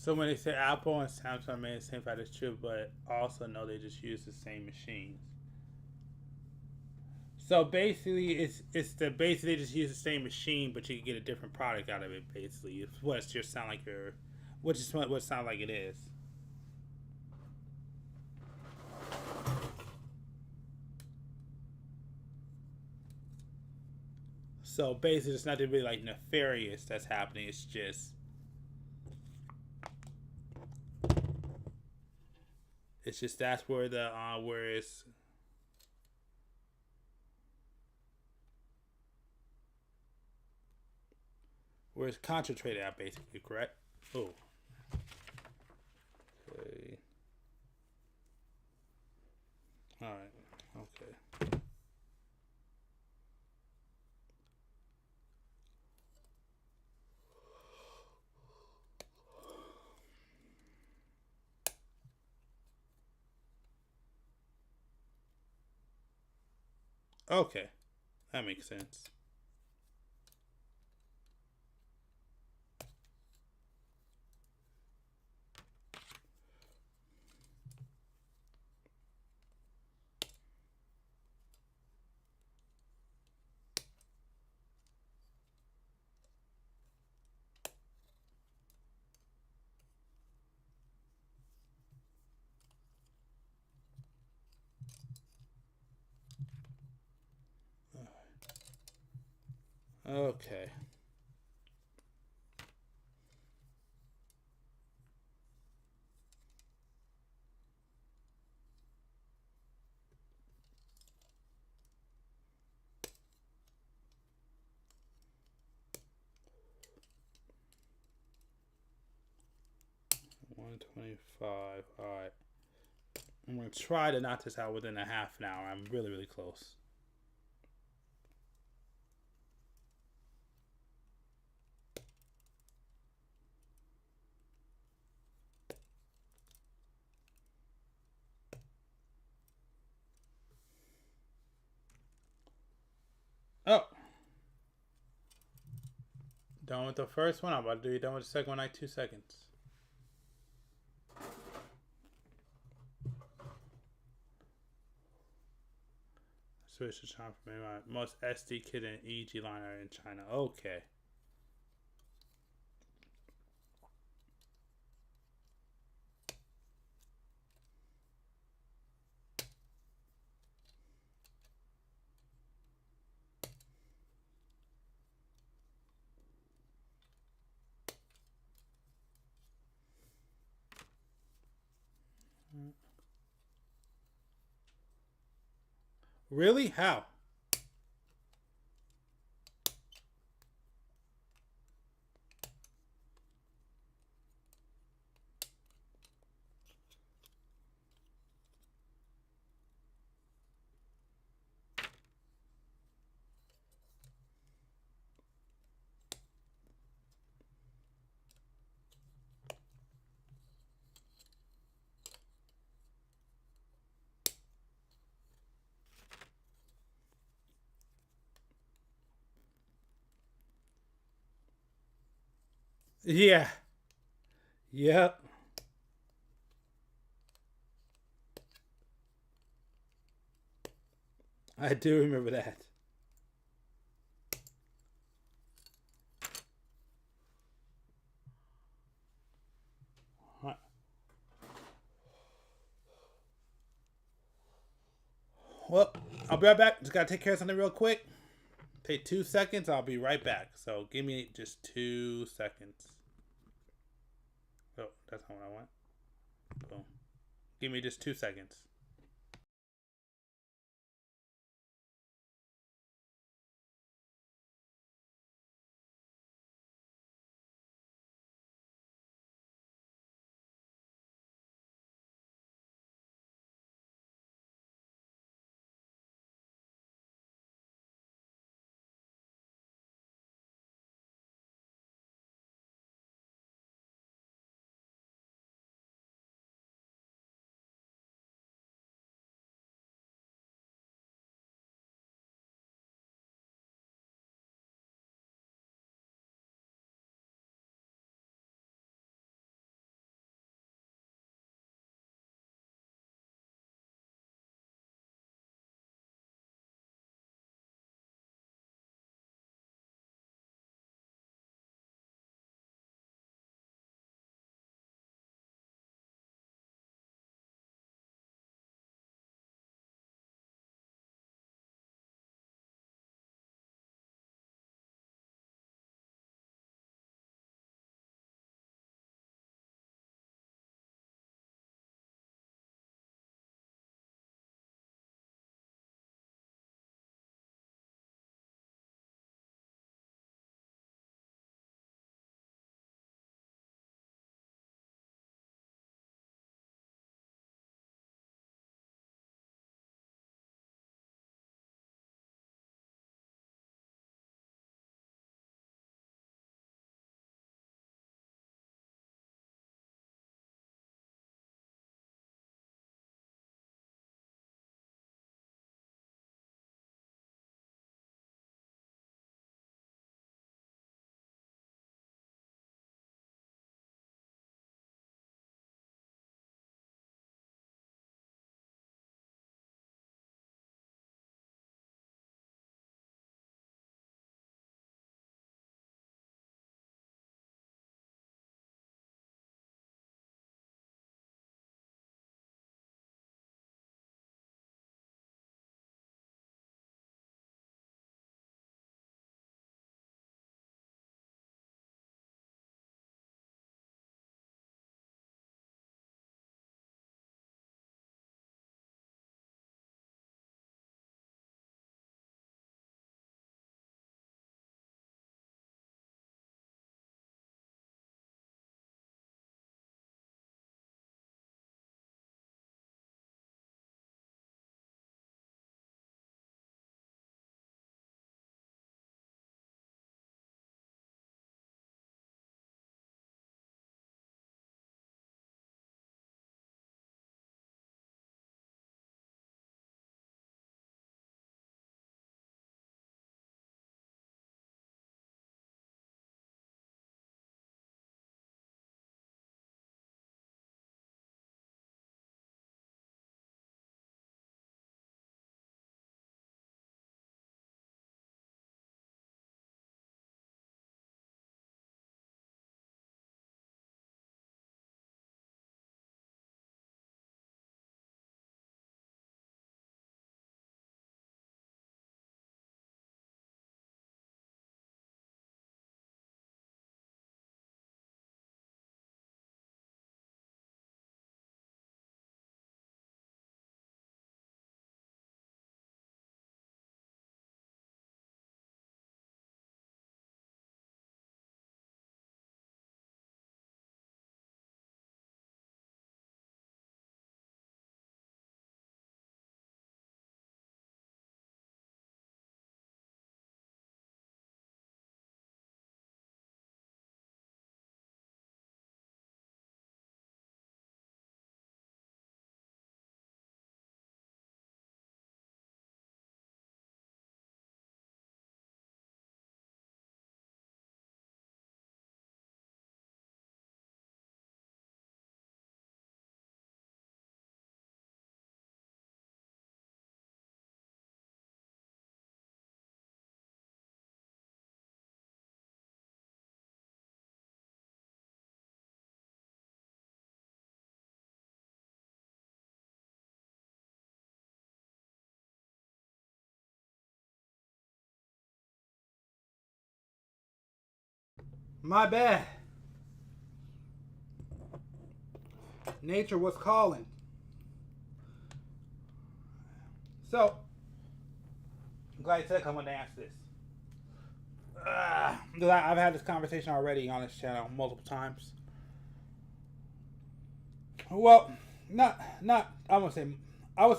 So when they say Apple and Samsung made the same fact, it's true, but also know they just use the same machines. So basically, basically they just use the same machine, but you can get a different product out of it. Basically, it's what just sound like which is what sound like it is. So basically, it's not to be like nefarious that's happening. It's just that's where the where it's concentrated at, basically, correct? Oh. Okay. All right. Okay. Okay, that makes sense. Okay. $125. All right. I'm gonna try to knock this out within a half an hour. I'm really, really close. Oh. Done with the first one. I'm about to be done with the second one in like 2 seconds. Switch to China for me. Most SD kit and EG line are in China. Okay. Really? How? Yeah. Yep. I do remember that. Well, I'll be right back. Just gotta take care of something real quick. Take 2 seconds. I'll be right back. So give me just 2 seconds. Oh, that's not what I want. Boom. Give me just 2 seconds. My bad. Nature was calling. So, I'm glad you said come on and answer this. I've had this conversation already on this channel multiple times. Well, I would say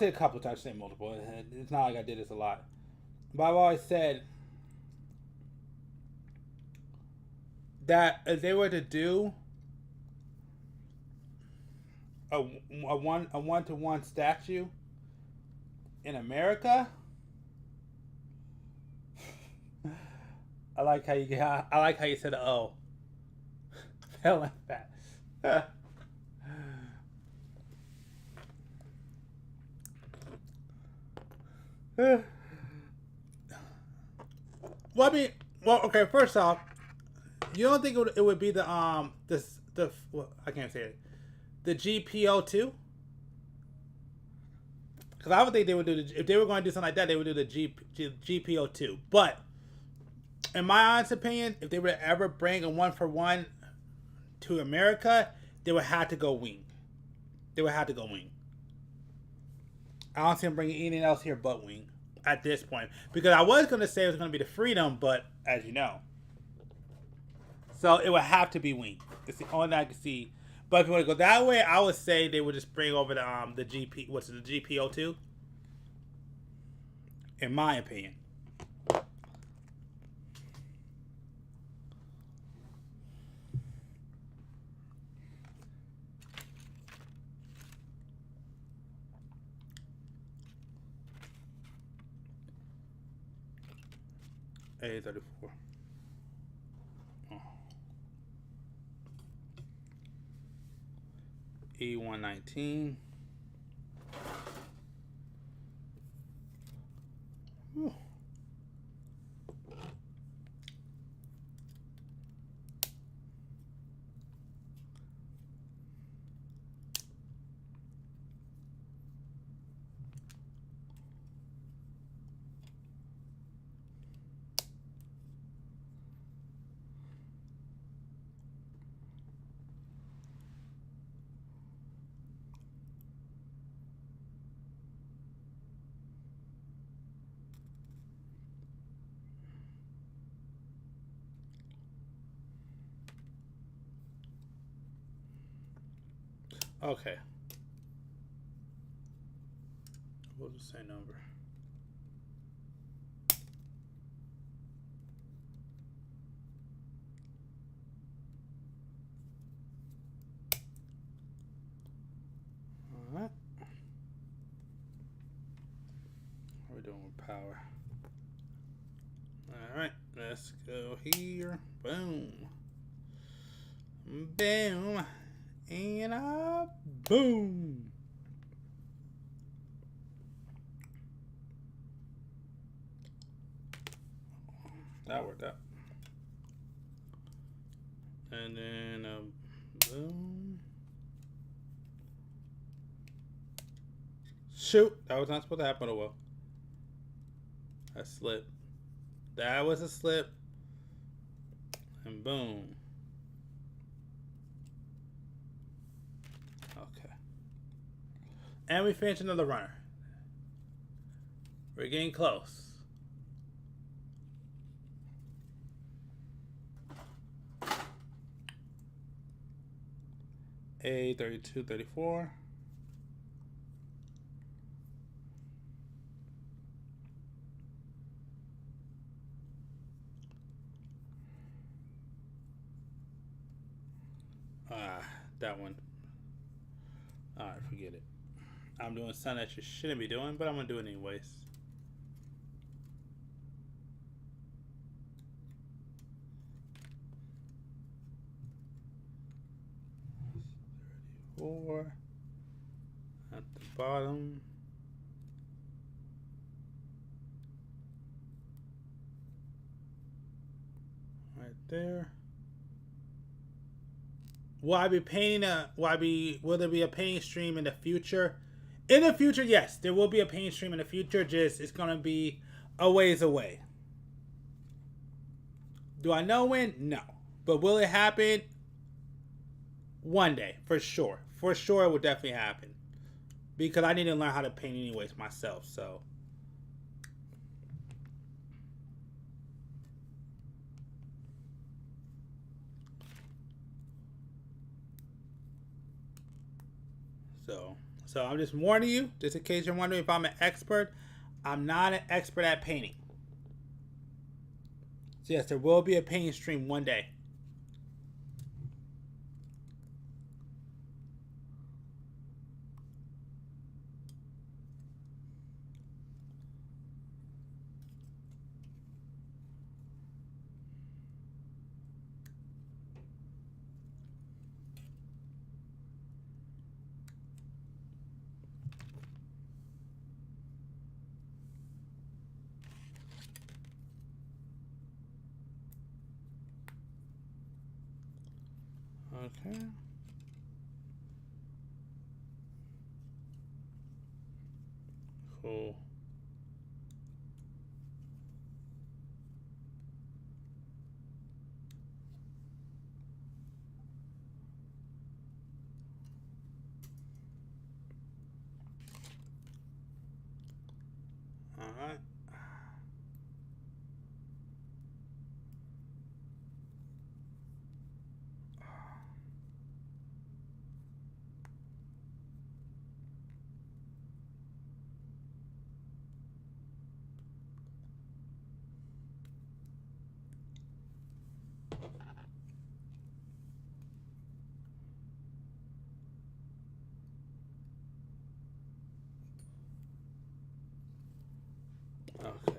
a couple of times, say multiple. It's not like I did this a lot. But I've always said that if they were to do a one-to-one statue in America, I like how you said oh. I like that. Well, I mean, okay. First off, you don't think it would be the I can't say it, the GPO2? Because I would think they would do if they were going to do something like that, they would do the GPO2. But in my honest opinion, if they were to ever bring a 1-for-1 to America, they would have to go wing. They would have to go wing. I don't see them bringing anything else here but wing at this point. Because I was going to say it was going to be the Freedom, but as you know. So it would have to be wing. It's the only thing I can see. But if you want to go that way, I would say they would just bring over the GPO2. In my opinion. A34. Oh. E119. Ooh. Okay. We'll just say number. All right. What are we doing with power? All right, let's go here. Boom. Boom. And boom. That worked out. And then boom. Shoot, that was not supposed to happen. Oh well. A slip. That was a slip. And boom. And we finished another runner. We're getting close. A32, 34. That one. Alright, forget it. I'm doing something that you shouldn't be doing, but I'm going to do it anyways. $34 at the bottom. Right there. Will I be painting will there be a painting stream in the future? In the future, yes, there will be a paint stream in the future. Just it's gonna be a ways away. Do I know when? No. But will it happen? One day, for sure. For sure, it will definitely happen. Because I need to learn how to paint anyways myself, so. So I'm just warning you, just in case you're wondering if I'm an expert. I'm not an expert at painting. So yes, there will be a painting stream one day. Okay. Cool. All right. Okay.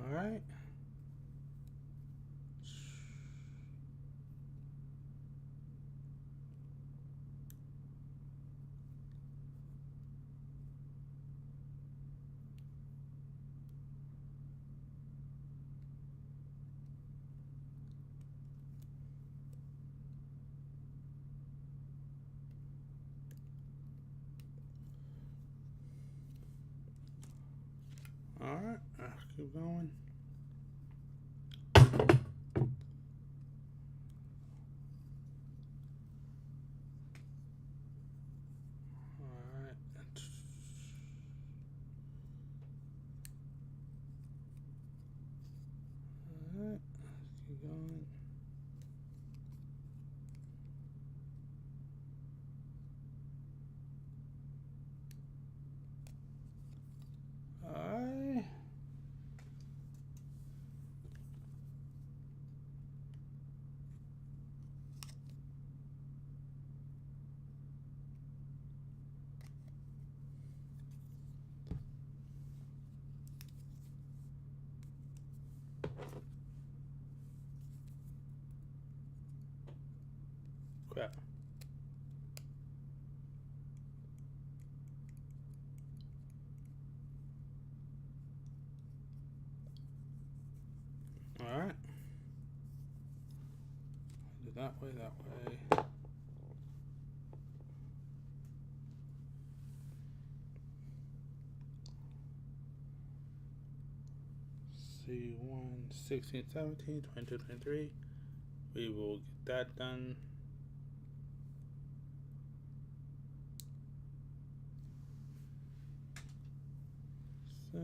All right. All right. Let's keep going. Keep going. Alright. Crap. Alright. Do that way, that way. C1, 16, 17, 22, 23. We will get that done. So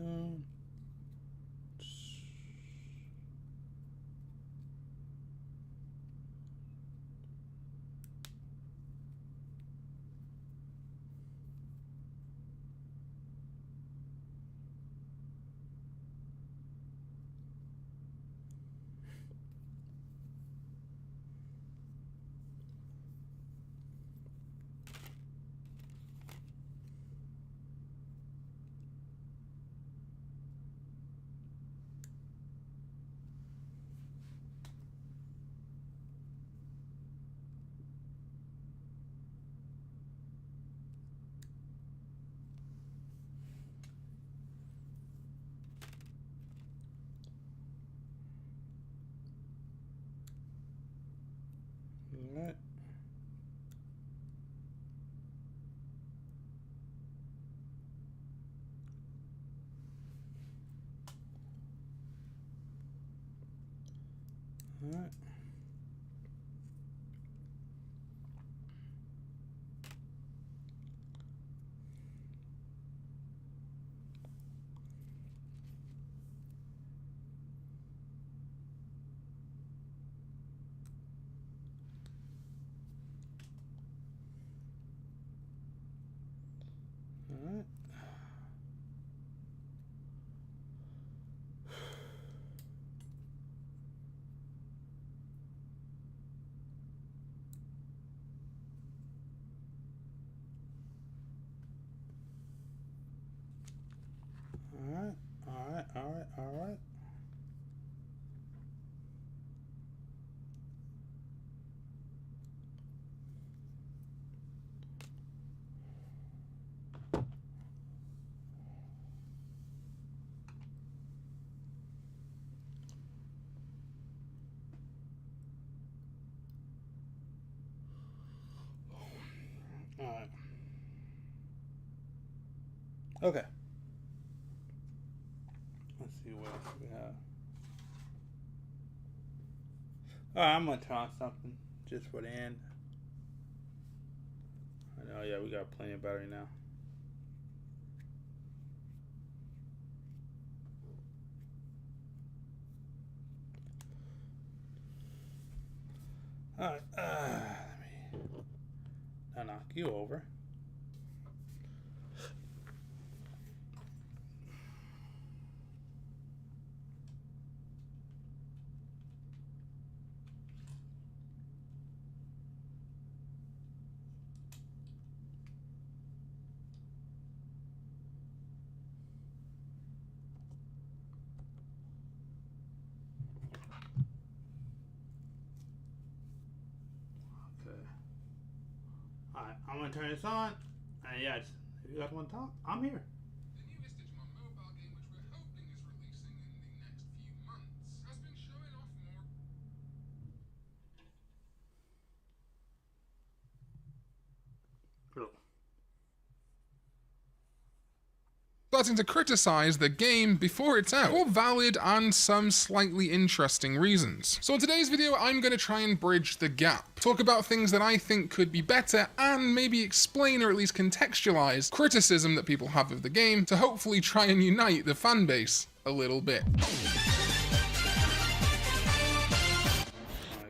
Alright. All right. Okay. Let's see what else we have. Alright, I'm gonna try something just for the end. I know, yeah, we got plenty of battery now. Alright, let me knock you over. Alright, I'm gonna turn this on. And yeah, if you guys want to talk, I'm here. The newest Digimon mobile game, which we're hoping is releasing in the next few months, has been showing off more. Cool. Starting to criticize the game before it's out, for valid and some slightly interesting reasons. So in today's video, I'm going to try and bridge the gap, talk about things that I think could be better, and maybe explain or at least contextualize criticism that people have of the game to hopefully try and unite the fan base a little bit.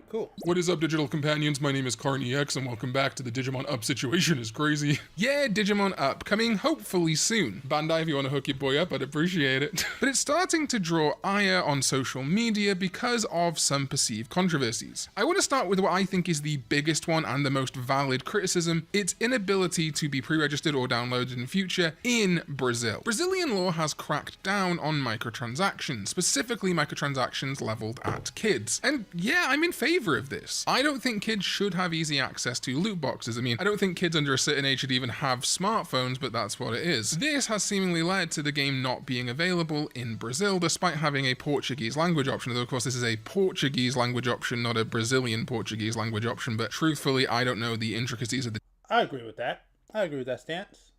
Cool. What is up, digital companions? My name is CarneyX, and welcome back to the Digimon Up situation is crazy. Yeah, Digimon Up, coming hopefully soon. Bandai, if you want to hook your boy up, I'd appreciate it. But it's starting to draw ire on social media because of some perceived controversies. I want to start with what I think is the biggest one and the most valid criticism: its inability to be pre-registered or downloaded in future in Brazil. Brazilian law has cracked down on microtransactions, specifically microtransactions leveled at kids. And yeah, I'm in favor of this. I don't think kids should have easy access to loot boxes. I mean, I don't think kids under a certain age should even have smartphones, but that's what it is. This has seemingly led to the game not being available in Brazil, despite having a Portuguese language option. Although, of course, this is a Portuguese language option, not a Brazilian Portuguese language option, but truthfully, I don't know the intricacies of the... I agree with that. I agree with that stance.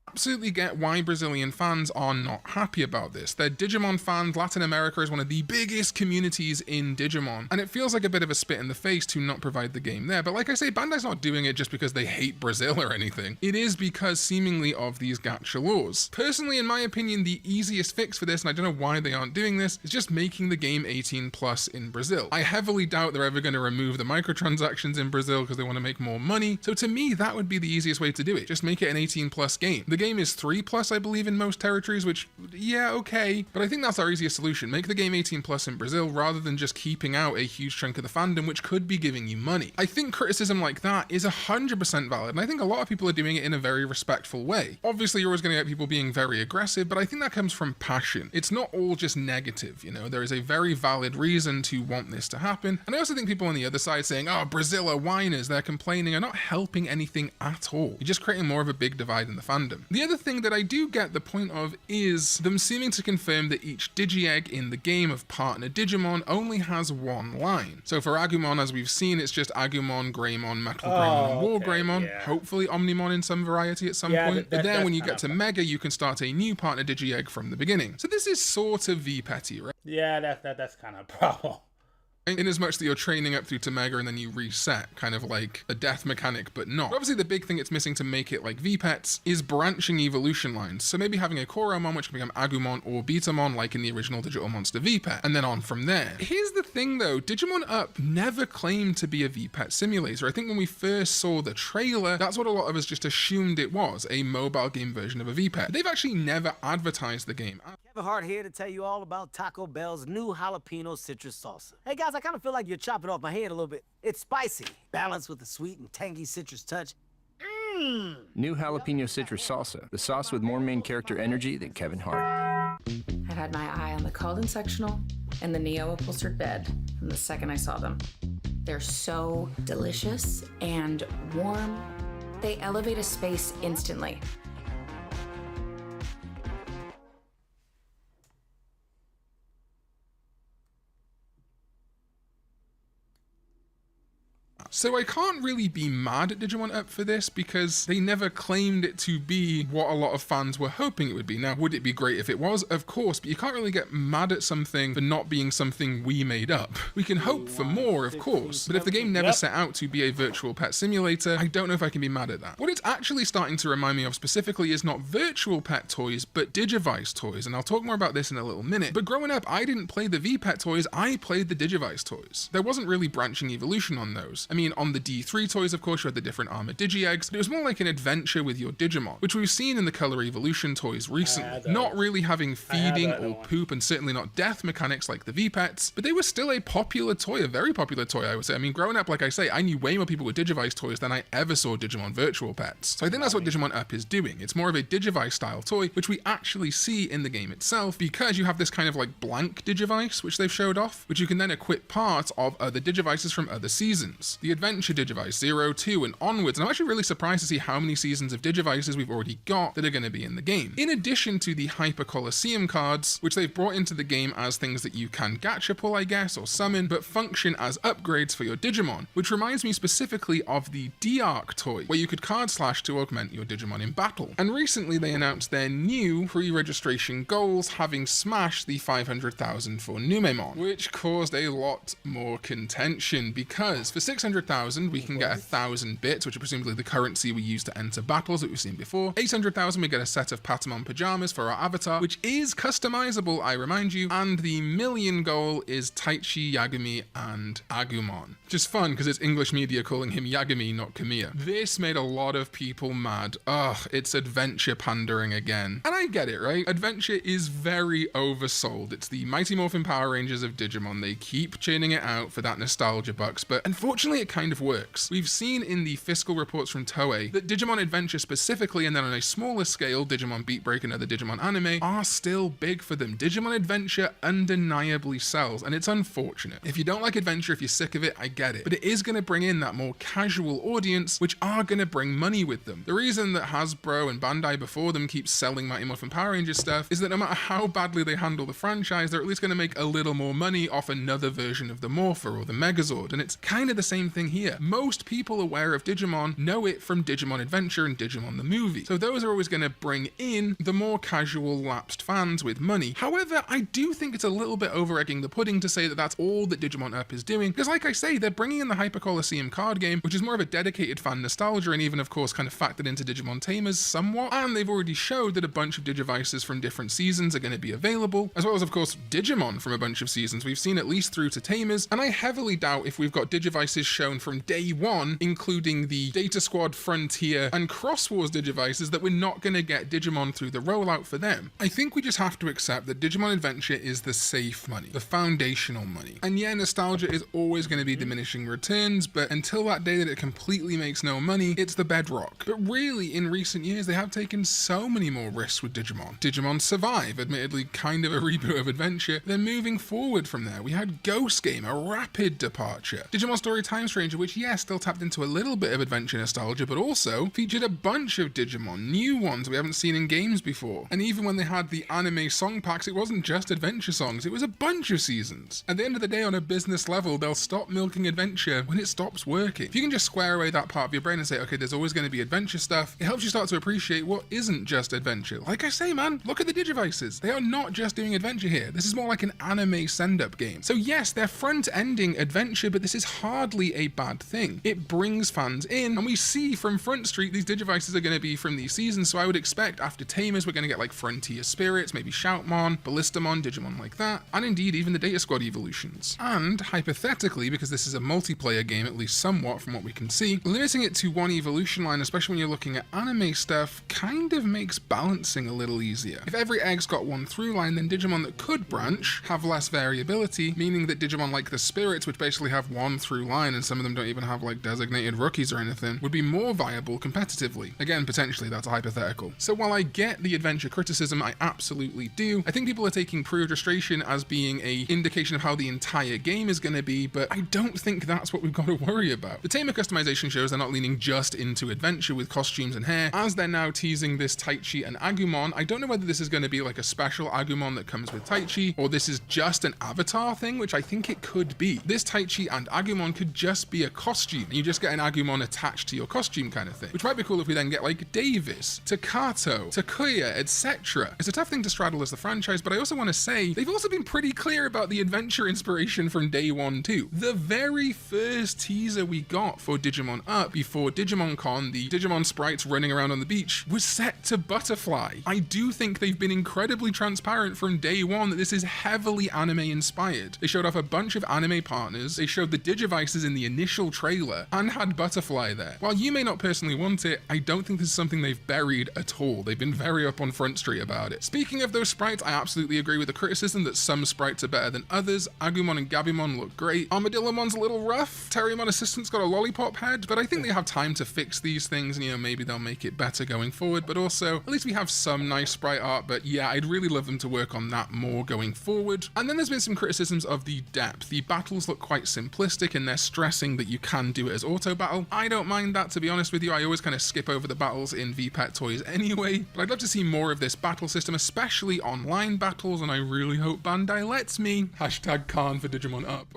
Absolutely get why Brazilian fans are not happy about this. They're Digimon fans. Latin America is one of the biggest communities in Digimon, and it feels like a bit of a spit in the face to not provide the game there. But like I say, Bandai's not doing it just because they hate Brazil or anything. It is because seemingly of these gacha laws. Personally, in my opinion, the easiest fix for this, and I don't know why they aren't doing this, is just making the game 18+ in Brazil. I heavily doubt they're ever going to remove the microtransactions in Brazil because they want to make more money. So to me, that would be the easiest way to do it. Just make it an 18+ game. The game is 3+, I believe, in most territories, which, yeah, okay, but I think that's our easiest solution. Make the game 18+ in Brazil rather than just keeping out a huge chunk of the fandom, which could be giving you money. I think criticism like that is 100% valid, and I think a lot of people are doing it in a very respectful way. Obviously, you're always going to get people being very aggressive, but I think that comes from passion. It's not all just negative, you know? There is a very valid reason to want this to happen, and I also think people on the other side saying, oh, Brazil are whiners, they're complaining, are not helping anything at all. You're just creating more of a big divide in the fandom. game. The other thing that I do get the point of is them seeming to confirm that each Digi-Egg in the game of partner Digimon only has one line. So for Agumon, as we've seen, it's just Agumon, Greymon, Metal Greymon, and War Greymon. Hopefully Omnimon in some variety at some point. But then when you get to Mega, you can start a new partner Digi-Egg from the beginning. So this is sort of V-petty, right? Yeah, that's kind of a problem. In as much that you're training up through to Mega and then you reset, kind of like a death mechanic, but not. But obviously the big thing it's missing to make it like V-Pets is branching evolution lines. So maybe having a Koromon which can become Agumon or Betamon like in the original Digital Monster V-Pet, and then on from there. Here's the thing though, Digimon Up never claimed to be a V-Pet simulator. I think when we first saw the trailer, that's what a lot of us just assumed it was, a mobile game version of a V-Pet. They've actually never advertised the game. Kevin Hart here to tell you all about Taco Bell's new jalapeno citrus salsa. Hey guys, I kind of feel like you're chopping off my head a little bit. It's spicy, balanced with a sweet and tangy citrus touch. New jalapeno citrus salsa, the sauce with more main character energy than Kevin Hart. I had my eye on the Calden sectional and the Neo upholstered bed from the second I saw them. They're so delicious and warm. They elevate a space instantly. So I can't really be mad at Digimon Up for this because they never claimed it to be what a lot of fans were hoping it would be. Now, would it be great if it was? Of course, but you can't really get mad at something for not being something we made up. We can hope for more, of course, but if the game never set out to be a virtual pet simulator, I don't know if I can be mad at that. What it's actually starting to remind me of specifically is not virtual pet toys, but Digivice toys, and I'll talk more about this in a little minute. But growing up, I didn't play the V-Pet toys, I played the Digivice toys. There wasn't really branching evolution on those. I mean, on the D3 toys, of course, you had the different armored Digi-Eggs, but it was more like an adventure with your Digimon, which we've seen in the Color Evolution toys recently. Not really having feeding or poop, and certainly not death mechanics like the V-Pets, but they were still a popular toy, a very popular toy, I would say. I mean, growing up, like I say, I knew way more people with Digivice toys than I ever saw Digimon virtual pets. So I think that's what Digimon Up is doing. It's more of a Digivice style toy, which we actually see in the game itself, because you have this kind of like blank Digivice, which they've showed off, which you can then equip parts of other Digivices from other seasons. The Adventure Digivice, 0, 2, and onwards, and I'm actually really surprised to see how many seasons of Digivices we've already got that are going to be in the game. In addition to the Hyper Colosseum cards, which they've brought into the game as things that you can gacha pull, I guess, or summon, but function as upgrades for your Digimon, which reminds me specifically of the D-Arc toy, where you could card slash to augment your Digimon in battle. And recently they announced their new pre-registration goals, having smashed the 500,000 for Numemon, which caused a lot more contention, because for 600,000 we can get 1,000 bits, which are presumably the currency we use to enter battles that we've seen before. 800,000 we get a set of Patamon pajamas for our avatar, which is customizable, I remind you, and the million goal is Taichi, Yagami, and Agumon. Just fun, because it's English media calling him Yagami, not Kamiya. This made a lot of people mad. Ugh, it's adventure pandering again. And I get it, right? Adventure is very oversold. It's the Mighty Morphin Power Rangers of Digimon. They keep churning it out for that nostalgia bucks, but unfortunately it kind of works. We've seen in the fiscal reports from Toei that Digimon Adventure specifically, and then on a smaller scale, Digimon Beat Break and other Digimon anime, are still big for them. Digimon Adventure undeniably sells, and it's unfortunate. If you don't like Adventure, if you're sick of it, I get it. But it is going to bring in that more casual audience, which are going to bring money with them. The reason that Hasbro and Bandai before them keep selling Mighty Morphin Power Rangers stuff is that no matter how badly they handle the franchise, they're at least going to make a little more money off another version of the Morpher or the Megazord, and it's kind of the same thing here. Most people aware of Digimon know it from Digimon Adventure and Digimon the movie, so those are always going to bring in the more casual lapsed fans with money. However, I do think it's a little bit over-egging the pudding to say that that's all that Digimon Up is doing, because like I say, they're bringing in the Hyper Colosseum card game, which is more of a dedicated fan nostalgia, and even of course kind of factored into Digimon Tamers somewhat, and they've already showed that a bunch of Digivices from different seasons are going to be available, as well as of course Digimon from a bunch of seasons we've seen at least through to Tamers, and I heavily doubt if we've got Digivices shown from day one, including the Data Squad, Frontier, and Cross Wars Digivices, that we're not going to get Digimon through the rollout for them. I think we just have to accept that Digimon Adventure is the safe money, the foundational money. And yeah, nostalgia is always going to be diminishing returns, but until that day that it completely makes no money, it's the bedrock. But really, in recent years, they have taken so many more risks with Digimon. Digimon Survive, admittedly kind of a reboot of Adventure, they're moving forward from there. We had Ghost Game, a rapid departure. Digimon Story Time Stream Ranger, which yes, still tapped into a little bit of adventure nostalgia, but also featured a bunch of Digimon, new ones we haven't seen in games before. And even when they had the anime song packs, it wasn't just adventure songs, it was a bunch of seasons. At the end of the day, on a business level, they'll stop milking adventure when it stops working. If you can just square away that part of your brain and say, okay, there's always going to be adventure stuff, it helps you start to appreciate what isn't just adventure. Like I say, man, look at the Digivices. They are not just doing adventure here. This is more like an anime send-up game. So yes, they're front-ending adventure, but this is hardly a bad thing. It brings fans in, and we see from Front Street these Digivices are going to be from these seasons, so I would expect after Tamers we're going to get like Frontier Spirits, maybe Shoutmon, Ballistamon, Digimon like that, and indeed even the Data Squad evolutions. And hypothetically, because this is a multiplayer game, at least somewhat from what we can see, limiting it to one evolution line, especially when you're looking at anime stuff, kind of makes balancing a little easier. If every egg's got one through line, then Digimon that could branch have less variability, meaning that Digimon like the Spirits, which basically have one through line, and some of them don't even have like designated rookies or anything, would be more viable competitively. Again, potentially that's a hypothetical. So while I get the adventure criticism, I absolutely do. I think people are taking pre-registration as being a indication of how the entire game is going to be, but I don't think that's what we've got to worry about. The Tamer customization shows they're not leaning just into adventure with costumes and hair, as they're now teasing this Taichi and Agumon. I don't know whether this is going to be like a special Agumon that comes with Taichi, or this is just an avatar thing, which I think it could be. This Taichi and Agumon could just be a costume, and you just get an Agumon attached to your costume kind of thing, which might be cool if we then get like Davis, Takato, Takuya, etc. It's a tough thing to straddle as the franchise, but I also want to say they've also been pretty clear about the adventure inspiration from day one too. The very first teaser we got for Digimon Up before Digimon Con, the Digimon sprites running around on the beach, was set to Butterfly. I do think they've been incredibly transparent from day one that this is heavily anime inspired. They showed off a bunch of anime partners, they showed the Digivices in the initial trailer, and had Butterfly there. While you may not personally want it, I don't think this is something they've buried at all. They've been very up on Front Street about it. Speaking of those sprites, I absolutely agree with the criticism that some sprites are better than others. Agumon and Gabumon look great. Armadillomon's a little rough. Terriermon Assistant's got a lollipop head, but I think they have time to fix these things, and maybe they'll make it better going forward, but also, at least we have some nice sprite art, but yeah, I'd really love them to work on that more going forward. And then there's been some criticisms of the depth. The battles look quite simplistic, and they're stressing that you can do it as auto battle. I don't mind that, to be honest with you. I always kind of skip over the battles in VPET toys anyway, but I'd love to see more of this battle system, especially online battles, and I really hope Bandai lets me. Hashtag Khan for Digimon Up.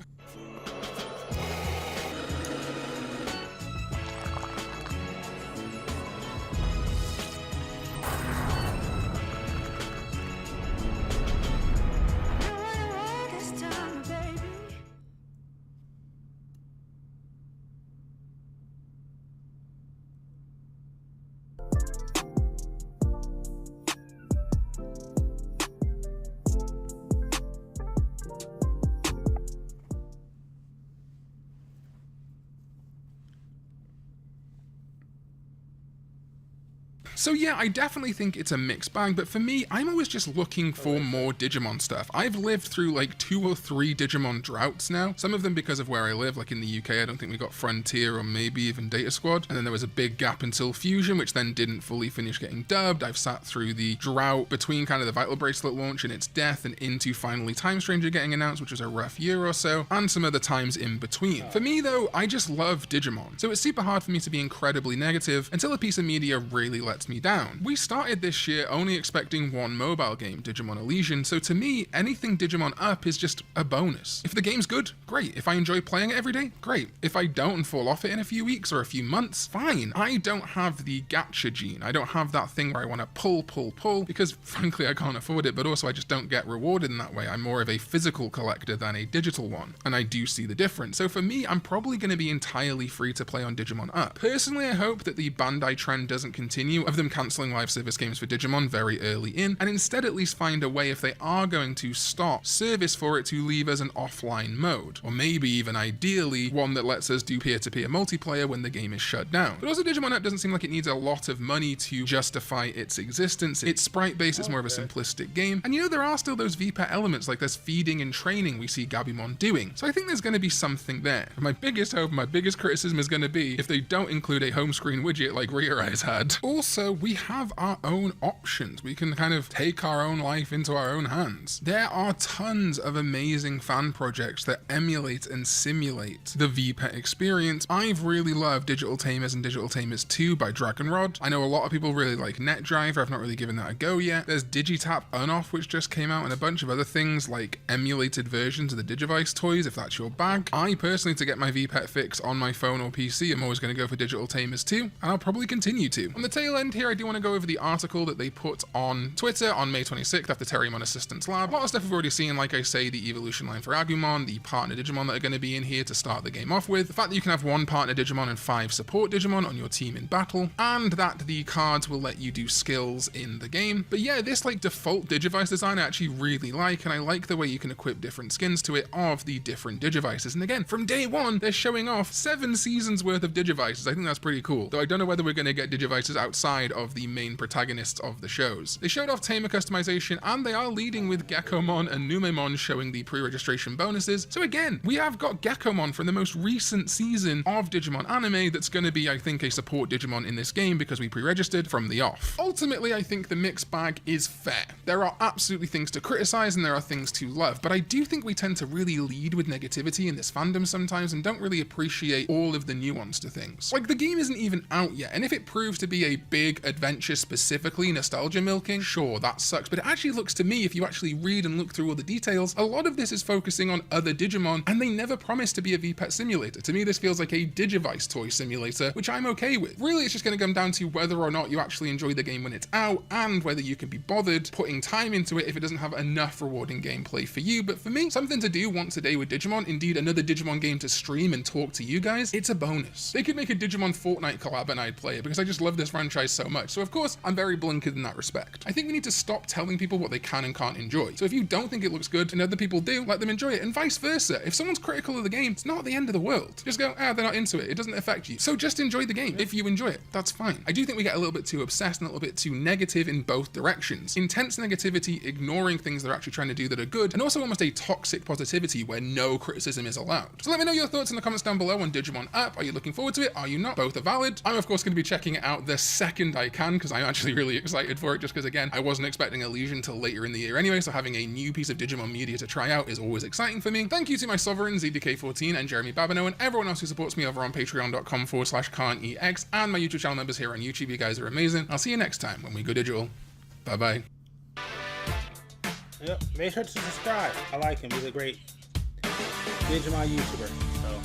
So yeah, I definitely think it's a mixed bag, but for me, I'm always just looking for more Digimon stuff. I've lived through like 2 or 3 Digimon droughts now, some of them because of where I live, like in the UK, I don't think we got Frontier or maybe even Data Squad, and then there was a big gap until Fusion, which then didn't fully finish getting dubbed. I've sat through the drought between kind of the Vital Bracelet launch and its death and into finally Time Stranger getting announced, which was a rough year or so, and some other times in between. For me though, I just love Digimon, so it's super hard for me to be incredibly negative until a piece of media really lets me down. We started this year only expecting one mobile game, Digimon Elysian, so to me, anything Digimon Up is just a bonus. If the game's good, great. If I enjoy playing it every day, great. If I don't and fall off it in a few weeks or a few months, fine. I don't have the gacha gene. I don't have that thing where I want to pull, because frankly I can't afford it, but also I just don't get rewarded in that way. I'm more of a physical collector than a digital one, and I do see the difference. So for me, I'm probably going to be entirely free to play on Digimon Up. Personally, I hope that the Bandai trend doesn't continue of them cancelling live service games for Digimon very early in, and instead at least find a way, if they are going to stop service for it, to leave as an offline mode, or maybe even ideally one that lets us do peer-to-peer multiplayer when the game is shut down. But also Digimon Up doesn't seem like it needs a lot of money to justify its existence. It's sprite-based, it's more of a simplistic game, and there are still those VPET elements, like there's feeding and training we see Gabumon doing, so I think there's going to be something there. But my biggest hope, my biggest criticism is going to be if they don't include a home screen widget like Rear Eyes had. Also, also we have our own options. We can kind of take our own life into our own hands. There are tons of amazing fan projects that emulate and simulate the VPET experience. I've really loved Digital Tamers and Digital Tamers 2 by Dragonrod. I know a lot of people really like NetDriver. I've not really given that a go yet. There's Digitap Unoff, which just came out, and a bunch of other things like emulated versions of the Digivice toys, if that's your bag. I personally, to get my VPET fix on my phone or PC, I'm always going to go for Digital Tamers 2, and I'll probably continue to. On the tail end here, I do want to go over the article that they put on Twitter on May 26th after Terriermon Assistance Lab. A lot of stuff we've already seen, like I say, the evolution line for Agumon, the partner Digimon that are going to be in here to start the game off with, the fact that you can have 1 partner Digimon and 5 support Digimon on your team in battle, and that the cards will let you do skills in the game. But yeah, this like default Digivice design I actually really like, and I like the way you can equip different skins to it of the different Digivices. And again, from day one, they're showing off 7 seasons worth of Digivices. I think that's pretty cool. Though I don't know whether we're going to get Digivices outside of the main protagonists of the shows. They showed off Tamer customization, and they are leading with Gekomon and Numemon showing the pre-registration bonuses. So again, we have got Gekomon from the most recent season of Digimon anime that's going to be, I think, a support Digimon in this game because we pre-registered from the off. Ultimately, I think the mixed bag is fair. There are absolutely things to criticize and there are things to love, but I do think we tend to really lead with negativity in this fandom sometimes and don't really appreciate all of the nuance to things. Like, the game isn't even out yet, and if it proves to be a big adventure specifically nostalgia milking, sure, that sucks, but it actually looks to me, if you actually read and look through all the details, a lot of this is focusing on other Digimon, and they never promised to be a VPET simulator. To me, this feels like a Digivice toy simulator, which I'm okay with. Really, it's just going to come down to whether or not you actually enjoy the game when it's out, and whether you can be bothered putting time into it if it doesn't have enough rewarding gameplay for you. But for me, something to do once a day with Digimon, indeed another Digimon game to stream and talk to you guys, it's a bonus. They could make a Digimon Fortnite collab and I'd play it because I just love this franchise so much. So of course, I'm very blinkered in that respect. I think we need to stop telling people what they can and can't enjoy. So if you don't think it looks good and other people do, let them enjoy it, and vice versa. If someone's critical of the game, it's not the end of the world. Just go, they're not into it. It doesn't affect you. So just enjoy the game. If you enjoy it, that's fine. I do think we get a little bit too obsessed and a little bit too negative in both directions. Intense negativity, ignoring things they're actually trying to do that are good, and also almost a toxic positivity where no criticism is allowed. So let me know your thoughts in the comments down below on Digimon Up. Are you looking forward to it? Are you not? Both are valid. I'm of course going to be checking it out the second I can because I'm actually really excited for it, just because again, I wasn't expecting Elysian till later in the year anyway, so having a new piece of Digimon media to try out is always exciting for me. Thank you to my Sovereign, ZDK14, and Jeremy Babineau, and everyone else who supports me over on patreon.com/KhanEX, and my YouTube channel members here on YouTube. You guys are amazing. I'll see you next time when we go digital. Bye-bye. Yep, make sure to subscribe. I like him. He's a great Digimon YouTuber. So.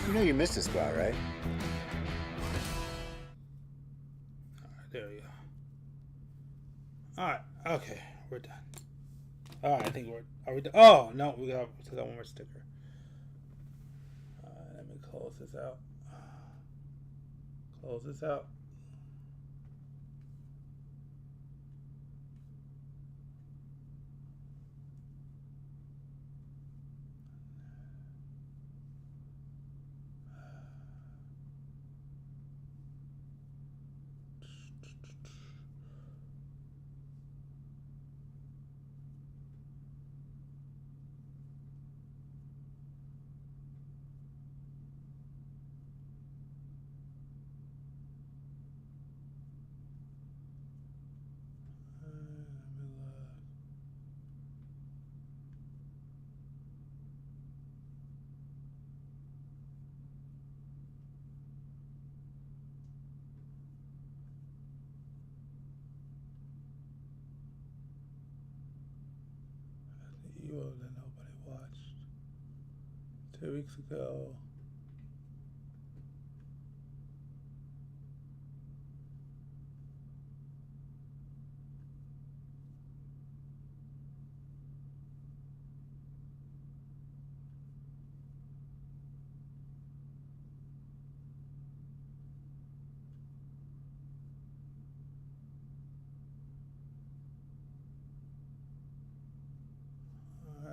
You know you missed a spot, right? There we go. Alright, okay, we're done. Alright, I think are we done? Oh, no, we still got one more sticker. Let me close this out. Close this out. That nobody watched 2 weeks ago.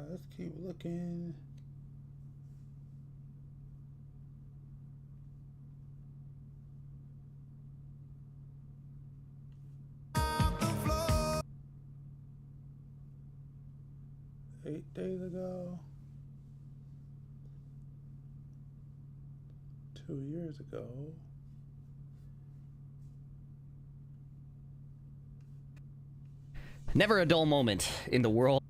Let's keep looking. 8 days ago. 2 years ago. Never a dull moment in the world.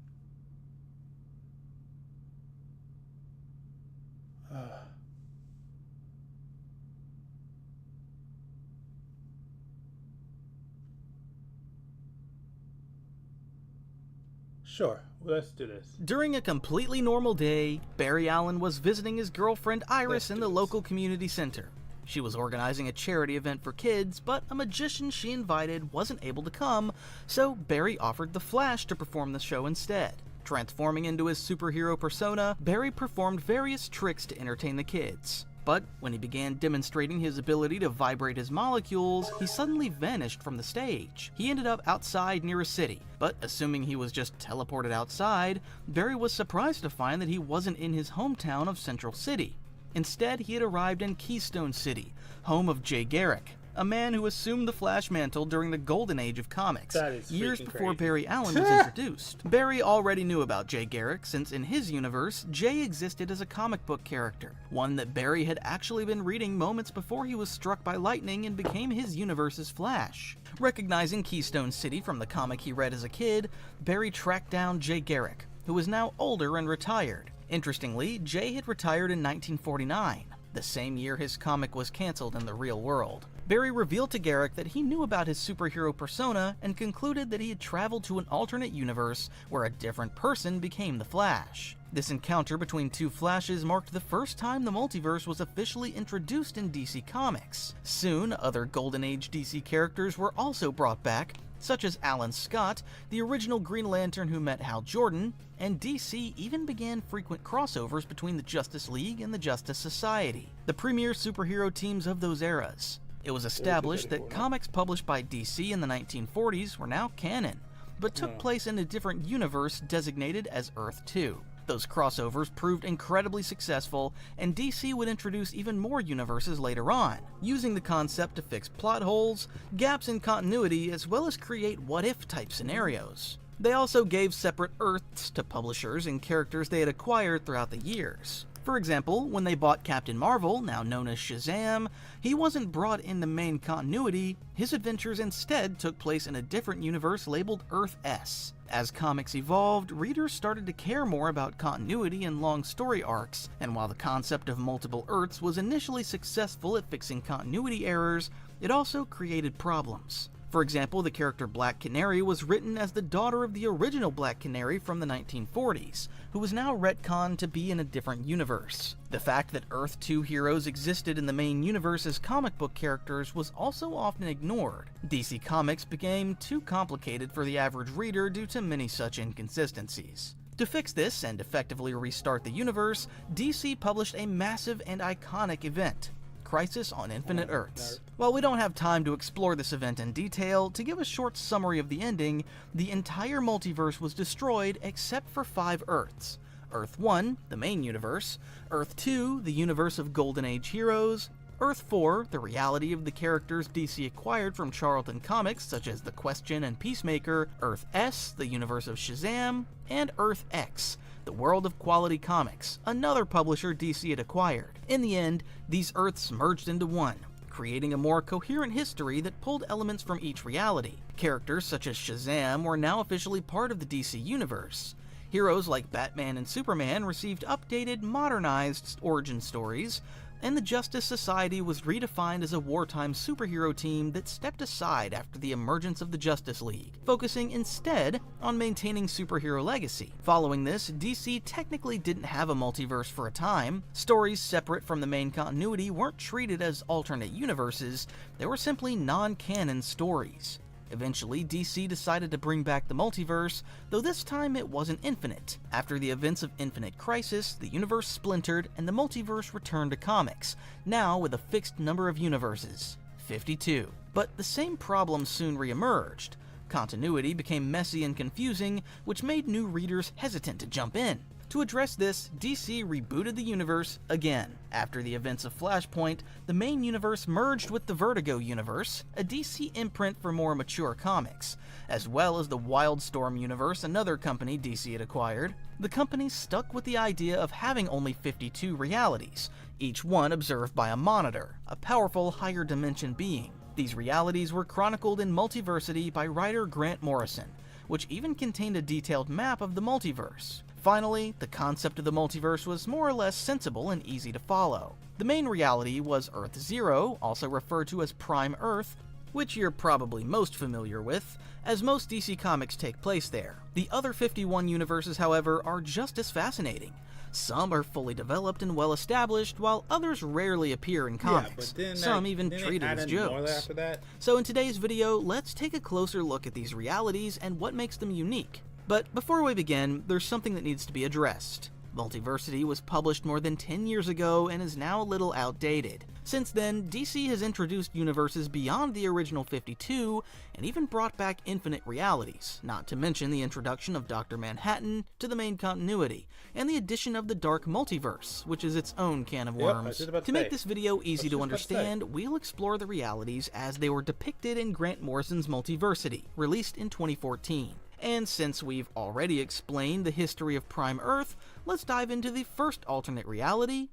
Sure, let's do this. During a completely normal day, Barry Allen was visiting his girlfriend Iris in the local community center. She was organizing a charity event for kids, but a magician she invited wasn't able to come, so Barry offered the Flash to perform the show instead. Transforming into his superhero persona, Barry performed various tricks to entertain the kids. But when he began demonstrating his ability to vibrate his molecules, he suddenly vanished from the stage. He ended up outside near a city, but assuming he was just teleported outside, Barry was surprised to find that he wasn't in his hometown of Central City. Instead, he had arrived in Keystone City, home of Jay Garrick, a man who assumed the Flash mantle during the golden age of comics, years before Barry Allen was introduced. Barry already knew about Jay Garrick since in his universe, Jay existed as a comic book character, one that Barry had actually been reading moments before he was struck by lightning and became his universe's Flash. Recognizing Keystone City from the comic he read as a kid, Barry tracked down Jay Garrick, who was now older and retired. Interestingly, Jay had retired in 1949, the same year his comic was canceled in the real world. Barry revealed to Garrick that he knew about his superhero persona and concluded that he had traveled to an alternate universe where a different person became the Flash. This encounter between two Flashes marked the first time the multiverse was officially introduced in DC Comics. Soon, other Golden Age DC characters were also brought back, such as Alan Scott, the original Green Lantern who met Hal Jordan, and DC even began frequent crossovers between the Justice League and the Justice Society, the premier superhero teams of those eras. It was established that comics published by DC in the 1940s were now canon, but took place in a different universe designated as Earth 2. Those crossovers proved incredibly successful, and DC would introduce even more universes later on, using the concept to fix plot holes, gaps in continuity, as well as create what-if type scenarios. They also gave separate Earths to publishers and characters they had acquired throughout the years. For example, when they bought Captain Marvel, now known as Shazam, he wasn't brought in the main continuity, his adventures instead took place in a different universe labeled Earth S. As comics evolved, readers started to care more about continuity and long story arcs, and while the concept of multiple Earths was initially successful at fixing continuity errors, it also created problems. For example, the character Black Canary was written as the daughter of the original Black Canary from the 1940s, who was now retconned to be in a different universe. The fact that Earth 2 heroes existed in the main universe as comic book characters was also often ignored. DC Comics became too complicated for the average reader due to many such inconsistencies. To fix this and effectively restart the universe, DC published a massive and iconic event, Crisis on Infinite Earths. While we don't have time to explore this event in detail, to give a short summary of the ending, the entire multiverse was destroyed except for 5 Earths. Earth 1, the main universe, Earth 2, the universe of Golden Age heroes, Earth 4, the reality of the characters DC acquired from Charlton Comics such as The Question and Peacemaker, Earth S, the universe of Shazam, and Earth X, the world of Quality Comics, another publisher DC had acquired. In the end, these Earths merged into one, creating a more coherent history that pulled elements from each reality. Characters such as Shazam were now officially part of the DC universe. Heroes like Batman and Superman received updated, modernized origin stories, and the Justice Society was redefined as a wartime superhero team that stepped aside after the emergence of the Justice League, focusing instead on maintaining superhero legacy. Following this, DC technically didn't have a multiverse for a time. Stories separate from the main continuity weren't treated as alternate universes, they were simply non-canon stories. Eventually, DC decided to bring back the multiverse, though this time it wasn't infinite. After the events of Infinite Crisis, the universe splintered and the multiverse returned to comics, now with a fixed number of universes, 52. But the same problem soon re-emerged. Continuity became messy and confusing, which made new readers hesitant to jump in. To address this, DC rebooted the universe again. After the events of Flashpoint, the main universe merged with the Vertigo universe, a DC imprint for more mature comics, as well as the Wildstorm universe, another company DC had acquired. The company stuck with the idea of having only 52 realities, each one observed by a monitor, a powerful higher dimension being. These realities were chronicled in Multiversity by writer Grant Morrison, which even contained a detailed map of the multiverse. Finally, the concept of the multiverse was more or less sensible and easy to follow. The main reality was Earth Zero, also referred to as Prime Earth, which you're probably most familiar with, as most DC comics take place there. The other 51 universes, however, are just as fascinating. Some are fully developed and well established, while others rarely appear in comics. Some even treated as jokes. So in today's video, let's take a closer look at these realities and what makes them unique. But before we begin, there's something that needs to be addressed. Multiversity was published more than 10 years ago and is now a little outdated. Since then, DC has introduced universes beyond the original 52 and even brought back infinite realities, not to mention the introduction of Dr. Manhattan to the main continuity, and the addition of the Dark Multiverse, which is its own can of worms. To make this video easy to understand, we'll explore the realities as they were depicted in Grant Morrison's Multiversity, released in 2014. And since we've already explained the history of Prime Earth, let's dive into the first alternate reality,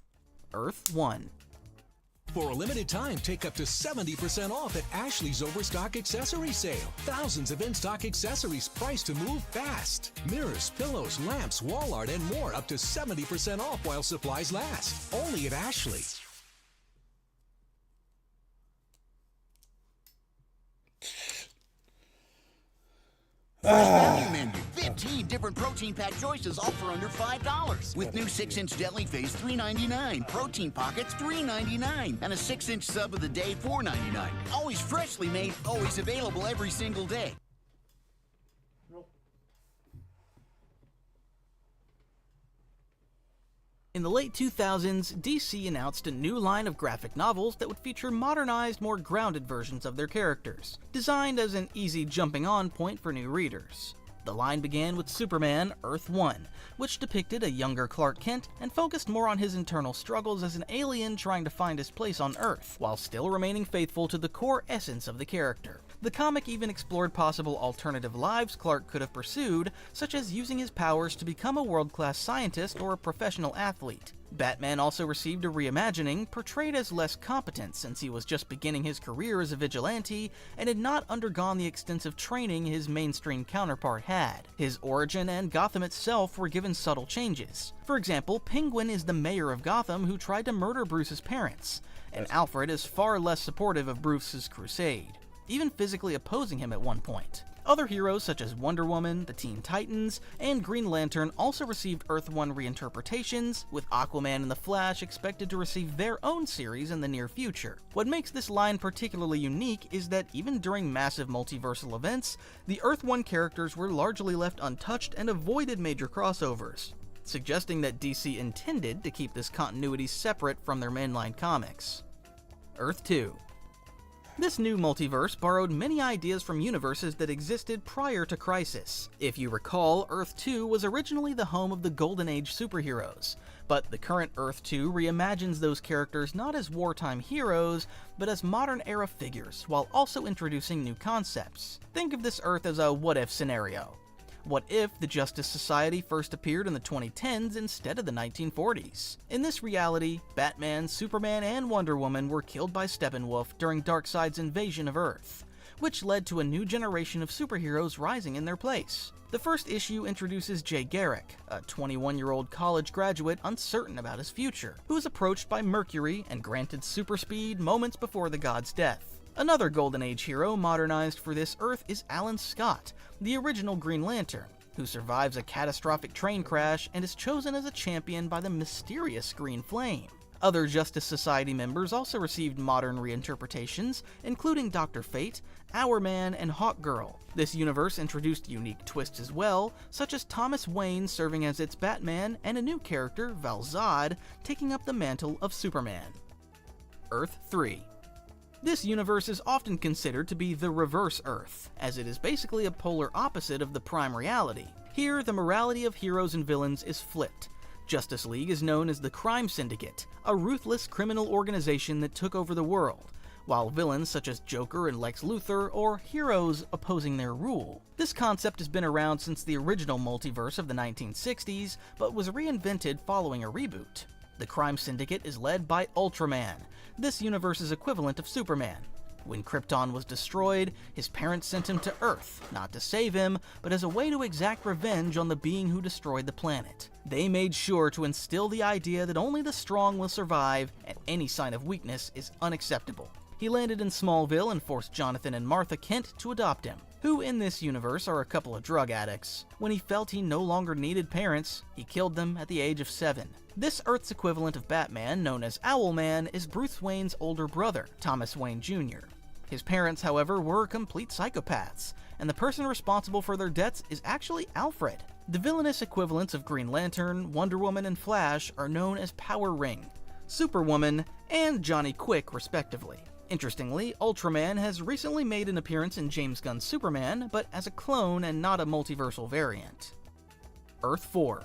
Earth 1. For a limited time, take up to 70% off at Ashley's Overstock Accessory Sale. Thousands of in-stock accessories priced to move fast. Mirrors, pillows, lamps, wall art, and more up to 70% off while supplies last. Only at Ashley. Fresh value menu. 15 different protein pack choices, all for under $5. With new 6-inch deli phase, $3.99. Protein pockets, $3.99. And a 6-inch sub of the day, $4.99. Always freshly made, always available every single day. In the late 2000s, DC announced a new line of graphic novels that would feature modernized, more grounded versions of their characters, designed as an easy jumping-on point for new readers. The line began with Superman Earth 1, which depicted a younger Clark Kent and focused more on his internal struggles as an alien trying to find his place on Earth, while still remaining faithful to the core essence of the character. The comic even explored possible alternative lives Clark could have pursued, such as using his powers to become a world-class scientist or a professional athlete. Batman also received a reimagining, portrayed as less competent since he was just beginning his career as a vigilante and had not undergone the extensive training his mainstream counterpart had. His origin and Gotham itself were given subtle changes. For example, Penguin is the mayor of Gotham who tried to murder Bruce's parents, and Alfred is far less supportive of Bruce's crusade, even physically opposing him at one point. Other heroes such as Wonder Woman, the Teen Titans, and Green Lantern also received Earth 1 reinterpretations, with Aquaman and the Flash expected to receive their own series in the near future. What makes this line particularly unique is that even during massive multiversal events, the Earth 1 characters were largely left untouched and avoided major crossovers, suggesting that DC intended to keep this continuity separate from their mainline comics. Earth 2. This new multiverse borrowed many ideas from universes that existed prior to Crisis. If you recall, Earth 2 was originally the home of the Golden Age superheroes, but the current Earth 2 reimagines those characters not as wartime heroes, but as modern-era figures, while also introducing new concepts. Think of this Earth as a what-if scenario. What if the Justice Society first appeared in the 2010s instead of the 1940s? In this reality, Batman, Superman, and Wonder Woman were killed by Steppenwolf during Darkseid's invasion of Earth, which led to a new generation of superheroes rising in their place. The first issue introduces Jay Garrick, a 21-year-old college graduate uncertain about his future, who is approached by Mercury and granted super speed moments before the god's death. Another Golden Age hero modernized for this Earth is Alan Scott, the original Green Lantern, who survives a catastrophic train crash and is chosen as a champion by the mysterious Green Flame. Other Justice Society members also received modern reinterpretations, including Dr. Fate, Hourman, and Hawkgirl. This universe introduced unique twists as well, such as Thomas Wayne serving as its Batman and a new character, Val-Zod, taking up the mantle of Superman. Earth 3. This universe is often considered to be the reverse Earth, as it is basically a polar opposite of the prime reality. Here, the morality of heroes and villains is flipped. Justice League is known as the Crime Syndicate, a ruthless criminal organization that took over the world, while villains such as Joker and Lex Luthor are heroes opposing their rule. This concept has been around since the original multiverse of the 1960s, but was reinvented following a reboot. The Crime Syndicate is led by Ultraman, this universe's equivalent of Superman. When Krypton was destroyed, his parents sent him to Earth, not to save him, but as a way to exact revenge on the being who destroyed the planet. They made sure to instill the idea that only the strong will survive, and any sign of weakness is unacceptable. He landed in Smallville and forced Jonathan and Martha Kent to adopt him, who in this universe are a couple of drug addicts. When he felt he no longer needed parents, he killed them at the age of 7. This Earth's equivalent of Batman, known as Owlman, is Bruce Wayne's older brother, Thomas Wayne Jr. His parents, however, were complete psychopaths, and the person responsible for their deaths is actually Alfred. The villainous equivalents of Green Lantern, Wonder Woman, and Flash are known as Power Ring, Superwoman, and Johnny Quick, respectively. Interestingly, Ultraman has recently made an appearance in James Gunn's Superman, but as a clone and not a multiversal variant. Earth 4.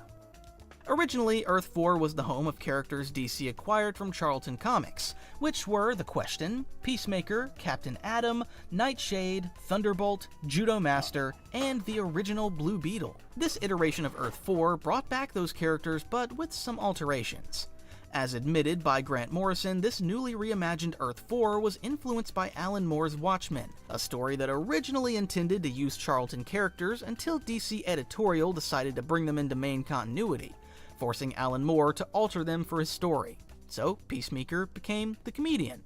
Originally, Earth 4 was the home of characters DC acquired from Charlton Comics, which were The Question, Peacemaker, Captain Atom, Nightshade, Thunderbolt, Judo Master, and the original Blue Beetle. This iteration of Earth 4 brought back those characters, but with some alterations. As admitted by Grant Morrison, this newly reimagined Earth 4 was influenced by Alan Moore's Watchmen, a story that originally intended to use Charlton characters until DC editorial decided to bring them into main continuity, forcing Alan Moore to alter them for his story. So Peacemaker became the Comedian,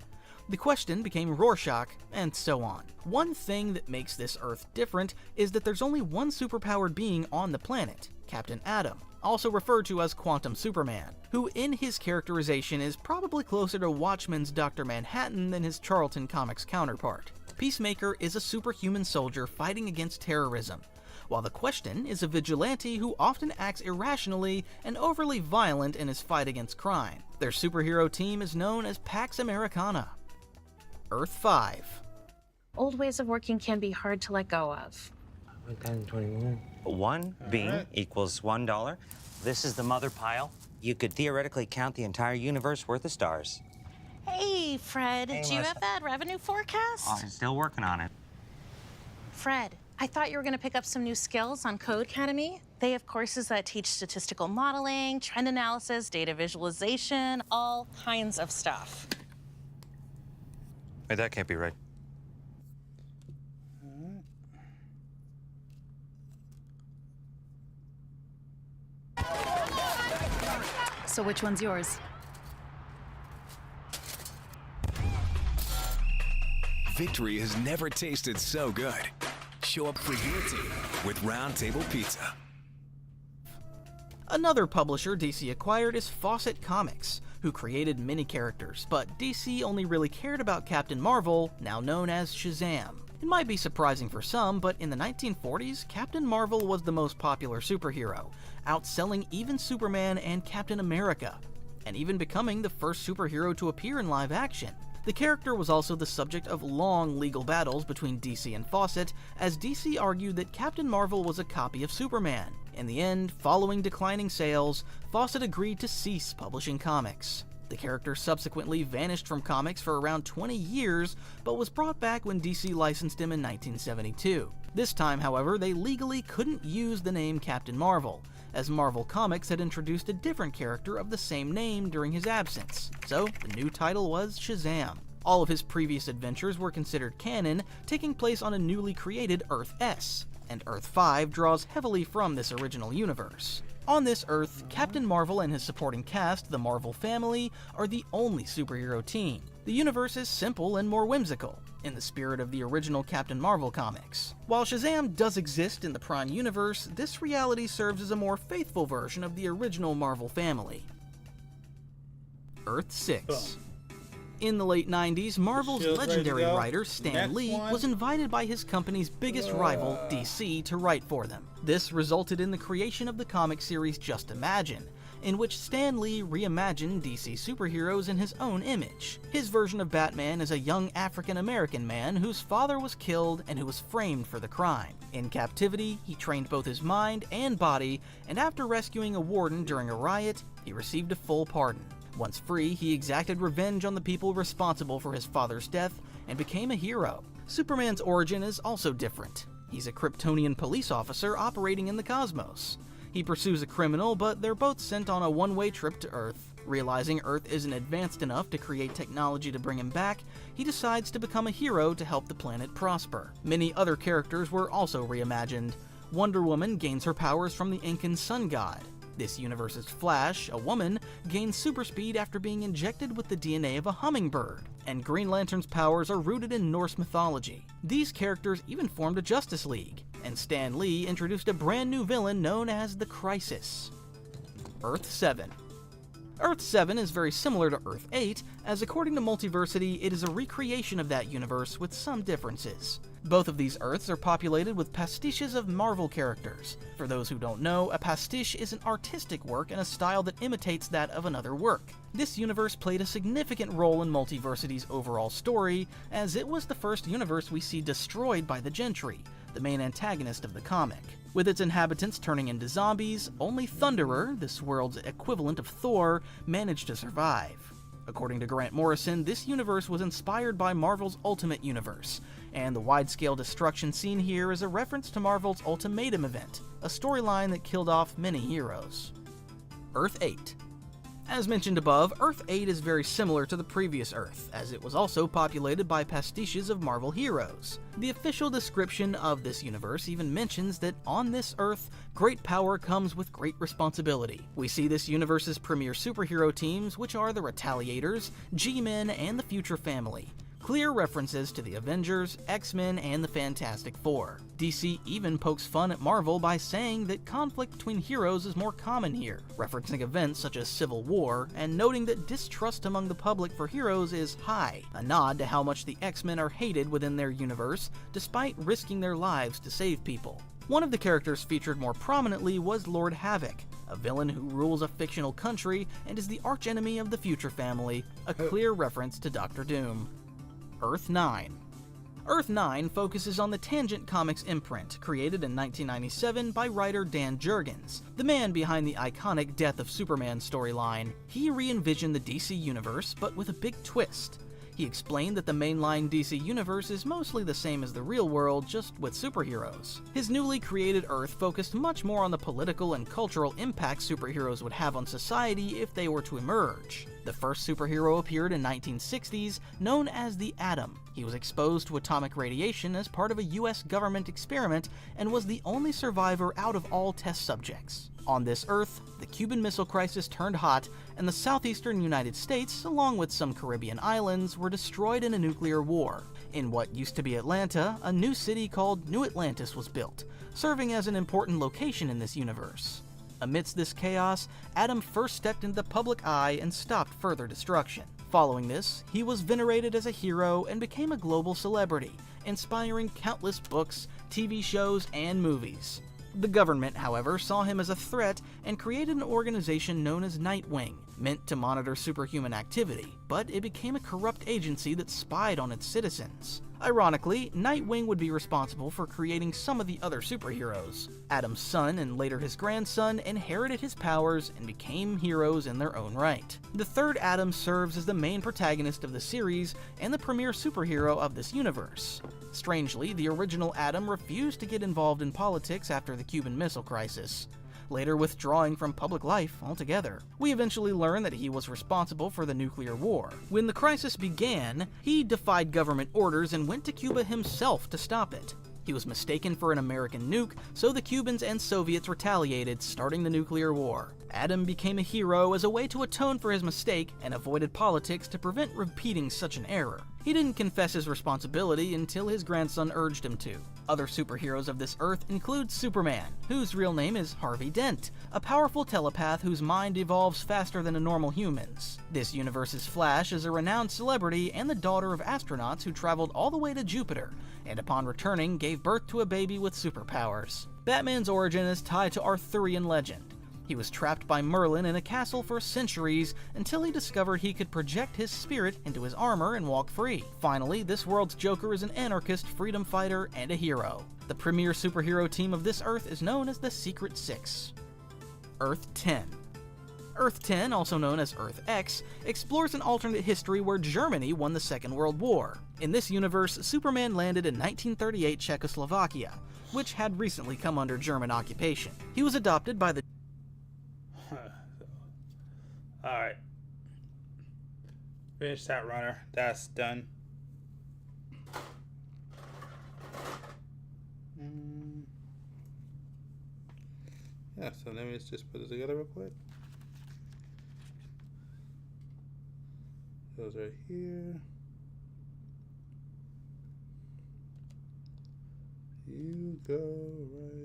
The Question became Rorschach, and so on. One thing that makes this Earth different is that there's only one superpowered being on the planet, Captain Atom, also referred to as Quantum Superman, who in his characterization is probably closer to Watchmen's Dr. Manhattan than his Charlton Comics counterpart. Peacemaker is a superhuman soldier fighting against terrorism, while The Question is a vigilante who often acts irrationally and overly violent in his fight against crime. Their superhero team is known as Pax Americana. Earth 5. Old ways of working can be hard to let go of. 1 beam equals $1. This is the mother pile. You could theoretically count the entire universe worth of stars. Hey, Fred, Hey, do you Melissa. have that revenue forecast? Oh, I'm still working on it. Fred, I thought you were going to pick up some new skills on Code Academy. They have courses that teach statistical modeling, trend analysis, data visualization, all kinds of stuff. Wait, that can't be right. So which one's yours? Victory has never tasted so good. Show up for your team with Round Table Pizza. Another publisher DC acquired is Fawcett Comics, who created many characters, but DC only really cared about Captain Marvel, now known as Shazam. It might be surprising for some, but in the 1940s, Captain Marvel was the most popular superhero, outselling even Superman and Captain America, and even becoming the first superhero to appear in live action. The character was also the subject of long legal battles between DC and Fawcett, as DC argued that Captain Marvel was a copy of Superman. In the end, following declining sales, Fawcett agreed to cease publishing comics. The character subsequently vanished from comics for around 20 years, but was brought back when DC licensed him in 1972. This time, however, they legally couldn't use the name Captain Marvel, as Marvel Comics had introduced a different character of the same name during his absence, so the new title was Shazam. All of his previous adventures were considered canon, taking place on a newly created Earth S, and Earth 5 draws heavily from this original universe. On this Earth, Captain Marvel and his supporting cast, the Marvel family, are the only superhero team. The universe is simple and more whimsical, in the spirit of the original Captain Marvel comics. While Shazam does exist in the Prime Universe, this reality serves as a more faithful version of the original Marvel family. Earth 6. In the late 90s, Marvel's legendary writer Stan Lee was invited by his company's biggest rival, DC, to write for them. This resulted in the creation of the comic series Just Imagine, in which Stan Lee reimagined DC superheroes in his own image. His version of Batman is a young African-American man whose father was killed and who was framed for the crime. In captivity, he trained both his mind and body, and after rescuing a warden during a riot, he received a full pardon. Once free, he exacted revenge on the people responsible for his father's death and became a hero. Superman's origin is also different. He's a Kryptonian police officer operating in the cosmos. He pursues a criminal, but they're both sent on a one-way trip to Earth. Realizing Earth isn't advanced enough to create technology to bring him back, he decides to become a hero to help the planet prosper. Many other characters were also reimagined. Wonder Woman gains her powers from the Incan sun god. This universe's Flash, a woman, gains super speed after being injected with the DNA of a hummingbird. And Green Lantern's powers are rooted in Norse mythology. These characters even formed a Justice League, and Stan Lee introduced a brand new villain known as the Crisis. Earth 7. Earth 7 is very similar to Earth 8, as according to Multiversity, it is a recreation of that universe with some differences. Both of these Earths are populated with pastiches of Marvel characters. For those who don't know, a pastiche is an artistic work in a style that imitates that of another work. This universe played a significant role in Multiversity's overall story, as it was the first universe we see destroyed by the Gentry, the main antagonist of the comic. With its inhabitants turning into zombies, only Thunderer, this world's equivalent of Thor, managed to survive. According to Grant Morrison, this universe was inspired by Marvel's Ultimate Universe, and the wide-scale destruction seen here is a reference to Marvel's Ultimatum event, a storyline that killed off many heroes. Earth 8. As mentioned above, Earth 8 is very similar to the previous Earth, as it was also populated by pastiches of Marvel heroes. The official description of this universe even mentions that on this Earth, great power comes with great responsibility. We see this universe's premier superhero teams, which are the Retaliators, G-Men, and the Future Family. Clear references to the Avengers, X-Men, and the Fantastic Four. DC even pokes fun at Marvel by saying that conflict between heroes is more common here, referencing events such as Civil War, and noting that distrust among the public for heroes is high, a nod to how much the X-Men are hated within their universe, despite risking their lives to save people. One of the characters featured more prominently was Lord Havoc, a villain who rules a fictional country and is the archenemy of the Future Family, a clear reference to Doctor Doom. Earth 9. Earth 9 focuses on the Tangent Comics imprint, created in 1997 by writer Dan Jurgens, the man behind the iconic Death of Superman storyline. He re-envisioned the DC universe, but with a big twist. He explained that the mainline DC universe is mostly the same as the real world, just with superheroes. His newly created Earth focused much more on the political and cultural impact superheroes would have on society if they were to emerge. The first superhero appeared in 1960s, known as the Atom. He was exposed to atomic radiation as part of a US government experiment and was the only survivor out of all test subjects. On this Earth, the Cuban Missile Crisis turned hot, and the southeastern United States, along with some Caribbean islands, were destroyed in a nuclear war. In what used to be Atlanta, a new city called New Atlantis was built, serving as an important location in this universe. Amidst this chaos, Atom first stepped into the public eye and stopped further destruction. Following this, he was venerated as a hero and became a global celebrity, inspiring countless books, TV shows, and movies. The government, however, saw him as a threat and created an organization known as Nightwing, meant to monitor superhuman activity, but it became a corrupt agency that spied on its citizens. Ironically, Nightwing would be responsible for creating some of the other superheroes. Atom's son and later his grandson inherited his powers and became heroes in their own right. The third Atom serves as the main protagonist of the series and the premier superhero of this universe. Strangely, the original Atom refused to get involved in politics after the Cuban Missile Crisis, later withdrawing from public life altogether. We eventually learn that he was responsible for the nuclear war. When the crisis began, he defied government orders and went to Cuba himself to stop it. He was mistaken for an American nuke, so the Cubans and Soviets retaliated, starting the nuclear war. Atom became a hero as a way to atone for his mistake and avoided politics to prevent repeating such an error. He didn't confess his responsibility until his grandson urged him to. Other superheroes of this Earth include Superman, whose real name is Harvey Dent, a powerful telepath whose mind evolves faster than a normal human's. This universe's Flash is a renowned celebrity and the daughter of astronauts who traveled all the way to Jupiter, and upon returning gave birth to a baby with superpowers. Batman's origin is tied to Arthurian legend. He was trapped by Merlin in a castle for centuries until he discovered he could project his spirit into his armor and walk free. Finally, this world's Joker is an anarchist, freedom fighter, and a hero. The premier superhero team of this Earth is known as the Secret Six. Earth 10. Earth 10, also known as Earth X, explores an alternate history where Germany won the Second World War. In this universe, Superman landed in 1938 Czechoslovakia, which had recently come under German occupation. He was adopted by the Alright. Finish that runner. That's done. Yeah, so let me just put this together real quick. Goes right here. You go right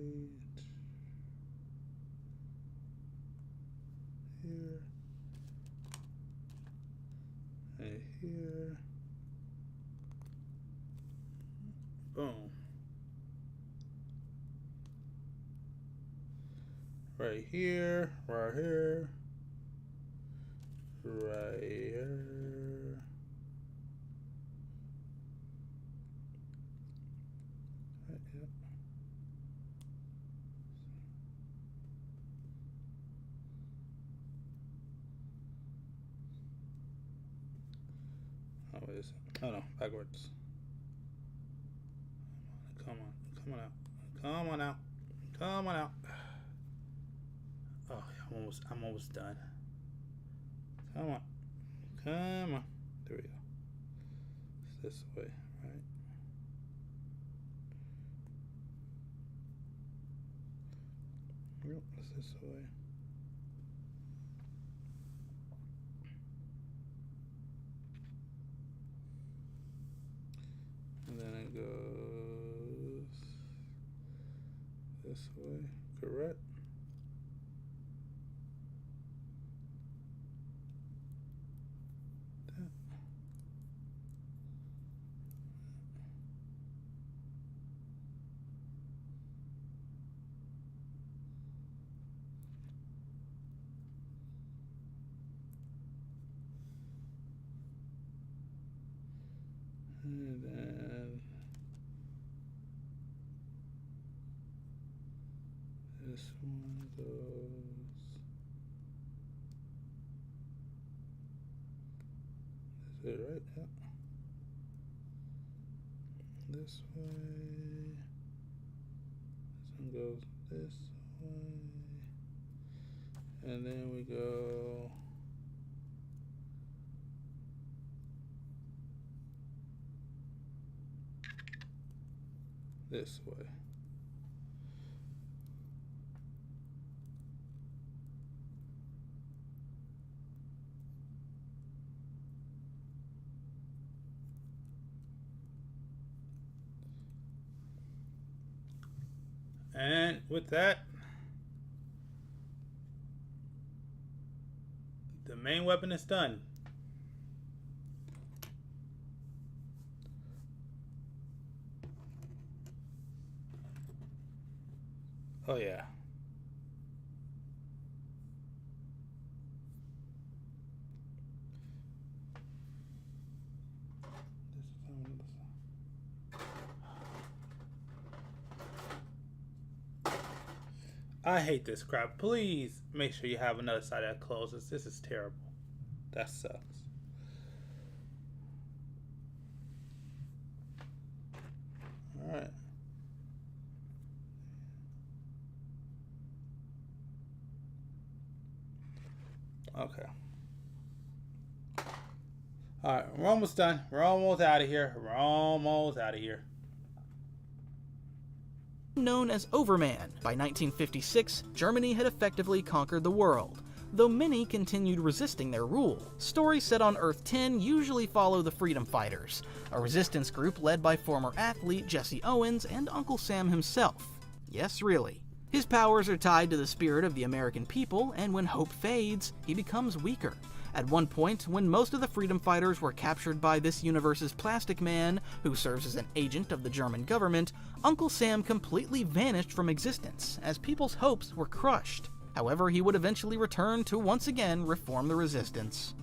here. Right here. Boom. Right here, right here, right here. Right here. Oh, wait a second. Oh no, backwards. Come on, come on out. Come on out. Come on out. Oh, I'm almost done. Come on. Come on. There we go. It's this way, right? Yep, it's this way. And then it goes this way, correct? And then this one goes this way, right? Yeah. This way. This one goes this way. And then we go this way. And with that, the main weapon is done. Oh yeah. I hate this crap. Please make sure you have another side that closes. This is terrible. That sucks. Alright. Okay. Alright, we're almost done. We're almost out of here. We're almost out of here. Known as Overman, by 1956, Germany had effectively conquered the world, though many continued resisting their rule. Stories set on Earth 10 usually follow the Freedom Fighters, a resistance group led by former athlete Jesse Owens and Uncle Sam himself. Yes, really. His powers are tied to the spirit of the American people, and when hope fades, he becomes weaker. At one point, when most of the freedom fighters were captured by this universe's Plastic Man, who serves as an agent of the German government, Uncle Sam completely vanished from existence, as people's hopes were crushed. However, he would eventually return to once again reform the Resistance.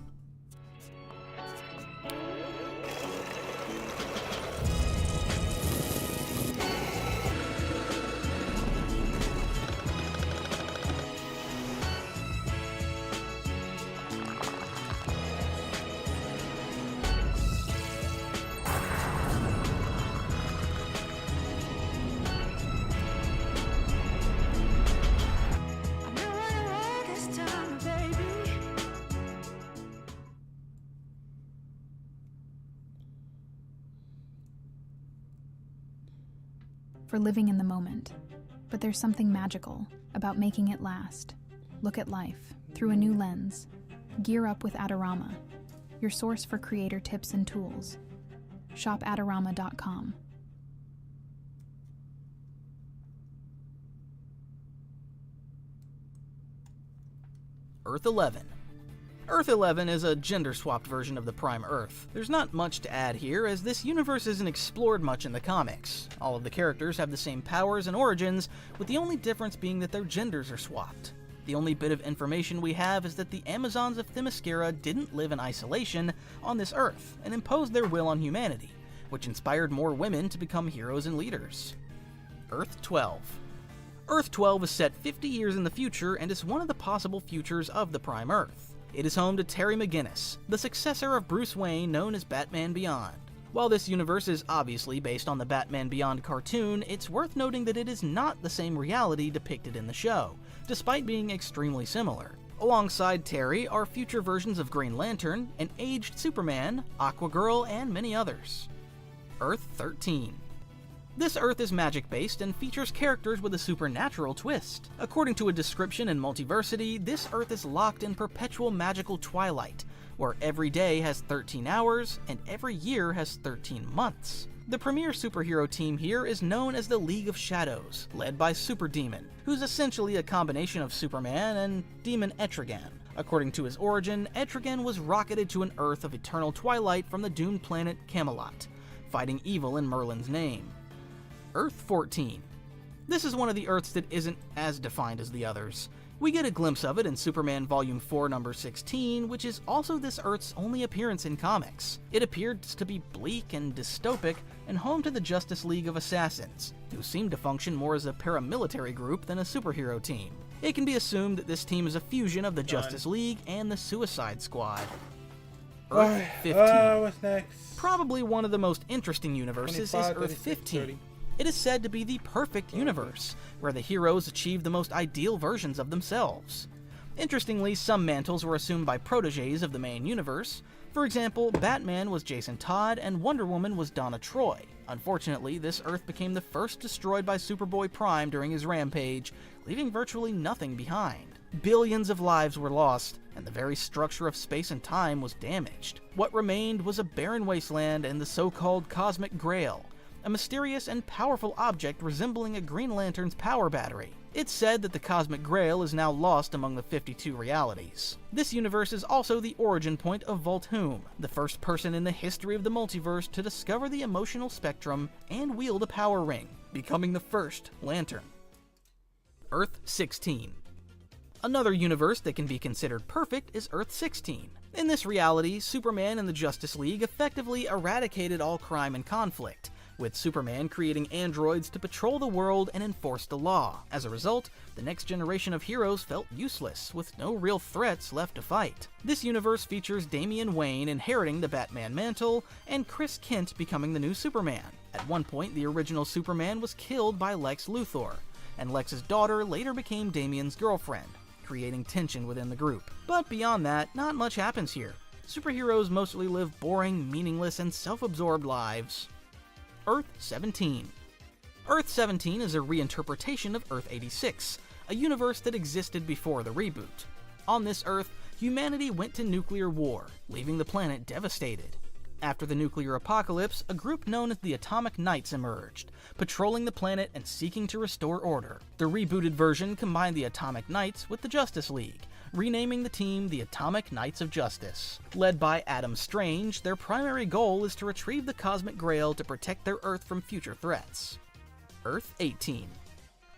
For living in the moment, but there's something magical about making it last. Look at life through a new lens. Gear up with Adorama, your source for creator tips and tools. Shop Adorama.com. Earth 11. Earth 11 is a gender-swapped version of the Prime Earth. There's not much to add here, as this universe isn't explored much in the comics. All of the characters have the same powers and origins, with the only difference being that their genders are swapped. The only bit of information we have is that the Amazons of Themyscira didn't live in isolation on this Earth, and imposed their will on humanity, which inspired more women to become heroes and leaders. Earth 12. Earth 12 is set 50 years in the future and is one of the possible futures of the Prime Earth. It is home to Terry McGinnis, the successor of Bruce Wayne known as Batman Beyond. While this universe is obviously based on the Batman Beyond cartoon, it's worth noting that it is not the same reality depicted in the show, despite being extremely similar. Alongside Terry are future versions of Green Lantern, an aged Superman, Aquagirl, and many others. Earth 13. This Earth is magic-based and features characters with a supernatural twist. According to a description in Multiversity, this Earth is locked in perpetual magical twilight, where every day has 13 hours and every year has 13 months. The premier superhero team here is known as the League of Shadows, led by Super Demon, who's essentially a combination of Superman and Demon Etrigan. According to his origin, Etrigan was rocketed to an Earth of eternal twilight from the doomed planet Camelot, fighting evil in Merlin's name. Earth 14. This is one of the Earths that isn't as defined as the others. We get a glimpse of it in Superman Volume 4, number 16, which is also this Earth's only appearance in comics. It appears to be bleak and dystopic, and home to the Justice League of Assassins, who seem to function more as a paramilitary group than a superhero team. It can be assumed that this team is a fusion of the Justice League and the Suicide Squad. Earth 15. What's next? Probably one of the most interesting universes is Earth 15. 30. It is said to be the perfect universe, where the heroes achieve the most ideal versions of themselves. Interestingly, some mantles were assumed by proteges of the main universe. For example, Batman was Jason Todd and Wonder Woman was Donna Troy. Unfortunately, this Earth became the first destroyed by Superboy Prime during his rampage, leaving virtually nothing behind. Billions of lives were lost, and the very structure of space and time was damaged. What remained was a barren wasteland and the so-called Cosmic Grail, a mysterious and powerful object resembling a Green Lantern's power battery. It's said that the Cosmic Grail is now lost among the 52 realities. This universe is also the origin point of Volthoom, the first person in the history of the multiverse to discover the emotional spectrum and wield a power ring, becoming the first Lantern. Earth 16. Another universe that can be considered perfect is Earth 16. In this reality, Superman and the Justice League effectively eradicated all crime and conflict, with Superman creating androids to patrol the world and enforce the law. As a result, the next generation of heroes felt useless, with no real threats left to fight. This universe features Damian Wayne inheriting the Batman mantle, and Chris Kent becoming the new Superman. At one point, the original Superman was killed by Lex Luthor, and Lex's daughter later became Damian's girlfriend, creating tension within the group. But beyond that, not much happens here. Superheroes mostly live boring, meaningless, and self-absorbed lives. Earth 17. Earth 17 is a reinterpretation of Earth 86, a universe that existed before the reboot. On this Earth, humanity went to nuclear war, leaving the planet devastated. After the nuclear apocalypse, a group known as the Atomic Knights emerged, patrolling the planet and seeking to restore order. The rebooted version combined the Atomic Knights with the Justice League, renaming the team the Atomic Knights of Justice. Led by Adam Strange, their primary goal is to retrieve the Cosmic Grail to protect their Earth from future threats. Earth 18.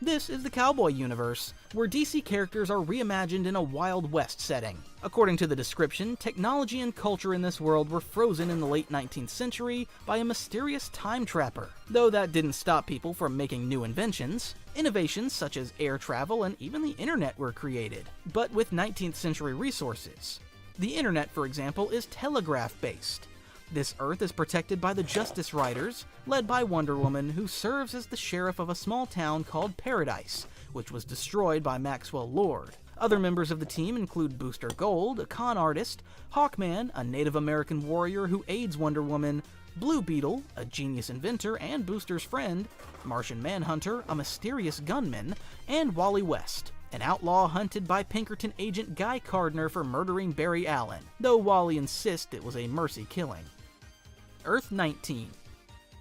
This is the Cowboy universe, where DC characters are reimagined in a Wild West setting. According to the description, technology and culture in this world were frozen in the late 19th century by a mysterious time trapper, though that didn't stop people from making new inventions. Innovations such as air travel and even the internet were created, but with 19th century resources. The internet, for example, is telegraph-based. This Earth is protected by the Justice Riders, led by Wonder Woman, who serves as the sheriff of a small town called Paradise, which was destroyed by Maxwell Lord. Other members of the team include Booster Gold, a con artist, Hawkman, a Native American warrior who aids Wonder Woman, Blue Beetle, a genius inventor and Booster's friend, Martian Manhunter, a mysterious gunman, and Wally West, an outlaw hunted by Pinkerton agent Guy Cardner for murdering Barry Allen, though Wally insists it was a mercy killing. Earth 19.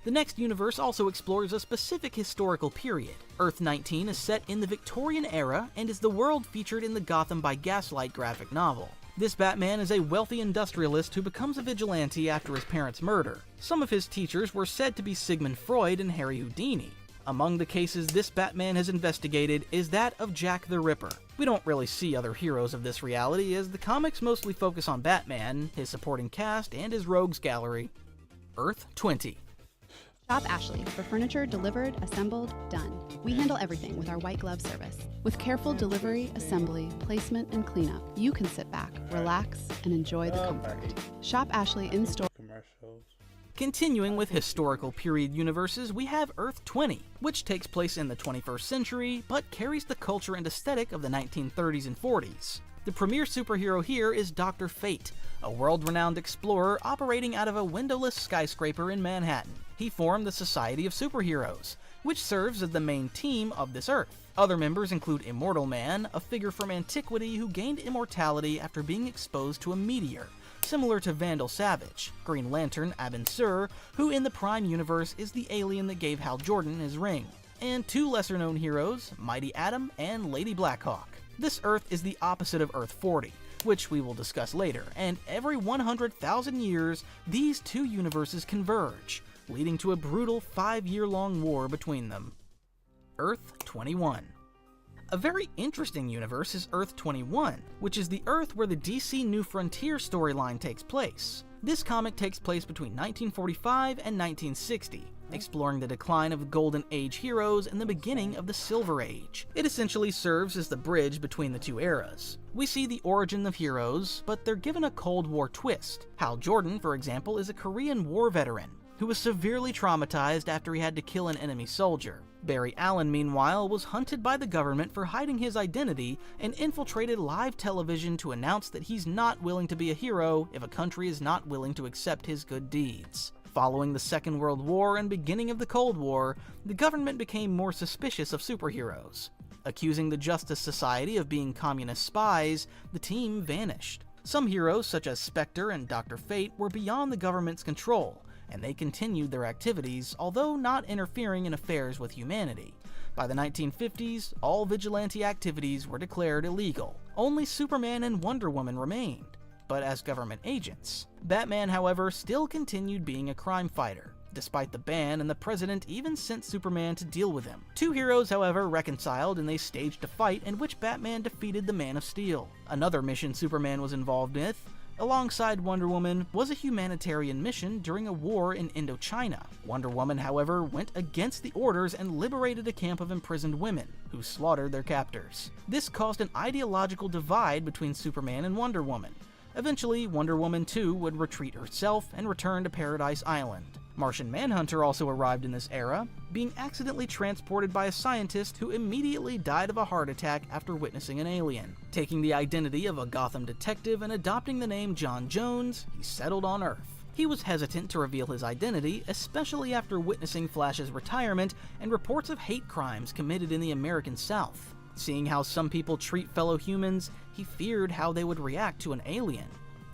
The next universe also explores a specific historical period. Earth 19 is set in the Victorian era and is the world featured in the Gotham by Gaslight graphic novel. This Batman is a wealthy industrialist who becomes a vigilante after his parents' murder. Some of his teachers were said to be Sigmund Freud and Harry Houdini. Among the cases this Batman has investigated is that of Jack the Ripper. We don't really see other heroes of this reality, as the comics mostly focus on Batman, his supporting cast, and his rogues gallery. Earth 20. Shop Ashley for furniture delivered, assembled, done. We handle everything with our white glove service. With careful delivery, assembly, placement, and cleanup, you can sit back, relax, and enjoy the comfort. Shop Ashley in store. Continuing with historical period universes, we have Earth 20, which takes place in the 21st century, but carries the culture and aesthetic of the 1930s and 40s. The premier superhero here is Dr. Fate, a world-renowned explorer operating out of a windowless skyscraper in Manhattan. He formed the Society of Superheroes, which serves as the main team of this Earth. Other members include Immortal Man, a figure from antiquity who gained immortality after being exposed to a meteor, similar to Vandal Savage, Green Lantern Abin Sur, who in the Prime Universe is the alien that gave Hal Jordan his ring, and two lesser-known heroes, Mighty Atom and Lady Blackhawk. This Earth is the opposite of Earth 40, which we will discuss later, and every 100,000 years, these two universes converge, leading to a brutal 5-year-long war between them. Earth 21. A very interesting universe is Earth 21, which is the Earth where the DC New Frontier storyline takes place. This comic takes place between 1945 and 1960, exploring the decline of the Golden Age heroes and the beginning of the Silver Age. It essentially serves as the bridge between the two eras. We see the origin of heroes, but they're given a Cold War twist. Hal Jordan, for example, is a Korean War veteran who was severely traumatized after he had to kill an enemy soldier. Barry Allen, meanwhile, was hunted by the government for hiding his identity and infiltrated live television to announce that he's not willing to be a hero if a country is not willing to accept his good deeds. Following the Second World War and beginning of the Cold War, the government became more suspicious of superheroes. Accusing the Justice Society of being communist spies, the team vanished. Some heroes, such as Spectre and Dr. Fate, were beyond the government's control, and they continued their activities, although not interfering in affairs with humanity. By the 1950s, all vigilante activities were declared illegal. Only Superman and Wonder Woman remained, but as government agents. Batman, however, still continued being a crime fighter, despite the ban, and the president even sent Superman to deal with him. Two heroes, however, reconciled and they staged a fight in which Batman defeated the Man of Steel. Another mission Superman was involved with, alongside Wonder Woman, was a humanitarian mission during a war in Indochina. Wonder Woman, however, went against the orders and liberated a camp of imprisoned women, who slaughtered their captors. This caused an ideological divide between Superman and Wonder Woman. Eventually, Wonder Woman 2 would retreat herself and return to Paradise Island. Martian Manhunter also arrived in this era, being accidentally transported by a scientist who immediately died of a heart attack after witnessing an alien. Taking the identity of a Gotham detective and adopting the name John Jones, he settled on Earth. He was hesitant to reveal his identity, especially after witnessing Flash's retirement and reports of hate crimes committed in the American South. Seeing how some people treat fellow humans, he feared how they would react to an alien.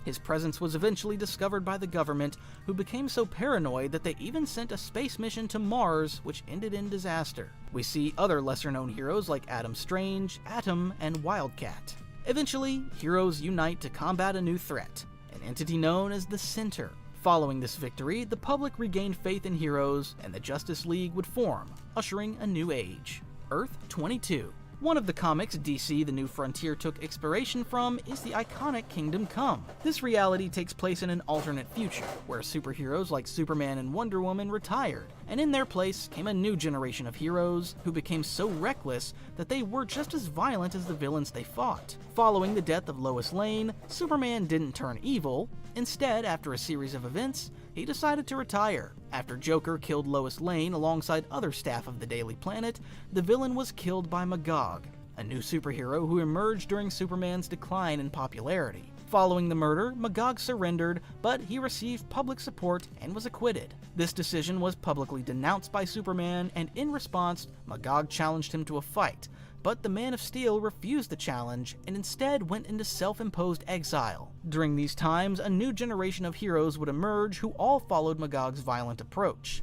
His presence was eventually discovered by the government, who became so paranoid that they even sent a space mission to Mars, which ended in disaster. We see other lesser-known heroes like Adam Strange, Atom, and Wildcat. Eventually, heroes unite to combat a new threat, an entity known as the Center. Following this victory, the public regained faith in heroes, and the Justice League would form, ushering a new age. Earth 22. One of the comics DC The New Frontier took inspiration from is the iconic Kingdom Come. This reality takes place in an alternate future, where superheroes like Superman and Wonder Woman retired, and in their place came a new generation of heroes who became so reckless that they were just as violent as the villains they fought. Following the death of Lois Lane, Superman didn't turn evil. Instead, after a series of events, he decided to retire. After Joker killed Lois Lane alongside other staff of the Daily Planet, the villain was killed by Magog, a new superhero who emerged during Superman's decline in popularity. Following the murder, Magog surrendered, but he received public support and was acquitted. This decision was publicly denounced by Superman, and in response, Magog challenged him to a fight, but the Man of Steel refused the challenge and instead went into self-imposed exile. During these times, a new generation of heroes would emerge who all followed Magog's violent approach.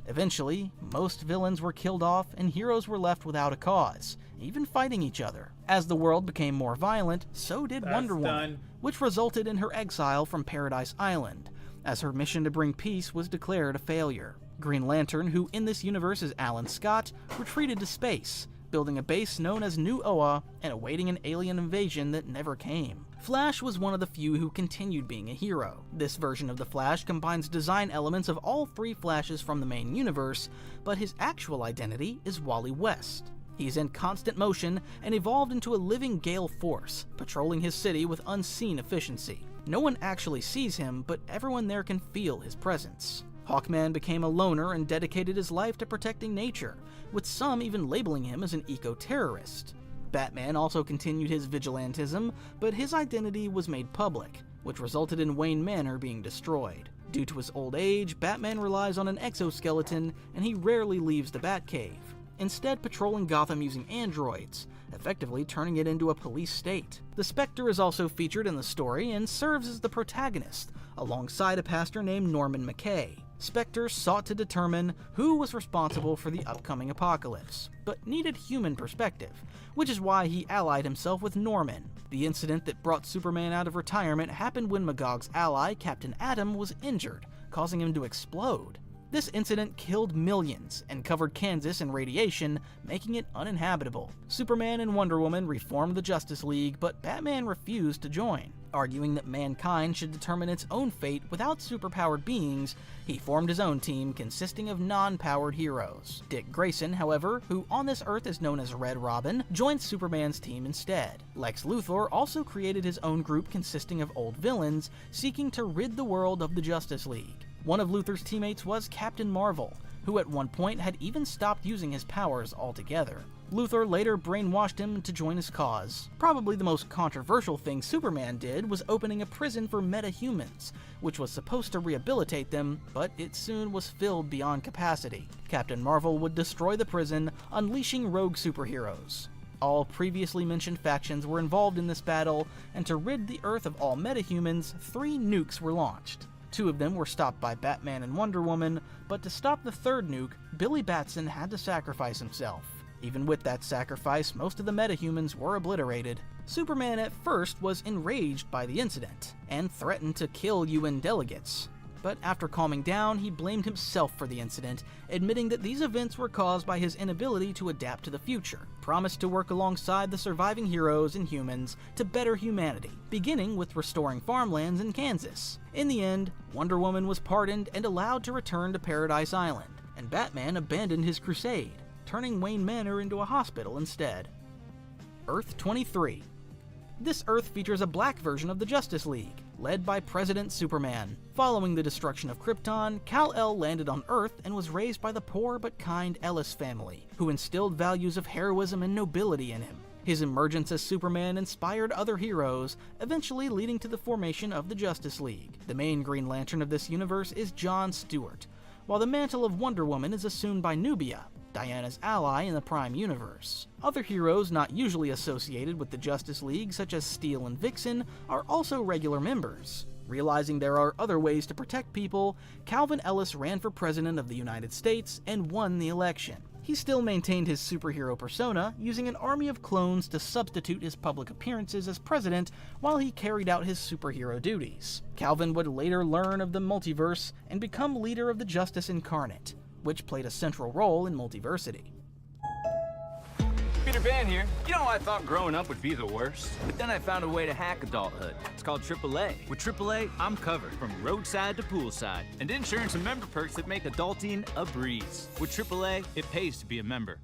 Eventually, most villains were killed off and heroes were left without a cause, even fighting each other. As the world became more violent, so did Wonder Woman, which resulted in her exile from Paradise Island, as her mission to bring peace was declared a failure. Green Lantern, who in this universe is Alan Scott, retreated to space, building a base known as New Oa and awaiting an alien invasion that never came. Flash was one of the few who continued being a hero. This version of the Flash combines design elements of all three Flashes from the main universe, but his actual identity is Wally West. He's in constant motion and evolved into a living gale force, patrolling his city with unseen efficiency. No one actually sees him, but everyone there can feel his presence. Hawkman became a loner and dedicated his life to protecting nature, with some even labeling him as an eco-terrorist. Batman also continued his vigilantism, but his identity was made public, which resulted in Wayne Manor being destroyed. Due to his old age, Batman relies on an exoskeleton, and he rarely leaves the Batcave, instead patrolling Gotham using androids, effectively turning it into a police state. The Spectre is also featured in the story and serves as the protagonist, alongside a pastor named Norman McKay. Spectre sought to determine who was responsible for the upcoming apocalypse, but needed human perspective, which is why he allied himself with Norman. The incident that brought Superman out of retirement happened when Magog's ally, Captain Atom, was injured, causing him to explode. This incident killed millions and covered Kansas in radiation, making it uninhabitable. Superman and Wonder Woman reformed the Justice League, but Batman refused to join. Arguing that mankind should determine its own fate without superpowered beings, he formed his own team consisting of non-powered heroes. Dick Grayson, however, who on this Earth is known as Red Robin, joined Superman's team instead. Lex Luthor also created his own group consisting of old villains, seeking to rid the world of the Justice League. One of Luthor's teammates was Captain Marvel, who at one point had even stopped using his powers altogether. Luthor later brainwashed him to join his cause. Probably the most controversial thing Superman did was opening a prison for metahumans, which was supposed to rehabilitate them, but it soon was filled beyond capacity. Captain Marvel would destroy the prison, unleashing rogue superheroes. All previously mentioned factions were involved in this battle, and to rid the Earth of all metahumans, 3 nukes were launched. 2 of them were stopped by Batman and Wonder Woman, but to stop the 3rd nuke, Billy Batson had to sacrifice himself. Even with that sacrifice, most of the metahumans were obliterated. Superman at first was enraged by the incident, and threatened to kill UN delegates. But after calming down, he blamed himself for the incident, admitting that these events were caused by his inability to adapt to the future, promised to work alongside the surviving heroes and humans to better humanity, beginning with restoring farmlands in Kansas. In the end, Wonder Woman was pardoned and allowed to return to Paradise Island, and Batman abandoned his crusade, turning Wayne Manor into a hospital instead. Earth 23. This Earth features a black version of the Justice League, led by President Superman. Following the destruction of Krypton, Kal-El landed on Earth and was raised by the poor but kind Ellis family, who instilled values of heroism and nobility in him. His emergence as Superman inspired other heroes, eventually leading to the formation of the Justice League. The main Green Lantern of this universe is John Stewart, while the mantle of Wonder Woman is assumed by Nubia, Diana's ally in the Prime Universe. Other heroes not usually associated with the Justice League, such as Steel and Vixen, are also regular members. Realizing there are other ways to protect people, Calvin Ellis ran for President of the United States and won the election. He still maintained his superhero persona, using an army of clones to substitute his public appearances as president while he carried out his superhero duties. Calvin would later learn of the multiverse and become leader of the Justice Incarnate, which played a central role in Multiversity. van here. You know, I thought growing up would be the worst. But then I found a way to hack adulthood. It's called AAA. With AAA, I'm covered from roadside to poolside. And insurance and member perks that make adulting a breeze. With AAA, it pays to be a member.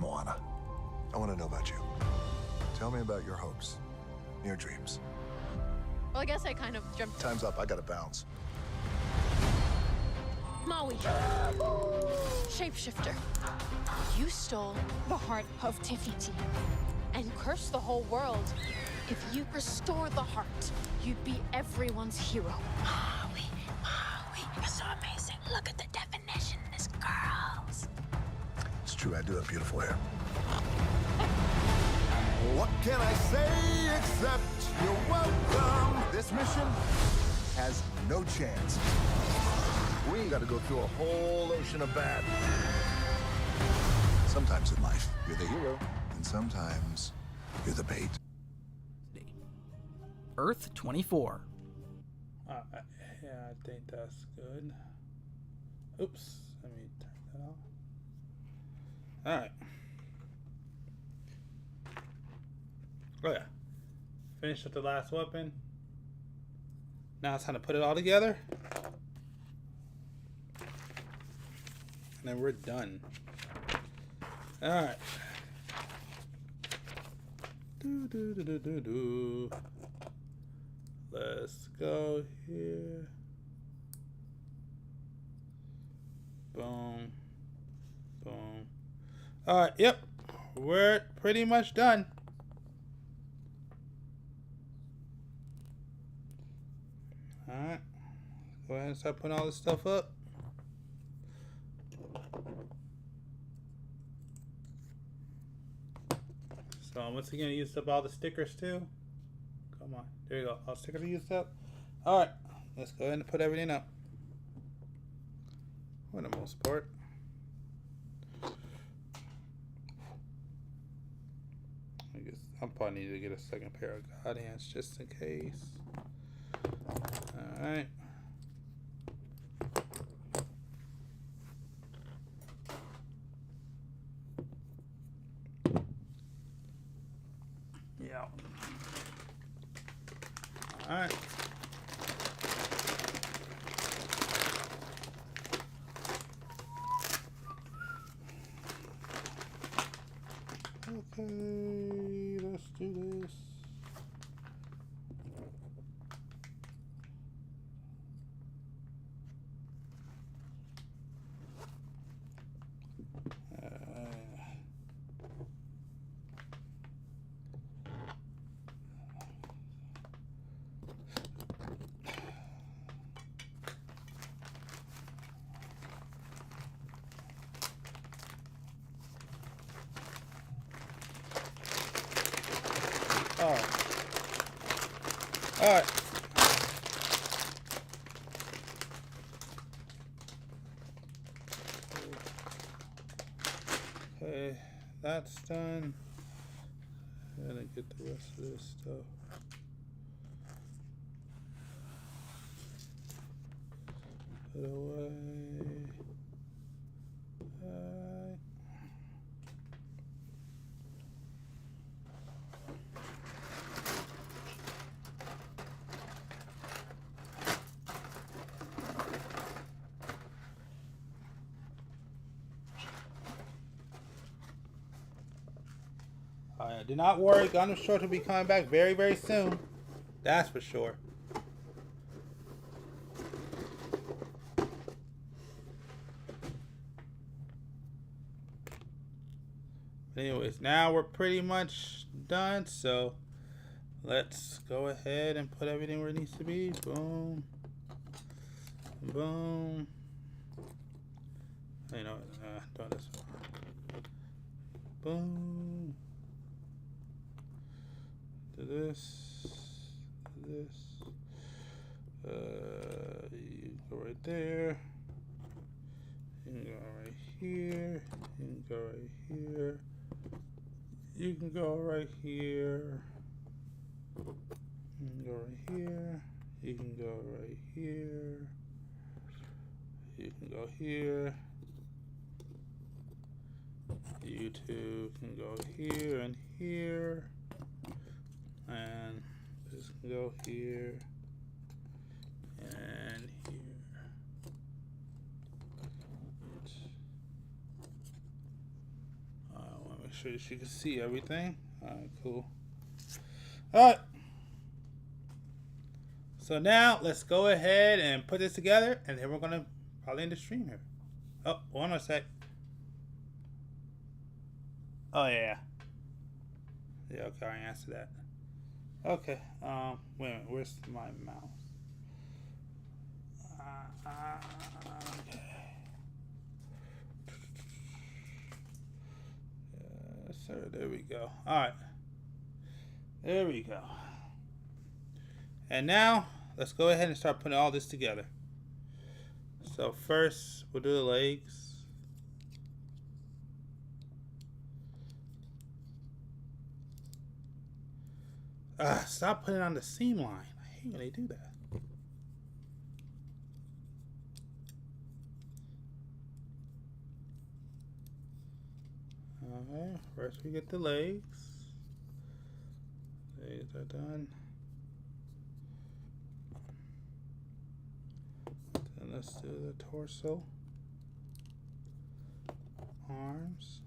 Moana, I want to know about you. Tell me about your hopes, your dreams. Well, I guess I kind of jumped. Time's up. I gotta bounce. Maui. Shapeshifter. You stole the heart of Tefiti and cursed the whole world. If you restore the heart, you'd be everyone's hero. Maui, you're so amazing. Look at the definition, this girl's. It's true, I do have beautiful hair. What can I say except you're welcome? This mission has no chance. We gotta go through a whole ocean of bad. Sometimes in life, you're the hero, and sometimes you're the bait. Earth 24. Yeah, I think that's good. Oops, let me turn that off. All right. Oh yeah. Finished with the last weapon. Now it's time to put it all together. And then we're done. Alright. Let's go here. Boom. Boom. Alright, yep. We're pretty much done. Alright. Go ahead and start putting all this stuff up. So I'm once again used up all the stickers too. Come on. There you go. All stickers are used up. Alright. Let's go ahead and put everything up. For the most part. I guess I'll probably need to get a second pair of God hands just in case. Alright. Yeah. Alright. Okay, let's do this. Alright. Okay, that's done. I'm gonna get the rest of this stuff. Put away. Do not worry, Gundam Short will be coming back very, very soon. That's for sure. Anyways, now we're pretty much done, so let's go ahead and put everything where it needs to be. Boom. Boom. You know, don't this one. Boom. To this, you can go right there, you can go right here, you can go right here, you can go right here, you can go right here, you can go right here, you can go here, You two can go here and here. And this can go here and here. I want to make sure that she can see everything. Alright, cool. Alright. So now let's go ahead and put this together, and then we're going to probably end the stream here. Oh, one more sec. Oh, yeah. Yeah, okay, I answered that. Okay, wait a minute, where's my mouse? Okay. Yes, sir, there we go. Alright. There we go. And now, let's go ahead and start putting all this together. So first, we'll do the legs. Stop putting it on the seam line. I hate when they do that. Alright, first we get the legs. Legs are done. Then let's do the torso. Arms.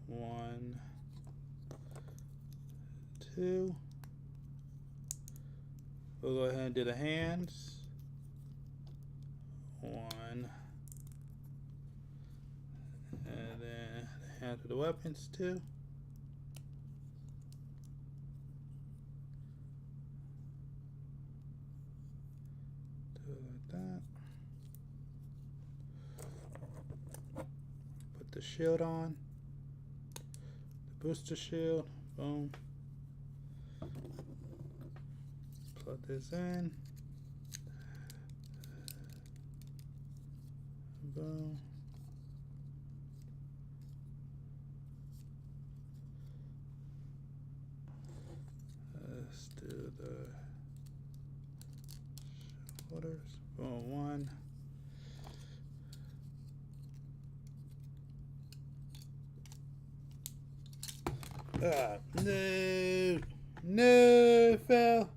1, 2. We'll go ahead and do the hands. 1. And then the hands with the weapons, 2. Do it like that. Put the shield on. The booster shield. Boom. Plug this in. Boom. Let's do the shoulders. Boom. 1. No. No, it fell.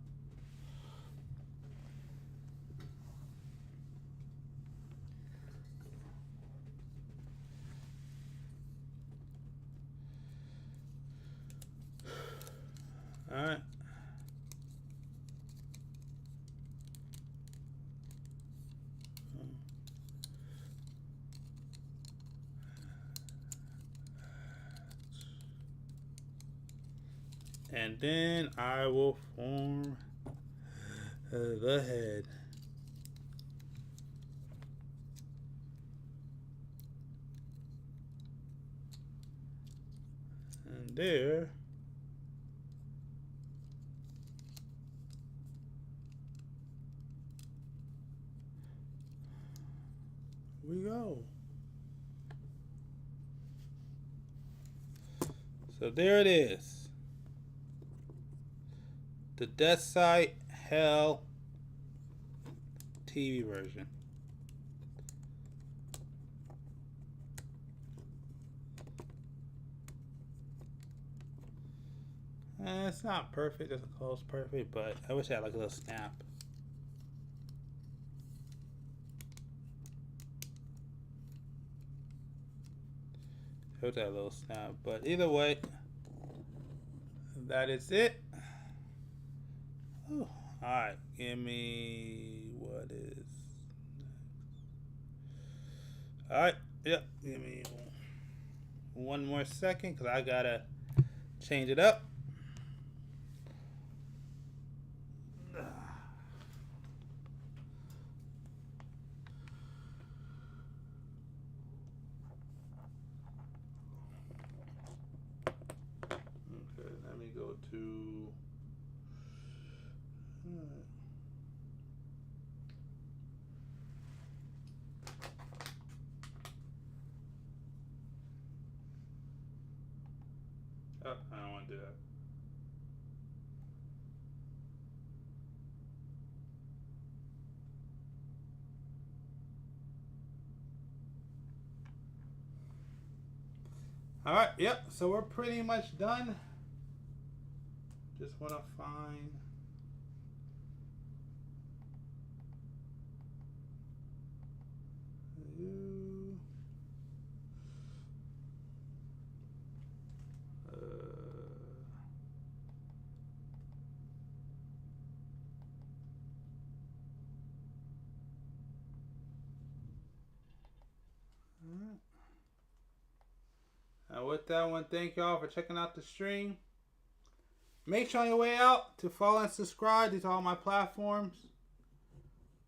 All right. And then I will form the head. And there we go. So there it is. The Deathscythe Hell TV version. It's not perfect, it's close perfect, but I wish I had like a little snap. Here's that little snap, but either way, that is it. All right, give me what is. All right, yep. Give me one more second because I gotta change it up. Okay, let me go to. Oh, I don't want to do that. Alright, yep, so we're pretty much done. Just want to find... And with that, I want to thank y'all for checking out the stream. Make sure on your way out to follow and subscribe to all my platforms.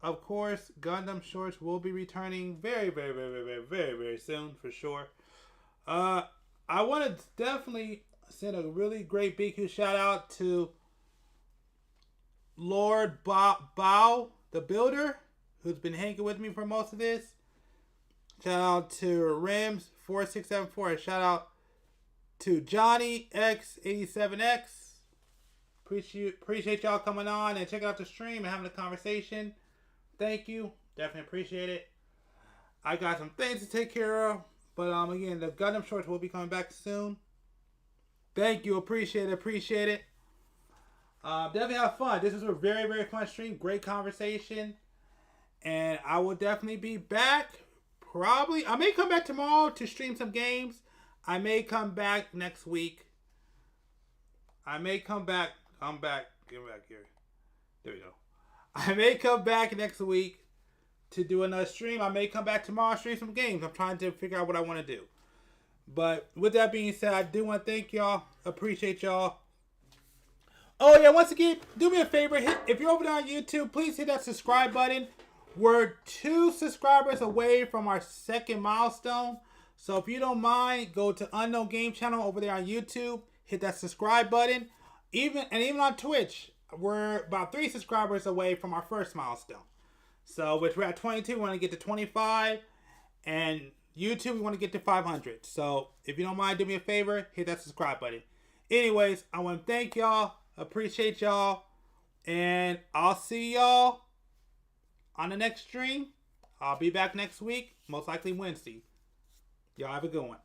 Of course, Gundam Shorts will be returning very, very, very, very, very, very, very soon for sure. I want to definitely send a really great big huge shout out to Lord Bao, the builder, who's been hanging with me for most of this. Shout out to Rims4674. Shout out to Johnny X87X. Appreciate y'all coming on and checking out the stream and having a conversation. Thank you. Definitely appreciate it. I got some things to take care of. But again, the Gundam Shorts will be coming back soon. Thank you. Appreciate it. Appreciate it. Definitely have fun. This was a very, very fun stream. Great conversation. And I will definitely be back. Probably. I may come back tomorrow to stream some games. I may come back next week. I may come back. Get back here. There we go. I may come back next week to do another stream. I may come back tomorrow and stream some games. I'm trying to figure out what I want to do. But with that being said, I do want to thank y'all. Appreciate y'all. Oh yeah, once again, do me a favor. If you're over there on YouTube, please hit that subscribe button. We're 2 subscribers away from our 2nd milestone. So if you don't mind, go to Unknown Game Channel over there on YouTube. Hit that subscribe button. Even on Twitch, we're about 3 subscribers away from our 1st milestone. So which we're at 22, we want to get to 25. And YouTube, we want to get to 500. So if you don't mind, do me a favor, hit that subscribe button. Anyways, I want to thank y'all. Appreciate y'all. And I'll see y'all on the next stream. I'll be back next week, most likely Wednesday. Y'all have a good one.